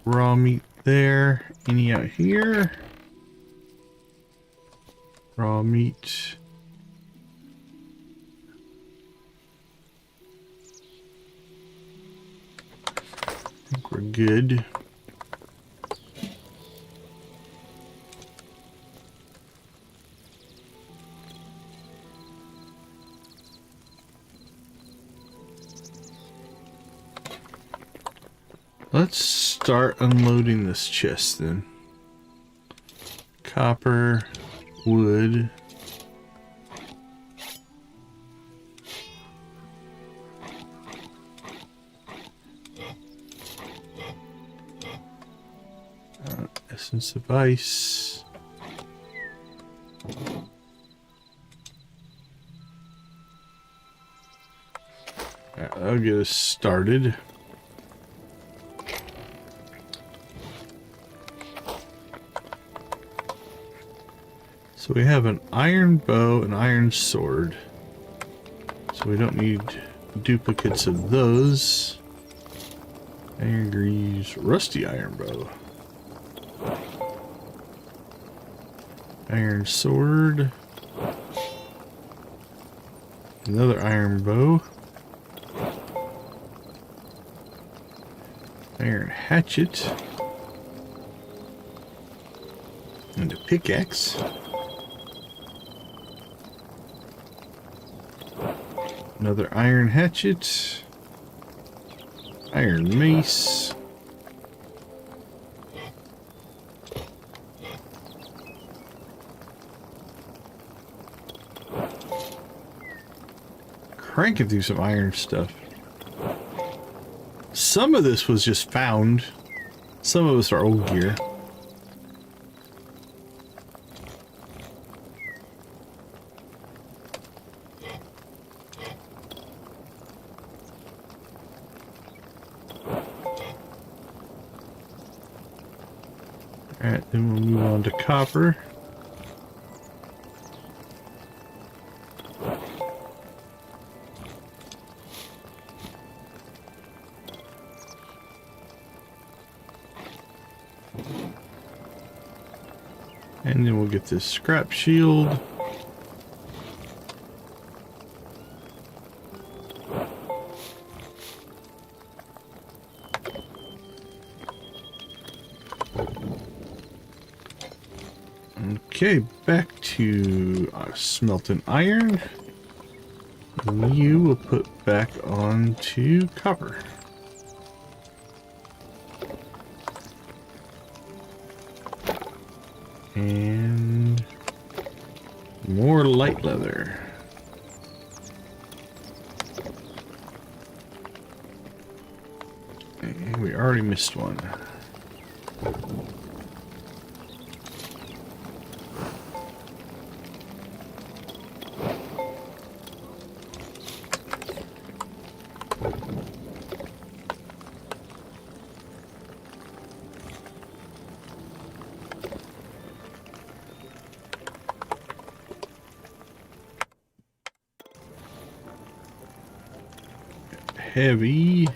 Raw meat there. Any out here? Raw meat. I think we're good. Let's start unloading this chest then. Copper, wood. Essence of ice. Alright, that'll get us started. So we have an iron bow and iron sword. So we don't need duplicates of those. Iron greaves, rusty iron bow. Iron sword. Another iron bow. Iron hatchet. And a pickaxe. Another iron hatchet. Iron mace. Cranking through some iron stuff. Some of this was just found. Some of us are old gear. Alright, then we'll move on to copper. And then we'll get this scrap shield. Okay, back to smelting iron. And you will put back onto copper. And more light leather. And we already missed one. Heavy.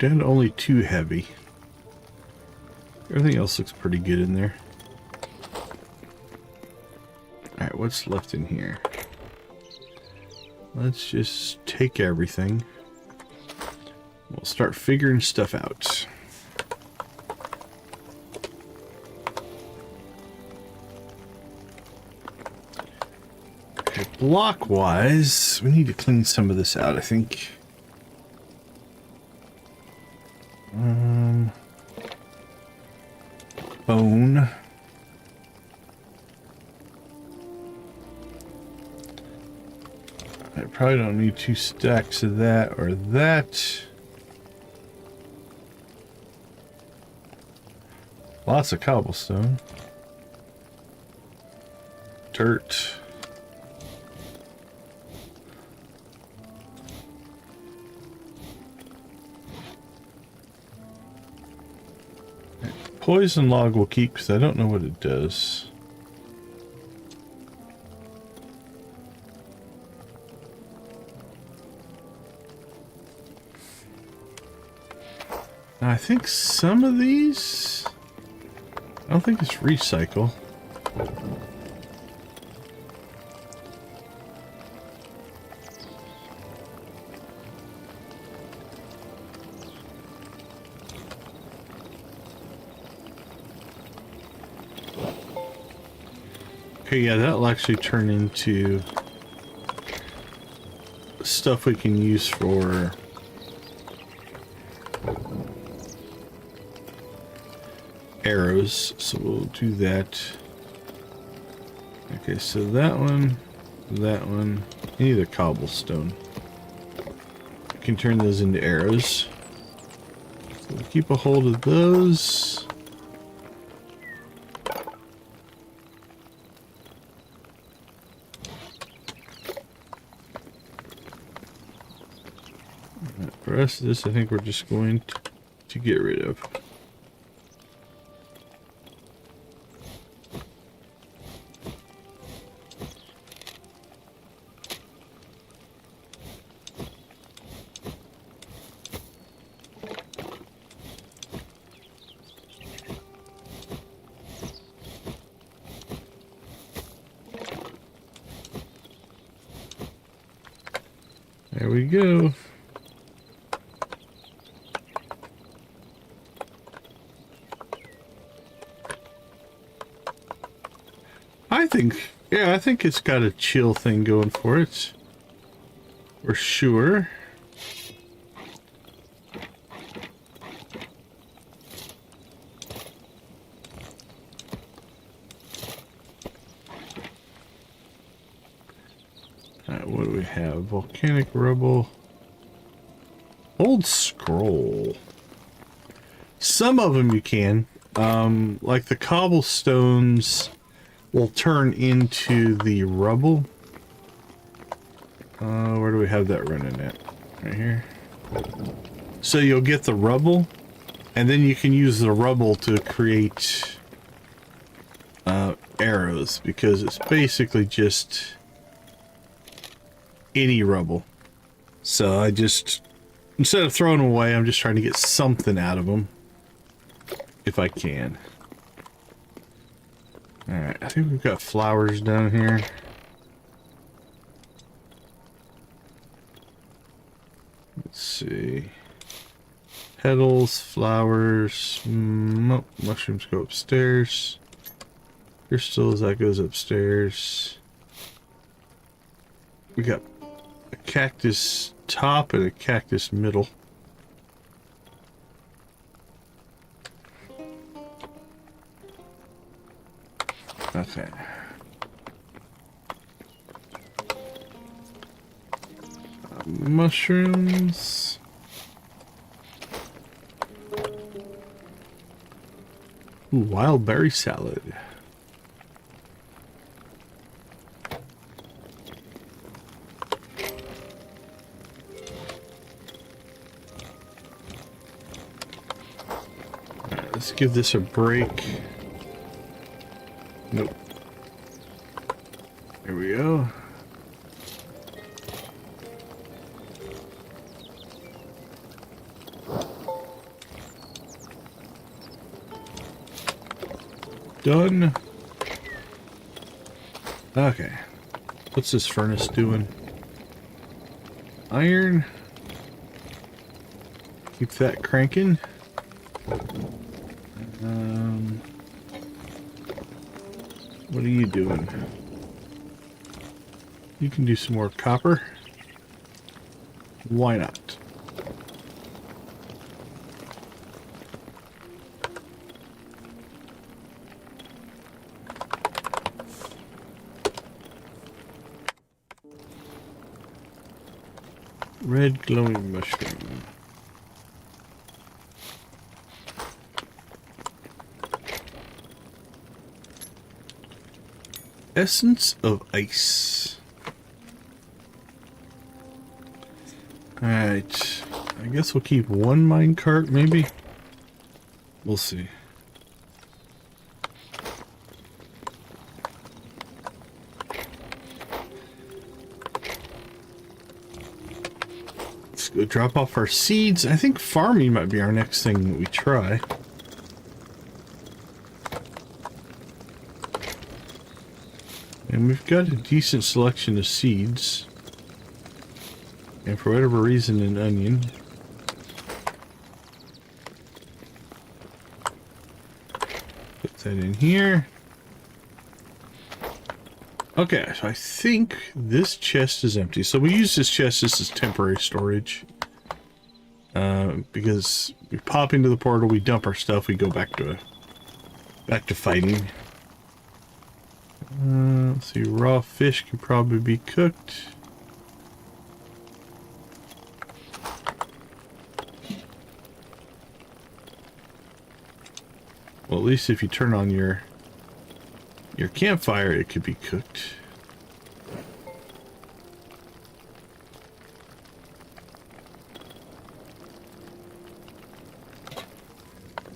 And only 2 heavy. Everything else looks pretty good in there. Alright, what's left in here? Let's just take everything. We'll start figuring stuff out. Okay, block-wise, we need to clean some of this out, I think. Bone. I probably don't need 2 stacks of that or that. Lots of cobblestone. Dirt. Poison log will keep because I don't know what it does. Now, I think some of these, I don't think it's recycle. Okay, yeah, that'll actually turn into stuff we can use for arrows, so we'll do that. Okay, so that one, any of the cobblestone. We can turn those into arrows. So we'll keep a hold of those. The rest of this, I think we're just going to get rid of. There we go. I think it's got a chill thing going for it. For sure. Alright, what do we have? Volcanic rubble. Old scroll. Some of them you can. Like the cobblestones. will turn into the rubble. Where do we have that running at? Right here. So you'll get the rubble, and then you can use the rubble to create arrows, because it's basically just any rubble. So I just, instead of throwing them away, I'm just trying to get something out of them if I can. Alright, I think we've got flowers down here. Let's see. Petals, flowers, mushrooms go upstairs. Crystals, that goes upstairs. We got a cactus top and a cactus middle. Okay. Mushrooms. Ooh, wild berry salad. Alright, let's give this a break. Nope. There we go. Done. Okay. What's this furnace doing? Iron. Keep that cranking. What are you doing? You can do some more copper. Why not? Red glowing mushroom. Essence of ice. Alright. I guess we'll keep one minecart, maybe? We'll see. Let's go drop off our seeds. I think farming might be our next thing that we try. And we've got a decent selection of seeds. And for whatever reason, an onion. Put that in here. Okay, so I think this chest is empty. So we use this chest just as temporary storage. Because we pop into the portal, we dump our stuff, we go back to fighting. Let's see, raw fish could probably be cooked. Well, at least if you turn on your campfire, it could be cooked.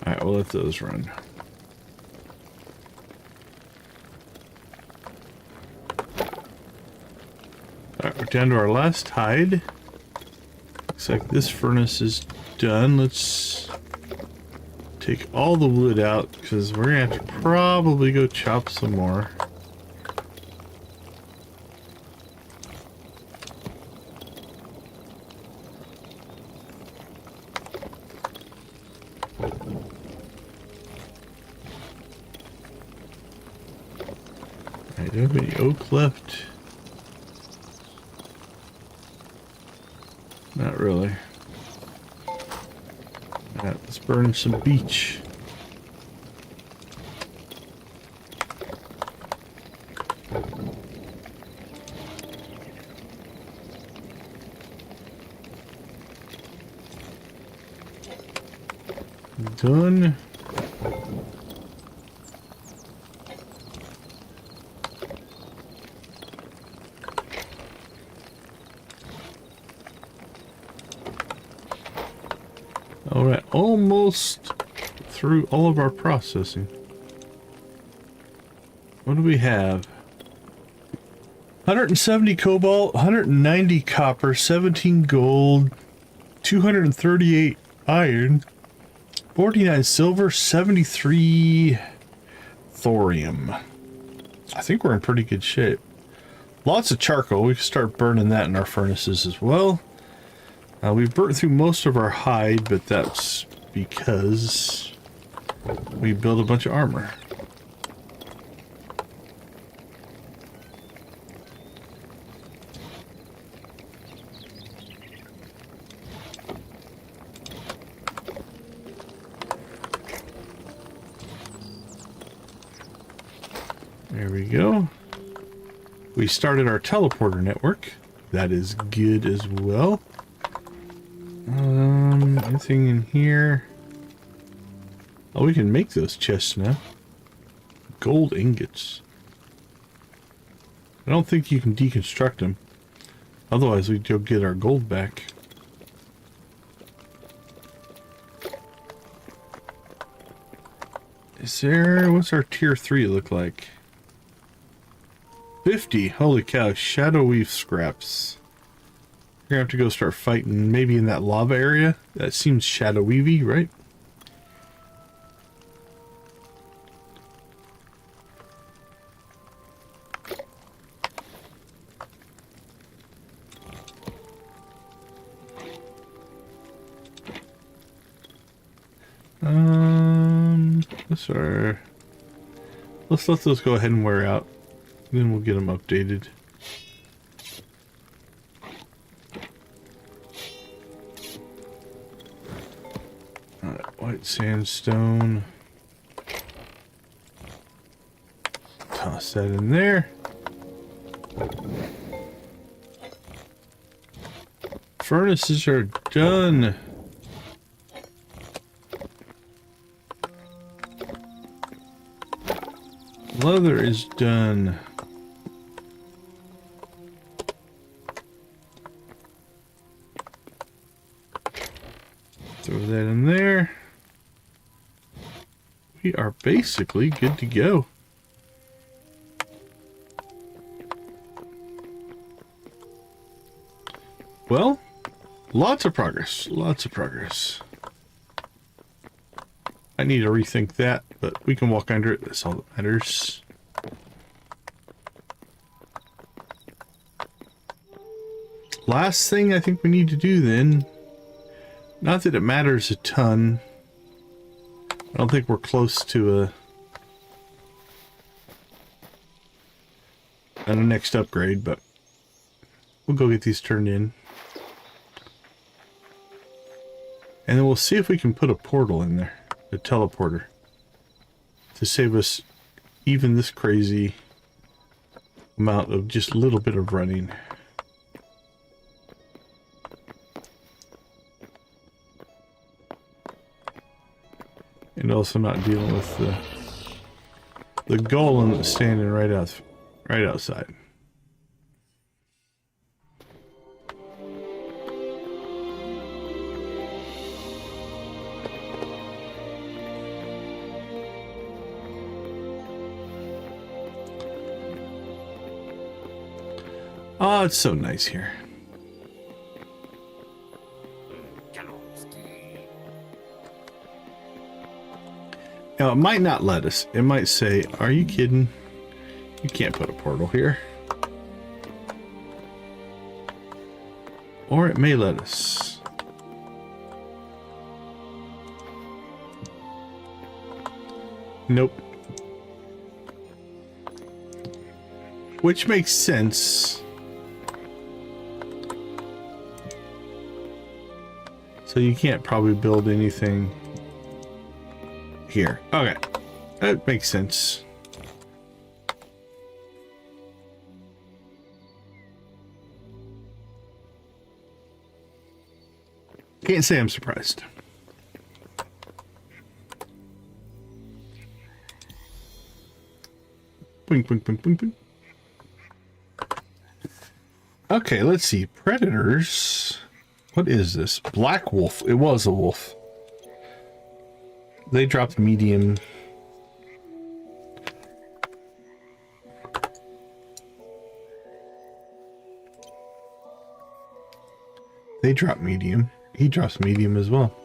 Alright, we'll let those run. Alright, we're down to our last hide. Looks like this furnace is done. Let's take all the wood out, because we're gonna have to probably go chop some more. I don't have any oak left. Not really. Alright, let's burn some beech. Done. All right, almost through all of our processing. What do we have? 170 cobalt, 190 copper, 17 gold, 238 iron, 49 silver, 73 thorium. I think we're in pretty good shape. Lots of charcoal. We can start burning that in our furnaces as well. We've burnt through most of our hide, but that's because we built a bunch of armor. There we go. We started our teleporter network. That is good as well. Anything in here? Oh, we can make those chests now. Gold ingots. I don't think you can deconstruct them. Otherwise, we'd go get our gold back. Is there... what's our tier 3 look like? 50. Holy cow. Shadow weave scraps. You're gonna have to go start fighting maybe in that lava area. That seems shadow weavy, right? Let's let those go ahead and wear out. Then we'll get them updated. Alright, white sandstone. Toss that in there. Furnaces are done. Leather is done. Throw that in there. We are basically good to go. Well, lots of progress. Lots of progress. I need to rethink that, but we can walk under it. That's all that matters. Last thing I think we need to do then, not that it matters a ton. I don't think we're close to a next upgrade, but we'll go get these turned in. And then we'll see if we can put a portal in there. A teleporter to save us even this crazy amount of just a little bit of running. And also not dealing with the golem that's standing right outside. Oh, it's so nice here. Now, it might not let us. It might say, are you kidding? You can't put a portal here. Or it may let us. Nope. Which makes sense. So you can't probably build anything here. Okay. That makes sense. Can't say I'm surprised. Boink, boink, boink, boink, boink. Okay, let's see. Predators. What is this? Black wolf. It was a wolf. They dropped medium. They drop medium. He drops medium as well.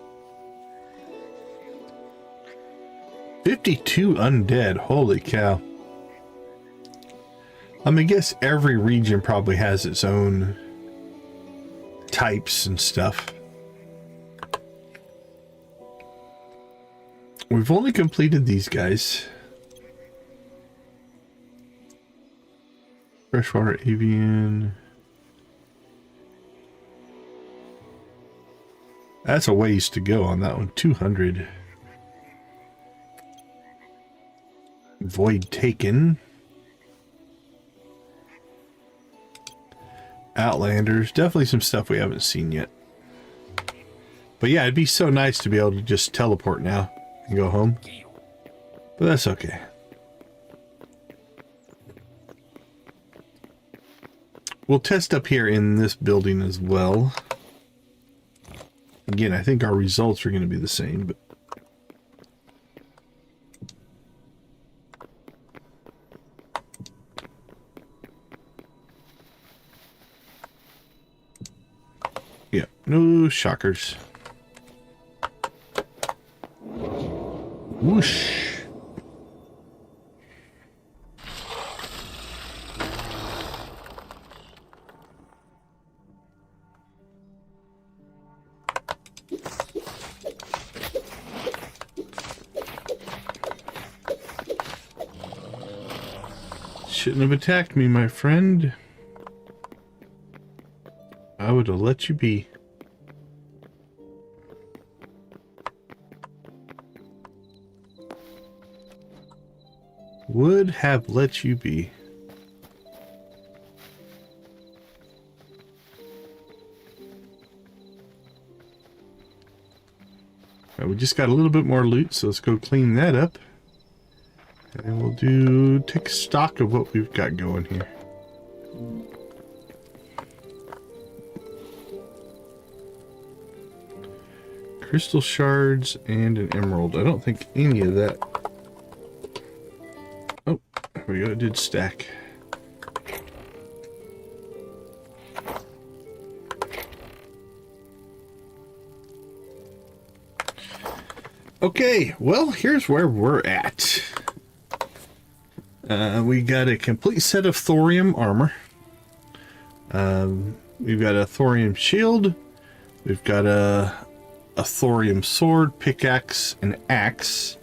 52 undead. Holy cow. I mean, I guess every region probably has its own types and stuff. We've only completed these guys. Freshwater avian. That's a ways to go on that one. 200. Void taken. Outlanders. Definitely some stuff we haven't seen yet. But yeah, it'd be so nice to be able to just teleport now and go home. But that's okay. We'll test up here in this building as well. Again, I think our results are going to be the same, but yeah, no shockers. Whoosh. Shouldn't have attacked me, my friend. I would have let you be. Would have let you be. Right, we just got a little bit more loot, so let's go clean that up. And we'll take stock of what we've got going here. Crystal shards and an emerald. I don't think any of that. Oh, there we go. It did stack. Okay, well, here's where we're at. We got a complete set of thorium armor. We've got a thorium shield. We've got a thorium sword, pickaxe, and axe.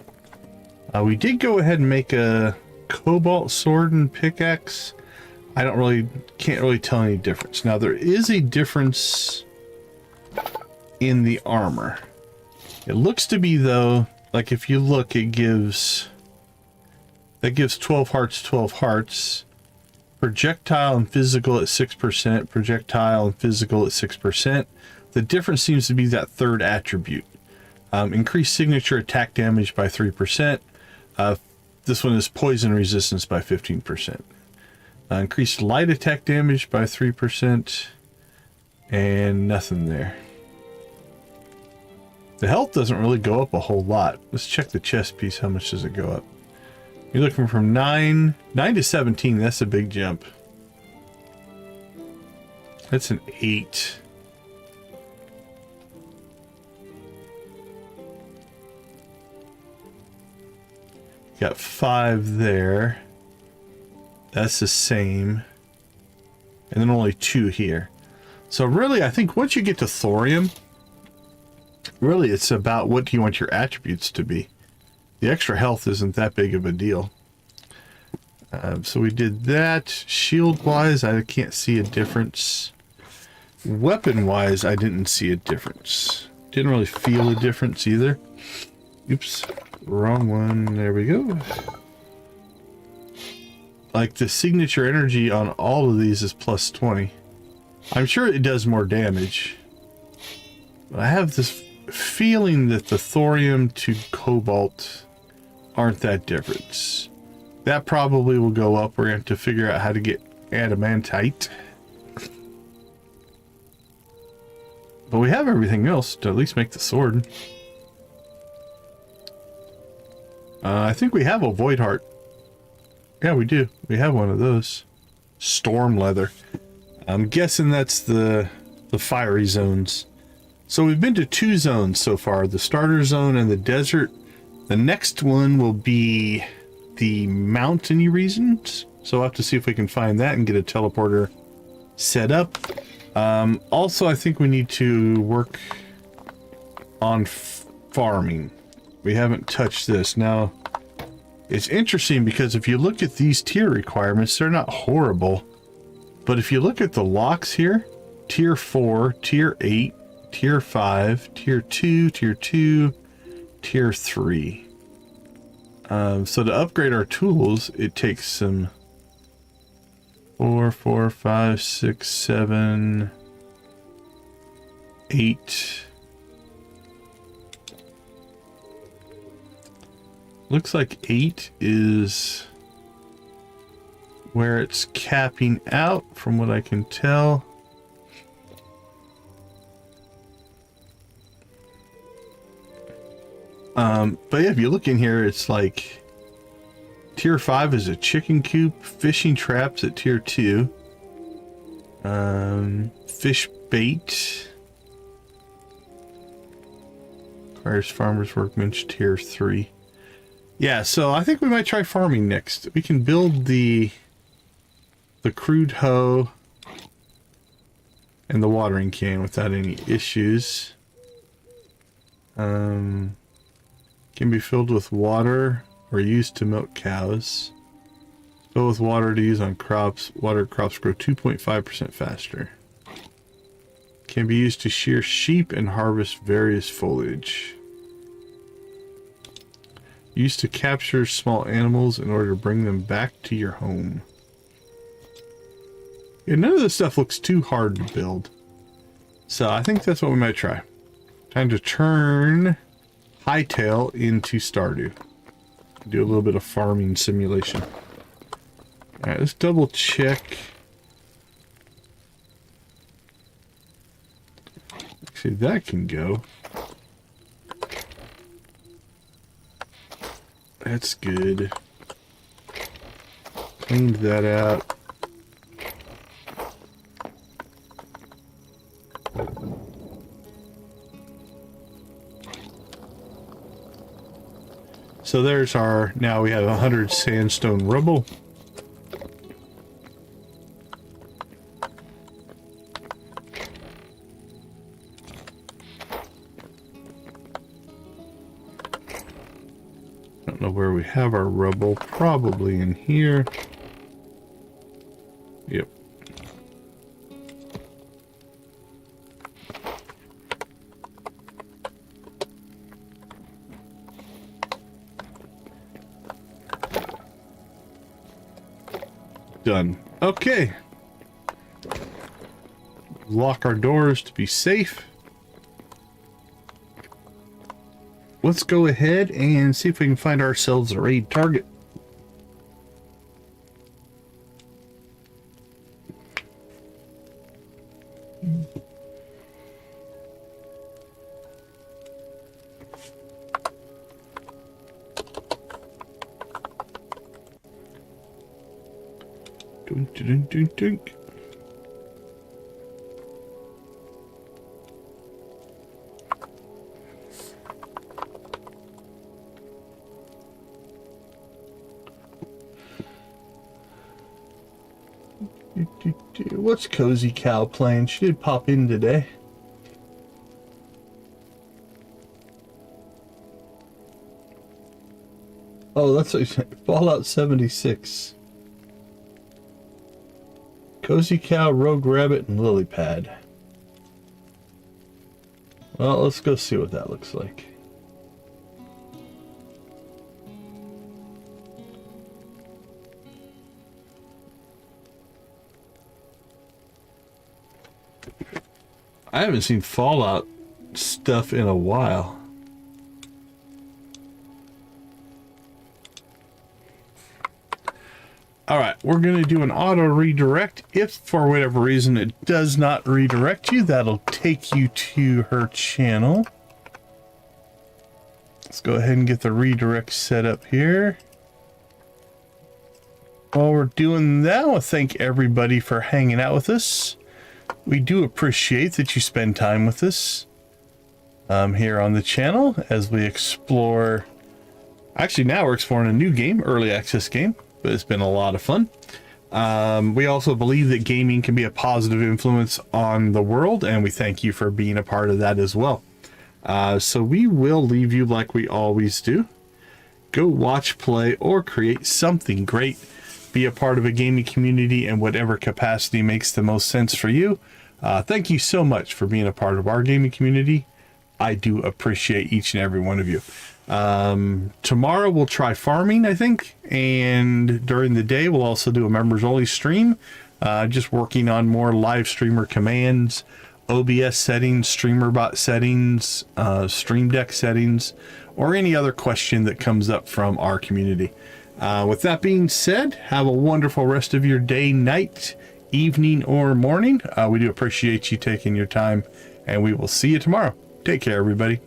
We did go ahead and make a cobalt sword and pickaxe. Can't really tell any difference. Now there is a difference in the armor. It looks to be though, like if you look, that gives 12 hearts, 12 hearts. Projectile and physical at 6%. Projectile and physical at 6%. The difference seems to be that third attribute. Increased signature attack damage by 3%. This one is poison resistance by 15%. Increased light attack damage by 3%. And nothing there. The health doesn't really go up a whole lot. Let's check the chest piece. How much does it go up? You're looking from 9 to 17. That's a big jump. That's an 8. Got 5 there. That's the same. And then only 2 here. So really, I think once you get to thorium, really it's about what do you want your attributes to be. The extra health isn't that big of a deal. So we did that. Shield-wise, I can't see a difference. Weapon-wise, I didn't see a difference. Didn't really feel a difference either. Oops, wrong one. There we go. Like the signature energy on all of these is plus 20. I'm sure it does more damage. But I have this feeling that the thorium to cobalt aren't that different. That probably will go up. We're going to have to figure out how to get adamantite. But we have everything else to at least make the sword. I think we have a void heart. Yeah, we do. We have one of those. Storm leather. I'm guessing that's the fiery zones. So we've been to 2 zones so far, the starter zone and the desert. The next one will be the mountainy regions. So we'll have to see if we can find that and get a teleporter set up. Also, I think we need to work on farming. We haven't touched this. Now, it's interesting because if you look at these tier requirements, they're not horrible. But if you look at the locks here, tier 4, tier 8, tier 5, tier 2, tier 2, tier 3. So to upgrade our tools, it takes some 4, 5, 6, 7, 8. Looks like 8 is where it's capping out from what I can tell. But yeah, if you look in here, it's like tier 5 is a chicken coop, fishing traps at tier 2, fish bait, requires farmer's workbench tier 3. Yeah, so I think we might try farming next. We can build the crude hoe and the watering can without any issues. Can be filled with water or used to milk cows. Fill with water to use on crops. Water crops grow 2.5% faster. Can be used to shear sheep and harvest various foliage. Used to capture small animals in order to bring them back to your home. Yeah, none of this stuff looks too hard to build. So I think that's what we might try. Time to turn Hytale into Stardew. Do a little bit of farming simulation. Alright, let's double check. Actually, that can go. That's good. Cleaned that out. So there's our, now we have 100 sandstone rubble. Don't know where we have our rubble, probably in here. Yep. Done. Okay. Lock our doors to be safe. Let's go ahead and see if we can find ourselves a raid target. Dunk, dunk, dunk, dunk. What's Cozy Cow playing? She did pop in today. Oh, that's Fallout 76. Cozy Cow, Rogue Rabbit, and Lily Pad. Well, let's go see what that looks like. I haven't seen Fallout stuff in a while. Alright, we're going to do an auto redirect. If for whatever reason it does not redirect you, that'll take you to her channel. Let's go ahead and get the redirect set up here. While we're doing that, I want to thank everybody for hanging out with us. We do appreciate that you spend time with us here on the channel as we explore. Actually, now we're exploring a new game, early access game, but it's been a lot of fun. We also believe that gaming can be a positive influence on the world, and we thank you for being a part of that as well. So we will leave you like we always do. Go watch, play, or create something great. Be a part of a gaming community in whatever capacity makes the most sense for you. Thank you so much for being a part of our gaming community. I do appreciate each and every one of you. Tomorrow we'll try farming, I think, and during the day we'll also do a members only stream, just working on more live streamer commands, OBS settings, StreamerBot settings, Stream Deck settings, or any other question that comes up from our community. With that being said, have a wonderful rest of your day, night, evening, or morning. We do appreciate you taking your time, and we will see you tomorrow. Take care, everybody.